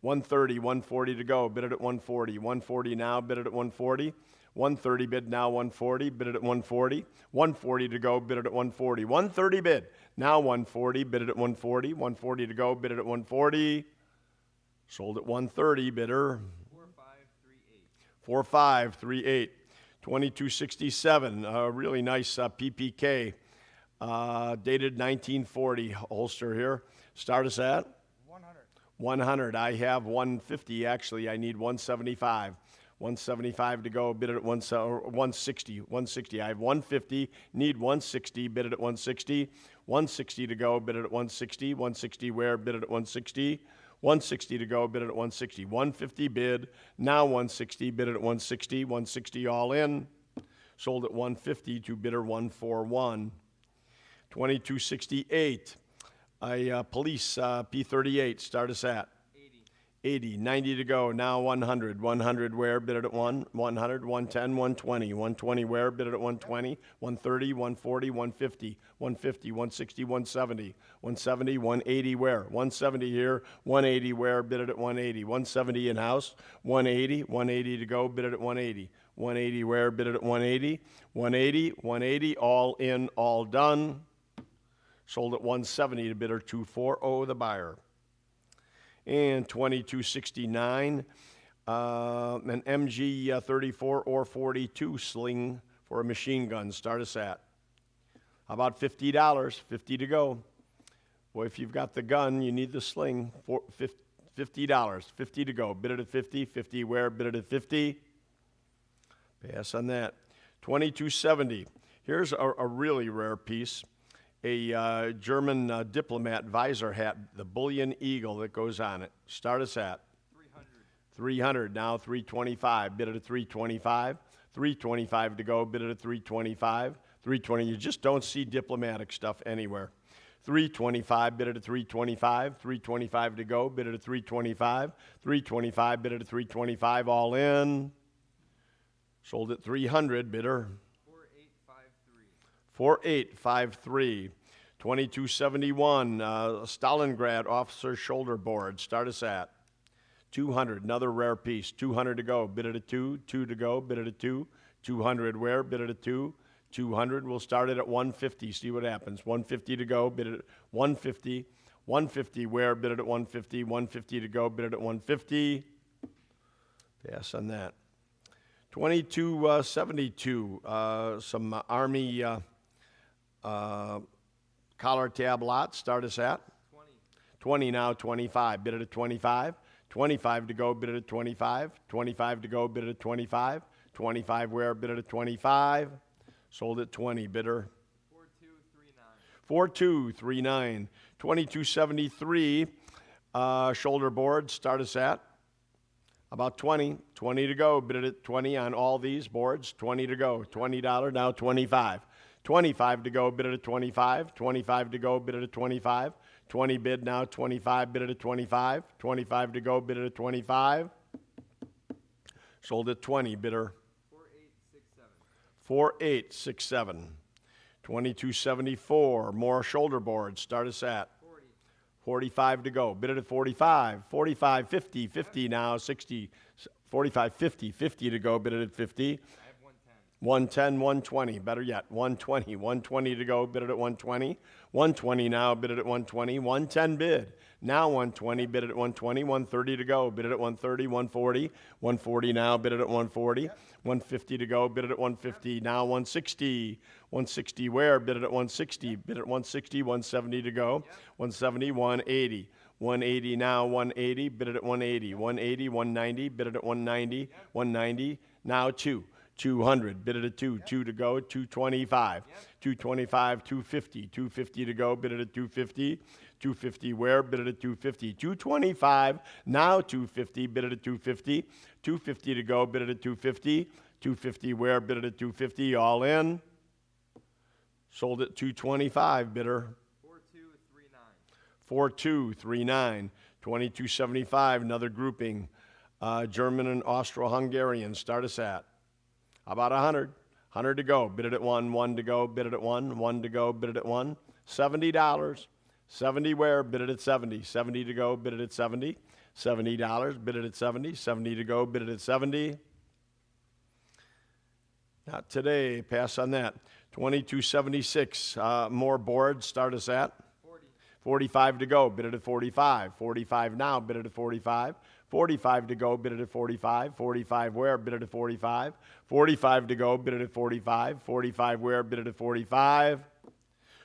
130. 130, 140 to go. Bid it at 140. 140 now. Bid it at 140. 130 bid now. 140. Bid it at 140. 140 to go. Bid it at 140. 130 bid now. 140. Bid it at 140. 140 to go. Bid it at 140. Sold at 130. Bidder 4538. 4538. 2267. A really nice PPK. Dated 1940 holster here. Start us at 100. 100. I have 150 actually. I need 175. 175 to go. Bid it at 160. 160. I have 150. Need 160. Bid it at 160. 160 to go. Bid it at 160. 160 where? Bid it at 160. 160 to go, bid it at 160. 150 bid, now 160, bid it at 160. 160 all in. Sold at 150 to bidder 141. 2268. A police P38. Start us at 80. 90 to go. Now 100. 100 where? Bid it at 1. 100. 110. 120. 120 where? Bid it at 120. 130. 140. 150. 150. 160. 170. 170. 180 where? 170 here. 180 where? Bid it at 180. 170 in house. 180. 180 to go. Bid it at 180. 180 where? Bid it at 180. 180. 180 all in, all done. Sold at 170 to bidder 240, the buyer. And 2269, an MG 34 or 42 sling for a machine gun. Start us at. How about $50? 50 to go. Boy, if you've got the gun, you need the sling. $50. 50 to go. Bid it at 50. 50 where? Bid it at 50. Pass on that. 2270. Here's a really rare piece. A German diplomat visor hat, the bullion eagle that goes on it. Start us at 300. 300. Now 325. Bid it at 325. 325 to go. Bid it at 325. 320. You just don't see diplomatic stuff anywhere. 325. Bid it at 325. 325 to go. Bid it at 325. 325. Bid it at 325. All in. Sold at 300. Bidder 4853. 2271, Stalingrad officer shoulder board. Start us at 200. Another rare piece. 200 to go. Bid it at 2. 2 to go. Bid it at 2. 200 where? Bid it at 2. 200. We'll start it at 150. See what happens. 150 to go. Bid it at 150. 150 where? Bid it at 150. 150 to go. Bid it at 150. Pass on that. 2272, some Army collar tab lot. Start us at 20. 20 now. 25. Bid it at 25. 25 to go. Bid it at 25. 25 to go. Bid it at 25. 25 where? Bid it at 25. Sold at 20. Bidder 4239. 4239. 2273, shoulder board. Start us at about 20. 20 to go. Bid it at 20 on all these boards. 20 to go. $20 now. 25. 25 to go, bid it at 25. 25 to go, bid it at 25. 20 bid now, 25, bid it at 25. 25 to go, bid it at 25. Sold at 20, bidder 4867. 4867. 2274, more shoulder boards. Start us at 40. 45 to go, bid it at 45. 45, 50, 50 now, 60, 45, 50, 50 to go, bid it at 50. I have 110. 110, 120, better yet, 120. 120 to go, bid it at 120. 120 now, bid it at 120. 110 bid. Now 120, bid it at 120. 130 to go, bid it at 130. 140. 140 now, bid it at 140. 150 to go, bid it at 150. Now 160. 160 where? Bid it at 160. Bid at 160. 170 to go. 170. 180. 180 now, 180. Bid it at 180. 180. 190. Bid it at 190. 190. Now 2. 200, bid it at 2, 2 to go, 225, 225, 250, 250 to go, bid it at 250, 250 where, bid it at 250, 225, now 250, bid it at 250, 250 to go, bid it at 250, 250 where, bid it at 250, all in, sold at 225, bidder 4239. 4239, 2275, another grouping, German and Austro-Hungarian, start us at about 100. 100 to go. Bid it at 1. 1 to go. Bid it at 1. 1 to go. Bid it at 1. $70. 70 where? Bid it at 70. 70 to go. Bid it at 70. $70. Bid it at 70. 70 to go. Bid it at 70. Not today. Pass on that. 2276. More boards. Start us at 40. 45 to go. Bid it at 45. 45 now. Bid it at 45. 45 to go, bid it at 45. 45 where? Bid it at 45. 45 to go, bid it at 45. 45 where? Bid it at 45.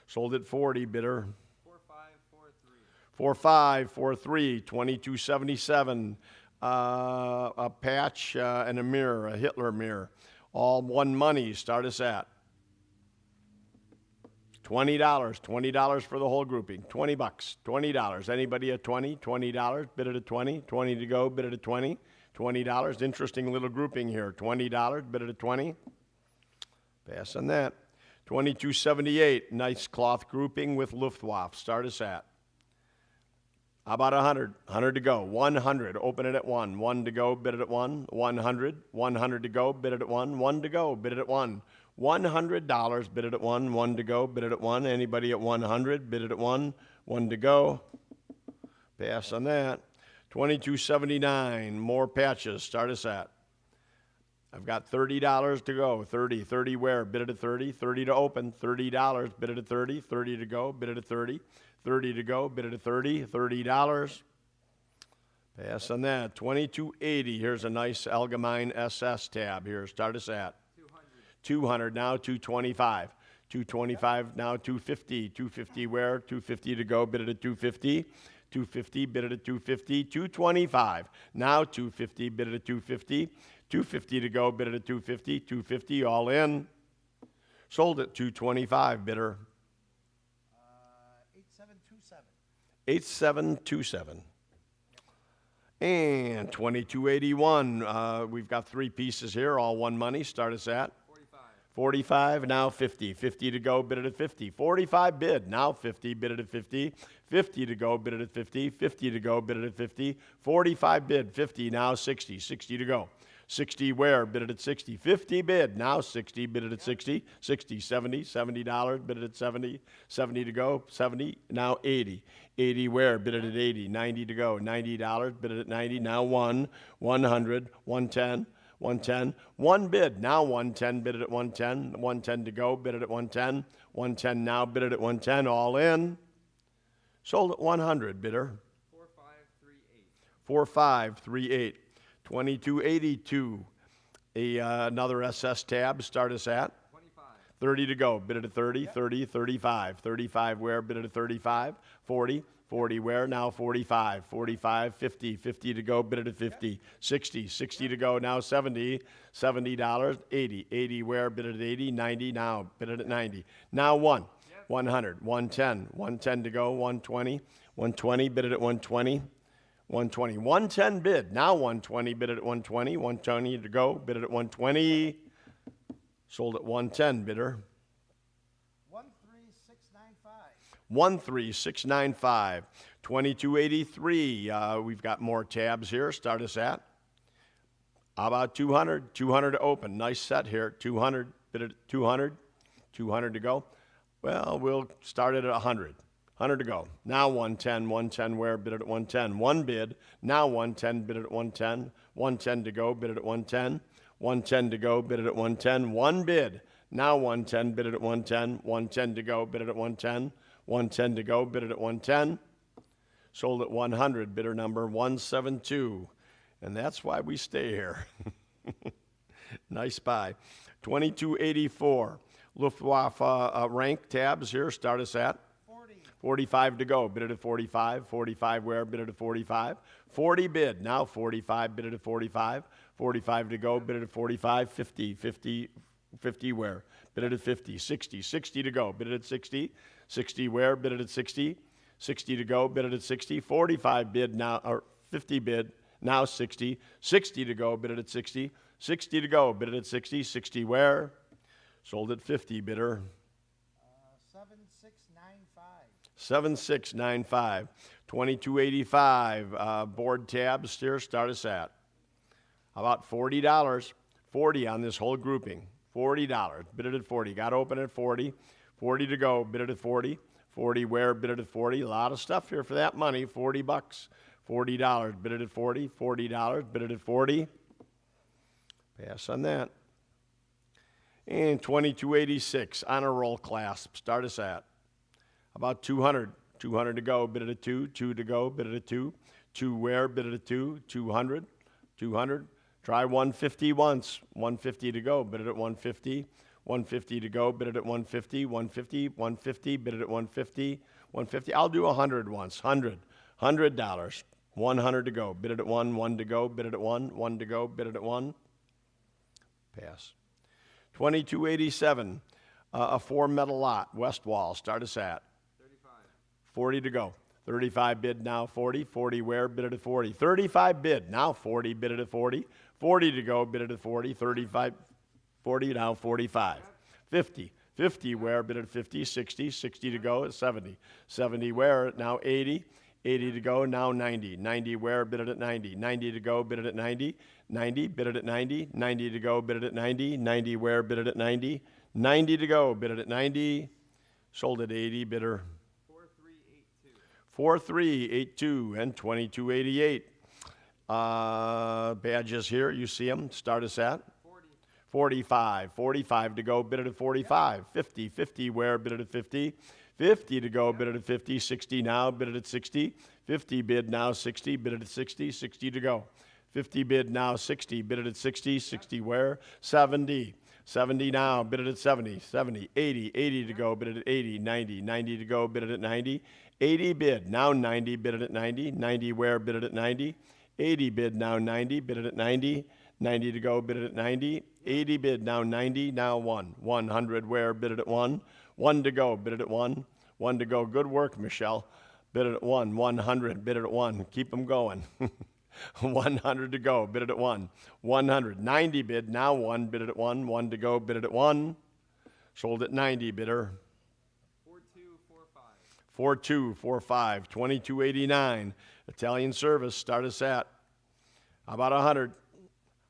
Sold at 40, bidder 4543. 4543. 2277. A patch and a mirror, a Hitler mirror. All one money. Start us at $20, $20 for the whole grouping, 20 bucks, $20. Anybody at 20, $20, bid it at 20, 20 to go, bid it at 20, $20. Interesting little grouping here, $20, bid it at 20. Pass on that. 2278, nice cloth grouping with Luftwaffe. Start us at. How about 100? 100 to go. 100. Open it at 1. 1 to go. Bid it at 1. 100. 100 to go. Bid it at 1. 1 to go. Bid it at 1. $100. Bid it at 1. 1 to go. Bid it at 1. Anybody at 100? Bid it at 1. 1 to go. Pass on that. 2279. More patches. Start us at. I've got $30 to go. 30. 30 where? Bid it at 30. 30 to open. $30. Bid it at 30. 30 to go. Bid it at 30. 30 to go. Bid it at 30. $30. Pass on that. 2280. Here's a nice Algemine SS tab here. Start us at. 200 now. 225. 225 now. 250. 250 where? 250 to go. Bid it at 250. 250. Bid it at 250. 225 now. 250. Bid it at 250. 250 to go. Bid it at 250. 250 all in. Sold at 225. Bidder. 8727. And 2281. We've got 3 pieces here, all one money. Start us at 45. Now 50. 50 to go. Bid it at 50. 45 bid. Now 50. Bid it at 50. 50 to go. Bid it at 50. 50 to go. Bid it at 50. 45 bid. 50. Now 60. 60 to go. 60 where? Bid it at 60. 50 bid. Now 60. Bid it at 60. 60. 70. $70. Bid it at 70. 70 to go. 70. Now 80. 80 where? Bid it at 80. 90 to go. $90. Bid it at 90. Now 1. 100. 110. 110. 1 bid. Now 110. Bid it at 110. 110 to go. Bid it at 110. 110 now. Bid it at 110. All in. Sold at 100. Bidder. 4538. 4538. 2282. Another SS tab. Start us at 25. 30 to go. Bid it at 30. 30. 35. 35 where? Bid it at 35. 40. 40 where? Now 45. 45. 50. 50 to go. Bid it at 50. 60. 60 to go. Now 70. $70. 80. 80 where? Bid it at 80. 90 now. Bid it at 90. Now 1. 100. 110. 110 to go. 120. 120. Bid it at 120. 120. 110 bid. Now 120. Bid it at 120. 120 to go. Bid it at 120. Sold at 110. Bidder. 13695. 2283. We've got more tabs here. Start us at. How about 200? 200 to open. Nice set here. 200. Bid it at 200. 200 to go. Well, we'll start it at 100. 100 to go. Now 110. 110 where? Bid it at 110. 1 bid. Now 110. Bid it at 110. 110 to go. Bid it at 110. 110 to go. Bid it at 110. 1 bid. Now 110. Bid it at 110. 110 to go. Bid it at 110. 110 to go. Bid it at 110. Sold at 100. Bidder number 172. And that's why we stay here. Nice buy. 2284. Luftwaffe rank tabs here. Start us at 45 to go. Bid it at 45. 45 where? Bid it at 45. 40 bid. Now 45. Bid it at 45. 45 to go. Bid it at 45. 50. 50 where? Bid it at 50. 60. 60 to go. Bid it at 60. 60 where? Bid it at 60. 60 to go. Bid it at 60. 45 bid now, or 50 bid. Now 60. 60 to go. Bid it at 60. 60 to go. Bid it at 60. 60 where? Sold at 50. Bidder. 7695. 2285. Board tabs here. Start us at. How about $40? 40 on this whole grouping. $40. Bid it at 40. Got to open at 40. 40 to go. Bid it at 40. 40 where? Bid it at 40. A lot of stuff here for that money. 40 bucks. $40. Bid it at 40. $40. Bid it at 40. Pass on that. And 2286. Honor roll clasp. Start us at. About 200. 200 to go. Bid it at 2. 2 to go. Bid it at 2. 2 where? Bid it at 2. 200. 200. Try 150 once. 150 to go. Bid it at 150. 150 to go. Bid it at 150. 150. 150. Bid it at 150. 150. I'll do 100 once. $100. 100 to go. Bid it at 1. 1 to go. Bid it at 1. 1 to go. Bid it at 1. Pass. 2287. A 4-metal lot, west wall, start us at 35. 40 to go. 35 bid now, 40. 40 where, bid it at 40. 35 bid, now 40, bid it at 40. 40 to go, bid it at 40. 35, 40, now 45. 50. 50 where, bid it at 50. 60. 60 to go at 70. 70 where, now 80. 80 to go, now 90. 90 where, bid it at 90. 90 to go, bid it at 90. 90, bid it at 90. 90 to go, bid it at 90. 90 where, bid it at 90. 90 to go, bid it at 90. Sold at 80, bidder 4382. 4382 and 2288. Badges here, you see them. Start us at 40. 45. 45 to go, bid it at 45. 50. 50 where, bid it at 50. 50 to go, bid it at 50. 60 now, bid it at 60. 50 bid now, 60, bid it at 60. 60 to go. 50 bid now, 60, bid it at 60. 60 where? 70. 70 now, bid it at 70. 70. 80. 80 to go, bid it at 80. 90. 90 to go, bid it at 90. 80 bid, now 90, bid it at 90. 90 where, bid it at 90. 80 bid, now 90, bid it at 90. 90 to go, bid it at 90. 80 bid, now 90, now 1. 100 where, bid it at 1. 1 to go, bid it at 1. 1 to go, good work, Michelle. Bid it at 1. 100, bid it at 1. Keep them going. 100 to go, bid it at 1. 100, 90 bid, now 1, bid it at 1. 1 to go, bid it at 1. Sold at 90, bidder. 4245. 4245, 2289. Italian service, start us at how about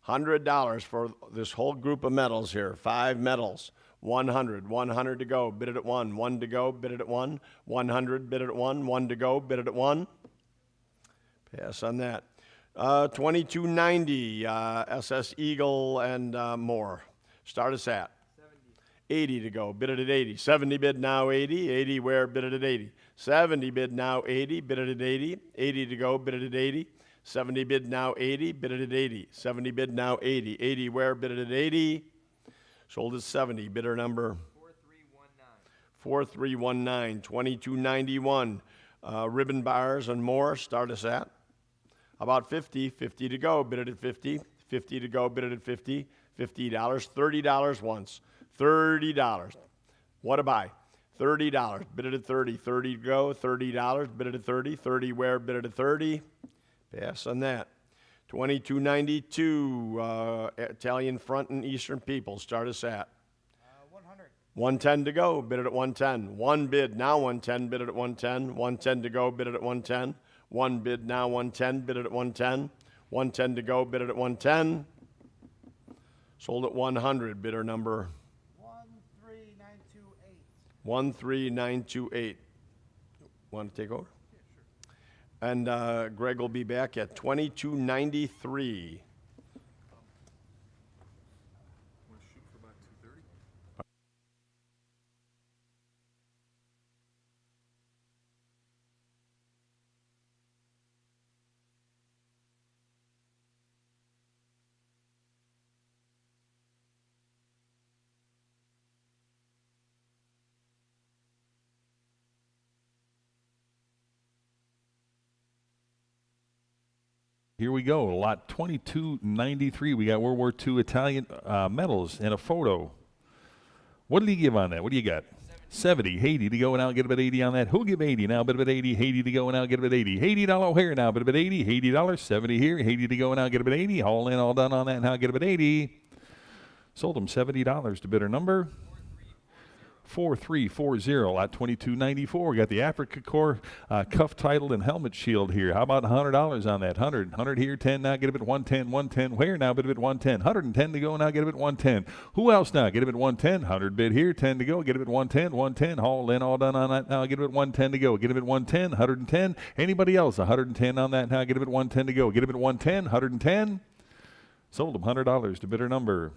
$100 for this whole group of metals here. 5 metals. 100. 100 to go, bid it at 1. 1 to go, bid it at 1. 100, bid it at 1. 1 to go, bid it at 1. Pass on that. 2290, SS Eagle and more. Start us at 70. 80 to go, bid it at 80. 70 bid now 80. 80 where, bid it at 80. 70 bid now 80, bid it at 80. 80 to go, bid it at 80. 70 bid now 80, bid it at 80. 70 bid now 80. 80 where, bid it at 80. Sold at 70, bidder number 4319. 4319, 2291. Ribbon bars and more, start us at about 50. 50 to go, bid it at 50. 50 to go, bid it at 50. $50, $30 once. $30. What a buy. $30, bid it at 30. 30 to go, $30, bid it at 30. 30 where, bid it at 30. Pass on that. 2292, Italian front and Eastern people, start us at 100. 110 to go, bid it at 110. 1 bid, now 110, bid it at 110. 110 to go, bid it at 110. 1 bid, now 110, bid it at 110. 110 to go, bid it at 110. Sold at 100, bidder number 13928. 13928. Want to take over? And Greg will be back at 2293. Want to shoot for about 2:30? Here we go, lot 2293. We got World War II Italian medals and a photo. What did he give on that? What do you got? 70. 80 to go and I'll get about 80 on that. Who'll give 80 now? Bit about 80. 80 to go and I'll get about 80. $80 here now. Bit about 80. $80. 70 here. 80 to go and I'll get about 80. All in, all done on that and I'll get about 80. Sold him $70 to bidder number 4340, lot 2294. Got the Africa Corps cuff title and helmet shield here. How about $100 on that? 100 here, 10 now, get a bit 110, 110. Where now? Bid a bit 110. 110 to go now, get a bit 110. Who else now? Get a bit 110. 100 bid here, 10 to go, get a bit 110, 110. All in, all done on that now, get a bit 110 to go. Get a bit 110, 110. Anybody else? 110 on that now, get a bit 110 to go. Get a bit 110, 110. Sold him $100 to bidder number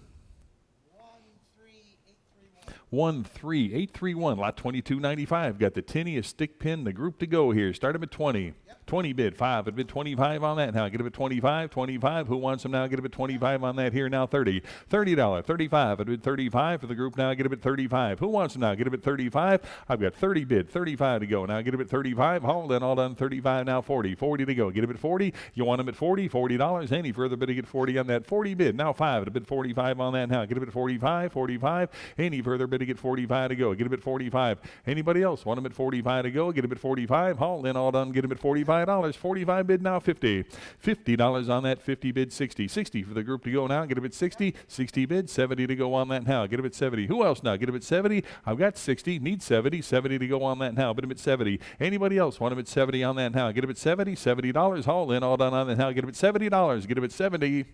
13831, lot 2295. Got the tinny, a stick pin, the group to go here. Start him at 20. 20 bid, 5 at bid 25 on that now. Get it at 25, 25. Who wants them now? Get it at 25 on that here now. 30, $30, 35 at bid 35 for the group now. Get it at 35. Who wants them now? Get it at 35. I've got 30 bid, 35 to go now. Get it at 35. Hold in, all done. 35 now. 40, 40 to go. Get it at 40. You want them at 40, $40. Any further bidding at 40 on that. 40 bid now. 5 at a bid 45 on that now. Get it at 45, 45. Any further bidding at 45 to go. Get it at 45. Anybody else want them at 45 to go? Get it at 45. Hold in, all done. Get them at $45. 45 bid now. 50, $50 on that. 50 bid 60, 60 for the group to go now. Get them at 60, 60 bid 70 to go on that now. Get them at 70. Who else now? Get them at 70. I've got 60. Need 70, 70 to go on that now. Bid them at 70. Anybody else want them at 70 on that now? Get them at 70, $70. Hold in, all done on that now. Get them at $70. Get them at 70.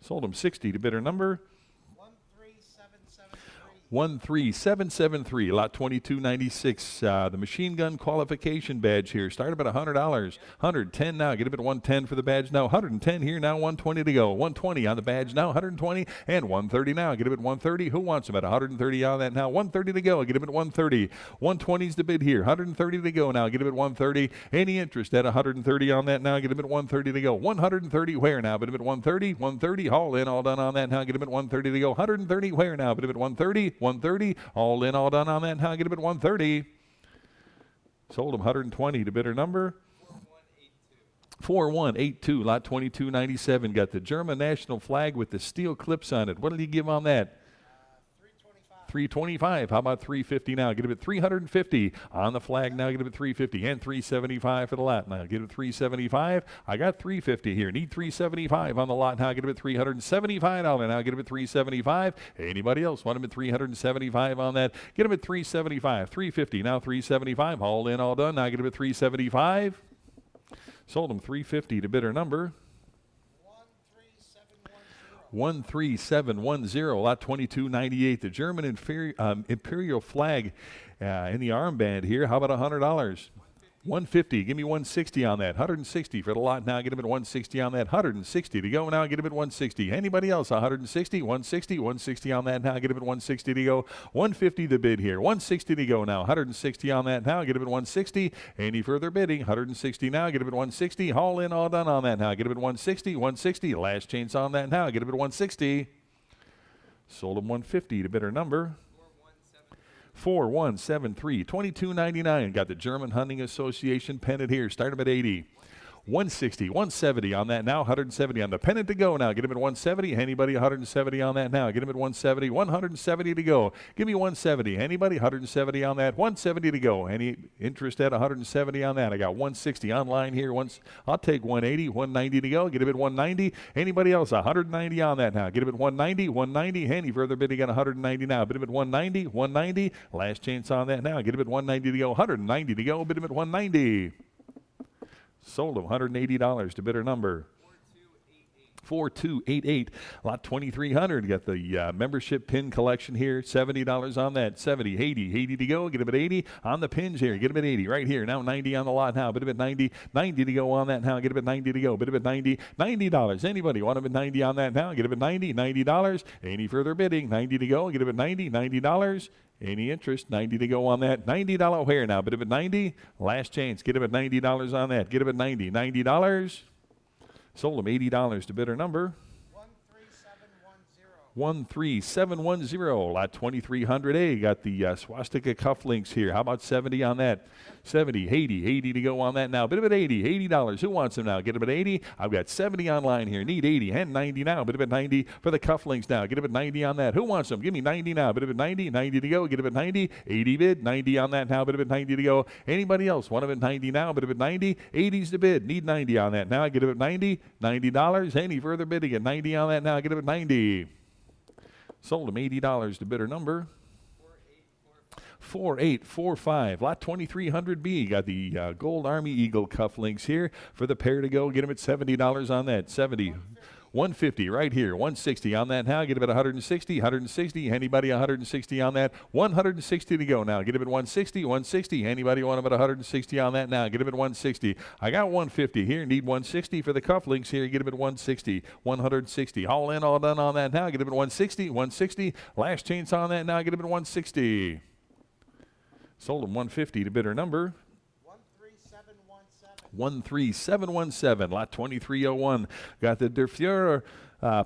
Sold them 60 to bidder number 13773, lot 2296. The machine gun qualification badge here. Start about $100. 110 now. Get up at 110 for the badge now. 110 here now. 120 to go. 120 on the badge now. 120 and 130 now. Get up at 130. Who wants them at 130 on that now? 130 to go. Get up at 130. 120 is the bid here. 130 to go now. Get up at 130. Any interest at 130 on that now? Get up at 130 to go. 130 where now? Bid up at 130. 130. All in, all done on that now. Get up at 130 to go. 130 where now? Bid up at 130. 130, all in, all done on that. Now get him at 130. Sold him 120 to bidder number 4182, lot 2297. Got the German national flag with the steel clips on it. What did he give on that? 325. How about 350 now? Get him at 350 on the flag now. Get him at 350 and 375 for the lot now. Get him at 375. I got 350 here. Need 375 on the lot now. Get him at $375 now. Get him at 375. Anybody else want him at 375 on that? Get him at 375. 350 now. 375. All in, all done. Now get him at 375. Sold him 350 to bidder number 13710, lot 2298. The German imperial flag in the armband here. How about $100? 150. Give me 160 on that. 160 for the lot now. Get him at 160 on that. 160 to go now. Get him at 160. Anybody else? 160, 160, 160 on that now. Get him at 160 to go. 150 the bid here. 160 to go now. 160 on that now. Get him at 160. Any further bidding? 160 now. Get him at 160. All in, all done on that now. Get him at 160, 160. Last chance on that now. Get him at 160. Sold him 150 to bidder number 4173, 2299. Got the German Hunting Association pennant here. Start him at 80. 160, 170 on that now. 170 on the pennant to go now. Get him at 170. Anybody 170 on that now? Get him at 170. 170 to go. Give me 170. Anybody 170 on that? 170 to go. Any interest at 170 on that? I got 160 online here. I'll take 180. 190 to go. Get him at 190. Anybody else 190 on that now? Get him at 190. 190. Any further bidding at 190 now? Bid him at 190. 190. Last chance on that now. Get him at 190 to go. 190 to go. Bid him at 190. Sold him $180 to bidder number 4288, lot 2300. Got the membership pin collection here. $70 on that. 70, 80 to go. Get him at 80 on the pins here. Get him at 80 right here. Now 90 on the lot now. Bid him at 90, 90 to go on that now. Get him at 90 to go. Bid him at 90, $90. Anybody want him at 90 on that now? Get him at 90, $90. Any further bidding? 90 to go. Get him at 90, $90. Any interest? 90 to go on that. $90 where now? Bid him at 90. Last chance. Get him at $90 on that. Get him at 90, $90. Sold him $80 to bidder number 13710, lot 2300A. Got the swastika cufflinks here. How about 70 on that? 70, 80 to go on that now. Bid him at 80, $80. Who wants them now? Get him at 80. I've got 70 online here. Need 80 and 90 now. Bid him at 90 for the cufflinks now. Get him at 90 on that. Who wants them? Give me 90 now. Bid him at 90, 90 to go. Get him at 90, 80 bid, 90 on that now. Bid him at 90 to go. Anybody else want him at 90 now? Bid him at 90, 80's the bid. Need 90 on that now. Get him at 90, $90. Any further bidding at 90 on that now? Get him at 90. Sold him $80 to bidder number 4845, lot 2300B. Got the Gold Army Eagle cufflinks here for the pair to go. Get him at $70 on that. 70. 150 right here. 160 on that now. Get him at 160. 160. Anybody 160 on that? 160 to go now. Get him at 160. 160. Anybody want him at 160 on that now? Get him at 160. I got 150 here. Need 160 for the cufflinks here. Get him at 160. 160. All in, all done on that now. Get him at 160. 160. Last chance on that now. Get him at 160. Sold him 150 to bidder number 13717, lot 2301. Got the Der Fuhrer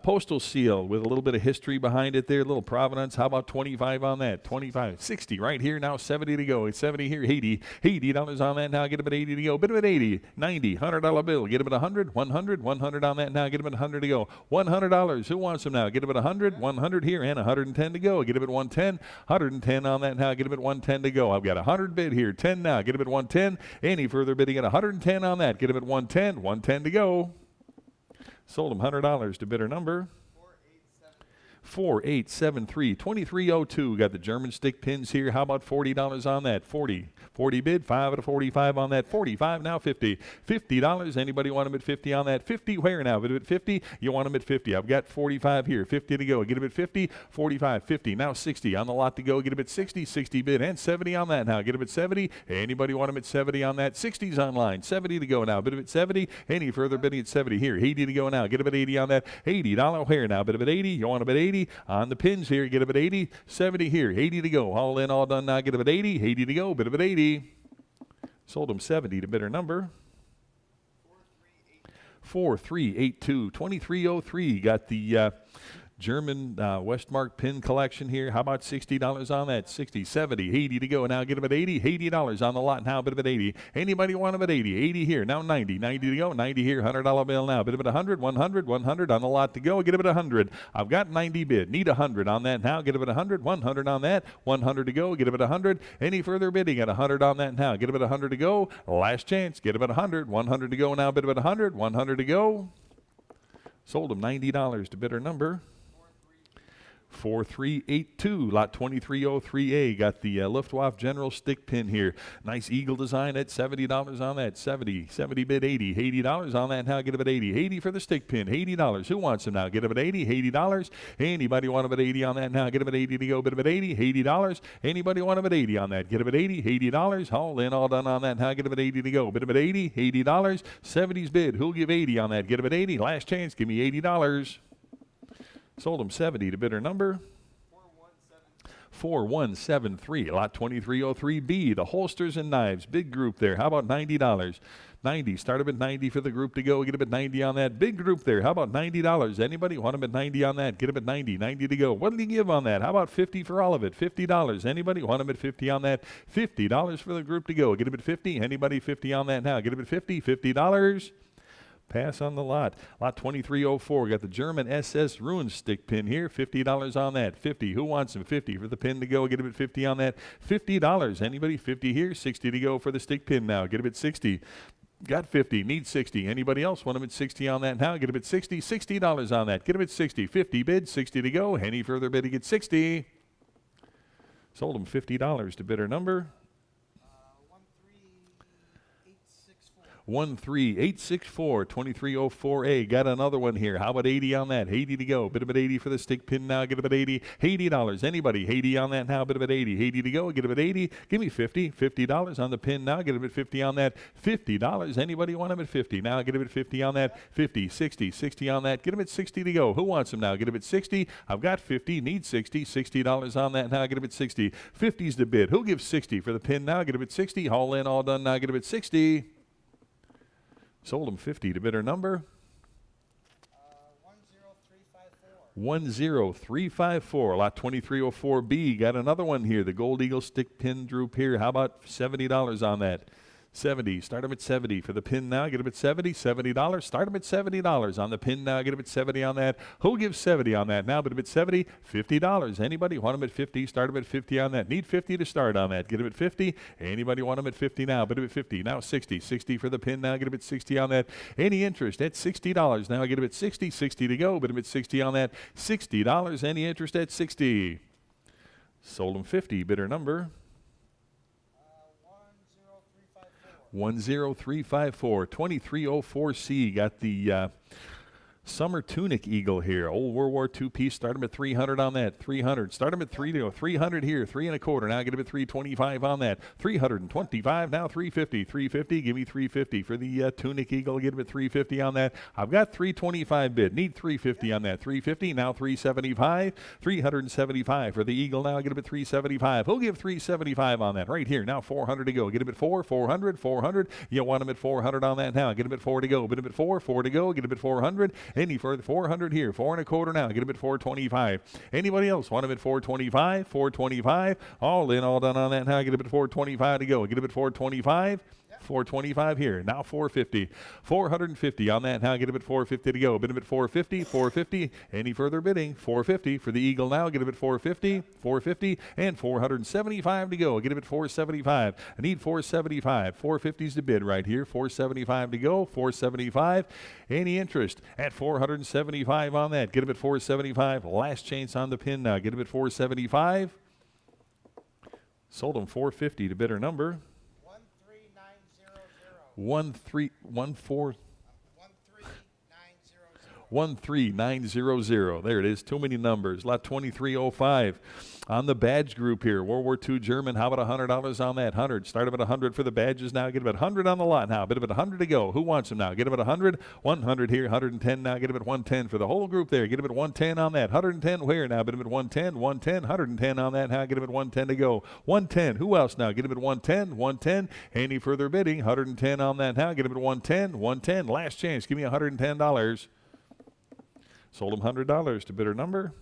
postal seal with a little bit of history behind it there, a little provenance. How about 25 on that? 25, 60 right here now, 70 to go. It's 70 here, $80 on that now, get him at 80 to go. Bit of an 80, 90, $100 bill, get him at 100, 100 on that now, get him at 100 to go. $100, who wants them now? Get him at 100 here, and 110 to go. Get him at 110 on that now, get him at 110 to go. I've got 100 bid here, 10 now, get him at 110. Any further bidding at 110 on that, get him at 110 to go. Sold him $100 to bidder number 4873, 2302. Got the German stick pins here. How about $40 on that? 40 bid, 5 out of 45 on that. 45 now, $50. Anybody want them at 50 on that? 50 where now? Bid at 50? You want them at 50. I've got 45 here. 50 to go. Get them at 50. 45, 50. Now 60 on the lot to go. Get them at 60. 60 bid and 70 on that now. Get them at 70. Anybody want them at 70 on that? 60's online. 70 to go now. Bid at 70. Any further bidding at 70 here. 80 to go now. Get them at 80 on that. $80 where now? Bid at 80. You want them at 80 on the pins here. Get them at 80. 70 here. 80 to go. All in, all done now. Get them at 80. 80 to go. Bid at 80. Sold him 70 to bidder number 4382, 2303. Got the German Westmark pin collection here. How about $60 on that? 60, 70, 80 to go. Now get them at 80. $80 on the lot now. Bid them at 80. Anybody want them at 80? 80 here. Now 90. 90 to go. 90 here. $100 bill now. Bid them at 100. 100 on the lot to go. Get them at 100. I've got 90 bid. Need 100 on that now. Get them at 100. 100 on that. 100 to go. Get them at 100. Any further bidding at 100 on that now. Get them at 100 to go. Last chance. Get them at 100. 100 to go now. Bid them at 100. 100 to go. Sold them $90 to bidder number 4382, lot 2303A. Got the Luftwaffe General stick pin here. Nice eagle design at $70 on that. 70 bid 80. $80 on that now. Get them at 80. 80 for the stick pin. $80. Who wants them now? Get them at 80. $80. Anybody want them at 80 on that now? Get them at 80 to go. Bid them at 80. $80. Anybody want them at 80 on that? Get them at 80. $80. All in, all done on that now. Get them at 80 to go. Bid them at 80. $80. 70's bid. Who'll give 80 on that? Get them at 80. Last chance. Give me $80. Sold him 70 to bidder number 4173, lot 2303B. The holsters and knives, big group there. How about $90? 90. Start them at 90 for the group to go. Get them at 90 on that. Big group there. How about $90? Anybody want them at 90 on that? Get them at 90. 90 to go. What did he give on that? How about 50 for all of it? $50. Anybody want them at 50 on that? $50 for the group to go. Get them at 50. Anybody 50 on that now? Get them at 50. $50. Pass on the lot. Lot 2304. Got the German SS Ruin stick pin here. $50 on that. 50. Who wants them? 50 for the pin to go. Get him at 50 on that. $50. Anybody? 50 here. 60 to go for the stick pin now. Get him at 60. Got 50. Need 60. Anybody else want him at 60 on that now? Get him at 60. $60 on that. Get him at 60. 50 bid. 60 to go. Any further bidding at 60. Sold him $50 to bidder number 13864, 2304A. Got another one here. How about 80 on that? 80 to go. Bid him at 80 for the stick pin now. Get him at 80. $80. Anybody? 80 on that now. Bid him at 80. 80 to go. Get him at 80. Give me 50. $50 on the pin now. Get him at 50 on that. $50. Anybody want him at 50? Now get him at 50 on that. 50, 60, 60 on that. Get him at 60 to go. Who wants him now? Get him at 60. I've got 50. Need 60. $60 on that now. Get him at 60. 50's the bid. Who gives 60 for the pin now? Get him at 60. All in, all done now. Get him at 60. Sold him 50 to bidder number 10354. Lot 2304B. Got another one here. The Gold Eagle stick pin droop here. How about $70 on that? 70. Start them at 70 for the pin now. Get them at 70. $70. Start them at $70 on the pin now. Get them at 70 on that. Who gives 70 on that now? But them at 70. $50. Anybody want them at 50? Start them at 50 on that. Need 50 to start on that. Get them at 50. Anybody want them at 50 now? But them at 50. Now 60. 60 for the pin now. Get them at 60 on that. Any interest at $60 now? Get them at 60. 60 to go. But them at 60 on that. $60. Any interest at 60? Sold them 50. Bidder number 10354, 2304C. Got the Summer tunic eagle here. Old World War II piece. Start them at 300 on that. 300. Start them at 300 here. 3 1/4. Now get them at 325 on that. 325. Now 350. 350. Give me 350 for the tunic eagle. Get them at 350 on that. I've got 325 bid. Need 350 on that. 350. Now 375. 375 for the eagle. Now get them at 375. Who'll give 375 on that? Right here. Now 400 to go. Get them at 400. 400. You want them at 400 on that now. Get them at 4 to go. Bid them at 4 to go. Get them at 400. Any further? 400 here. 4 1/4 now. Get them at 425. Anybody else want them at 425? 425. All in, all done on that now. Get them at 425 to go. Get them at 425. 425 here. Now 450. 450 on that. Now get him at 450 to go. Bid him at 450. 450. Any further bidding? 450 for the eagle now. Get him at 450. 450 and 475 to go. Get him at 475. I need 475. 450's the bid right here. 475 to go. 475. Any interest at 475 on that? Get him at 475. Last chance on the pin now. Get him at 475. Sold him 450 to bidder number 13900. There it is. Too many numbers. Lot 2305 on the badge group here. World War II German. How about $100 on that? 100. Start them at 100 for the badges now. Get them at 100 on the lot now. Bid them at 100 to go. Who wants them now? Get them at 100. 100 here. 110 now. Get them at 110 for the whole group there. Get them at 110 on that. 110 where now? Bid them at 110. 110. 110 on that. Now get them at 110 to go. 110. Who else now? Get them at 110. 110. Any further bidding? 110 on that now. Get them at 110. 110. Last chance. Give me $110. Sold him $100 to bidder number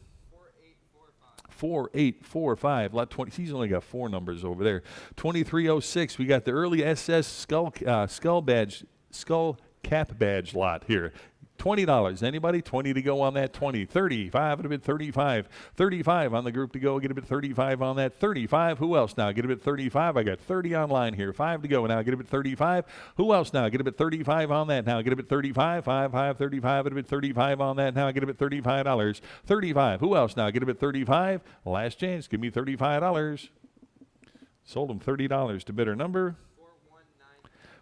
4845. Lot 20. He's only got 4 numbers over there. 2306. We got the early SS skull cap badge lot here. $20. Anybody? 20 to go on that. 20. 35. It'd have been 35. 35 on the group to go. Get a bit 35 on that. 35. Who else now? Get a bit 35. I got 30 online here. 5 to go now. Get a bit 35. Who else now? Get a bit 35 on that now. Get a bit 35. 5, 35. It'd have been 35 on that now. Get a bit $35. 35. Who else now? Get a bit 35. Last chance. Give me $35. Sold him $30 to bidder number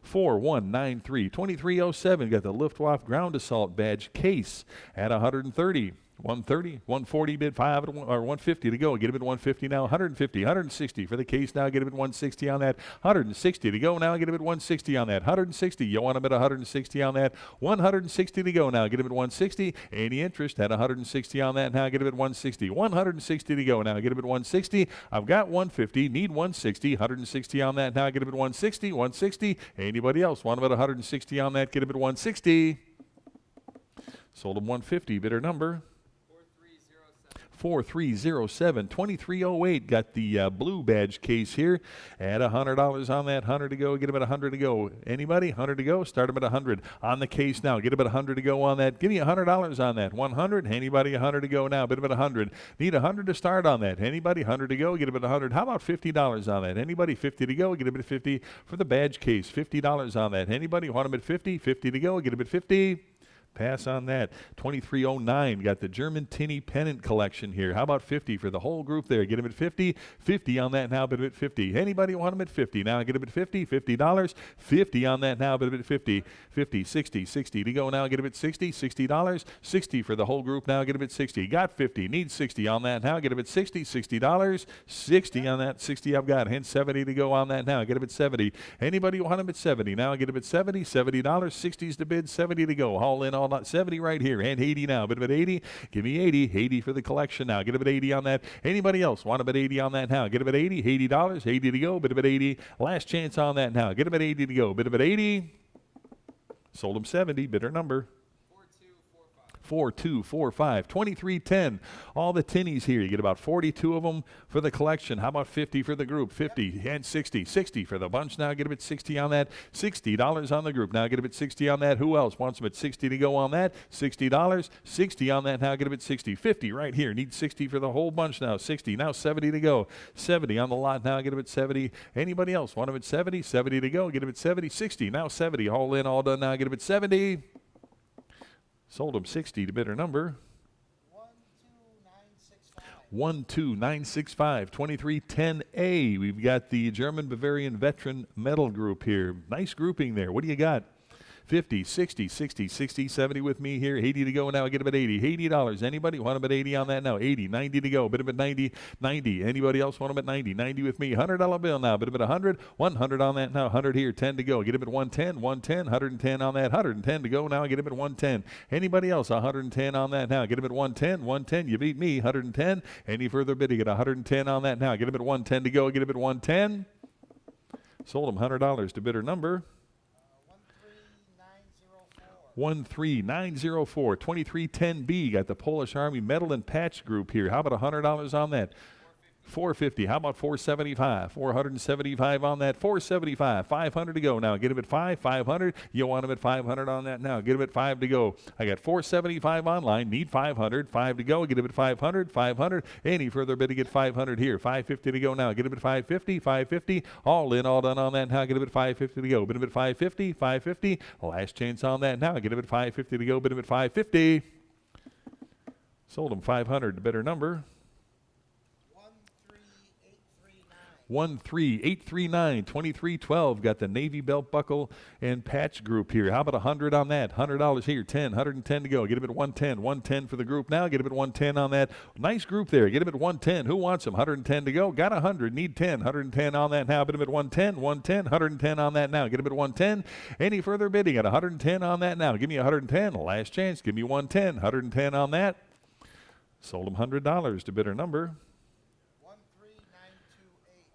4193. 2307. Got the Luftwaffe ground assault badge case at 130. 130, 140 bid, 5 or 150 to go. Get him at 150 now. 150, 160 for the case now. Get him at 160 on that. 160 to go now. Get him at 160 on that. 160. You want him at 160 on that. 160 to go now. Get him at 160. Any interest at 160 on that now? Get him at 160. 160 to go now. Get him at 160. I've got 150. Need 160. 160 on that now. Get him at 160. 160. Anybody else want him at 160 on that? Get him at 160. Sold him 150. Bidder number 4307. 2308. Got the blue badge case here at $100 on that. 100 to go. Get him at 100 to go. Anybody? 100 to go. Start him at 100 on the case now. Get him at 100 to go on that. Give me $100 on that. 100. Anybody? 100 to go now. Bid him at 100. Need 100 to start on that. Anybody? 100 to go. Get him at 100. How about $50 on that? Anybody? 50 to go. Get him at 50 for the badge case. $50 on that. Anybody? Want him at 50? 50 to go. Get him at 50. Pass on that. 2309. Got the German tinny pennant collection here. How about 50 for the whole group there? Get him at 50. 50 on that now, but at 50. Anybody want him at 50? Now get him at 50. $50. 50 on that now, but at 50. 50. 60. 60 to go now. Get him at 60. $60. 60 for the whole group now. Get him at 60. Got 50. Need 60 on that now. Get him at 60. $60. 60 on that. 60 I've got. Hence 70 to go on that now. Get him at 70. Anybody want him at 70? Now get him at 70. $70. 60's the bid. 70 to go. All in, all not 70 right here, and 80 now. Bid him at 80. Give me 80. 80 for the collection now. Get him at 80 on that. Anybody else want him at 80 on that now? Get him at 80. $80. 80 to go. Bid him at 80. Last chance on that now. Get him at 80 to go. Bid him at 80. Sold him 70. Bidder number 4245. 2310. All the tinnies here. You get about 42 of them for the collection. How about 50 for the group? 50 and 60. 60 for the bunch now. Get them at 60 on that. $60 on the group. Now get them at 60 on that. Who else wants them at 60 to go on that? $60. 60 on that now. Get them at 60. 50 right here. Need 60 for the whole bunch now. 60. Now 70 to go. 70 on the lot now. Get them at 70. Anybody else want them at 70? 70 to go. Get them at 70. 60. Now 70. All in, all done now. Get them at 70. Sold him 60 to bidder number 12965. 2310A. We've got the German Bavarian Veteran Metal Group here. Nice grouping there. What do you got? 50, 60, 60, 60, 70 with me here. 80 to go now. Get him at 80. $80. Anybody want him at 80 on that now? 80, 90 to go. Bid him at 90, 90. Anybody else want him at 90? 90 with me. $100 bill now. Bid him at 100, 100 on that now. 100 here. 10 to go. Get him at 110, 110, 110 on that. 110 to go now. Get him at 110. Anybody else? 110 on that now. Get him at 110, 110. You beat me. 110. Any further bidding at 110 on that now. Get him at 110 to go. Get him at 110. Sold him $100 to bidder number 13904. 2310B. Got the Polish Army Metal and Patch Group here. How about $100 on that? 450. How about 475? 475 on that. 475. 500 to go now. Get him at 500. You want him at 500 on that now. Get him at 5 to go. I got 475 online. Need 500. 5 to go. Get him at 500. 500. Any further bid to get 500 here. 550 to go now. Get him at 550. 550. All in, all done on that now. Get him at 550 to go. Bid him at 550. 550. Last chance on that now. Get him at 550 to go. Bid him at 550. Sold him 500 to bidder number 13839. 2312. Got the Navy belt buckle and patch group here. How about 100 on that? $100 here. 10, 110 to go. Get him at 110. 110 for the group now. Get him at 110 on that. Nice group there. Get him at 110. Who wants him? 110 to go. Got 100. Need 10. 110 on that now. Get him at 110. 110. 110 on that now. Get him at 110. Any further bidding at 110 on that now? Give me 110. Last chance. Give me 110. 110 on that. Sold him $100 to bidder number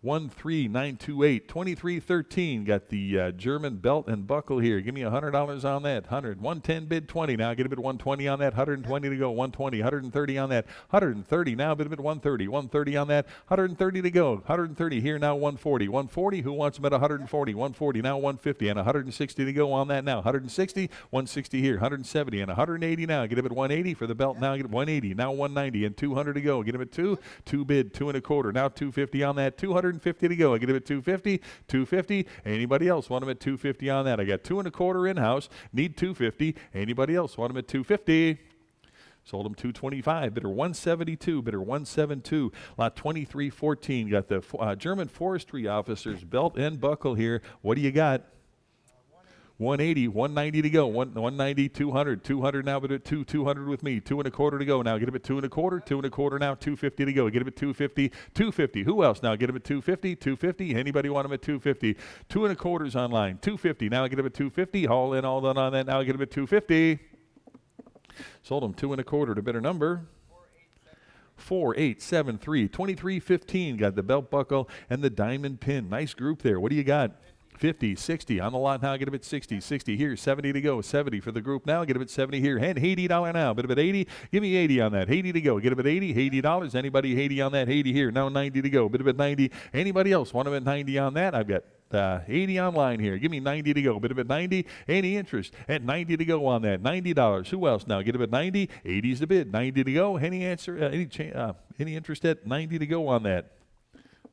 13928. 2313. Got the German belt and buckle here. Give me $100 on that. 100. 110 bid 20. Now get him at 120 on that. 120 to go. 120. 130 on that. 130. Now bid him at 130. 130 on that. 130 to go. 130 here now. 140. 140. Who wants him at 140? 140 now. 150 and 160 to go on that now. 160. 160 here. 170 and 180 now. Get him at 180 for the belt. Now get 180. Now 190 and 200 to go. Get him at 2. 2 bid 2 1/4. Now 250 on that. 250 to go. I get him at 250, 250. Anybody else want him at 250 on that? I got 2 1/4 in-house. Need 250. Anybody else want him at 250? Sold him 225. Bidder 172. Bidder 172. Lot 2314. Got the German forestry officer's belt and buckle here. What do you got? 180, 190 to go. 190, 200, 200 now, but at 200 with me. 2 1/4 to go now. Get him at 2 1/4, 2 1/4 now. 250 to go. Get him at 250, 250. Who else now? Get him at 250, 250. Anybody want him at 250? 2 1/4's online. 250 now. Get him at 250. All in, all done on that. Now get him at 250. Sold him 2 1/4 to bidder number 4873. 2315. Got the belt buckle and the diamond pin. Nice group there. What do you got? 50, 60 on the lot now. Get him at 60, 60 here. 70 to go. 70 for the group now. Get him at 70 here. And $80 now. Bid him at 80. Give me 80 on that. 80 to go. Get him at 80. $80. Anybody 80 on that? 80 here. Now 90 to go. Bid him at 90. Anybody else want him at 90 on that? I've got 80 online here. Give me 90 to go. Bid him at 90. Any interest at 90 to go on that? $90. Who else now? Get him at 90. 80's the bid. 90 to go. Any answer? Any interest at 90 to go on that?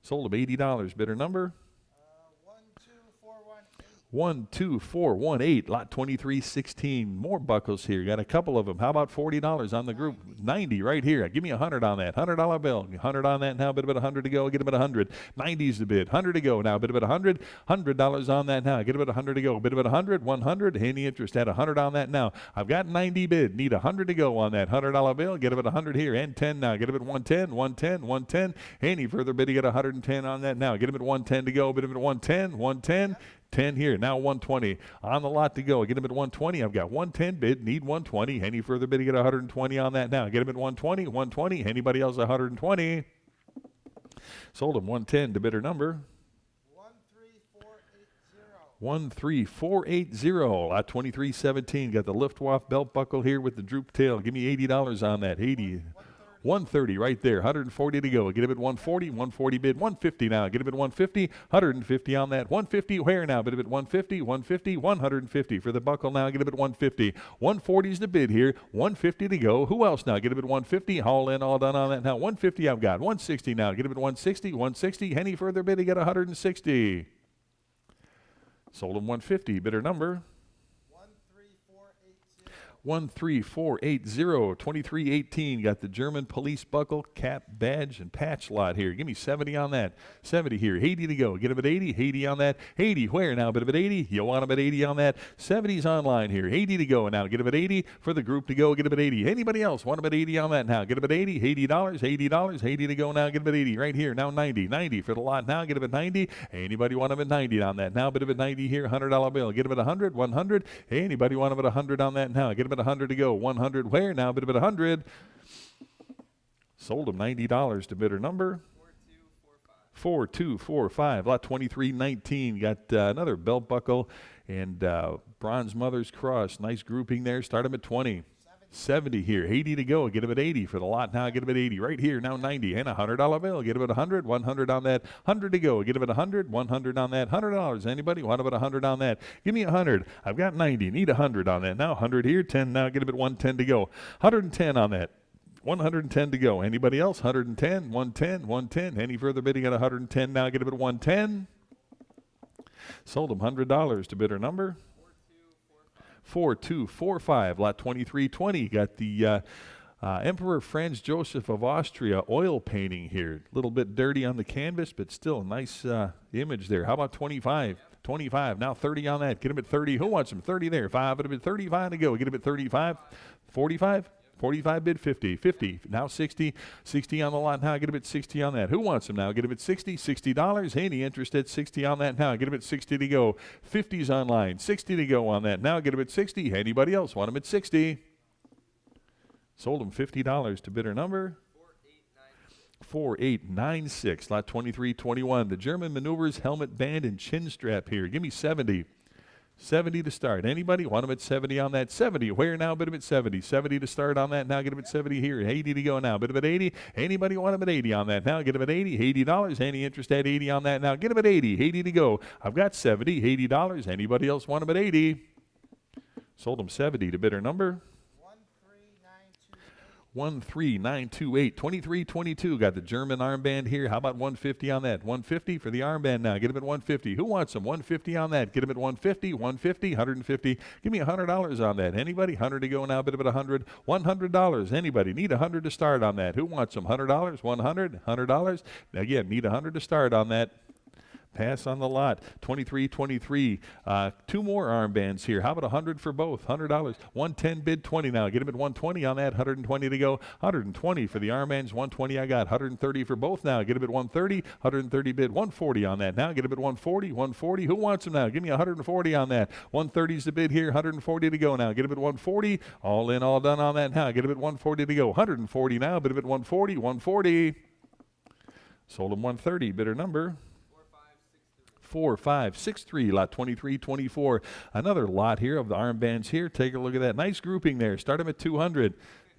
Sold him $80. Bidder number 12418. Lot 2316. More buckles here. Got a couple of them. How about $40 on the group? 90 right here. Give me 100 on that. $100 bill. 100 on that now. Bid about 100 to go. Get him at 100. 90's the bid. 100 to go now. Bid about 100. $100 on that now. Get him at 100 to go. Bid about 100. 100. Any interest at 100 on that now? I've got 90 bid. Need 100 to go on that $100 bill. Get him at 100 here and 10 now. Get him at 110. 110. 110. Any further bid? You get 110 on that now. Get him at 110 to go. Bid him at 110. 110. 10 here. Now 120 on the lot to go. Get him at 120. I've got 110 bid. Need 120. Any further bid? You get 120 on that now. Get him at 120. 120. Anybody else 120? Sold him 110 to bidder number 13480. Lot 2317. Got the Luftwaffe belt buckle here with the droop tail. Give me $80 on that. 80. 130 right there. 140 to go. Get him at 140. 140 bid. 150 now. Get him at 150. 150 on that. 150 where now? Bid him at 150. 150. 150 for the buckle now. Get him at 150. 140 is the bid here. 150 to go. Who else now? Get him at 150. All in, all done on that now. 150 I've got. 160 now. Get him at 160. 160. Any further bid? You get 160. Sold him 150. Bidder number 13480, 2318. Got the German police buckle, cap, badge, and patch lot here. Give me 70 on that. 70 here. 80 to go. Get him at 80. 80 on that. 80 where now? Bit of at 80. You want him at 80 on that. 70's online here. 80 to go now. Get him at 80 for the group to go. Get him at 80. Anybody else want him at 80 on that now? Get him at 80. $80. $80. 80 to go now. Get him at 80 right here. Now 90. 90 for the lot now. Get him at 90. Anybody want him at 90 on that now? Bit of at 90 here. $100 bill. Get him at 100. 100. Anybody want him at 100 on that now? Get him at 100 to go. 100 where now? Bit of at 100. Sold him $90 to bidder number 4245. Lot 2319. Got another belt buckle and bronze mother's cross. Nice grouping there. Start him at 20. 70 here. 80 to go. Get him at 80 for the lot now. Get him at 80 right here. Now 90 and $100 bill. Get him at 100. 100 on that. 100 to go. Get him at 100. 100 on that. $100. Anybody want him at 100 on that? Give me 100. I've got 90. Need 100 on that. Now 100 here. 10 now. Get him at 110 to go. 110 on that. 110 to go. Anybody else? 110, 110, 110. Any further bidding at 110 now? Get him at 110. Sold him $100 to bidder number 4245. Lot 2320. Got the Emperor Franz Joseph of Austria oil painting here. A little bit dirty on the canvas, but still a nice image there. How about 25? 25. Now 30 on that. Get him at 30. Who wants him? 30 there. 5. Get him at 35 to go. Get him at 35. 45. 45 bid 50. 50. Now 60. 60 on the lot now. Get him at 60 on that. Who wants him now? Get him at 60. $60. Any interest at 60 on that now? Get him at 60 to go. 50's online. 60 to go on that. Now get him at 60. Anybody else want him at 60? Sold him $50 to bidder number 4896. Lot 2321. The German Maneuvers helmet band and chin strap here. Give me 70. 70 to start. Anybody want him at 70 on that? 70. Where now? Bid him at 70. 70 to start on that. Now get him at 70 here. 80 to go now. Bid him at 80. Anybody want him at 80 on that? Now get him at 80. $80. Any interest at 80 on that? Now get him at 80. 80 to go. I've got 70. $80. Anybody else want him at 80? Sold him 70 to bidder number 13928. 2322. Got the German armband here. How about 150 on that? 150 for the armband now. Get him at 150. Who wants him? 150 on that. Get him at 150. 150. 150. Give me $100 on that. Anybody? 100 to go now. Bid him at 100. $100. Anybody? Need 100 to start on that. Who wants him? $100. 100. $100. Again, need 100 to start on that. Pass on the lot. 2323. Two more armbands here. How about 100 for both? $100. 110 bid 20 now. Get him at 120 on that. 120 to go. 120 for the armbands. 120 I got. 130 for both now. Get him at 130. 130 bid 140 on that. Now get him at 140. 140. Who wants him now? Give me 140 on that. 130 is the bid here. 140 to go now. Get him at 140. All in, all done on that now. Get him at 140 to go. 140 now. Bid him at 140. 140. Sold him 130. Bidder number 4563. Lot 2324. Another lot here of the armbands here. Take a look at that. Nice grouping there. Start them at 200.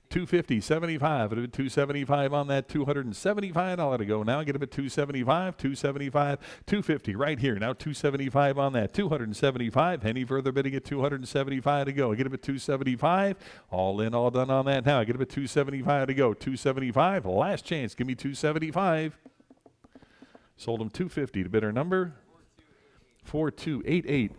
250, 75, 275 on that, $275 to go. Now get him at 275, 275, 250 right here. Now 275 on that, 275. Any further bidding at 275 to go. Get him at 275. All in, all done on that. Now get him at 275 to go. 275. Last chance. Give me 275. Sold him 250 to bidder number 4288.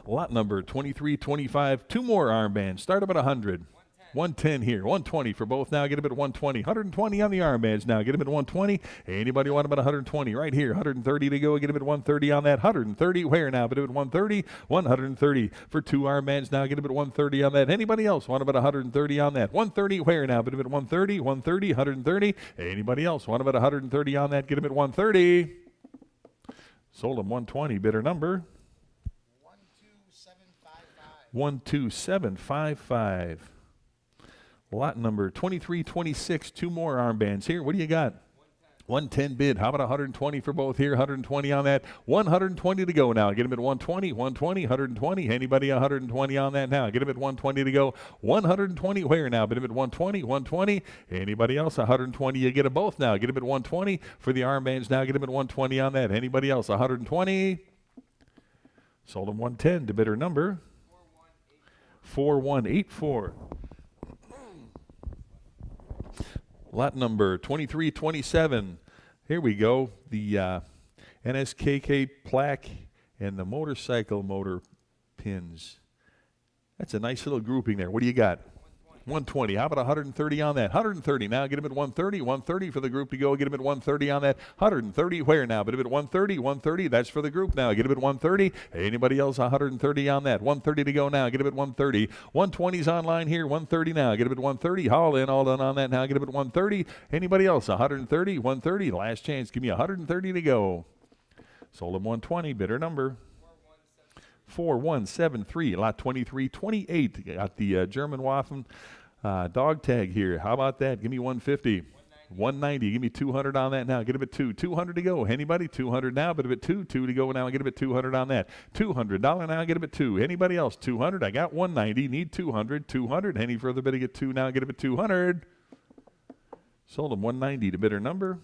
Lot number 2325. Two more armbands. Start them at 100. 110 here. 120 for both now. Get him at 120. 120 on the armbands now. Get him at 120. Anybody want him at 120? Right here. 130 to go. Get him at 130 on that. 130 where now? But him at 130. 130 for two armbands now. Get him at 130 on that. Anybody else want him at 130 on that? 130 where now? But him at 130. 130. 130. Anybody else want him at 130 on that? Get him at 130. Sold him 120. Bidder number 12755. Lot number 2326. Two more armbands here. What do you got? 110 bid. How about 120 for both here? 120 on that. 120 to go now. Get him at 120, 120, 120. Anybody 120 on that now? Get him at 120 to go. 120 where now? Get him at 120, 120. Anybody else 120? You get them both now. Get him at 120 for the armbands now. Get him at 120 on that. Anybody else 120? Sold him 110 to bidder number 4184. Lot number 2327. Here we go. The NSKK plaque and the motorcycle motor pins. That's a nice little grouping there. What do you got? 120. How about 130 on that? 130. Now get him at 130. 130 for the group to go. Get him at 130 on that. 130. Where now? But him at 130. 130. That's for the group now. Get him at 130. Anybody else? 130 on that. 130 to go now. Get him at 130. 120's online here. 130 now. Get him at 130. All in, all done on that now. Get him at 130. Anybody else? 130. 130. Last chance. Give me 130 to go. Sold him 120. Bidder number 4173, lot 2328. Got the German Waffen dog tag here. How about that? Give me 150. 190. Give me 200 on that now. Get him at 2. 200 to go. Anybody? 200 now, but at 2. 2 to go now. Get him at 200 on that. $200 now. Get him at 2. Anybody else? 200. I got 190. Need 200. 200. Any further bidding at 2 now. Get him at 200. Sold him 190 to bidder number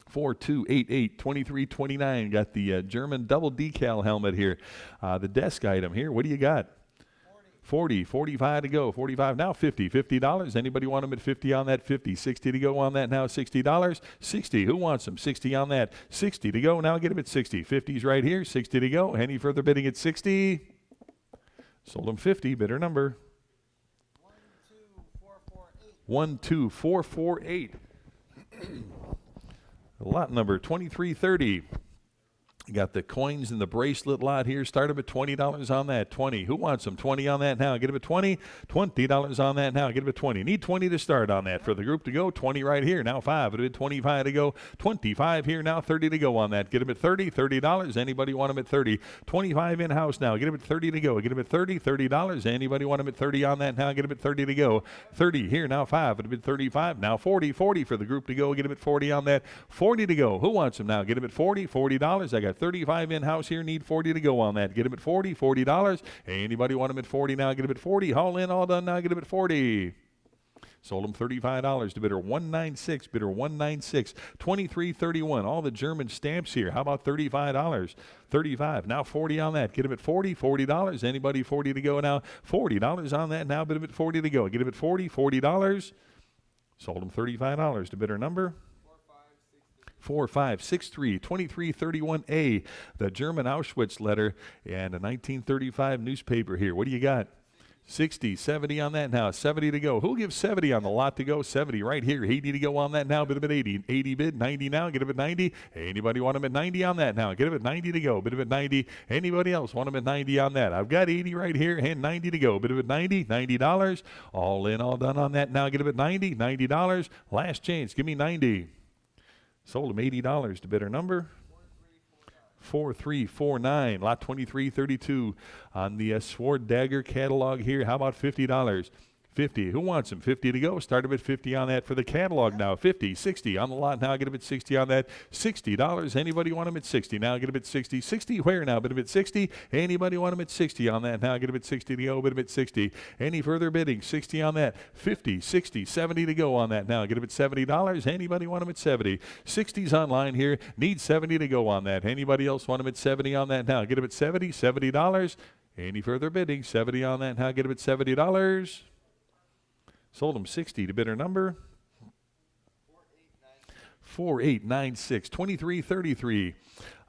4288, 2329. Got the German double decal helmet here. The desk item here. What do you got? 40, 45 to go. 45 now. 50, $50. Anybody want them at 50 on that? 50, 60 to go on that now. $60. 60. Who wants them? 60 on that. 60 to go now. Get them at 60. 50's right here. 60 to go. Any further bidding at 60? Sold them 50. Bidder number 12448. Lot number 2330. You got the coins in the bracelet lot here. Start them at $20 on that. 20. Who wants them? 20 on that now. Get them at 20. $20 on that now. Get them at 20. Need 20 to start on that for the group to go. 20 right here. Now 5. It'll be 25 to go. 25 here now. 30 to go on that. Get them at 30. $30. Anybody want them at 30? 25 in-house now. Get them at 30 to go. Get them at 30. $30. Anybody want them at 30 on that now? Get them at 30 to go. 30 here now. 5. It'll be 35. Now 40. 40 for the group to go. Get them at 40 on that. 40 to go. Who wants them now? Get them at 40. $40. I got 35 in-house here. Need 40 to go on that. Get them at 40. $40. Anybody want them at 40 now? Get them at 40. All in, all done now. Get them at 40. Sold them $35 to bidder 196. Bidder 196. 2331. All the German stamps here. How about $35? 35. Now 40 on that. Get them at 40. $40. Anybody 40 to go now? $40 on that now. Bid them at 40 to go. Get them at 40. $40. Sold them $35 to bidder number 4563, 2331A, the German Auschwitz letter, and a 1935 newspaper here. What do you got? 60, 70 on that now. 70 to go. Who'll give 70 on the lot to go? 70 right here. 80 to go on that now. Bid him at 80. 80 bid. 90 now. Get him at 90. Anybody want him at 90 on that now? Get him at 90 to go. Bid him at 90. Anybody else want him at 90 on that? I've got 80 right here and 90 to go. Bid him at 90. $90. All in, all done on that now. Get him at 90. $90. Last chance. Give me 90. Sold him $80 to bidder number 4349, lot 2332 on the Sword Dagger catalog here. How about $50? 50. Who wants them? 50 to go. Start them at 50 on that for the catalog now. 50, 60 on the lot now. Get them at 60 on that. $60. Anybody want them at 60 now? Get them at 60. 60 where now? Bid them at 60. Anybody want them at 60 on that now? Get them at 60 to go. Bid them at 60. Any further bidding? 60 on that. 50, 60, 70 to go on that now. Get them at $70. Anybody want them at 70? 60's online here. Need 70 to go on that. Anybody else want them at 70 on that now? Get them at 70. $70. Any further bidding? 70 on that now. Get them at $70. Sold them 60 to bidder number 4896, 2333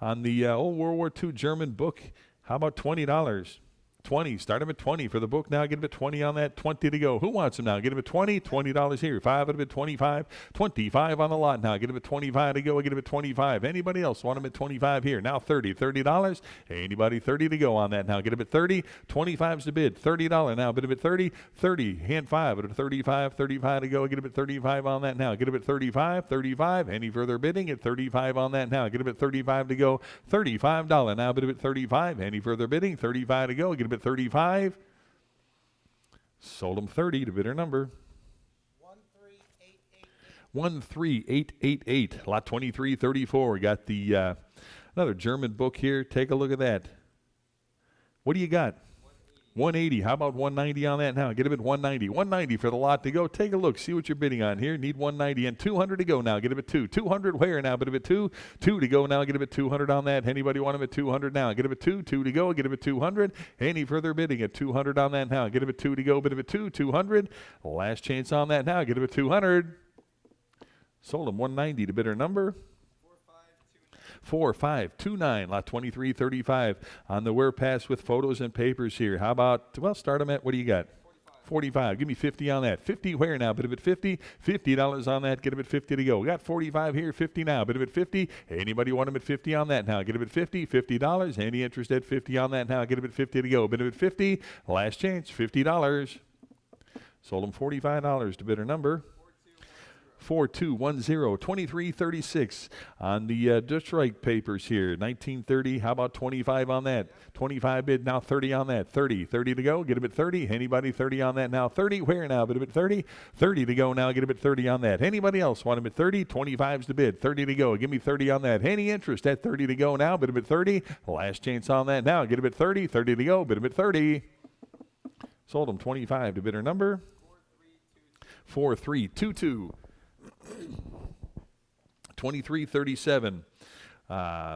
on the old World War II German book. How about $20? 20. Start them at 20 for the book now. Get them at 20 on that. 20 to go. Who wants them now? Get them at 20. $20 here. 5 at 25. 25 on the lot now. Get them at 25 to go. Get them at 25. Anybody else want them at 25 here? Now 30. $30. Anybody 30 to go on that now? Get them at 30. 25's the bid. $30 now. Bid them at 30. 30. Hand 5 at 35. 35 to go. Get them at 35 on that now. Get them at 35. 35. Any further bidding at 35 on that now? Get them at 35 to go. $35 now. Bid them at 35. Any further bidding? 35 to go. Get them at 35. Sold them 30 to bidder number 13888, lot 2334. We got the another German book here. Take a look at that. What do you got? 180. How about 190 on that now? Get him at 190. 190 for the lot to go. Take a look. See what you're bidding on here. Need 190 and 200 to go now. Get him at 2. 200 where now? Bid him at 2. 2 to go now. Get him at 200 on that. Anybody want him at 200 now? Get him at 2. 2 to go. Get him at 200. Any further bidding at 200 on that now? Get him at 2 to go. Bid him at 2. 200. Last chance on that now. Get him at 200. Sold him 190 to bidder number 4529, lot 2335 on the Wear Pass with photos and papers here. How about, well, start them at, what do you got? 45. Give me 50 on that. 50 where now? Bid of it 50. $50 on that. Get them at 50 to go. We got 45 here. 50 now. Bid of it 50. Anybody want them at 50 on that now? Get them at 50. $50. Any interest at 50 on that now? Get them at 50 to go. Bid of it 50. Last chance. $50. Sold them $45 to bidder number 4210, 2336 on the Detroit papers here. 1930. How about 25 on that? 25 bid now. 30 on that. 30 to go. Get him at 30. Anybody 30 on that now? 30 where now? Bid him at 30. 30 to go now. Get him at 30 on that. Anybody else want him at 30? 25's the bid. 30 to go. Give me 30 on that. Any interest at 30 to go now? Bid him at 30. Last chance on that now. Get him at 30. 30 to go. Bid him at 30. Sold him 25 to bidder number 4322. 2337.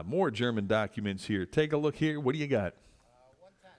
More German documents here. Take a look here. What do you got?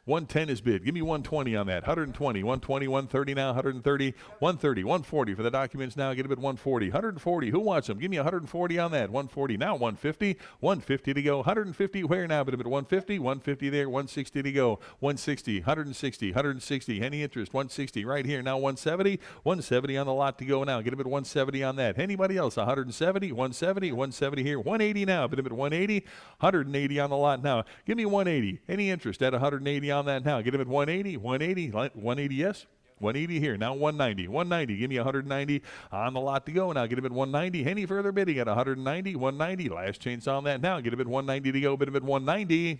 110 is bid. Give me 120 on that. 120, 120, 130 now, 130, 130, 140 for the documents now. Get a bid 140. 140. Who wants them? Give me 140 on that. 140 now, 150, 150 to go. 150 where now? Bid a bid 150, 150 there, 160 to go. 160, 160, 160. Any interest? 160 right here now. 170, 170 on the lot to go now. Get a bid 170 on that. Anybody else? 170, 170, 170 here. 180 now. Bid a bid 180, 180 on the lot now. Give me 180. Any interest at 180 on that now? Get him at 180, 180, 180, yes. 180 here. Now 190. 190. Give me 190 on the lot to go. Now get him at 190. Any further bidding at 190, 190. Last chance on that now. Get him at 190 to go. Bid him at 190.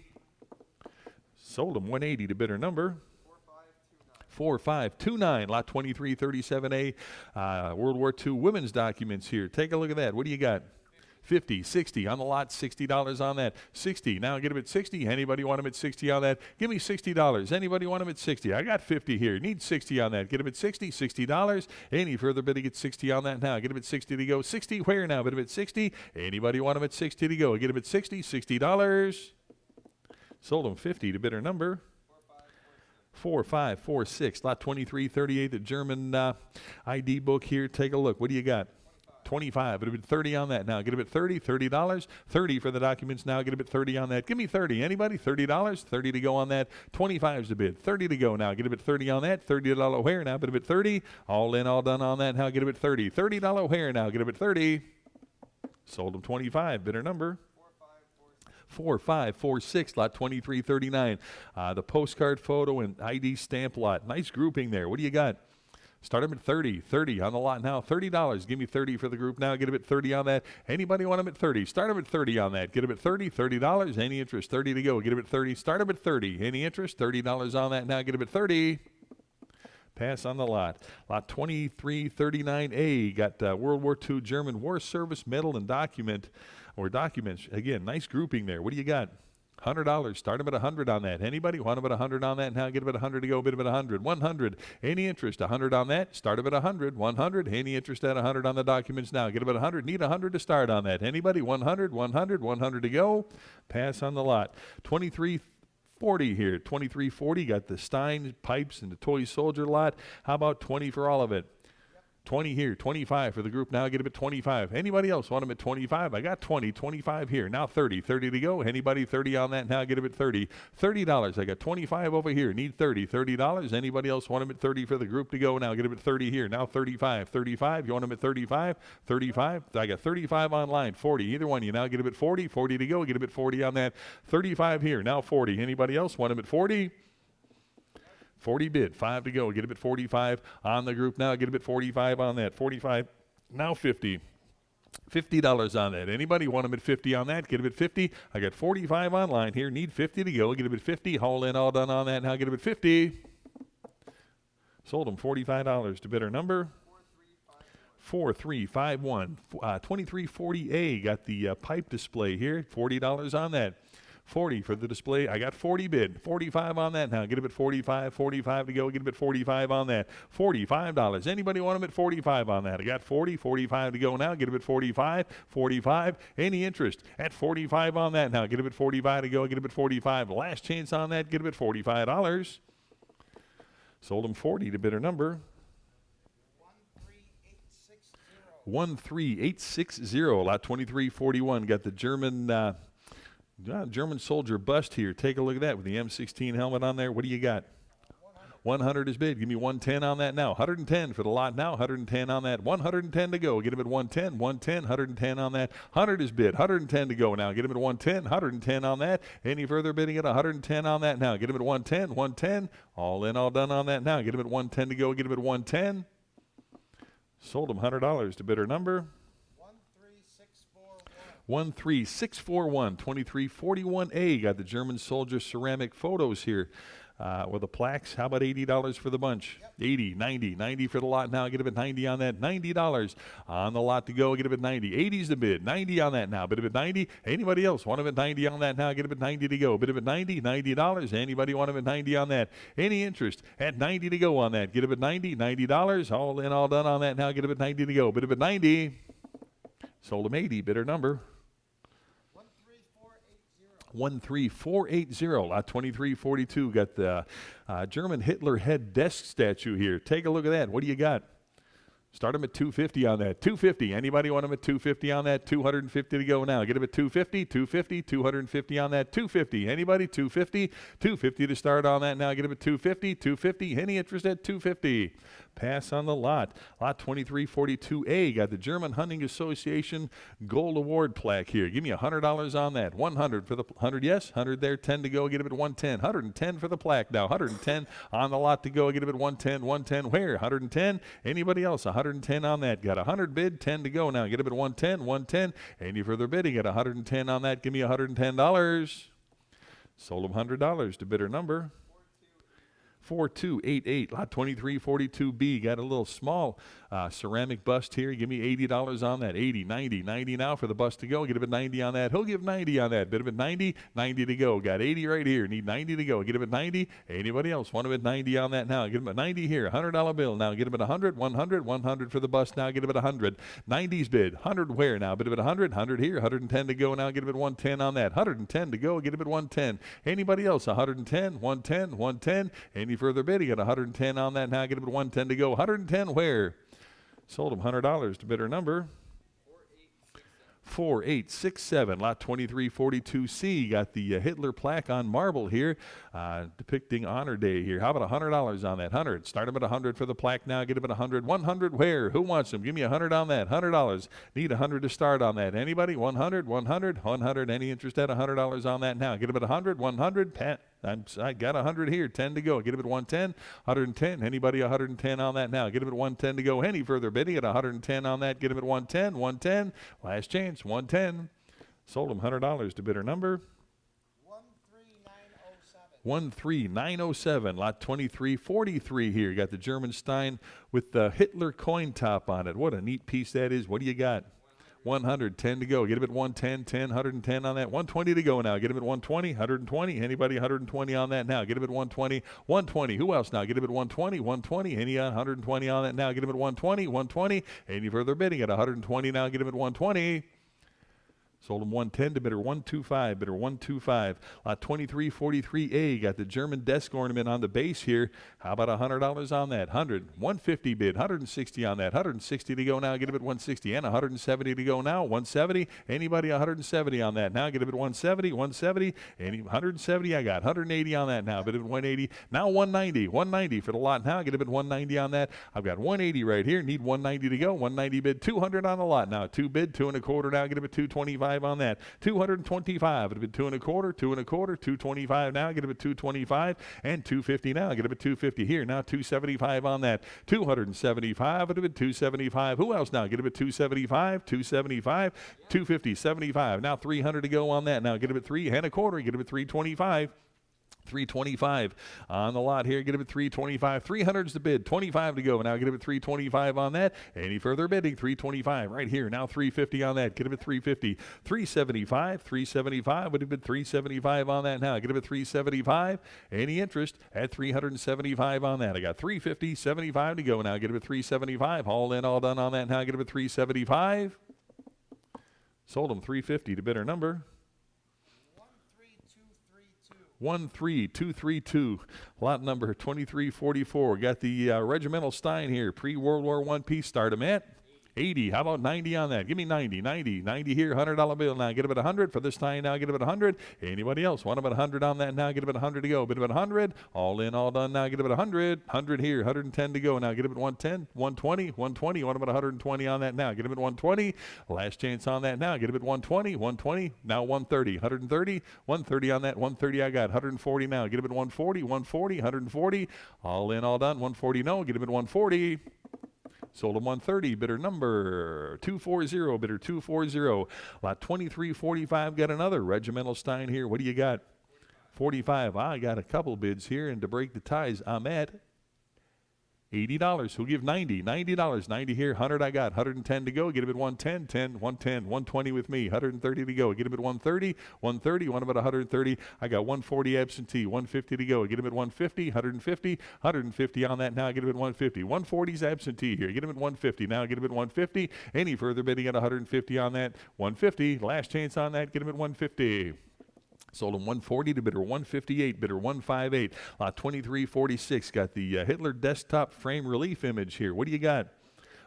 Sold him 180 to bidder number 4529, lot 2337A. World War II women's documents here. Take a look at that. What do you got? 50, 60 on the lot, $60 on that. 60. Now get him at 60. Anybody want him at 60 on that? Give me $60. Anybody want him at 60? I got 50 here. Need 60 on that. Get him at 60. $60. Any further bidding at 60 on that now? Get him at 60 to go. 60 where now? Bid him at 60. Anybody want him at 60 to go? Get him at 60. $60. Sold him 50 to bidder number 4546, lot 2338. The German ID book here. Take a look. What do you got? 25. It would have been 30 on that now. Get him at 30. $30. 30 for the documents now. Get him at 30 on that. Give me 30. Anybody? $30. 30 to go on that. 25 is the bid. 30 to go now. Get him at 30 on that. $30 where now? Get him at 30. All in, all done on that now. Get him at 30. $30 where now? Get him at 30. Sold him 25. Bidder number 4546, lot 2339. The postcard photo and ID stamp lot. Nice grouping there. What do you got? Start them at 30. 30 on the lot now. $30. Give me 30 for the group now. Get them at 30 on that. Anybody want them at 30? Start them at 30 on that. Get them at 30. $30. Any interest? 30 to go. Get them at 30. Start them at 30. Any interest? $30 on that now. Get them at 30. Pass on the lot. Lot 2339A. Got World War II German War Service medal and document or documents. Again, nice grouping there. What do you got? $100. Start them at 100 on that. Anybody want them at 100 on that? Now get them at 100 to go. Bid them at 100. 100. Any interest? 100 on that. Start them at 100. 100. Any interest at 100 on the documents now? Get them at 100. Need 100 to start on that. Anybody? 100. 100. 100 to go. Pass on the lot. 2340 here. 2340. Got the Stein pipes and the toy soldier lot. How about 20 for all of it? 20 here, 25 for the group now. Get them at 25. Anybody else want them at 25? I got 20, 25 here. Now 30, 30 to go. Anybody 30 on that now? Get them at 30. $30. I got 25 over here. Need 30, $30. Anybody else want them at 30 for the group to go now? Get them at 30 here. Now 35, 35. You want them at 35? 35. I got 35 online. 40. Either one. You now get them at 40. 40 to go. Get them at 40 on that. 35 here. Now 40. Anybody else want them at 40? 40 bid, 5 to go. Get him at 45 on the group now. Get him at 45 on that. 45, now 50. $50 on that. Anybody want him at 50 on that? Get him at 50. I got 45 online here. Need 50 to go. Get him at 50. Haul in, all done on that. Now get him at 50. Sold him $45 to bidder number 4351. 2340A. Got the pipe display here. $40 on that. 40 for the display. I got 40 bid. 45 on that now. Get him at 45. 45 to go. Get him at 45 on that. $45. Anybody want him at 45 on that? I got 40. 45 to go now. Get him at 45. 45. Any interest at 45 on that now? Get him at 45 to go. Get him at 45. Last chance on that. Get him at $45. Sold him 40 to bidder number 13860. Lot 2341. Got the German German soldier bust here. Take a look at that with the M16 helmet on there. What do you got? 100 is bid. Give me 110 on that now. 110 for the lot now. 110 on that. 110 to go. Get him at 110. 110. 110 on that. 100 is bid. 110 to go now. Get him at 110. 110 on that. Any further bidding at 110 on that now. Get him at 110. 110. All in, all done on that now. Get him at 110 to go. Get him at 110. Sold him $100 to bidder number 13641. 2341A. Got the German soldier ceramic photos here. With the plaques, how about $80 for the bunch? Yep. 80, 90, 90 for the lot now. Get him at 90 on that. $90 on the lot to go. Get him at 90. 80's the bid. 90 on that now. Bid him at 90. Anybody else want him at 90 on that now? Get him at 90 to go. Bid him at 90. $90. Anybody want him at 90 on that? Any interest at 90 to go on that? Get him at 90. $90. All in, all done on that now. Get him at 90 to go. Bid him at 90. Sold him 80. Bidder number 13480. Lot 2342. Got the German Hitler head desk statue here. Take a look at that. What do you got? Start him at 250 on that. 250. Anybody want him at 250 on that? 250 to go now. Get him at 250. 250. 250 on that. 250. Anybody? 250. 250 to start on that now. Get him at 250. 250. Any interest at 250? Pass on the lot. Lot 2342A. Got the German Hunting Association Gold Award plaque here. Give me $100 on that. 100 for the 100. Yes. 100 there. 10 to go. Get him at 110. 110 for the plaque now. 110 on the lot to go. Get him at 110. 110 where? 110. Anybody else? 110 on that. Got 100 bid. 10 to go now. Get him at 110. 110. Any further bidding at 110 on that? Give me $110. Sold him $100 to bidder number 4288. Lot 2342B. Got a little small ceramic bust here. Give me $80 on that. 80, 90, 90 now for the bust to go. Get him at 90 on that. He'll give 90 on that. Bid him at 90, 90 to go. Got 80 right here. Need 90 to go. Get him at 90. Anybody else want him at 90 on that now? Get him at 90 here. $100 bill now. Get him at 100, 100, 100 for the bust now. Get him at 100. 90's bid. 100 where now? Bid him at 100, 100 here. 110 to go now. Get him at 110 on that. 110 to go. Get him at 110. Anybody else? 110, 110, 110. Any further bidding at 110 on that now? Get him at 110 to go. 110 where? Sold him $100 to bidder number 4867. Lot 2342C. Got the Hitler plaque on marble here, depicting Honor Day here. How about $100 on that? 100. Start him at 100 for the plaque now. Get him at 100. 100 where? Who wants him? Give me 100 on that. $100. Need 100 to start on that. Anybody? 100, 100, 100. Any interest at $100 on that now? Get him at 100, 100. Pat. I got 100 here. 10 to go. Get him at 110. 110. Anybody 110 on that now? Get him at 110 to go. Any further bidding at 110 on that? Get him at 110. 110. Last chance. 110. Sold him $100 to bidder number 13907. Lot 2343 here. Got the German Stein with the Hitler coin top on it. What a neat piece that is. What do you got? 100, 10 to go. Get him at 110, 10, 110 on that. 120 to go now. Get him at 120, 120. Anybody 120 on that now? Get him at 120, 120. Who else now? Get him at 120, 120. Any 120 on that now? Get him at 120, 120. Any further bidding at 120 now? Get him at 120. Sold him 110 to bidder 125. Bidder 125. Lot 2343A. Got the German desk ornament on the base here. How about $100 on that? 100. 150 bid. 160 on that. 160 to go now. Get him at 160. And 170 to go now. 170. Anybody 170 on that now? Get him at 170. 170. Any 170 I got. 180 on that now. Bid him at 180. Now 190. 190 for the lot now. Get him at 190 on that. I've got 180 right here. Need 190 to go. 190 bid. 200 on the lot now. 2 bid. 2 1/4 now. Get him at 225 on that. 225. It'd be 2 1/4, 2 1/4, 225 now. Get him at 225 and 250 now. Get him at 250 here. Now 275 on that. 275. It'd be 275. Who else now? Get him at 275, 275, 250, 75. Now 300 to go on that. Now get him at 3 1/4. Get him at 325. 325 on the lot here. Get him at 325. 300's the bid. 25 to go. Now get him at 325 on that. Any further bidding? 325 right here. Now 350 on that. Get him at 350. 375. 375 would have been 375 on that. Now get him at 375. Any interest at 375 on that? I got 350. 75 to go. Now get him at 375. All in, all done on that. Now get him at 375. Sold him 350 to bidder number 13232. Lot number 2344. Got the regimental Stein here. Pre-World War I piece. Start him at 80. How about 90 on that? Give me 90, 90, 90 here, $100 bill now. Get it at 100 for this time now. Get it at 100. Anybody else want about 100 on that now? Get it at 100 to go. Bid about 100. All in, all done now. Get it at 100. 100 here, 110 to go now. Get it at 110, 120, 120. Want about 120 on that now? Get it at 120. Last chance on that now. Get it at 120, 120. Now 130, 130, 130 on that. 130 I got. 140 now. Get it at 140, 140, 140. All in, all done. 140 no. Get it at 140. Sold him 130, bidder number 240, bidder 240. Lot 2345, got another regimental Stein here. What do you got? 45. I got a couple bids here, and to break the ties, I'm at $80. Who'll give 90? $90. 90 here, 100 I got. 110 to go. Get him at 110, 10, 110, 120 with me. 130 to go. Get him at 130, 130. One about 130. I got 140 absentee. 150 to go. Get him at 150, 150, 150 on that now. Get him at 150. 140's absentee here. Get him at 150 now. Get him at 150. Any further bidding at 150 on that? 150. Last chance on that. Get him at 150. Sold him 140 to bidder 158, bidder 158. Lot 2346 got the Hitler desktop frame relief image here. What do you got?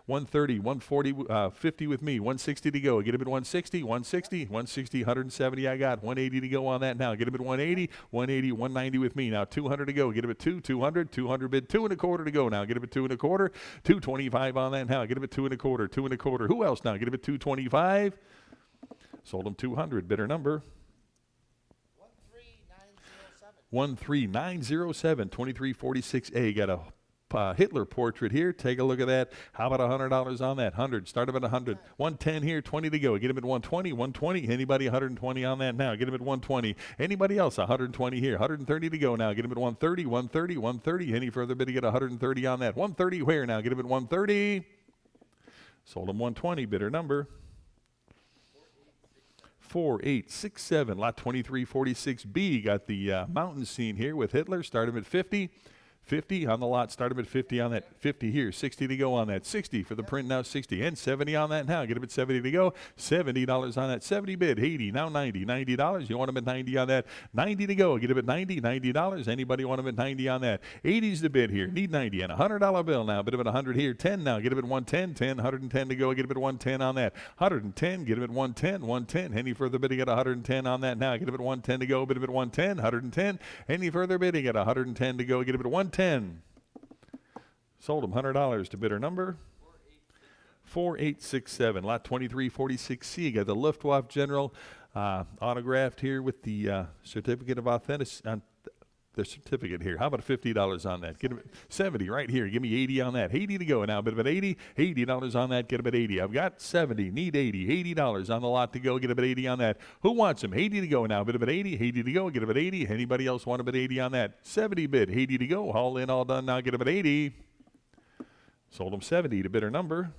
130, 140, 50 with me, 160 to go. Get him at 160, 160, 160, 170 I got. 180 to go on that now. Get him at 180, 180, 190 with me. Now 200 to go. Get him at 200, 200 bid, 2 1/4 to go now. Get him at 2 1/4, 225 on that now. Get him at 2 1/4, 2 1/4. Who else now? Get him at 225. Sold him 200, bidder number 13907, 2346A. Got a Hitler portrait here. Take a look at that. How about $100 on that? 100. Start him at 100. 110 here, 20 to go. Get him at 120, 120. Anybody 120 on that now? Get him at 120. Anybody else? 120 here. 130 to go now. Get him at 130, 130, 130. Any further bid to get 130 on that? 130 where now? Get him at 130. Sold him 120. Bidder number 4867. Lot 2346B. Got the mountain scene here with Hitler. Start him at 50. 50 on the lot. Start him at 50 on that. 50 here. 60 to go on that. 60 for the print now. 60 and 70 on that now. Get him at 70 to go. $70 on that. 70 bid. 80. Now 90. $90. You want him at 90 on that. 90 to go. Get him at 90. $90. Anybody want him at 90 on that? 80's the bid here. Need 90 and a $100 bill now. Bid him at 100 here. 10 now. Get him at 110. 10. 110 to go. Get him at 110 on that. 110. Get him at 110. 110. Any further bidding at 110 on that now. Get him at 110 to go. Bid him at 110. 110. Any further bidding at 110 to go. Get him at 110. Sold him $100 to bidder number 4867. Lot 2346C. Got the Luftwaffe General autographed here with the certificate of authenticity. The certificate here. How about $50 on that? Get him 70 right here. Give me 80 on that. 80 to go now. Bid him at 80. $80 on that. Get him at 80. I've got 70. Need 80. $80 on the lot to go. Get him at 80 on that. Who wants him? 80 to go now. Bid him at 80. 80 to go. Get him at 80. Anybody else want him at 80 on that? 70 bid. 80 to go. All in, all done. Now get him at 80. Sold him 70 to bidder number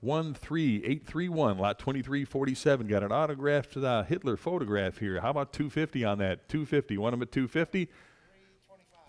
13831. Lot 2347. Got an autographed Hitler photograph here. How about 250 on that? 250. Want him at 250?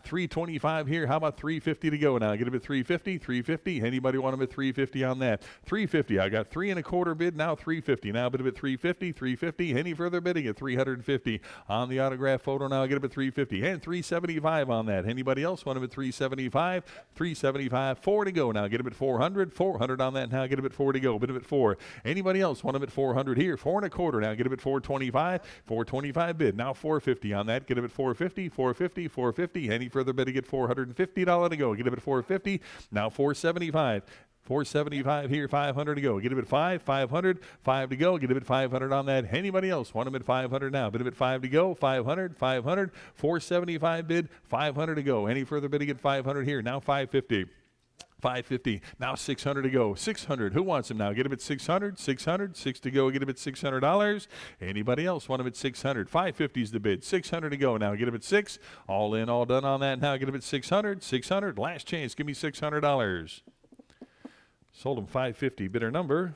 325 here. How about 350 to go now? Get him at 350. 350. Anybody want him at 350 on that? 350. I got 3 1/4 bid. Now 350. Now bid him at 350. 350. Any further bidding at 350 on the autograph photo? Now get him at 350 and 375 on that. Anybody else want him at 375? 375. 4 to go now. Get him at 400. 400 on that now. Get him at 4 to go. Bid him at 4. Anybody else want him at 400 here? 4 1/4 now. Get him at 425. 425 bid. Now 450 on that. Get him at 450. 450. 450. Any further bidding at $450 to go. Get him at 450. Now 475. 475 here, 500 to go. Get him at 5, 500, 5 to go. Get him at 500 on that. Anybody else want him at 500 now? Bid him at 5 to go, 500, 500, 475 bid, 500 to go. Any further bidding at 500 here? Now 550. 550. Now 600 to go. 600. Who wants him now? Get him at 600. 600. 6 to go. Get him at $600. Anybody else want him at 600? 550 is the bid. 600 to go now. Get him at 6. All in, all done on that now. Get him at 600. 600. Last chance. Give me $600. Sold him 550. Bidder number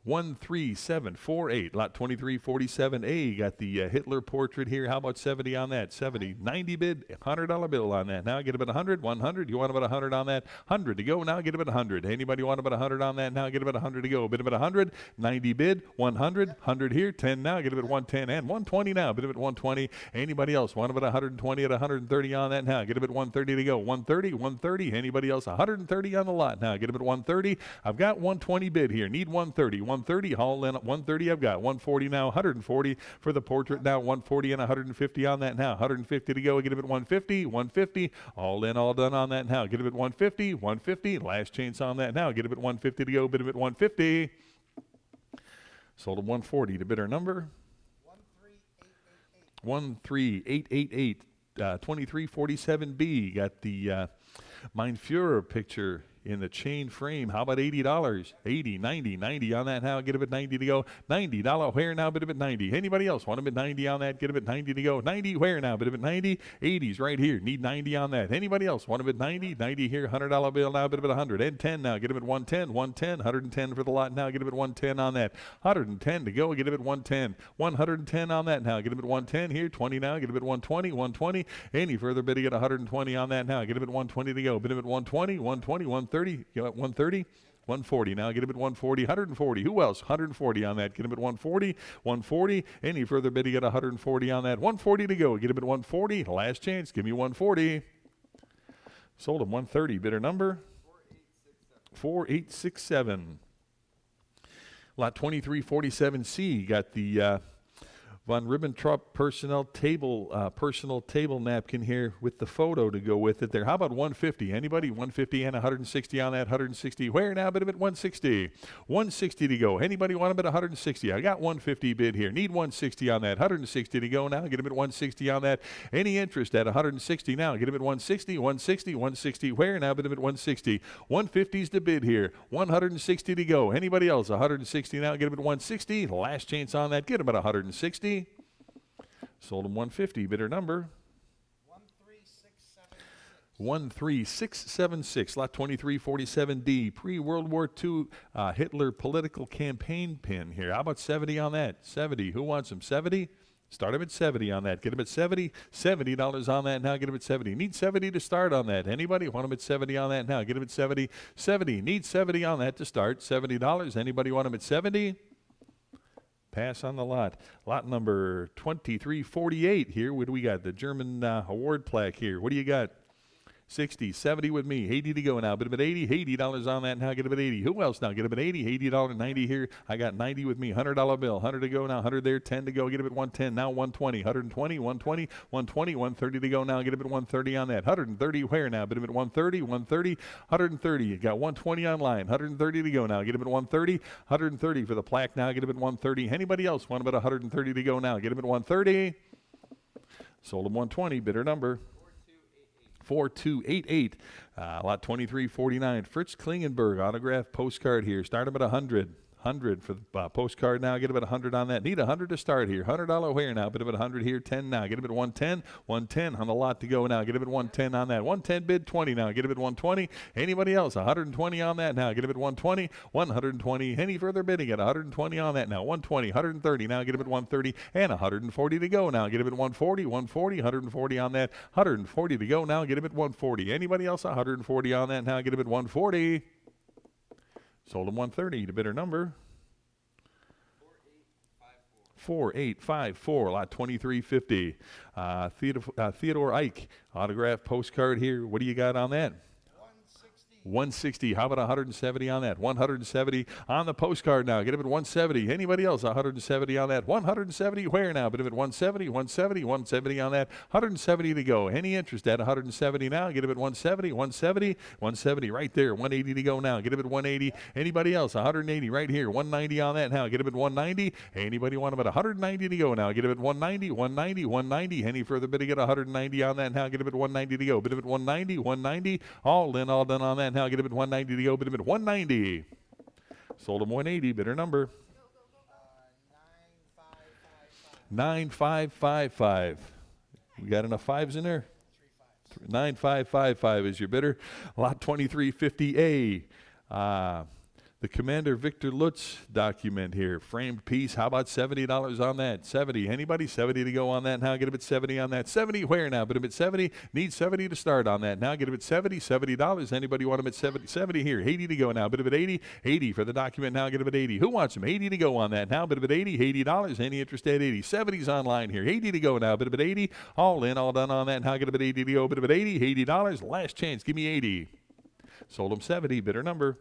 13748. Lot 2347A. Got the Hitler portrait here. How about 70 on that? 70. 90 bid. $100 bill on that. Now get about 100. 100. You want about 100 on that? 100 to go. Now get about 100. Anybody want about 100 on that? Now get about 100 to go. Bid about 100. 90 bid. 100. 100 here. 10 now. Get about 110 and 120 now. Bid about 120. Anybody else want about 120 at 130 on that? Now get about 130 to go. 130. 130. Anybody else? 130 on the lot. Now get about 130. I've got 120 bid here. Need 130. 130, haul in at 130. I've got 140 now, 140 for the portrait now, 140 and 150 on that now, 150 to go. Get him at 150, 150, all in, all done on that now. Get him at 150, 150, last chance on that now. Get him at 150 to go. Bid him at 150. Sold at 140 to bidder number 13888. 2347B. Got the Mein Fuhrer picture in the chain frame. How about $80? 80, 90, 90 on that now. Get him at 90 to go. $90 where now? Bid him at 90. Anybody else want him at 90 on that? Get him at 90 to go. 90 where now? Bid him at 90. 80's right here. Need 90 on that. Anybody else want him at 90? 90 here. $100 bill now. Bid him at 100. And 10 now. Get him at 110. 110. 110 for the lot now. Get him at 110 on that. 110 to go. Get him at 110. 110 on that now. Get him at 110 here. 20 now. Get him at 120. 120. Any further bidding at 120 on that now. Get him at 120 to go. Bid him at 120. 120. 130. You at 130. 140 now. Get him at 140. 140. Who else? 140 on that. Get him at 140. 140. Any further bidding at 140 on that. 140 to go. Get him at 140. Last chance. Give me 140. Sold him 130. Bidder number 4867. Lot 2347C. Got the Von Ribbentrop personal table napkin here with the photo to go with it there. How about 150? Anybody? 150 and 160 on that. 160. Where now? Bid him at 160. 160 to go. Anybody want him at 160? I got 150 bid here. Need 160 on that. 160 to go now. Get him at 160 on that. Any interest at 160 now? Get him at 160. 160. 160. Where now? Bid him at 160. 150's the bid here. 160 to go. Anybody else? 160 now. Get him at 160. Last chance on that. Get him at 160. Sold him 150. Bidder number 13676. Lot 2347D. Pre-World War II Hitler political campaign pin here. How about 70 on that? 70. Who wants him? 70? Start him at 70 on that. Get him at 70. $70 on that now. Get him at 70. Need 70 to start on that. Anybody want him at 70 on that now? Get him at 70. 70. Need 70 on that to start. $70. Anybody want him at 70? Pass on the lot. Lot number 2348 here. What do we got? The German award plaque here. What do you got? 60, 70 with me, 80 to go now. Bid him at 80, $80 on that now. Get him at 80. Who else now? Get him at 80, $80, 90 here. I got 90 with me, $100 bill, 100 to go now, 100 there, 10 to go. Get him at 110 now, 120, 120, 120, 120, 130 to go now. Get him at 130 on that. 130 where now? Bid him at 130, 130, 130. You got 120 online, 130 to go now. Get him at 130, 130 for the plaque now. Get him at 130. Anybody else want him at 130 to go now? Get him at 130. Sold him 120. Bidder number 4288. Lot 2349. Fritz Klingenberg autograph postcard here. Start him at 100. 100 for the postcard now. Get him at 100 on that. Need 100 to start here. $100 where now? Bid him at 100 here. 10 now. Get him at 110. 110 on the lot to go now. Get him at 110 on that. 110 bid 20 now. Get him at 120. Anybody else? 120 on that now. Get him at 120. 120. Any further bidding at 120 on that now. 120. 130 now. Get him at 130 and 140 to go now. Get him at 140. 140. 140 on that. 140 to go now. Get him at 140. Anybody else? 140 on that now. Get him at 140. Sold him 130 to bidder number 4854. Lot 2350. Theodore Ike autograph postcard here. What do you got on that? 160. How about 170 on that? 170 on the postcard now. Get him at 170. Anybody else? 170 on that. 170 where now? Get him at 170, 170, 170 on that. 170 to go. Any interest at 170 now? Get him at 170, 170, 170 right there. 180 to go now. Get him at 180. Anybody else? 180 right here. 190 on that now. Get him at 190. Anybody want him at 190 to go now? Get him at 190, 190, 190. Any further bidding at 190 on that now? Get him at 190 to go. Bid him at 190, 190. All in, all done on that. Now get him at 190 to go. Bid him at 190. Sold him 180. Bidder number 9555. We got enough fives in there? 9555 is your bidder. Lot 2350A. The Commander Victor Lutz document here, framed piece. How about $70 on that? 70. Anybody? 70 to go on that. Now get a bit 70 on that. 70 where now? Bid a bit 70. Need 70 to start on that. Now get a bit 70. $70. Anybody want them at 70? 70 here. 80 to go now. Bid a bit 80. 80 for the document. Now get a bit 80. Who wants them? 80 to go on that. Now bid a bit 80. $80. Any interest at 80? 70's online here. 80 to go now. Bid a bit 80. All in, all done on that. Now get a bit 80 to go. Bid a bit 80. $80. Last chance. Give me 80. Sold them 70. Bidder number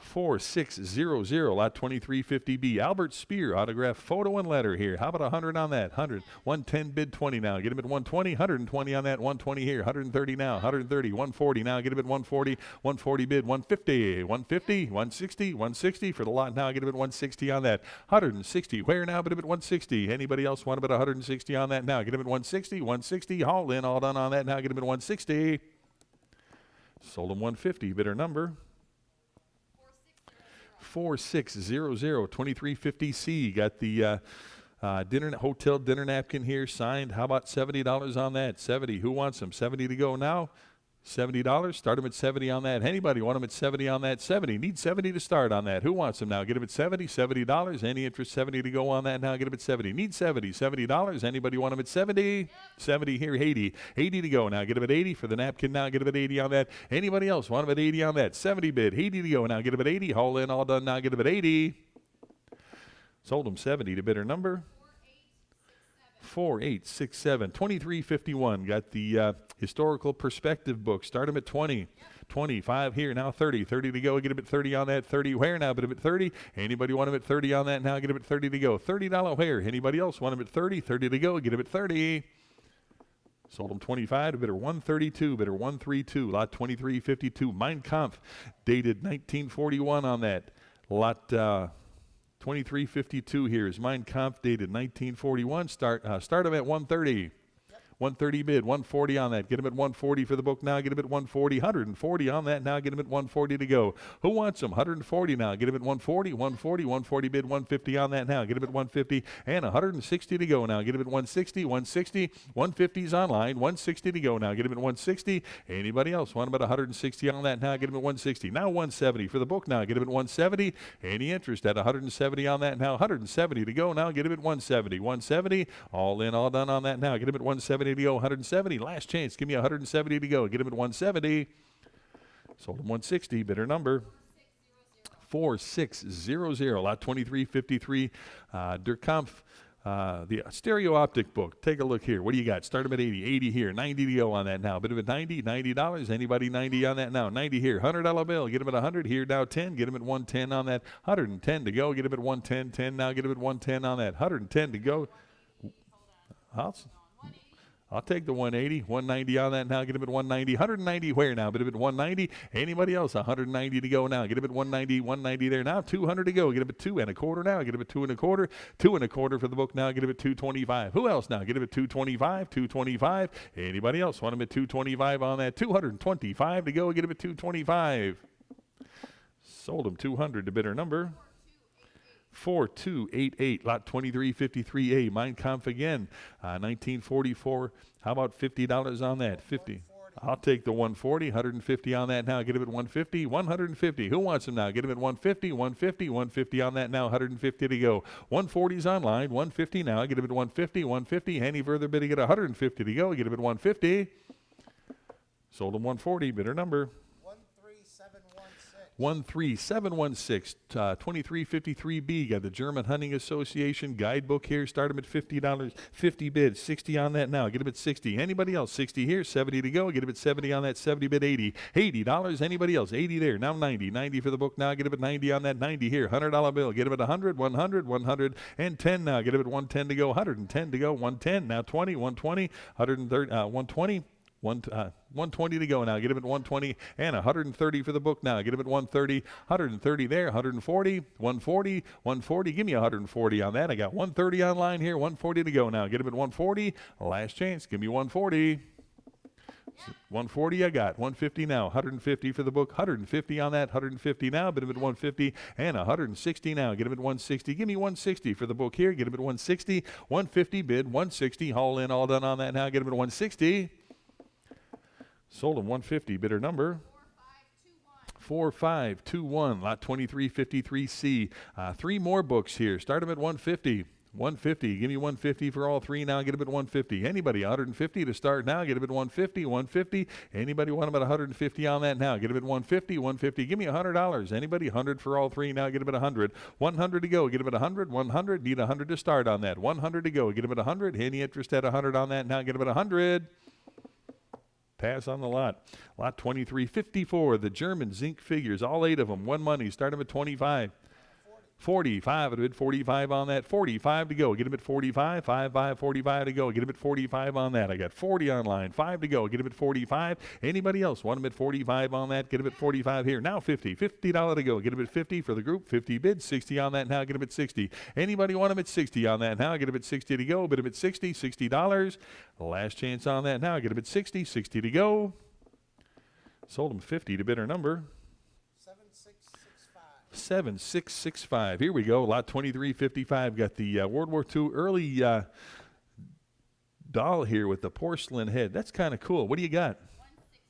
4600, lot 2350B. Albert Spear, autograph, photo and letter here. How about 100 on that? 100. 110 bid 20 now. Get him at 120. 120 on that. 120 here. 130 now. 130. 140 now. Get him at 140. 140 bid 150. 150. 160. 160 for the lot now. Get him at 160 on that. 160. Where now? But him at 160. Anybody else want about 160 on that now? Get him at 160. 160. All in, all done on that now. Get him at 160. Sold him 150. Bidder number 4600, 2350C. Got the hotel dinner napkin here signed. How about $70 on that? 70. Who wants them? 70 to go now. $70. Start them at 70 on that. Anybody want them at 70 on that? 70. Need 70 to start on that. Who wants them now? Get them at 70. $70. Any interest? 70 to go on that now. Get them at 70. Need 70. $70. Anybody want them at 70? Yep. 70 here. 80. 80 to go now. Get them at 80 for the napkin now. Get them at 80 on that. Anybody else want them at 80 on that? 70 bid. 80 to go now. Get them at 80. All in, all done now. Get them at 80. Sold them 70 to bidder number 4867, 2351. Got the historical perspective book. Start them at 20. 25 here, now 30. 30 to go. Get them at 30 on that. 30 where now? But at 30. Anybody want them at 30 on that now? Get them at 30 to go. $30 where? Anybody else want them at 30? 30 to go. Get them at 30. Sold them 25 to bidder 132, bidder 132, lot 2352. Mein Kampf, dated 1941 on that. Lot 2352 here is Mein Kampf, dated 1941. Start them at 130. 130 bid, 140 on that. Get him at 140 for the book now. Get him at 140. 140 on that now. Get him at 140 to go. Who wants him? 140 now. Get him at 140. 140. 140 bid, 150 on that now. Get him at 150 and 160 to go now. Get him at 160. 160. 150's online. 160 to go now. Get him at 160. Anybody else want him at 160 on that now? Get him at 160. Now 170 for the book now. Get him at 170. Any interest at 170 on that now? 170 to go now. Get him at 170. 170. All in, all done on that now. Get him at 170 to go. 170. Last chance. Give me 170 to go. Get him at 170. Sold him 160. Bidder number 4600. Lot 2353. Der Kampf. The stereo optic book. Take a look here. What do you got? Start them at 80. 80 here. 90 to go on that now. Bit of a 90. $90. Anybody 90 on that now? 90 here. $100 bill. Get him at 100 here now. 10. Get him at 110 on that. 110 to go. Get him at 110. 10 now. Get him at 110 on that. 110 to go. I'll take the 180, 190 on that now. Get him at 190. 190 where now? But him at 190. Anybody else? 190 to go now. Get him at 190. 190 there now. 200 to go. Get him at 2 1/4 now. Get him at 2 1/4. 2 1/4 for the book now. Get him at 225. Who else now? Get him at 225. 225. Anybody else want him at 225 on that? 225 to go. Get him at 225. Sold him 200 to bidder number 4288, lot 2353A. Mein Kampf again, 1944. How about $50 on that? 50. I'll take the 140, 150 on that now. Get him at 150, 150. Who wants him now? Get him at 150, 150, 150 on that now. 150 to go. 140's online, 150 now. Get him at 150, 150. Any further bidding at 150 to go. Get him at 150. Sold him 140. Bidder number 13716, 2353B. Got the German Hunting Association guidebook here. Start them at $50. 50 bid, 60 on that now. Get them at 60. Anybody else? 60 here, 70 to go. Get them at 70 on that. 70 bid, 80. $80. Anybody else? 80 there. Now 90. 90 for the book now. Get them at 90 on that. 90 here. $100 bill. Get them at 100, 100, 100, and 10 now. Get them at 110 to go. 110 to go. 110. Now 20, 120, 130, 120. 120 to go now. Get him at 120 and 130 for the book now. Get him at 130, 130 there, 140, 140, 140. Give me 140 on that. I got 130 online here, 140 to go now. Get him at 140. Last chance. Give me 140. 140 I got. 150 now. 150 for the book. 150 on that. 150 now. Get him at 150 and 160 now. Get him at 160. Give me 160 for the book here. Get him at 160. 150 bid. 160. All in, all done on that now. Get him at 160. Sold him 150. Bidder number 4521, lot 2353C. Three more books here. Start them at 150. 150. Give me 150 for all three now. Get them at 150. Anybody 150 to start now? Get them at 150. 150. Anybody want them at 150 on that now? Get them at 150. 150. Give me $100. Anybody 100 for all three now? Get them at 100. 100 to go. Get them at 100. 100. Need 100 to start on that. 100 to go. Get them at 100. Any interest at 100 on that now? Get them at 100. Pass on the lot. Lot 2354, the German zinc figures, all 8 of them, one money. Start them at 25. 45, bid 45 on that. 45 to go. Get him at 45. 45 to go. Get him at 45 on that. I got 40 online. 5 to go. Get him at 45. Anybody else want him at 45 on that? Get him at 45 here. Now 50. $50 to go. Get him at 50 for the group. 50 bid. 60 on that now. Get him at 60. Anybody want him at 60 on that now? Get him at 60 to go. Bid him at 60. $60. Last chance on that now. Get him at 60. 60 to go. Sold him 50 to bidder number 7665. Here we go. Lot 2355. Got the World War II early doll here with the porcelain head. That's kind of cool. What do you got?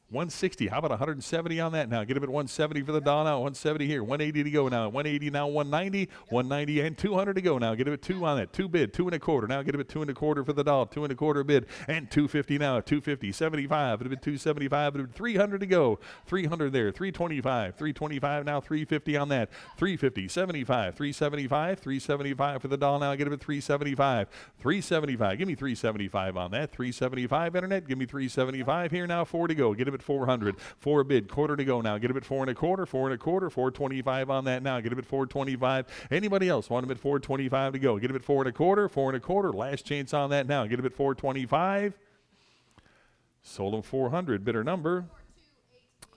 160. How about 170 on that now? Get him at 170 for the doll now. 170 here. 180 to go now. 180 now. 190. 190 and 200 to go now. Get him at 2 on that. 2 bid. 2 1/4. Now get him at 2 1/4 for the doll. 2 1/4 bid. And 250 now. 250. 75. It'll be 275. It'll be 300 to go. 300 there. 325. 325 now. 350 on that. 350. 75. 375. 375 for the doll now. Get him at 375. 375. Give me 375 on that. 375 internet. Give me 375 here now. 4 to go. Get him at 400. 4 bid. Quarter to go now. Get him at 4 1/4. 4 1/4. 425 on that now. Get him at 425. Anybody else want him at 425 to go? Get him at 4 1/4. 4 1/4. Last chance on that now. Get him at 425. Sold him 400. Bidder number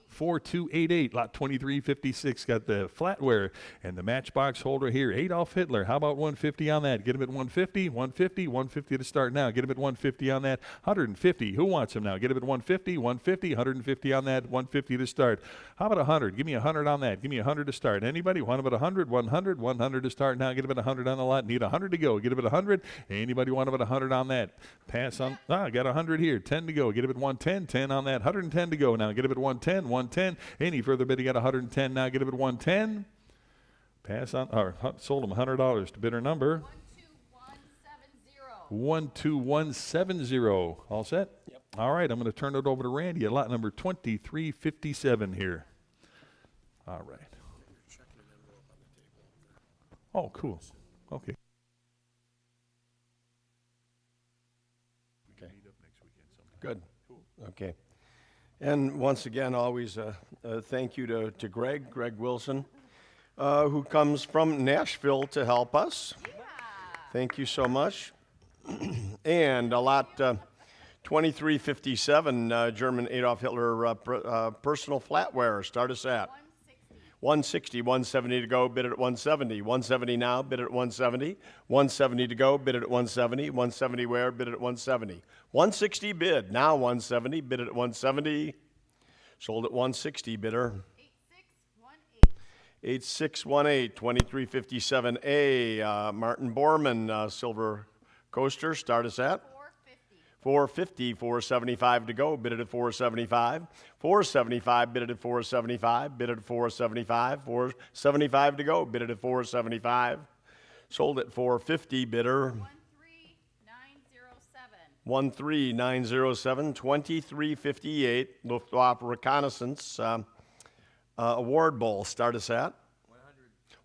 4288. Lot 2356. Got the flatware and the matchbox holder here. Adolf Hitler. How about 150 on that? Get him at 150. 150. 150 to start now. Get him at 150 on that. 150. Who wants him now? Get him at 150. 150. 150 on that. 150 to start. How about 100? Give me 100 on that. Give me 100 to start. Anybody want him at 100? 100. 100 to start now. Get him at 100 on the lot. Need 100 to go. Get him at 100. Anybody want him at 100 on that? Pass on. I got 100 here. 10 to go. Get him at 110. 10 on that. 110 to go now. Get him at 110. 110. Any further bid, you got 110 now. Get him at 110. Pass on, or sold him $100 to bidder number 12170. All set? Yep. All right, I'm going to turn it over to Randy at lot number 2357 here. All right. Oh, cool. Okay. Okay. Good. Okay. And once again, always thank you to Greg Wilson, who comes from Nashville to help us. Thank you so much. And a lot 2357 German Adolf Hitler personal flatware. Start us at 160, 170 to go, bid it at 170. 170 now, bid it at 170. 170 to go, bid it at 170. 170 where, bid it at 170. 160 bid, now 170, bid it at 170. Sold at 160, bidder. 8618, 2357A, Martin Borman, silver coaster. Start us at 450, 475 to go, bid it at 475. 475, bid it at 475, bid it at 475. 475 to go, bid it at 475. Sold at 450, bidder. 13907, 2358, Luftwaffe Reconnaissance Award Bowl. Start us at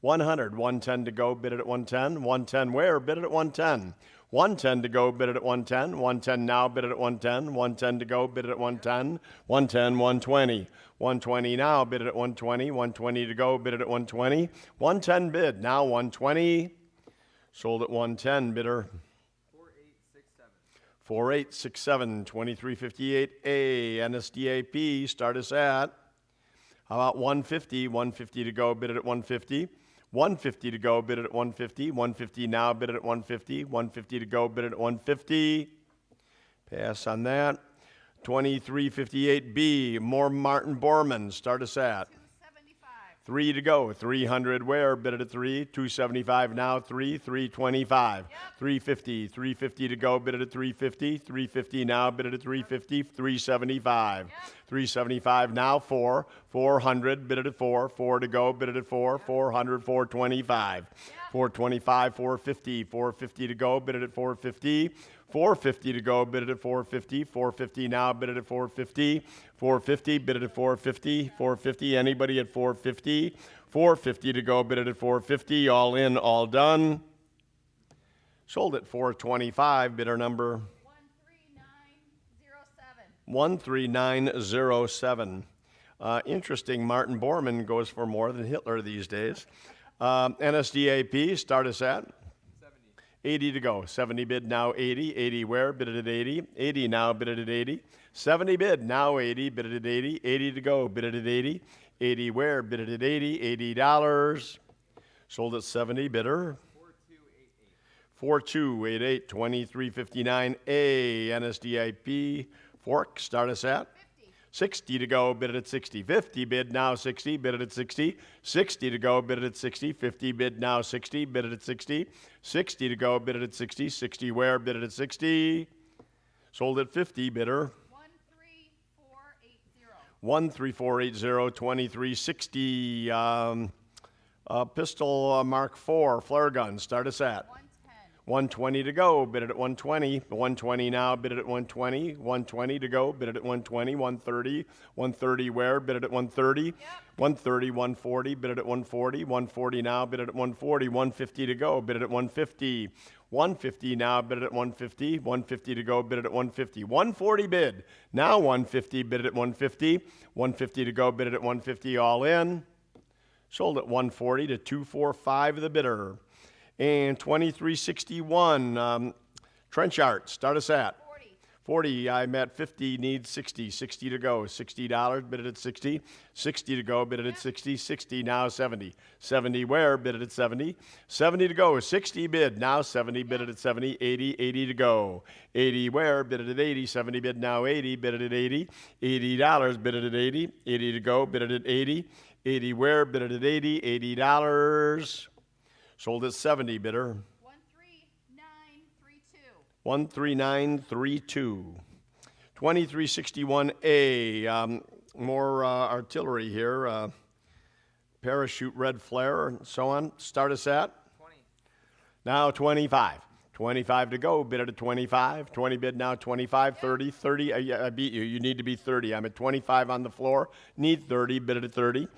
100. 110 to go, bid it at 110. 110 where? Bid it at 110. 110 to go, bid it at 110. 110 now, bid it at 110. 110 to go, bid it at 110. 110, 120. 120 now, bid it at 120. 120 to go, bid it at 120. 110 bid, now 120. Sold at 110, bidder. 4867, 2358A, NSDAP. Start us at, how about 150? 150 to go, bid it at 150. 150 to go, bid it at 150. 150 now, bid it at 150. 150 to go, bid it at 150. Pass on that. 2358B, more Martin Borman. Start us at 3 to go. 300 where? Bid it at 3. 275 now. 325. 350 to go. Bid it at 350. 350 now. Bid it at 350. 375. 375 now. 4. 400. Bid it at 4. 4 to go. Bid it at 4. 400. 425. 425. 450. 450 to go. Bid it at 450. 450 to go, bid it at 450. 450 now, bid it at 450. 450, bid it at 450. 450, anybody at 450. 450 to go, bid it at 450. All in, all done. Sold at 425, bidder number 13907. Interesting, Martin Borman goes for more than Hitler these days. NSDAP, start us at 80 to go. 70 bid, now 80. 80 where? Bid it at 80. 80 now, bid it at 80. 70 bid, now 80. Bid it at 80. 80 to go, bid it at 80. 80 where? Bid it at 80. $80. Sold at 70, bidder 4288. 2359A. NSDIP. Fork, start us at 60 to go, bid it at 60. 50 bid, now 60, bid it at 60. 60 to go, bid it at 60. 50 bid, now 60, bid it at 60. 60 to go, bid it at 60. 60 where? Bid it at 60. Sold at 50, bidder 13480. 2360. Pistol Mark IV, flare gun, start us at 120 to go, bid it at 120. 120 now, bid it at 120. 120 to go, bid it at 120. 130. 130 where? Bid it at 130. 130, 140, bid it at 140. 140 now, bid it at 140. 150 to go, bid it at 150. 150 now, bid it at 150. 150 to go, bid it at 150. 140 bid. Now 150, bid it at 150. 150 to go, bid it at 150. All in. Sold at 140 to 245 the bidder. And 2361, Trenchard, start us at 40. I'm at 50, need 60. 60 to go. $60, bid it at 60. 60 to go, bid it at 60. 60 now, 70. 70 where? Bid it at 70. 70 to go. 60 bid, now 70, bid it at 70. 80, 80 to go. 80 where? Bid it at 80. 70 bid, now 80, bid it at 80. $80, bid it at 80. 80 to go, bid it at 80. 80 where? Bid it at 80. $80. Sold at 70, bidder 13932. 2361A. More artillery here. Parachute red flare and so on. Start us at 20. Now 25. 25 to go. Bid it at 25. 20 bid now 25. 30. 30. I beat you. You need to be 30. I'm at 25 on the floor. Need 30. Bid it at 30.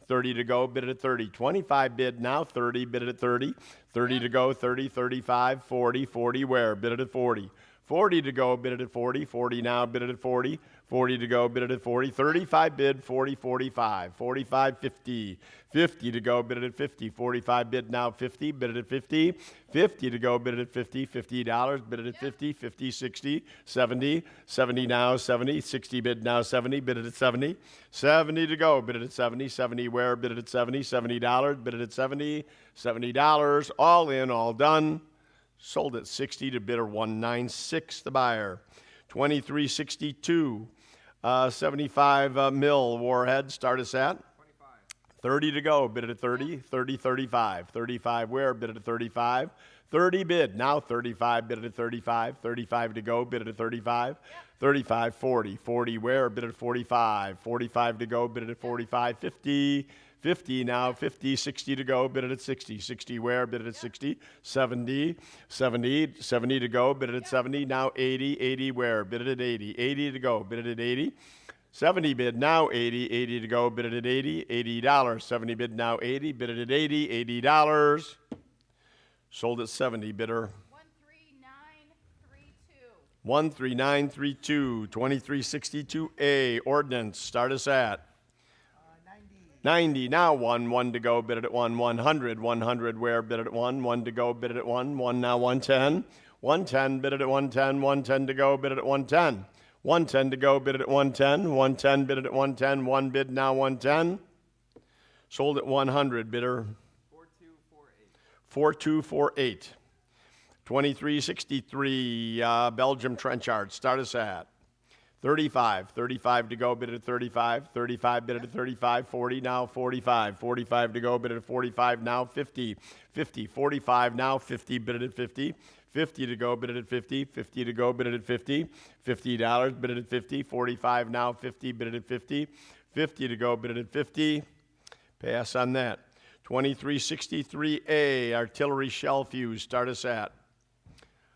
30 to go, bid it at 30. 25 bid, now 30, bid it at 30. 30 to go, 30, 35, 40. 40 where? Bid it at 40. 40 to go, bid it at 40. 40 now, bid it at 40. 40 to go, bid it at 40. 35 bid, 40, 45. 45, 50. 50 to go, bid it at 50. 45 bid, now 50, bid it at 50. 50 to go, bid it at 50. $50, bid it at 50. 50, 60, 70. 70 now, 70. 60 bid, now 70, bid it at 70. 70 to go, bid it at 70. 70 where? Bid it at 70. $70, bid it at 70. $70, all in, all done. Sold at 60 to bidder 196, the buyer. 2362. 75 mil warhead, start us at 25. 30 to go, bid it at 30. 30, 35. 35 where? Bid it at 35. 30 bid, now 35, bid it at 35. 35 to go, bid it at 35. 35, 40. 40 where? Bid it at 45. 45 to go, bid it at 45. 50. 50 now, 50, 60 to go, bid it at 60. 60 where? Bid it at 60. 70, 70, 70 to go, bid it at 70. Now 80, 80 where? Bid it at 80. 80 to go, bid it at 80. 70 bid, now 80, 80 to go, bid it at 80. $80, 70 bid, now 80, bid it at 80. $80. Sold at 70, bidder 13932. 2362A, ordinance, start us at 90 now, 1 to go, bid it at 1. 100 where? Bid it at 1. 1 to go, bid it at 1. 1 now, 110. 110, bid it at 110. 110 to go, bid it at 110. 110 to go, bid it at 110. 110, bid it at 110. 1 bid now, 110. Sold at 100, bidder 4248. 2363, Belgium Trenchard, start us at 35. 35 to go, bid it at 35. 35, bid it at 35. 40 now, 45. 45 to go, bid it at 45 now, 50. 50, 45 now, 50, bid it at 50. 50 to go, bid it at 50. 50 to go, bid it at 50. $50, bid it at 50. 45 now, 50, bid it at 50. 50 to go, bid it at 50. Pass on that. 2363A, artillery shell fuse, start us at.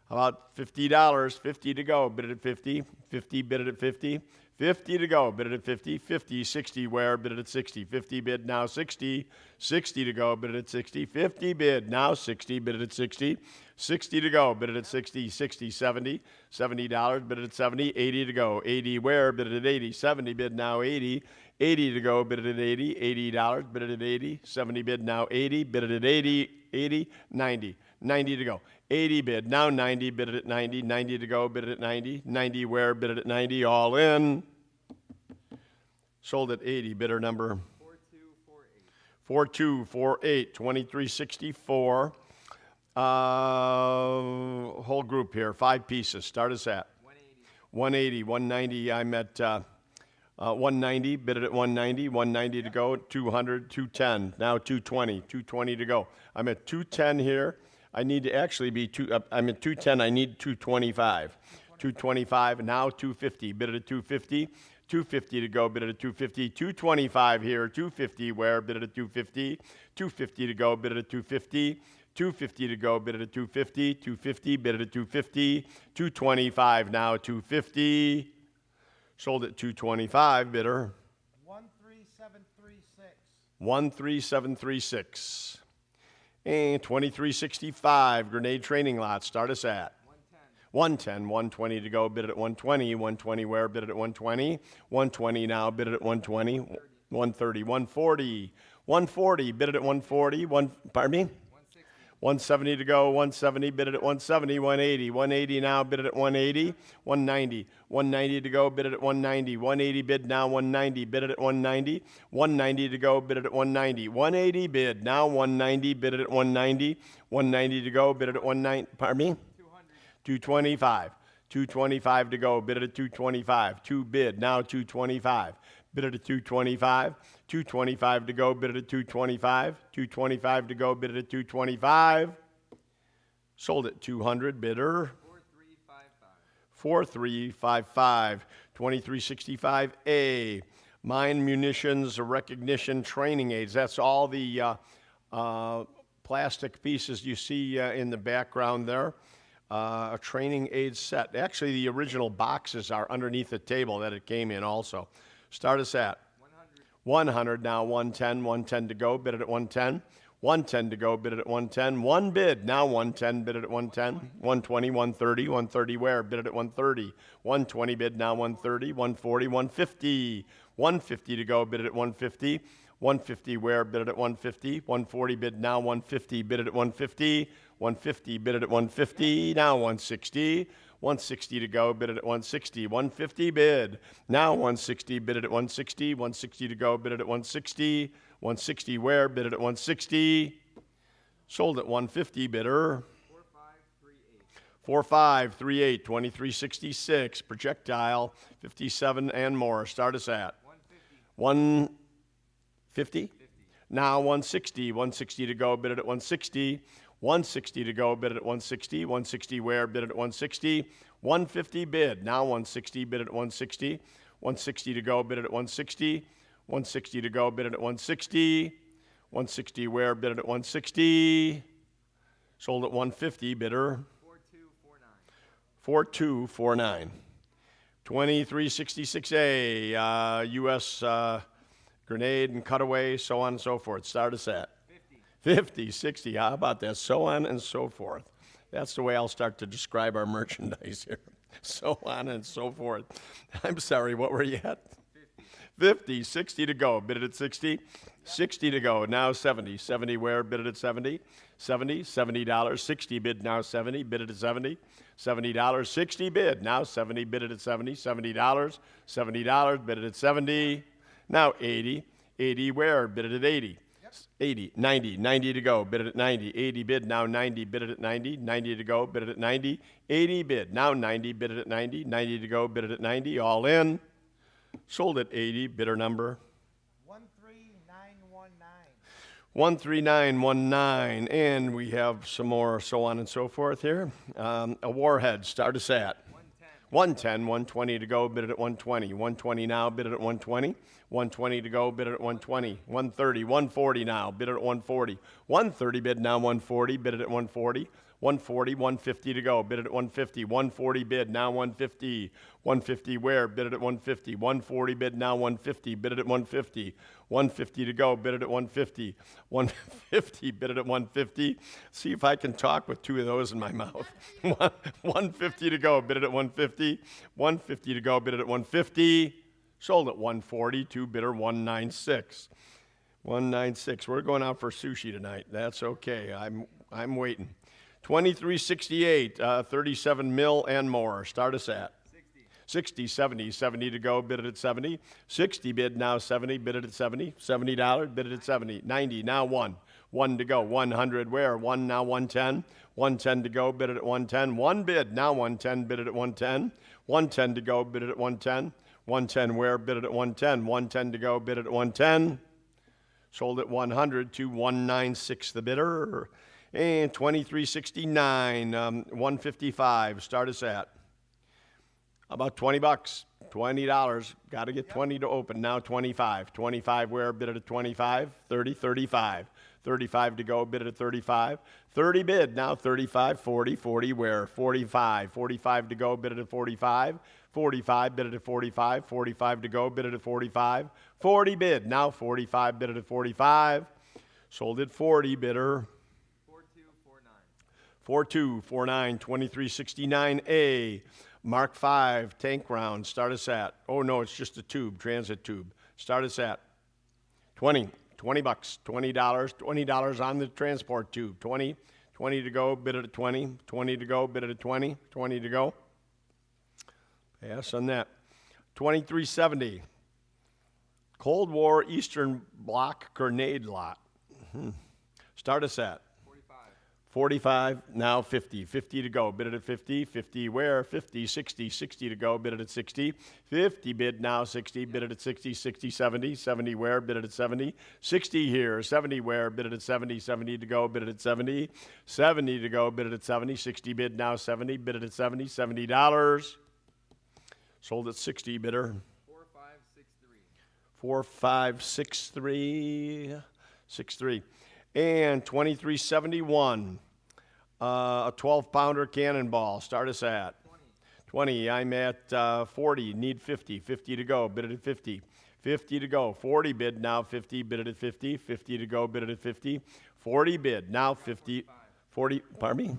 About $50, 50 to go, bid it at 50. 50, bid it at 50. 50 to go, bid it at 50. 50, 60 where, bid it at 60. 50 bid now 60. 60 to go, bid it at 60. 50 bid now 60, bid it at 60. 60 to go, bid it at 60. 60, 70. $70, bid it at 70. 80 to go, 80 where, bid it at 80. 70 bid now 80. 80 to go, bid it at 80. $80, bid it at 80. 70 bid now 80, bid it at 80. 80, 90. 90 to go. 80 bid, now 90, bid it at 90. 90 to go, bid it at 90. 90 where, bid it at 90, all in. Sold at 80, bidder number 4248. 2364. Whole group here, 5 pieces. Start us at 180. 190, I'm at 190, bid it at 190. 190 to go, 200, 210. Now 220. 220 to go. I'm at 210 here. I need to actually be I'm at 210. I need 225. 225. Now 250. Bid it at 250. 250 to go. Bid it at 250. 225 here. 250 where? Bid it at 250. 250 to go. Bid it at 250. 250 to go. Bid it at 250. 250. Bid it at 250. 225 now. 250. Sold at 225. Bidder 13736. 13736. And 2365, grenade training lot. Start us at 110. 120 to go, bid it at 120. 120 where? Bid it at 120. 120 now, bid it at 120. 130. 140. 140, bid it at 140. Pardon me? 170 to go, 170, bid it at 170. 180. 180 now, bid it at 180. 190. 190 to go, bid it at 190. 180 bid now, 190, bid it at 190. 190 to go, bid it at 190. 180 bid now, 190, bid it at 190. 190 to go, bid it at 190. Pardon me? 225. 225 to go, bid it at 225. 2 bid now, 225. Bid it at 225. 225 to go, bid it at 225. 225 to go, bid it at 225. Sold at 200, bidder 4355. 2365A, mine munitions recognition training aids. That's all the plastic pieces you see in the background there. A training aid set. Actually, the original boxes are underneath the table that it came in also. Start us at 100 now, 110. 110 to go, bid it at 110. 110 to go, bid it at 110. 1 bid, now 110, bid it at 110. 120, 130. 130 where? Bid it at 130. 120 bid, now 130. 140, 150. 150 to go, bid it at 150. 150 where? Bid it at 150. 140 bid, now 150, bid it at 150. 150 bid it at 150, now 160. 160 to go, bid it at 160. 150 bid, now 160, bid it at 160. 160 to go, bid it at 160. 160 where? Bid it at 160. Sold at 150, bidder 4538. 2366, projectile 57 and more. Start us at 150. Now 160. 160 to go, bid it at 160. 160 to go, bid it at 160. 160 where? Bid it at 160. 150 bid, now 160, bid it at 160. 160 to go, bid it at 160. 160 to go, bid it at 160. 160 where? Bid it at 160. Sold at 150, bidder 4249. 2366A, U.S. Grenade and cutaway, so on and so forth. Start us at 50, 60, how about that? So on and so forth. That's the way I'll start to describe our merchandise here. So on and so forth. I'm sorry, what were you at? 50, 60 to go, bid it at 60. 60 to go, now 70. 70 where? Bid it at 70. 70, $70. 60 bid, now 70, bid it at 70. $70, 60 bid, now 70, bid it at 70. $70, $70, bid it at 70. Now 80. 80 where? Bid it at 80. 80, 90, 90 to go, bid it at 90, 80 bid, now 90, bid it at 90, 90 to go, bid it at 90, 80 bid, now 90, bid it at 90, 90 to go, bid it at 90, all in, sold at 80, bidder number 13919. 13919, and we have some more so on and so forth here. A warhead, start us at 110, 120 to go, bid it at 120, 120 now, bid it at 120, 120 to go, bid it at 120, 130, 140 now, bid it at 140, 130 bid now 140, bid it at 140, 140, 150 to go, bid it at 150, 140 bid now 150, 150 where, bid it at 150, 140 bid now 150, bid it at 150, 150 to go, bid it at 150, 150 bid it at 150. See if I can talk with two of those in my mouth. 150 to go, bid it at 150, 150 to go, bid it at 150, sold at 140 to bidder 196. 196. We're going out for sushi tonight. That's okay. I'm waiting. 2368, 37 mil and more. Start us at 60, 70, 70 to go, bid it at 70. 60 bid now 70, bid it at 70. $70, bid it at 70. 90, now 1. 1 to go. 100 where? 1 now 110. 110 to go, bid it at 110. 1 bid, now 110, bid it at 110. 110 to go, bid it at 110. 110 where? Bid it at 110. 110 to go, bid it at 110. Sold at 100 to 196 the bidder. And 2369, 155. Start us at about 20 bucks, $20. Got to get 20 to open. Now 25. 25 where? Bid it at 25. 30, 35. 35 to go, bid it at 35. 30 bid, now 35. 40, 40 where? 45. 45 to go, bid it at 45. 45 bid it at 45. 45 to go, bid it at 45. 40 bid, now 45, bid it at 45. Sold at 40, bidder 4249, 2369A, Mark 5, tank round, start us at, oh no, it's just a tube, transit tube. Start us at 20 bucks, $20, $20 on the transport tube, 20 to go, bid it at 20, 20 to go, bid it at 20, 20 to go. Pass on that. 2370, Cold War Eastern Bloc grenade lot. Start us at 45, now 50. 50 to go, bid it at 50. 50 where? 50, 60. 60 to go, bid it at 60. 50 bid now 60, bid it at 60. 60, 70. 70 where? Bid it at 70. 60 here. 70 where? Bid it at 70. 70 to go, bid it at 70. 70 to go, bid it at 70. 60 bid now 70, bid it at 70. $70. Sold at 60, bidder 4563. And 2371, a 12-pounder cannonball. Start us at 20. I'm at 40. Need 50. 50 to go. Bid it at 50. 50 to go. 40 bid now 50. Bid it at 50. 50 to go. Bid it at 50. 40 bid now 50. 40. Pardon me?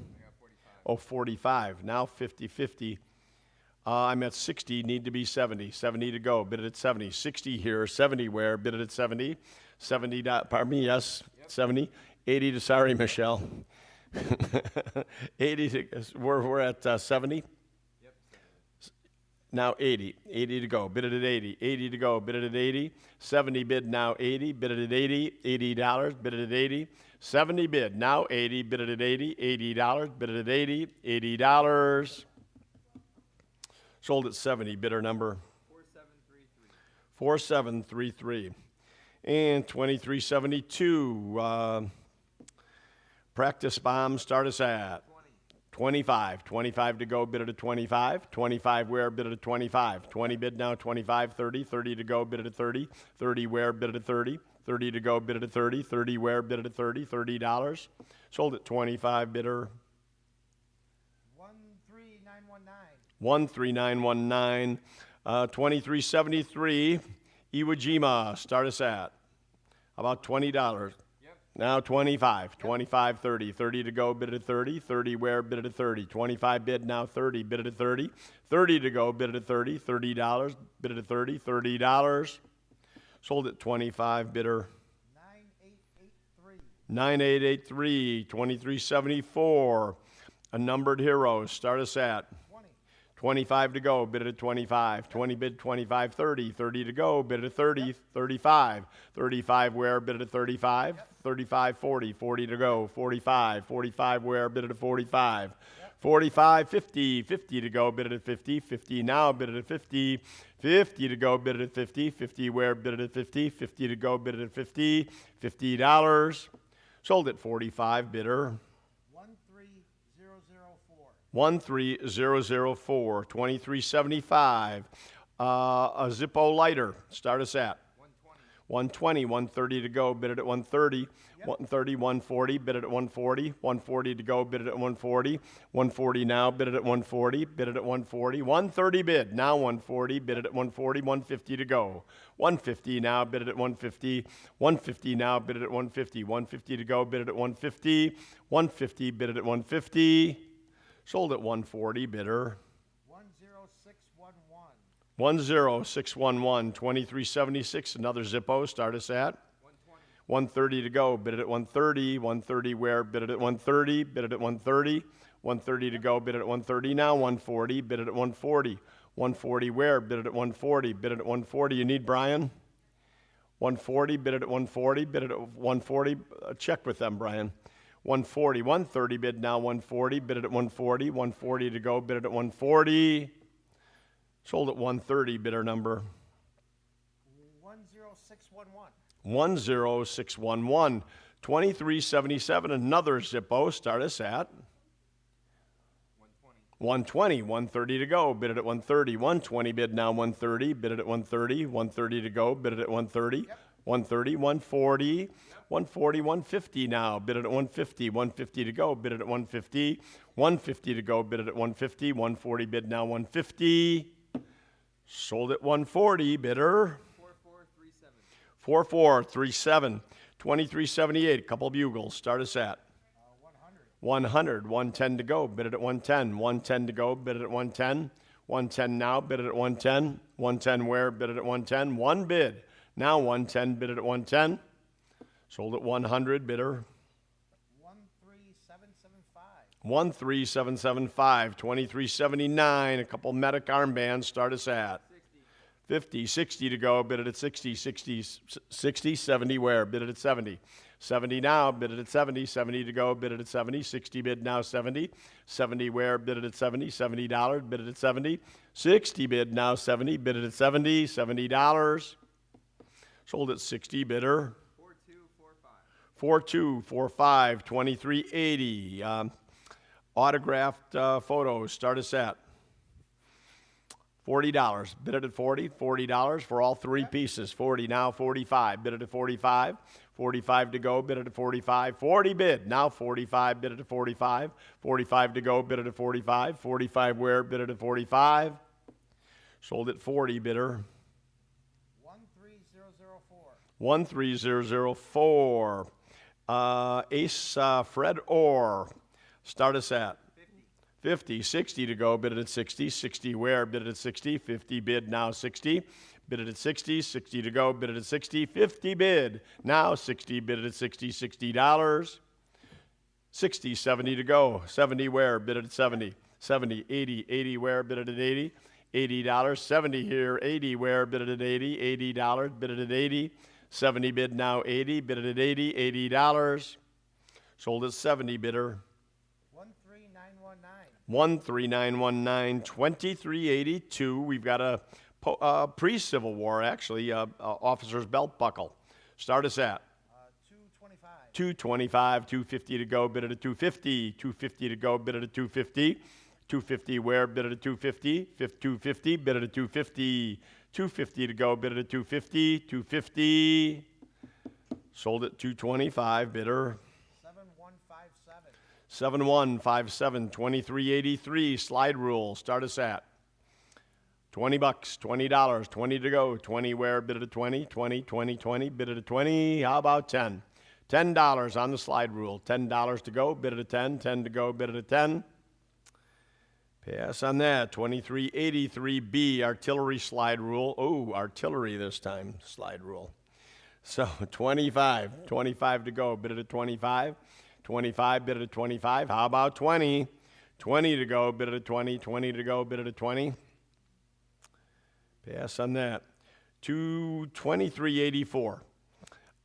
Oh, 45. Now 50. 50. I'm at 60. Need to be 70. 70 to go. Bid it at 70. 60 here. 70 where? Bid it at 70. 70. Pardon me? Yes. 70, 80 to, sorry, Michelle. 80 to, we're at 70. Yep. Now 80, 80 to go, bid it at 80, 80 to go, bid it at 80, 70 bid now 80, bid it at 80, $80, bid it at 80, 70 bid now 80, bid it at 80, $80, bid it at 80, $80. Sold at 70, bidder number 4733. And 2372, practice bomb, start us at 25. 25 to go, bid it at 25. 25 where, bid it at 25. 20 bid now, 25, 30. 30 to go, bid it at 30. 30 where, bid it at 30. 30 to go, bid it at 30. 30 where, bid it at 30. $30. Sold at 25, bidder 13919. 2373, Iwo Jima, start us at about $20. Yep. Now 25, 25, 30. 30 to go, bid it at 30. 30 where, bid it at 30. 25 bid now 30, bid it at 30. 30 to go, bid it at 30. $30, bid it at 30. $30. Sold at 25, bidder 9883. 2374, a numbered hero, start us at 25 to go, bid it at 25. 20 bid, 25, 30. 30 to go, bid it at 30. 35. 35 where, bid it at 35. 35, 40. 40 to go, 45. 45 where, bid it at 45. 45, 50. 50 to go, bid it at 50. 50 now, bid it at 50. 50 to go, bid it at 50. 50 where, bid it at 50. 50 to go, bid it at 50. $50. Sold at 45, bidder. 13004. 2375. A Zippo lighter. Start us at 120. 130 to go. Bid it at 130. 130. 140. Bid it at 140. 140 to go. Bid it at 140. 140 now. Bid it at 140. Bid it at 140. 130 bid. Now 140. Bid it at 140. 150 to go. 150 now. Bid it at 150. 150 now. Bid it at 150. 150 to go. Bid it at 150. 150. Bid it at 150. Sold at 140, bidder. 10611. 2376, another Zippo. Start us at 130 to go. Bid it at 130. 130 where? Bid it at 130. Bid it at 130. 130 to go. Bid it at 130 now. 140. Bid it at 140. 140 where? Bid it at 140. Bid it at 140. You need Brian? 140. Bid it at 140. Bid it at 140. Check with them, Brian. 140, 130 bid now 140, bid it at 140, 140 to go, bid it at 140. Sold at 130, bidder number 10611. 10611. 2377, another Zippo. Start us at 120. 130 to go, bid it at 130. 120 bid now 130, bid it at 130. 130 to go, bid it at 130. 130, 140. 140, 150 now, bid it at 150. 150 to go, bid it at 150. 150 to go, bid it at 150. 140 bid now 150. Sold at 140, bidder. 4437. 2378, a couple of bugles. Start us at 100. 110 to go, bid it at 110. 110 to go, bid it at 110. 110 now, bid it at 110. 110 where, bid it at 110. One bid. Now 110, bid it at 110. Sold at 100, bidder. 13775. 2379, a couple medic armbands. Start us at 50. 60 to go, bid it at 60. 60, 70 where, bid it at 70. 70 now, bid it at 70. 70 to go, bid it at 70. 60 bid now 70. 70 where, bid it at 70. $70, bid it at 70. 60 bid now 70, bid it at 70. $70. Sold at 60, bidder. 4245. 2380. Autographed photos. Start us at $40. Bid it at 40. $40 for all three pieces. 40 now. 45. Bid it at 45. 45 to go. Bid it at 45. 40 bid. Now 45. Bid it at 45. 45 to go. Bid it at 45. 45 where? Bid it at 45. Sold at 40, bidder. 13004. Ace Fred Orr. Start us at 50. 60 to go, bid it at 60. 60 where, bid it at 60. 50 bid, now 60. Bid it at 60. 60 to go, bid it at 60. 50 bid, now 60. Bid it at 60. $60. 60. 70 to go. 70 where, bid it at 70. 70. 80. 80 where, bid it at 80. $80. 70 here. 80 where, bid it at 80. $80. Bid it at 80. 70 bid now 80, bid it at 80, $80. Sold at 70, bidder. 13919. 2382. We've got a pre-Civil War, actually, officer's belt buckle. Start us at 225. 250 to go, bid it at 250. 250 to go, bid it at 250. 250 where, bid it at 250. 250, bid it at 250. 250 to go, bid it at 250. 250. Sold at 225, bidder. 7157. 2383. Slide rule. Start us at $20. $20. 20 to go. 20 where, bid it at 20. 20. Bid it at 20. How about 10? $10 on the slide rule. $10 to go, bid it at 10. 10 to go, bid it at 10. Pass on that. 2383B, artillery slide rule. Oh, artillery this time, slide rule. So 25. 25 to go, bid it at 25. 25, bid it at 25. How about 20? 20 to go, bid it at 20. 20 to go, bid it at 20. Pass on that. 223.84.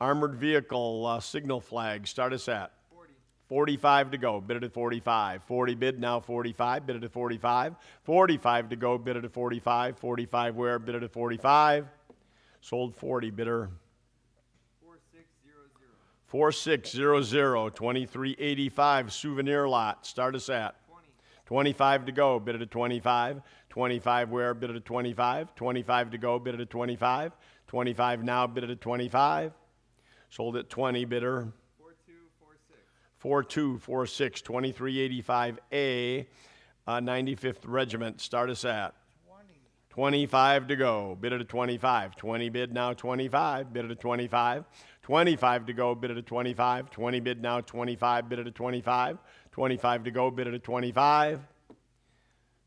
Armored vehicle signal flag. Start us at 40. 45 to go, bid it at 45. 40 bid, now 45, bid it at 45. 45 to go, bid it at 45. 45 where, bid it at 45. Sold 40, bidder 4600. 4600. 2385 souvenir lot. Start us at 20. 25 to go, bid it at 25. 25 where, bid it at 25. 25 to go, bid it at 25. 25 now, bid it at 25. Sold at 20, bidder 4246. 4246. 2385A, 95th Regiment. Start us at 20. 25 to go, bid it at 25. 20 bid, now 25, bid it at 25. 25 to go, bid it at 25. 20 bid, now 25, bid it at 25. 25 to go, bid it at 25.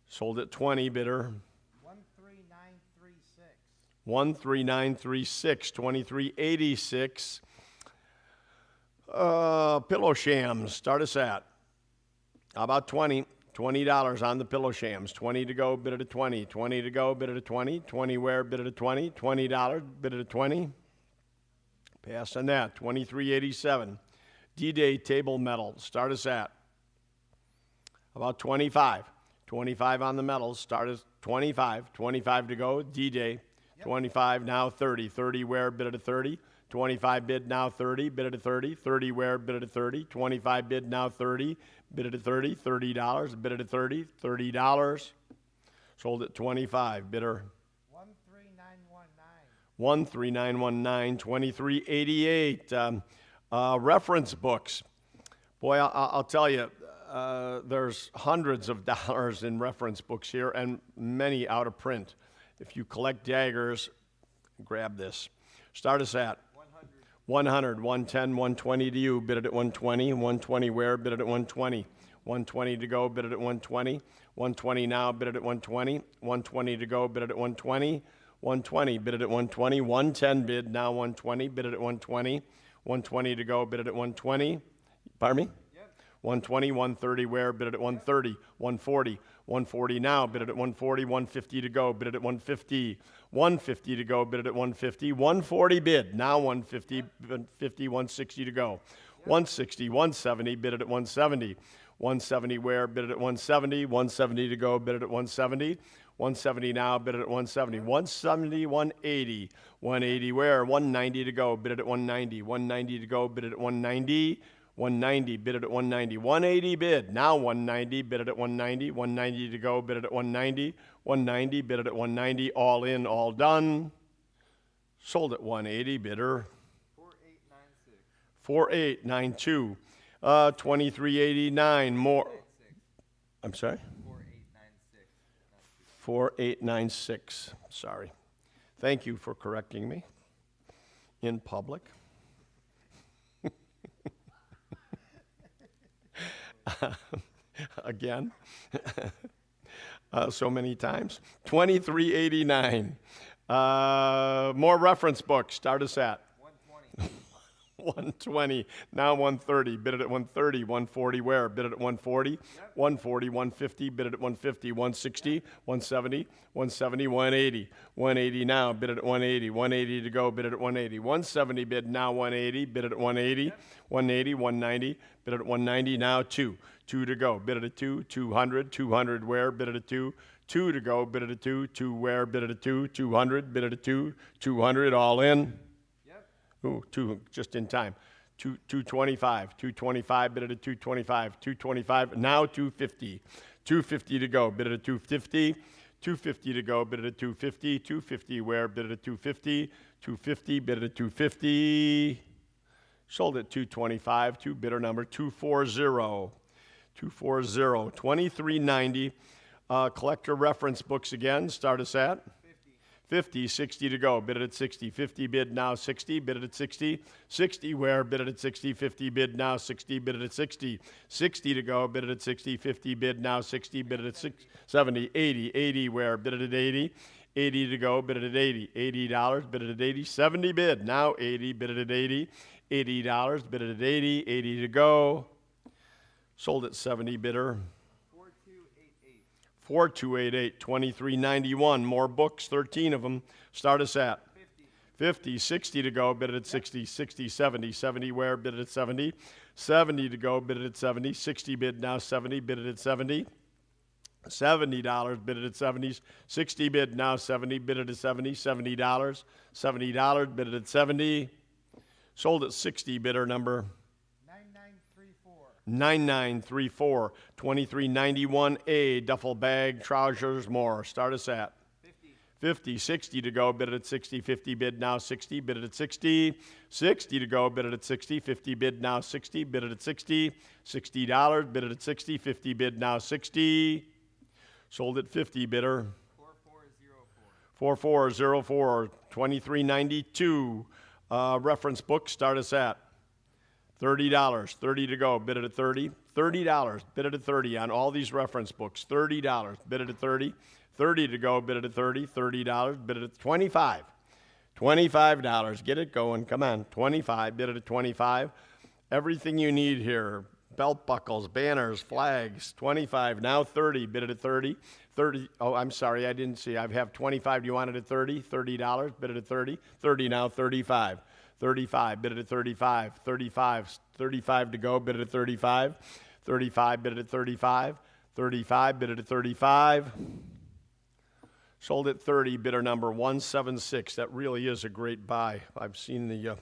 Sold at 20, bidder 13936. 13936. 2386. Pillow shams. Start us at how about 20? $20 on the pillow shams. 20 to go, bid it at 20. 20 to go, bid it at 20. 20 where, bid it at 20. $20, bid it at 20. Pass on that. 2387. D-Day table metal. Start us at about 25. 25 on the metals. Start us 25. 25 to go. D-Day. 25 now 30. 30 where, bid it at 30. 25 bid, now 30, bid it at 30. 30 where, bid it at 30. 25 bid, now 30, bid it at 30. $30, bid it at 30. $30. Sold at 25, bidder 13919. 13919. 2388. Reference books. Boy, I'll tell you, there's hundreds of dollars in reference books here and many out of print. If you collect daggers, grab this. Start us at 100, 110, 120 to you, bid it at 120. 120 where, bid it at 120. 120 to go, bid it at 120. 120 now, bid it at 120. 120 to go, bid it at 120. 120, bid it at 120. 110 bid, now 120, bid it at 120. 120 to go, bid it at 120. Pardon me? 120, 130 where, bid it at 130. 140, 140 now, bid it at 140. 150 to go, bid it at 150. 150 to go, bid it at 150. 140 bid, now 150, 150, 160 to go. 160, 170, bid it at 170. 170 where, bid it at 170. 170 to go, bid it at 170. 170 now, bid it at 170. 170, 180. 180 where, 190 to go, bid it at 190. 190 to go, bid it at 190. 190, bid it at 190. 180 bid, now 190, bid it at 190. 190 to go, bid it at 190. 190, bid it at 190. All in, all done. Sold at 180, bidder 4896. 4892. 2389 more. I'm sorry? 4896. Sorry. Thank you for correcting me in public. Again, so many times. 2389. More reference books. Start us at 120. 120. Now 130. Bid it at 130. 140 where? Bid it at 140. 140, 150. Bid it at 150. 160. 170. 170. 180. 180 now. Bid it at 180. 180 to go. Bid it at 180. 170 bid, now 180. Bid it at 180. 180. 190. Bid it at 190. Now 2. 2 to go. Bid it at 2. 200. 200 where? Bid it at 2. 2 to go. Bid it at 2. 2 where? Bid it at 2. 200. Bid it at 2. 200. All in. Ooh, 2 just in time. 225. 225, bid it at 225. 225, now 250. 250 to go, bid it at 250. 250 to go, bid it at 250. 250 where, bid it at 250. 250, bid it at 250. Sold at 225, to bidder number 240. 240, 2390. Collector reference books again, start us at 50, 60 to go, bid it at 60. 50 bid, now 60, bid it at 60. 60 where, bid it at 60. 50 bid, now 60, bid it at 60. 60 to go, bid it at 60. 50 bid, now 60, bid it at 70. 80, 80 where, bid it at 80. 80 to go, bid it at 80. $80, bid it at 80. 70 bid, now 80, bid it at 80. $80, bid it at 80. 80 to go. Sold at 70, bidder 4288, 2391. More books, 13 of them. Start us at 50, 60 to go, bid it at 60, 60, 70, 70 where, bid it at 70, 70 to go, bid it at 70, 60 bid now 70, bid it at 70, $70, bid it at 70, 60 bid now 70, bid it at 70, $70, $70, bid it at 70, sold at 60, bidder number 9934, 2391A, duffel bag, trousers, more. Start us at 50, 60 to go, bid it at 60, 50 bid now 60, bid it at 60, 60 to go, bid it at 60, 50 bid now 60, bid it at 60, $60, bid it at 60, 50 bid now 60, sold at 50, bidder 4404, 2392, reference book, start us at $30, 30 to go, bid it at 30, $30, bid it at 30 on all these reference books, $30, bid it at 30, 30 to go, bid it at 30, $30, bid it at 25, $25, get it going, come on, 25, bid it at 25, everything you need here, belt buckles, banners, flags, 25, now 30, bid it at 30, 30, oh, I'm sorry, I didn't see, I have 25, do you want it at 30, $30, bid it at 30, 30 now, 35, 35, bid it at 35, 35, 35 to go, bid it at 35, 35, bid it at 35, 35, bid it at 35, sold at 30, bidder number 176. That really is a great buy. I've seen the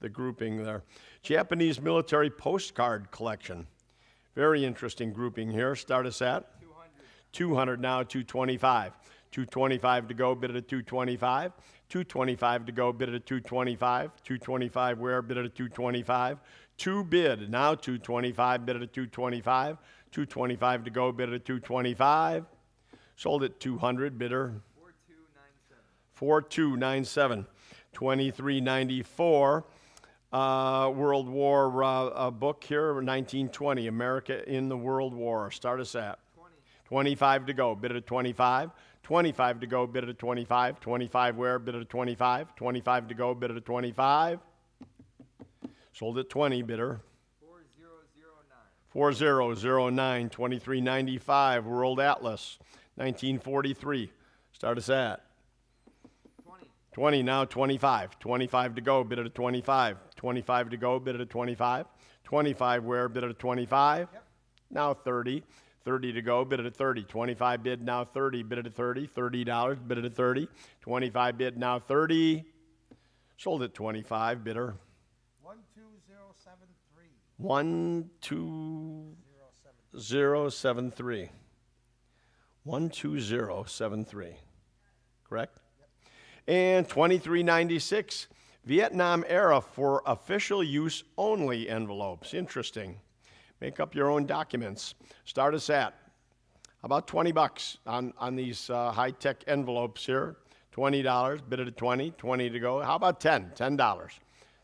grouping there. Japanese military postcard collection. Very interesting grouping here. Start us at 200 now, 225. 225 to go, bid it at 225. 225 to go, bid it at 225. 225 where, bid it at 225. 2 bid, now 225, bid it at 225. 225 to go, bid it at 225. Sold at 200, bidder 4297. 2394. World War book here, 1920, America in the World War. Start us at 25 to go, bid it at 25. 25 to go, bid it at 25. 25 where, bid it at 25. 25 to go, bid it at 25. Sold at 20, bidder 4009. 2395, World Atlas, 1943. Start us at 20 now, 25. 25 to go, bid it at 25. 25 to go, bid it at 25. 25 where, bid it at 25. Yep. Now 30. 30 to go, bid it at 30. 25 bid, now 30, bid it at 30. $30, bid it at 30. 25 bid, now 30. Sold at 25, bidder 12073. 12073. 12073. Correct? Yep. And 2396, Vietnam era for official use only envelopes. Interesting. Make up your own documents. Start us at about $20 on these high-tech envelopes here. $20, bid it at 20, 20 to go. How about 10? $10.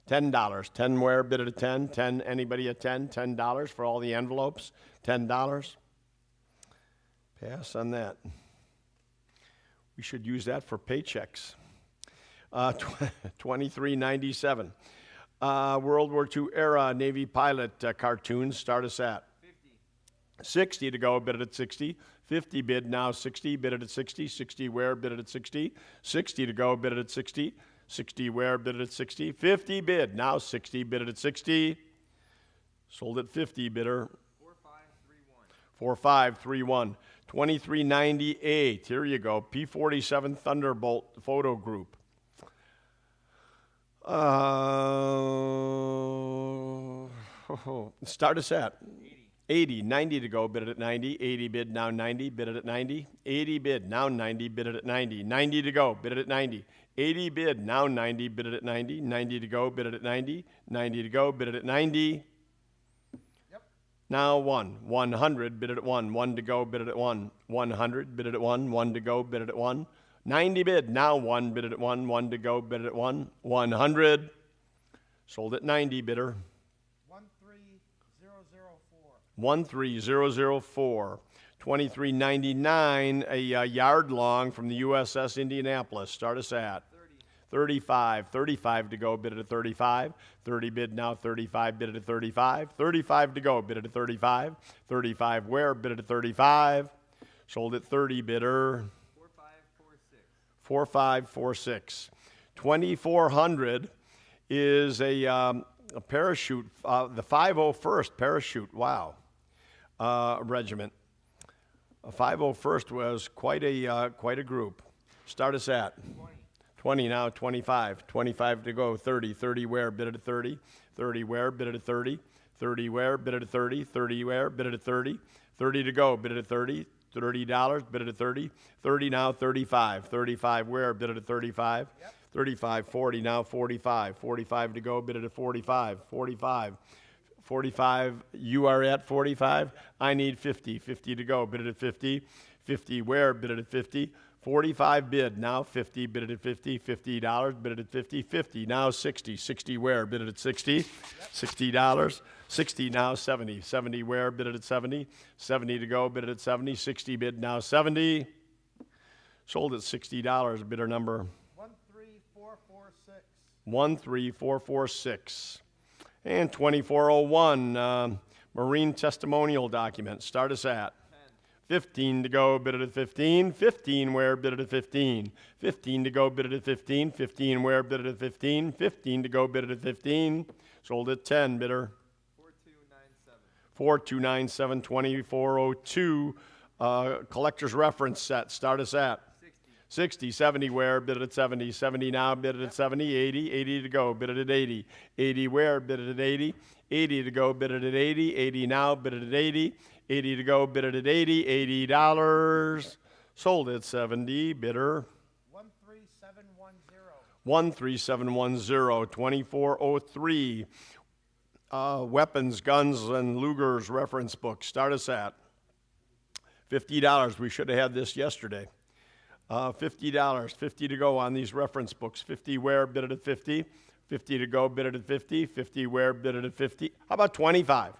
$10. 10 where, bid it at 10. 10, anybody at 10? $10 for all the envelopes. $10. Pass on that. We should use that for paychecks. 2397. World War II era Navy pilot cartoons. Start us at 60 to go, bid it at 60. 50 bid, now 60, bid it at 60. 60 where, bid it at 60. 60 to go, bid it at 60. 60 where, bid it at 60. 50 bid, now 60, bid it at 60. Sold at 50, bidder 4531. 2398, here you go, P-47 Thunderbolt photo group. Start us at 80. 90 to go, bid it at 90. 80 bid, now 90, bid it at 90. 80 bid, now 90, bid it at 90. 90 to go, bid it at 90. 80 bid, now 90, bid it at 90. 90 to go, bid it at 90. 90 to go, bid it at 90. Yep. Now 100, bid it at 1. 1 to go, bid it at 1. 100, bid it at 1. 1 to go, bid it at 1. 90 bid, now 1, bid it at 1. 1 to go, bid it at 1. 100. Sold at 90, bidder 13004. 2399, a yard long from the USS Indianapolis. Start us at 35. 35 to go, bid it at 35. 30 bid, now 35, bid it at 35. 35 to go, bid it at 35. 35 where, bid it at 35. Sold at 30, bidder. 4546. 4546. 2400 is a parachute, the 501st Parachute, wow, regiment. 501st was quite a group. Start us at 20 now, 25. 25 to go, 30. 30 where, bid it at 30. 30 where, bid it at 30. 30 where, bid it at 30. 30 where, bid it at 30. 30 to go, bid it at 30. $30, bid it at 30. 30 now, 35. 35 where, bid it at 35. 35, 40 now, 45. 45 to go, bid it at 45. 45. 45, you are at 45. I need 50. 50 to go, bid it at 50. 50 where, bid it at 50. 45 bid, now 50, bid it at 50. $50, bid it at 50. 50 now 60. 60 where, bid it at 60. $60. 60 now 70. 70 where, bid it at 70. 70 to go, bid it at 70. 60 bid now 70. Sold at $60, bidder number 13446. 13446. And 2401, marine testimonial document. Start us at 15 to go, bid it at 15. 15 where, bid it at 15. 15 to go, bid it at 15. 15 where, bid it at 15. 15 to go, bid it at 15. Sold at 10, bidder. 4297. 2402, collector's reference set. Start us at 60. 70 where, bid it at 70. 70 now, bid it at 70. 80. 80 to go, bid it at 80. 80 where, bid it at 80. 80 to go, bid it at 80. 80 now, bid it at 80. 80 to go, bid it at 80. $80. Sold at 70, bidder. 13710. 13710. 2403, weapons, guns, and Luger's reference book. Start us at $50. We should have had this yesterday. $50. 50 to go on these reference books. 50 where, bid it at 50. 50 to go, bid it at 50. 50 where, bid it at 50. How about 25?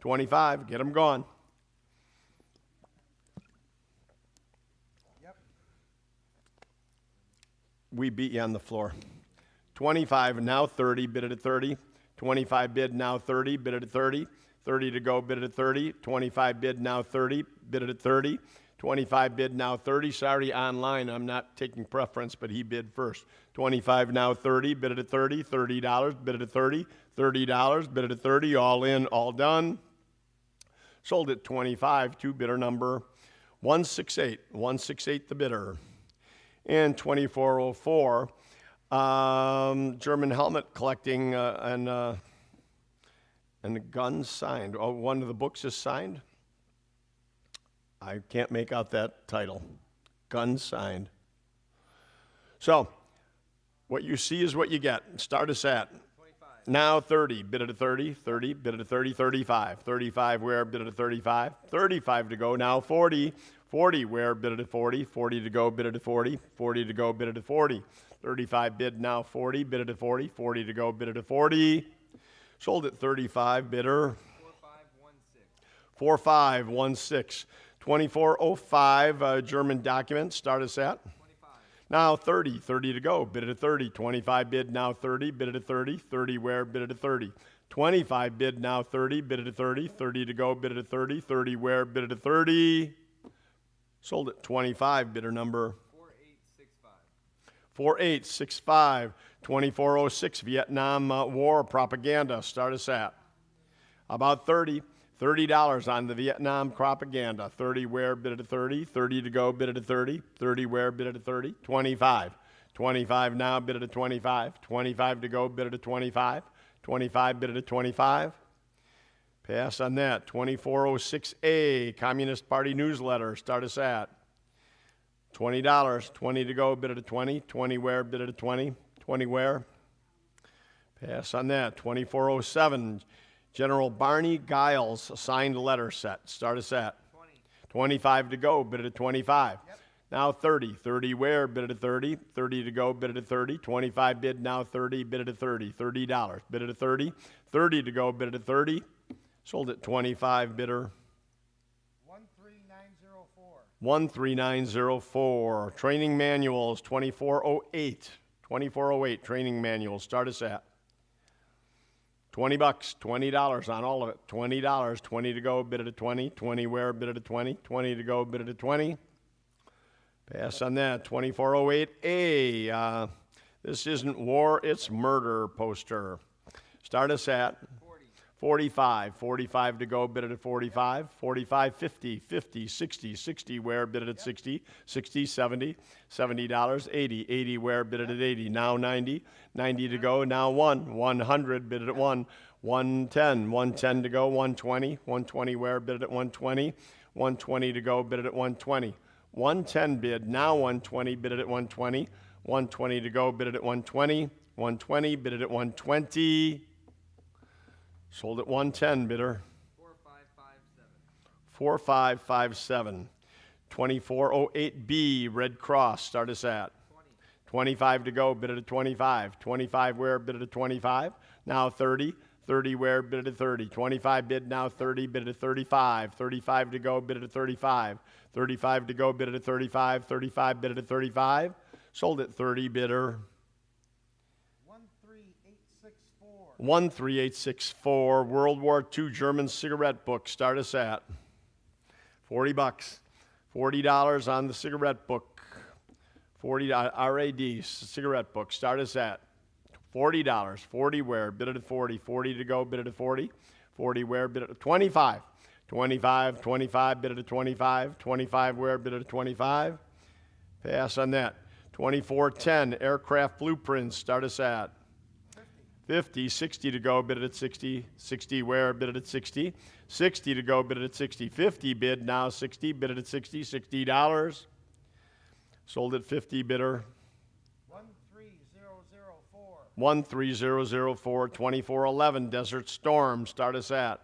25, get them gone. Yep. We beat you on the floor. 25, now 30, bid it at 30. 25 bid, now 30, bid it at 30. 30 to go, bid it at 30. 25 bid, now 30, bid it at 30. 25 bid, now 30. Sorry, online, I'm not taking preference, but he bid first. 25 now 30, bid it at 30. $30, bid it at 30. $30, bid it at 30. All in, all done. Sold at 25 to bidder number 168. 168 the bidder. And 2404, German helmet collecting and the gun signed. Oh, one of the books is signed? I can't make out that title. Gun signed. So, what you see is what you get. Start us at 25. now 30. Bid it at 30. 30. Bid it at 30. 35. 35 where? Bid it at 35. 35 to go. Now 40. 40 where? Bid it at 40. 40 to go. Bid it at 40. 40 to go. Bid it at 40. 35 bid now 40. Bid it at 40. 40 to go. Bid it at 40. Sold at 35. Bidder 4516. 4516. 2405, German document. Start us at 25. now 30. 30 to go. Bid it at 30. 25 bid now 30. Bid it at 30. 30 where? Bid it at 30. 25 bid now 30. Bid it at 30. 30 to go. Bid it at 30. 30 where? Bid it at 30. Sold at 25. Bidder number 4865. 4865. 2406, Vietnam War propaganda. Start us at about 30. $30 on the Vietnam propaganda. 30 where, bid it at 30. 30 to go, bid it at 30. 30 where, bid it at 30. 25. 25 now, bid it at 25. 25 to go, bid it at 25. 25, bid it at 25. Pass on that. 2406A, Communist Party newsletter. Start us at $20. 20 to go, bid it at 20. 20 where, bid it at 20. 20 where. Pass on that. 2407, General Barney Giles signed letter set. Start us at 20. 25 to go, bid it at 25. Yep. Now 30. 30 where, bid it at 30. 30 to go, bid it at 30. 25 bid, now 30, bid it at 30. $30, bid it at 30. 30 to go, bid it at 30. Sold at 25, bidder 13904. 13904. Training manuals, 2408. 2408, training manuals. Start us at $20, $20 on all of it. $20, 20 to go, bid it at 20. 20 where, bid it at 20. 20 to go, bid it at 20. Pass on that. 2408A. This isn't war, it's murder poster. Start us at 45. 45 to go, bid it at 45. 45, 50, 50, 60, 60 where, bid it at 60. 60, 70, $70, 80, 80 where, bid it at 80. Now 90, 90 to go, now 100, bid it at 1. 110, 110 to go, 120, 120 where, bid it at 120. 120 to go, bid it at 120. 110 bid, now 120, bid it at 120. 120 to go, bid it at 120. 120, bid it at 120. Sold at 110, bidder. 4557. 2408B, Red Cross, start us at 25 to go, bid it at 25. 25 where, bid it at 25. Now 30. 30 where, bid it at 30. 25 bid, now 30, bid it at 35. 35 to go, bid it at 35. 35 to go, bid it at 35. 35 bid it at 35. Sold at 30, bidder. 13864, World War II German cigarette book. Start us at $40. $40 on the cigarette book. 40 RAD cigarette book. Start us at $40. 40 where? Bid it at 40. 40 to go. Bid it at 40. 40 where? Bid it at 25. 25. 25. Bid it at 25. 25 where? Bid it at 25. Pass on that. 2410 Aircraft Blueprints. Start us at 50, 60 to go, bid it at 60. 60 where, bid it at 60. 60 to go, bid it at 60. 50 bid, now 60, bid it at 60. $60. Sold at 50, bidder. 13004. 2411 Desert Storm. Start us at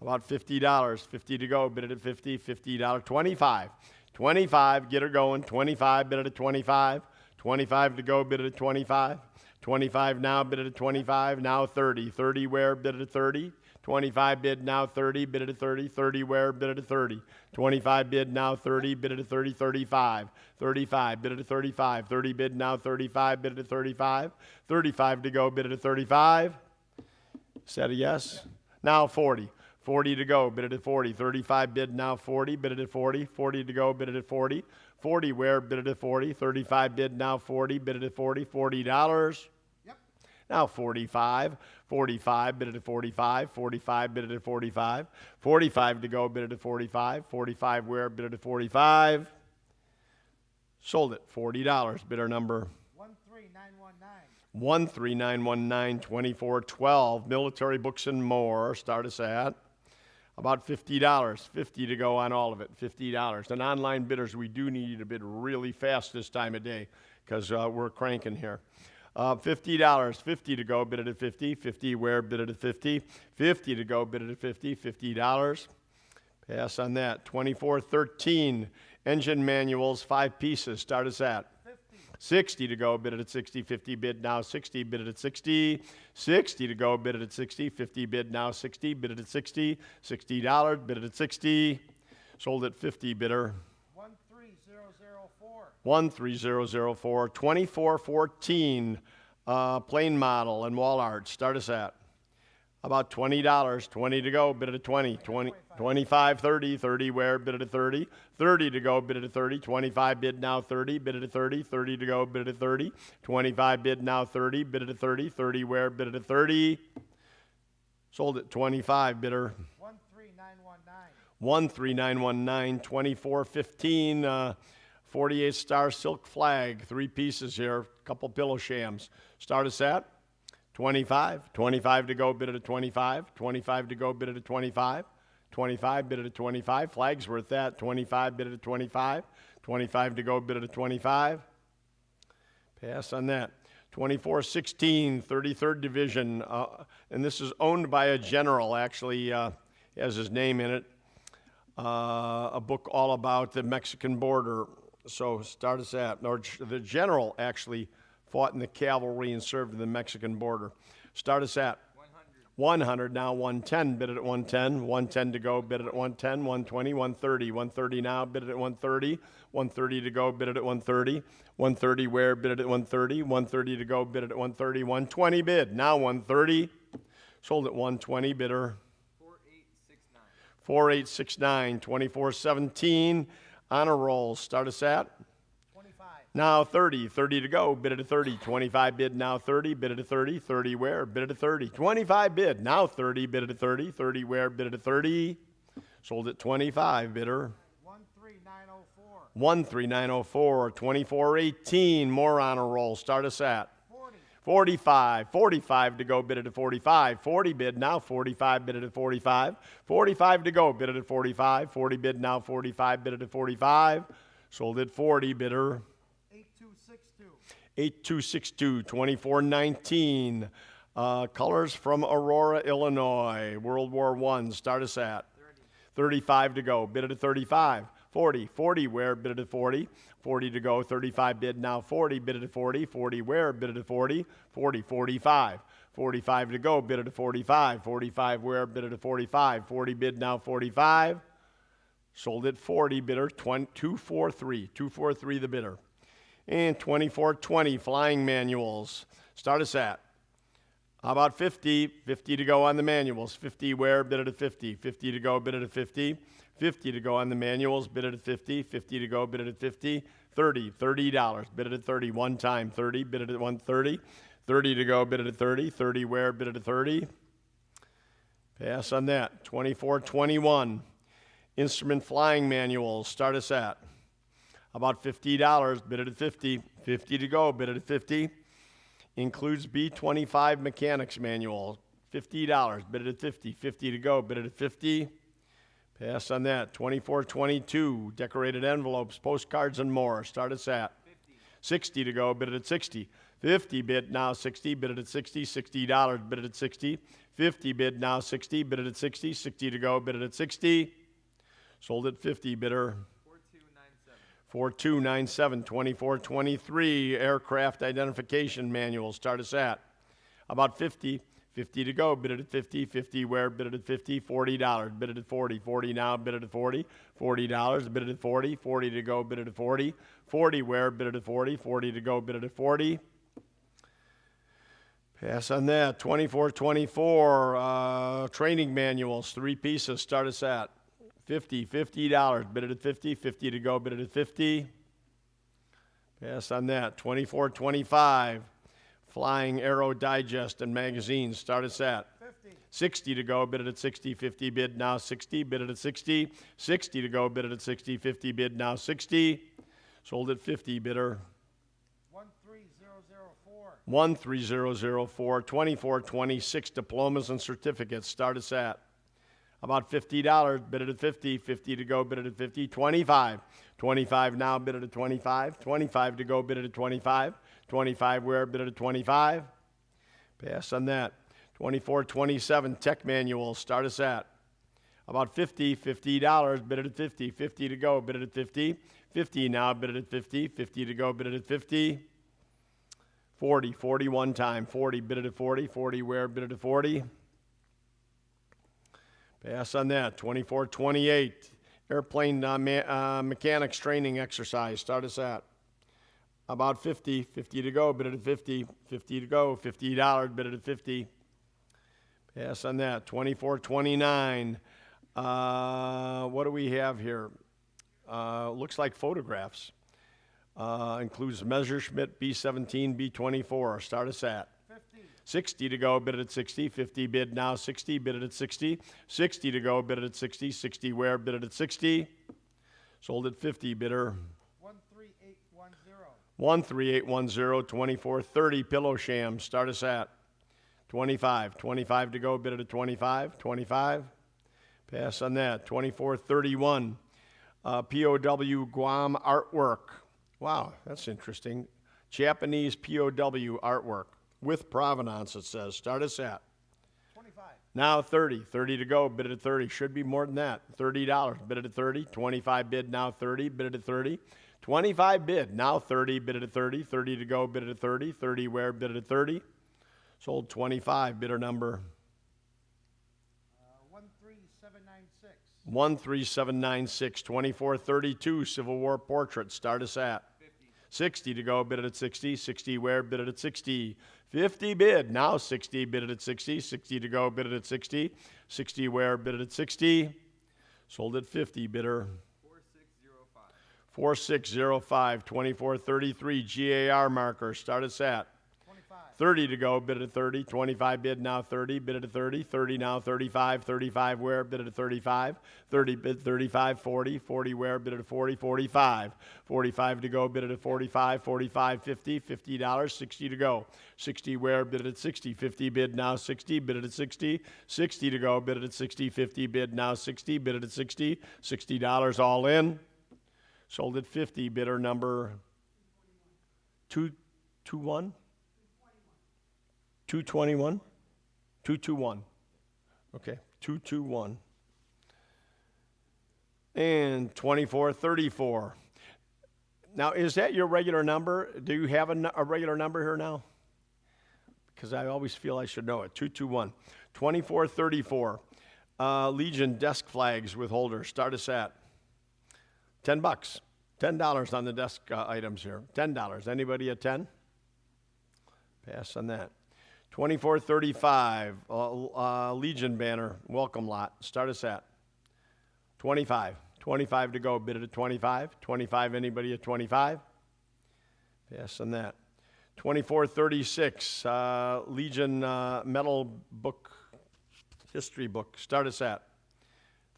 about $50. 50 to go, bid it at 50. $50. 25. 25, get her going. 25, bid it at 25. 25 to go, bid it at 25. 25 now, bid it at 25, now 30. 30 where, bid it at 30. 25 bid, now 30, bid it at 30. 30 where, bid it at 30. 25 bid, now 30, bid it at 30. 35. 35, bid it at 35. 30 bid, now 35, bid it at 35. 35 to go, bid it at 35. Said a yes. Now 40. 40 to go, bid it at 40. 35 bid, now 40, bid it at 40. 40 to go, bid it at 40. 40 where, bid it at 40. 35 bid, now 40, bid it at 40. $40. Now 45. 45, bid it at 45. 45, bid it at 45. 45 to go, bid it at 45. 45 where, bid it at 45. Sold it, $40. Bidder number 13919. 2412 Military Books and More. Start us at about $50. 50 to go on all of it. $50. And online bidders, we do need you to bid really fast this time of day because we're cranking here. $50. 50 to go, bid it at 50. 50 where, bid it at 50. 50 to go, bid it at 50. $50. Pass on that. 2413 Engine Manuals, 5 pieces. Start us at 60 to go, bid it at 60. 50 bid, now 60, bid it at 60. 60 to go, bid it at 60. 50 bid, now 60, bid it at 60. $60, bid it at 60. Sold at 50, bidder. 13004. 2414 Plain Model and Wall Art. Start us at about $20. 20 to go, bid it at 20. 25, 30. 30 where, bid it at 30. 30 to go, bid it at 30. 25 bid, now 30, bid it at 30. 30 to go, bid it at 30. 25 bid, now 30, bid it at 30. 30 where, bid it at 30. Sold at 25, bidder. 13919. 2415 48 Star Silk Flag, 3 pieces here, a couple pillow shams. Start us at 25. 25 to go, bid it at 25. 25 to go, bid it at 25. 25, bid it at 25. Flag's worth that. 25, bid it at 25. 25 to go, bid it at 25. Pass on that. 2416, 33rd Division, and this is owned by a general, actually, has his name in it. A book all about the Mexican border. So start us at, or the general actually fought in the cavalry and served in the Mexican border. Start us at 100, now 110, bid it at 110. 110 to go, bid it at 110. 120, 130. 130 now, bid it at 130. 130 to go, bid it at 130. 130 where, bid it at 130. 130 to go, bid it at 130. 120 bid, now 130. Sold at 120, bidder. 4869. 4869, 2417. Honor roll, start us at 25. now 30, 30 to go, bid at 30, 25 bid, now 30, bid at 30, 30 where, bid at 30, 25 bid, now 30, bid at 30, 30 where, bid at 30, sold at 25, bidder. 13904. 13904, 2418, more honor roll, start us at 40. 45, 45 to go, bid at 45, 40 bid, now 45, bid at 45, 45 to go, bid at 45, 40 bid, now 45, bid at 45, sold at 40, bidder. 8262. 8262, 2419, colors from Aurora, Illinois, World War I, start us at 35 to go, bid at 35, 40, 40 where, bid at 40, 40 to go, 35 bid, now 40, bid at 40, 40 where, bid at 40, 40, 45, 45 to go, bid at 45, 45 where, bid at 45, 40 bid, now 45, sold at 40, bidder, 243, 243 the bidder. And 2420, flying manuals, start us at, how about 50, 50 to go on the manuals, 50 where, bid at 50, 50 to go, bid at 50, 50 to go on the manuals, bid at 50, 50 to go, bid at 50, 30, $30, bid at 30, one time, 30, bid at 130, 30 to go, bid at 30, 30 where, bid at 30. Pass on that. 2421, instrument flying manuals, start us at about $50, bid at 50, 50 to go, bid at 50. Includes B25 mechanics manual, $50, bid at 50, 50 to go, bid at 50. Pass on that. 2422, decorated envelopes, postcards, and more. Start us at 50. 60 to go, bid at 60. 50 bid, now 60, bid at 60, $60, bid at 60. 50 bid, now 60, bid at 60, 60 to go, bid at 60. Sold at 50, bidder. 4297. 4297, 2423, aircraft identification manual. Start us at about 50. 50 to go, bid it at 50, 50 where, bid it at 50, $40, bid it at 40, 40 now, bid it at 40, $40, bid it at 40, 40 to go, bid it at 40, 40 where, bid it at 40, 40 to go, bid it at 40. Pass on that. 2424, training manuals, 3 pieces, start us at 50, $50, bid it at 50, 50 to go, bid it at 50. Pass on that. 2425, Flying Arrow Digest and magazines, start us at 50. 60 to go, bid it at 60, 50 bid, now 60, bid it at 60, 60 to go, bid it at 60, 50 bid, now 60, sold at 50, bidder. 13004. 13004, 2426, diplomas and certificates, start us at about $50, bid it at 50, 50 to go, bid it at 50, 25, 25 now, bid it at 25, 25 to go, bid it at 25, 25 where, bid it at 25. Pass on that. 2427, tech manual, start us at about $50, $50, bid it at 50, 50 to go, bid it at 50, 50 now, bid it at 50, 50 to go, bid it at 50. 40, 40 one time, 40, bid it at 40, 40 where, bid it at 40. Pass on that. 2428, airplane mechanics training exercise, start us at about 50, 50 to go, bid it at 50, 50 to go, $50, bid it at 50. Pass on that. 2429, what do we have here? Looks like photographs. Includes Messerschmitt B17, B24, start us at 50. 60 to go, bid it at 60, 50 bid, now 60, bid it at 60, 60 to go, bid it at 60, 60 where, bid it at 60, sold at 50, bidder. 13810. 13810, 2430, pillow sham, start us at 25, 25 to go, bid it at 25, 25, pass on that. 2431, POW Guam artwork, wow, that's interesting, Japanese POW artwork. With provenance, it says. Start us at 25. now 30, 30 to go, bid it at 30. Should be more than that. $30, bid it at 30. 25 bid, now 30, bid it at 30. 25 bid, now 30, bid it at 30. 30 to go, bid it at 30. 30 where, bid it at 30. Sold 25, bidder number 13796. 13796. 2432, Civil War portrait. Start us at 60 to go, bid it at 60. 60 where, bid it at 60. 50 bid, now 60, bid it at 60. 60 to go, bid it at 60. 60 where, bid it at 60. Sold at 50, bidder. 4605, 2433 GAR marker. Start us at 25. 30 to go, bid it at 30. 25 bid, now 30, bid it at 30. 30 now 35. 35 where, bid it at 35. 30 bid 35, 40. 40 where, bid it at 40. 45. 45 to go, bid it at 45. 45, 50. $50, 60 to go. 60 where, bid it at 60. 50 bid, now 60, bid it at 60. 60 to go, bid it at 60. 50 bid, now 60, bid it at 60. $60 all in. Sold at 50, bidder number 221? 221? 221. Okay, 221. And 2434. Now, is that your regular number? Do you have a regular number here now? Because I always feel I should know it. 221. 2434. Legion desk flags with holders. Start us at $10. $10 on the desk items here. $10. Anybody at 10? Pass on that. 2435. Legion banner. Welcome lot. Start us at 25. 25 to go. Bid it at 25. 25. Anybody at 25? Pass on that. 2436. Legion metal book. History book. Start us at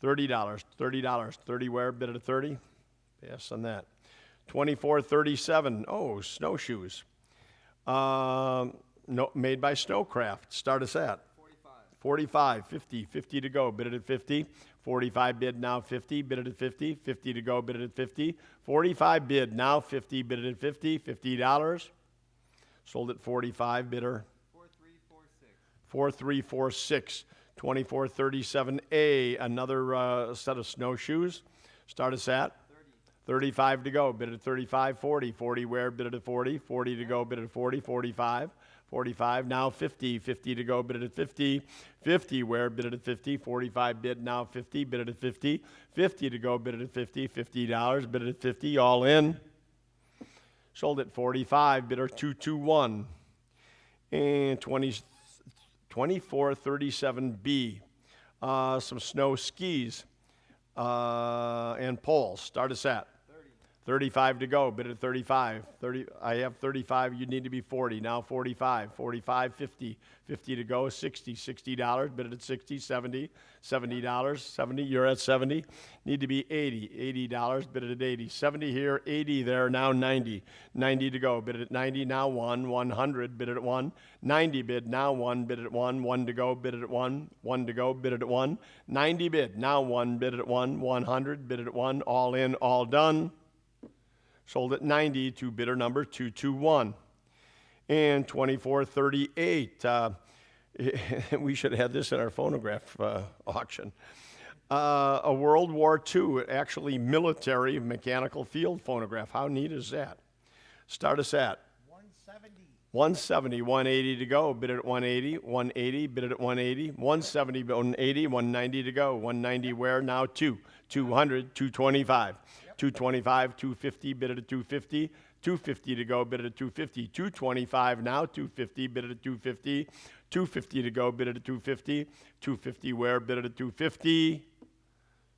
$30. $30. 30 where? Bid it at 30. Pass on that. 2437. Oh, snowshoes. No, made by Snowcraft. Start us at 45. 50. 50 to go. Bid it at 50. 45 bid, now 50. Bid it at 50. 50 to go. Bid it at 50. 45 bid, now 50. Bid it at 50. $50. Sold at 45. Bidder 4346. 2437A. Another set of snowshoes. Start us at 35 to go, bid it at 35, 40. 40 where, bid it at 40. 40 to go, bid it at 40. 45. 45, now 50. 50 to go, bid it at 50. 50 where, bid it at 50. 45 bid, now 50. Bid it at 50. 50 to go, bid it at 50. $50, bid it at 50, all in. Sold at 45, bidder 221. And 2437B. Some snow skis and poles. Start us at 35 to go. Bid at 35. 30. I have 35. You need to be 40. Now 45. 45. 50. 50 to go. 60. $60. Bid it at 60. 70. $70. 70. You're at 70. Need to be 80. $80. Bid it at 80. 70 here. 80 there. Now 90. 90 to go. Bid it at 90. Now 1. 100. Bid it at 1. 90 bid. Now 1. Bid it at 1. 1 to go. Bid it at 1. 1 to go. Bid it at 1. 90 bid. Now 1. Bid it at 1. 100. Bid it at 1. All in. All done. Sold at 90 to bidder number 221. And 2438. We should have had this in our phonograph auction. A World War II, actually military mechanical field phonograph. How neat is that? Start us at 170. 170, 180 to go. Bid it at 180, 180, bid it at 180, 170, 180, 190 to go. 190 where? Now 2. 200, 225. 225, 250, bid it at 250. 250 to go, bid it at 250. 225 now, 250, bid it at 250. 250 to go, bid it at 250. 250 where? Bid it at 250.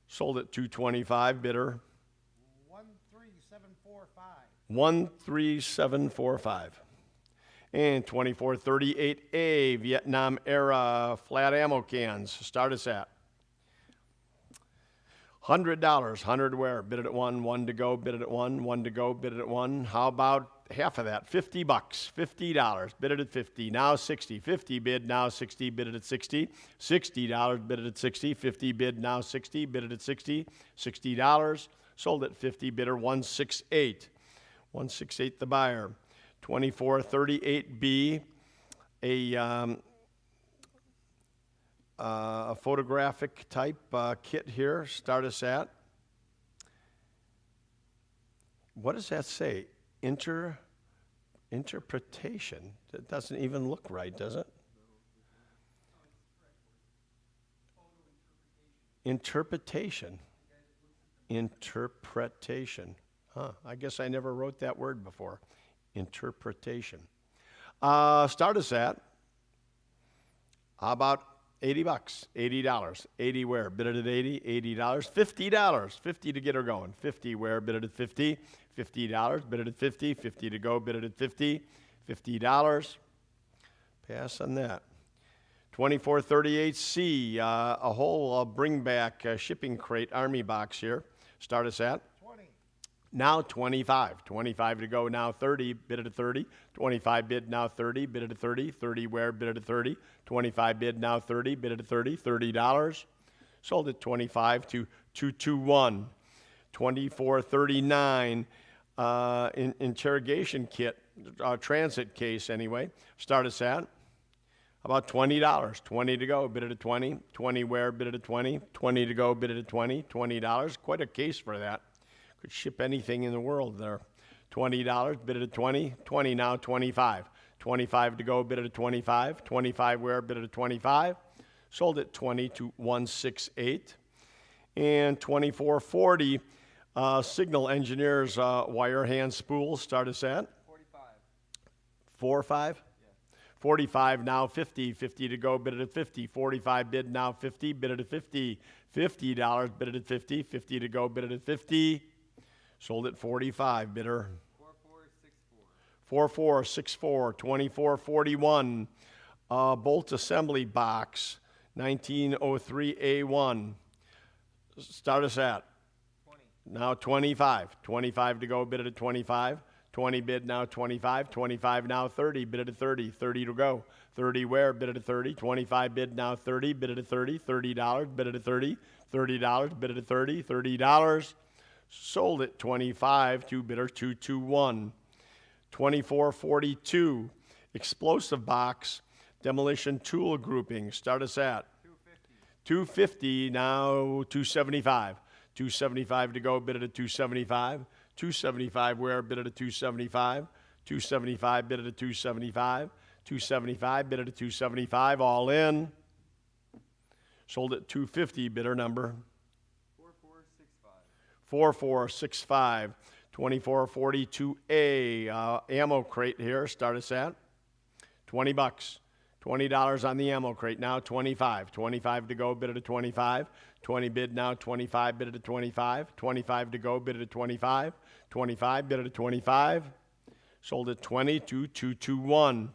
Sold at 225, bidder 13745. 13745. And 2438A, Vietnam era flat ammo cans. Start us at $100. 100 where? Bid it at 1. 1 to go, bid it at 1. 1 to go, bid it at 1. How about half of that? $50. $50. Bid it at 50. Now 60. 50 bid, now 60. Bid it at 60. $60. Bid it at 60. 50 bid, now 60. Bid it at 60. $60. Sold at 50. Bidder 168. 168 the buyer. 2438B, a photographic type kit here. Start us at. What does that say? Interpretation. That doesn't even look right, does it? Interpretation. Interpretation. Huh. I guess I never wrote that word before. Interpretation. Start us at, how about $80? $80. 80 where? Bid it at 80. $80. $50. 50 to get her going. 50 where? Bid it at 50. $50. Bid it at 50. 50 to go. Bid it at 50. $50. Pass on that. 2438C, a whole bring back shipping crate army box here. Start us at? 20. Now 25. 25 to go, now 30. Bid it at 30. 25 bid, now 30. Bid it at 30. 30 where? Bid it at 30. 25 bid, now 30. Bid it at 30. $30. Sold at 25 to 221. 2439, interrogation kit, transit case anyway. Start us at? About $20. 20 to go, bid it at 20. 20 where? Bid it at 20. 20 to go, bid it at 20. $20. Quite a case for that. Could ship anything in the world there. $20, bid it at 20. 20 now, 25. 25 to go, bid it at 25. 25 where? Bid it at 25. Sold at 20 to 168. And 2440, Signal Engineers wire hand spool. Start us at? 45. 4 or 5? 45 now, 50. 50 to go, bid it at 50. 45 bid now, 50. Bid it at 50. $50, bid it at 50. 50 to go, bid it at 50. Sold at 45, bidder. 4464. 4464. 2441, bolt assembly box, 1903A1. Start us at? 20. Now 25. 25 to go, bid it at 25. 20 bid now 25. 25 now 30. Bid it at 30. 30 to go. 30 where? Bid it at 30. 25 bid now 30. Bid it at 30. $30. Bid it at 30. $30. Bid it at 30. $30. Sold at 25 to bidder 221. 2442. Explosive box. Demolition tool grouping. Start us at? 250. Now 275. 275 to go. Bid it at 275. 275 where? Bid it at 275. 275 bid it at 275. 275 bid it at 275. All in. Sold at 250. Bidder number 4465. 4465. 2442A ammo crate here. Start us at $20. $20 on the ammo crate. Now 25. 25 to go. Bid it at 25. 20 bid now 25. Bid it at 25. 25 to go. Bid it at 25. 25 bid it at 25. Sold at 20 to 221.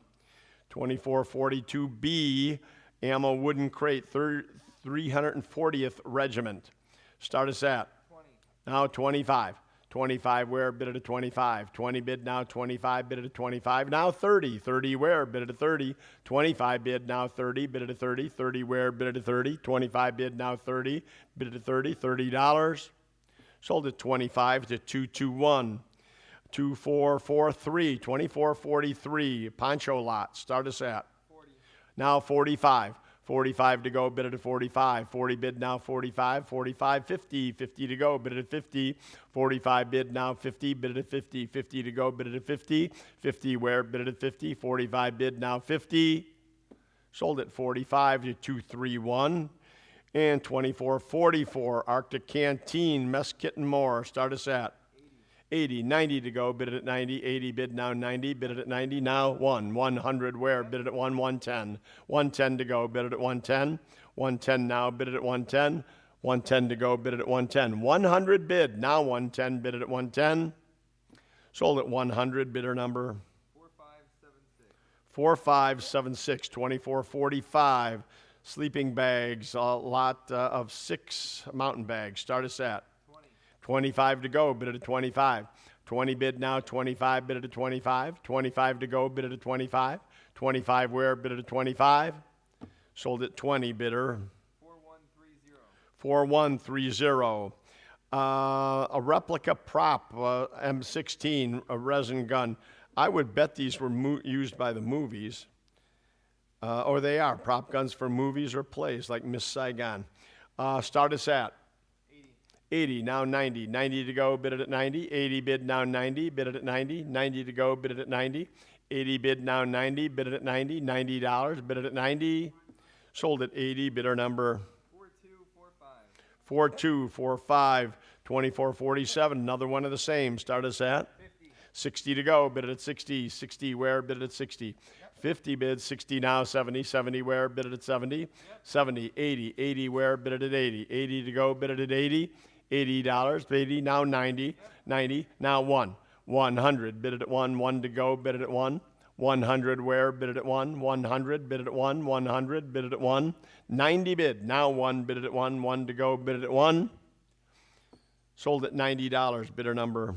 2442B ammo wooden crate. 340th Regiment. Start us at 20. now 25. 25 where? Bid it at 25. 20 bid now 25. Bid it at 25. Now 30. 30 where? Bid it at 30. 25 bid now 30. Bid it at 30. 30 where? Bid it at 30. 25 bid now 30. Bid it at 30. $30. Sold at 25 to 221. 2443. 2443 poncho lot. Start us at 40. now 45. 45 to go, bid it at 45. 40 bid now 45. 45, 50. 50 to go, bid it at 50. 45 bid now 50. Bid it at 50. 50 to go, bid it at 50. 50 where? Bid it at 50. 45 bid now 50. Sold at 45 to 231. And 2444 Arctic Canteen Mess Kit and More. Start us at 80. 90 to go, bid it at 90. 80 bid now 90. Bid it at 90. Now 100 where? Bid it at 110. 110 to go, bid it at 110. 110 now, bid it at 110. 110 to go, bid it at 110. 100 bid, now 110, bid it at 110. Sold at 100, bidder number 4576. 4576. 2445 sleeping bags, a lot of 6 mountain bags. Start us at 20. 25 to go, bid it at 25. 20 bid now, 25, bid it at 25. 25 to go, bid it at 25. 25 where? Bid it at 25. Sold at 20, bidder 4130. 4130. A replica prop, M16, a resin gun. I would bet these were used by the movies. Or they are, prop guns for movies or plays, like Miss Saigon. Start us at 80, now 90. 90 to go, bid it at 90. 80 bid now 90, bid it at 90. 90 to go, bid it at 90. 80 bid now 90, bid it at 90. $90, bid it at 90. Sold at 80, bidder number 4245. 4245. 2447, another one of the same. Start us at 50. 60 to go, bid it at 60. 60 where, bid it at 60. 50 bid, 60 now, 70. 70 where, bid it at 70. 70, 80. 80 where, bid it at 80. 80 to go, bid it at 80. $80, 80 now 90. 90 now 1. 100, bid it at 1. 1 to go, bid it at 1. 100 where, bid it at 1. 100, bid it at 1. 100, bid it at 1. 90 bid, now 1, bid it at 1. 1 to go, bid it at 1. Sold at $90, bidder number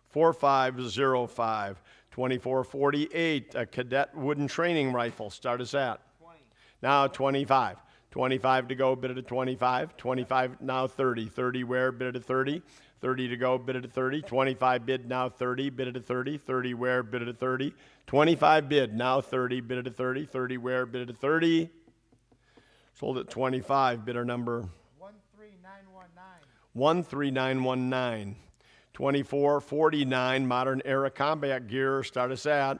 4505. 2448, a cadet wooden training rifle. Start us at 20. now 25. 25 to go, bid it at 25. 25 now 30. 30 where, bid it at 30. 30 to go, bid it at 30. 25 bid now 30, bid it at 30. 30 where, bid it at 30. 25 bid now 30, bid it at 30. 30 where, bid it at 30. Sold at 25, bidder number 13919. 13919. 2449, modern era combat gear. Start us at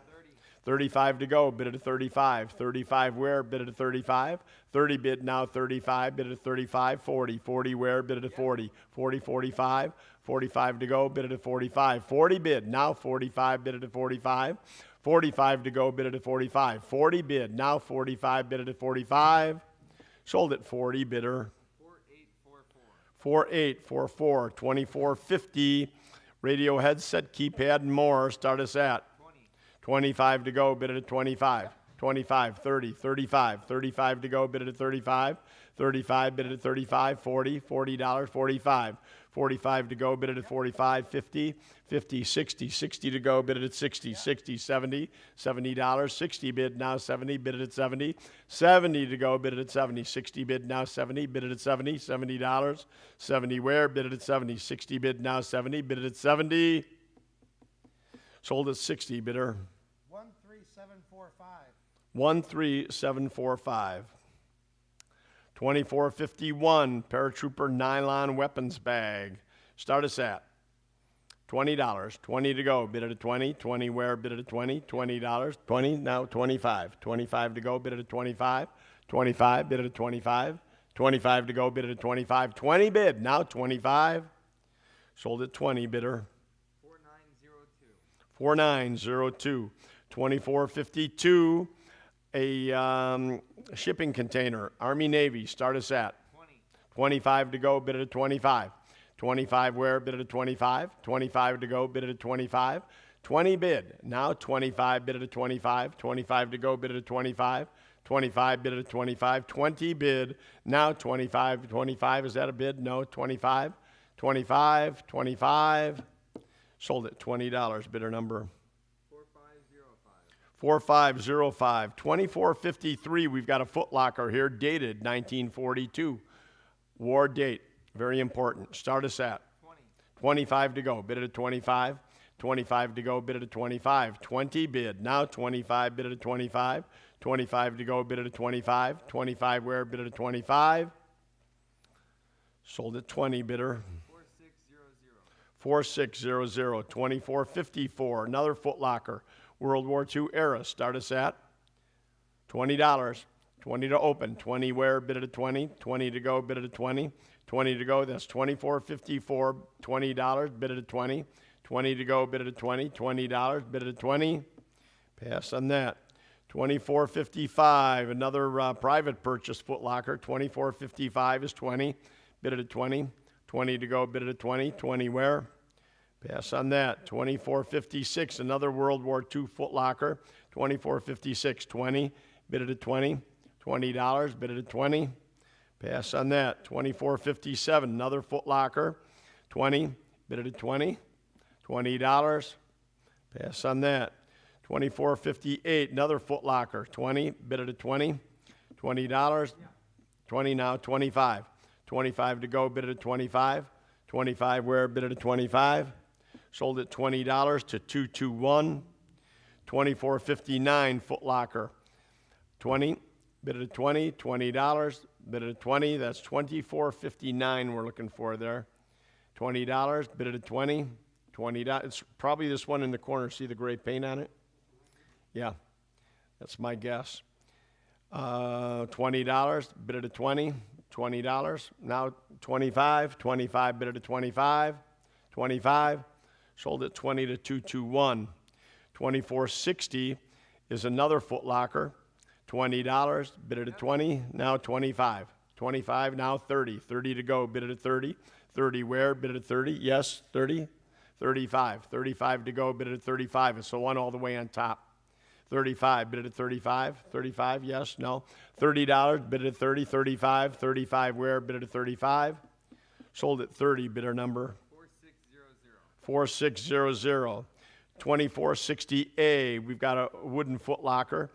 35 to go, bid it at 35. 35 where, bid it at 35. 30 bid now 35, bid it at 35. 40. 40 where, bid it at 40. 40, 45. 45 to go, bid it at 45. 40 bid now 45, bid it at 45. 45 to go, bid it at 45. 40 bid now 45, bid it at 45. Sold at 40, bidder 4844. 2450, radio headset, keypad, and more. Start us at 25 to go, bid it at 25. 25, 30, 35. 35 to go, bid it at 35. 35, bid it at 35. 40, $40, 45. 45 to go, bid it at 45. 50, 50, 60. 60 to go, bid it at 60. 60, 70, $70. 60 bid now 70, bid it at 70. 70 to go, bid it at 70. 60 bid now 70, bid it at 70. $70. 70 where, bid it at 70. 60 bid now 70, bid it at 70. Sold at 60, bidder 13745. 13745. 2451, paratrooper nylon weapons bag. Start us at $20. 20 to go, bid it at 20. 20 where, bid it at 20. $20. 20 now 25. 25 to go, bid it at 25. 25, bid it at 25. 25 to go, bid it at 25. 20 bid now 25. Sold at 20, bidder 4902. 2452, a shipping container, Army Navy. Start us at 25 to go, bid it at 25. 25 where, bid it at 25. 25 to go, bid it at 25. 20 bid now 25, bid it at 25. 25 to go, bid it at 25. 25 bid it at 25. 20 bid now 25. 25, is that a bid? No. 25. 25. 25. Sold at $20, bidder number 4505. 2453, we've got a Foot Locker here, dated 1942. War date, very important. Start us at 25 to go, bid it at 25. 25 to go, bid it at 25. 20 bid, now 25, bid it at 25. 25 to go, bid it at 25. 25 where, bid it at 25. Sold at 20, bidder 4600. 2454, another Foot Locker, World War II era. Start us at $20. 20 to open. 20 where, bid it at 20. 20 to go, bid it at 20. 20 to go, that's $24.54. $20, bid it at 20. 20 to go, bid it at 20. $20, bid it at 20. Pass on that. $24.55, another private purchase Foot Locker. $24.55 is 20. Bid it at 20. 20 to go, bid it at 20. 20 where? Pass on that. $24.56, another World War II Foot Locker. $24.56, 20. Bid it at 20. $20, bid it at 20. Pass on that. $24.57, another Foot Locker. 20. Bid it at 20. $20. Pass on that. $24.58, another Foot Locker. 20. Bid it at 20. $20. 20 now. 25. 25 to go. Bid it at 25. 25 where? Bid it at 25. Sold at $20 to 221. $24.59 Foot Locker. 20. Bid it at 20. $20. Bid it at 20. That's $24.59 we're looking for there. $20. Bid it at 20. $20. It's probably this one in the corner. See the gray paint on it? Yeah, that's my guess. $20. Bid it at 20. $20. Now 25. 25. Bid it at 25. 25. sold at 20 to 221. 2460 is another Foot Locker, $20, bid it at 20, now 25. 25, now 30. 30 to go, bid it at 30. 30 where, bid it at 30, yes, 30. 35. 35 to go, bid it at 35. It's the one all the way on top. 35, bid it at 35. 35, yes, no. $30, bid it at 30. 35. 35 where, bid it at 35. Sold at 30, bidder number 4600. 2460A, we've got a wooden Foot Locker,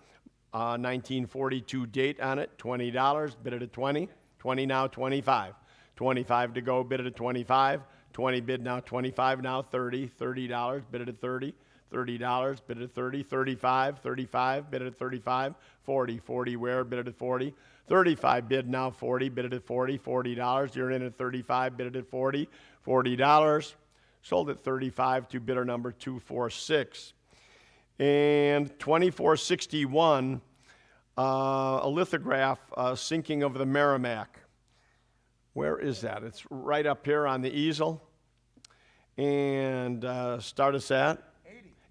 1942 date on it, $20, bid it at 20. 20 now, 25. 25 to go, bid it at 25. 20 bid now, 25 now, 30. $30, bid it at 30. $30, bid it at 30. 35, 35, bid it at 35. 40, 40 where, bid it at 40. 35 bid now, 40, bid it at 40. $40, you're in at 35, bid it at 40. $40, sold at 35 to bidder number 246. And 2461, a lithograph sinking of the Merrimack. Where is that? It's right up here on the easel. And start us at?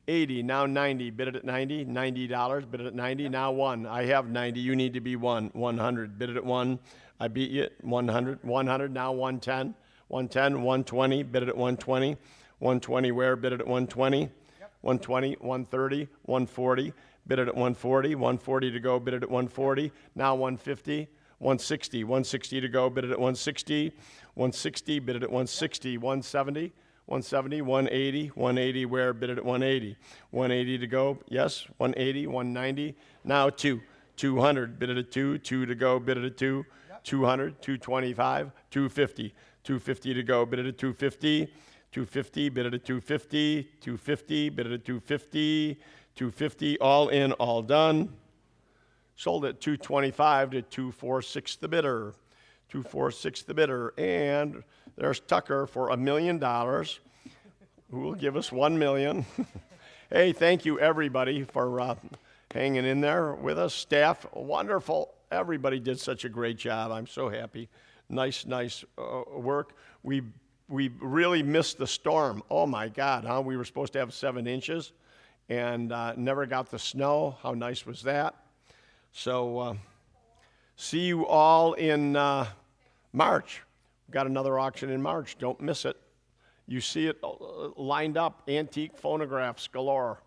80, now 90, bid it at 90, $90, bid it at 90, now 1. I have 90, you need to be 1, 100, bid it at 1. I beat you at 100, 100, now 110, 110, 120, bid it at 120, 120 where, bid it at 120, 120, 130, 140, bid it at 140, 140 to go, bid it at 140, now 150, 160, 160 to go, bid it at 160, 160, bid it at 160, 170, 170, 180, 180 where, bid it at 180, 180 to go, yes, 180, 190, now 2, 200, bid it at 2, 2 to go, bid it at 2, 200, 225, 250, 250 to go, bid it at 250, 250, bid it at 250, 250, bid it at 250, 250, all in, all done. Sold at 225 to 246 the bidder. 246 the bidder. And there's Tucker for $1 million, who will give us $1 million. Hey, thank you everybody for hanging in there with us. Staff, wonderful. Everybody did such a great job. I'm so happy. Nice work. We really missed the storm. Oh my God, huh? We were supposed to have 7 inches and never got the snow. How nice was that? So see you all in March. We've got another auction in March. Don't miss it. You see it lined up, antique phonographs galore.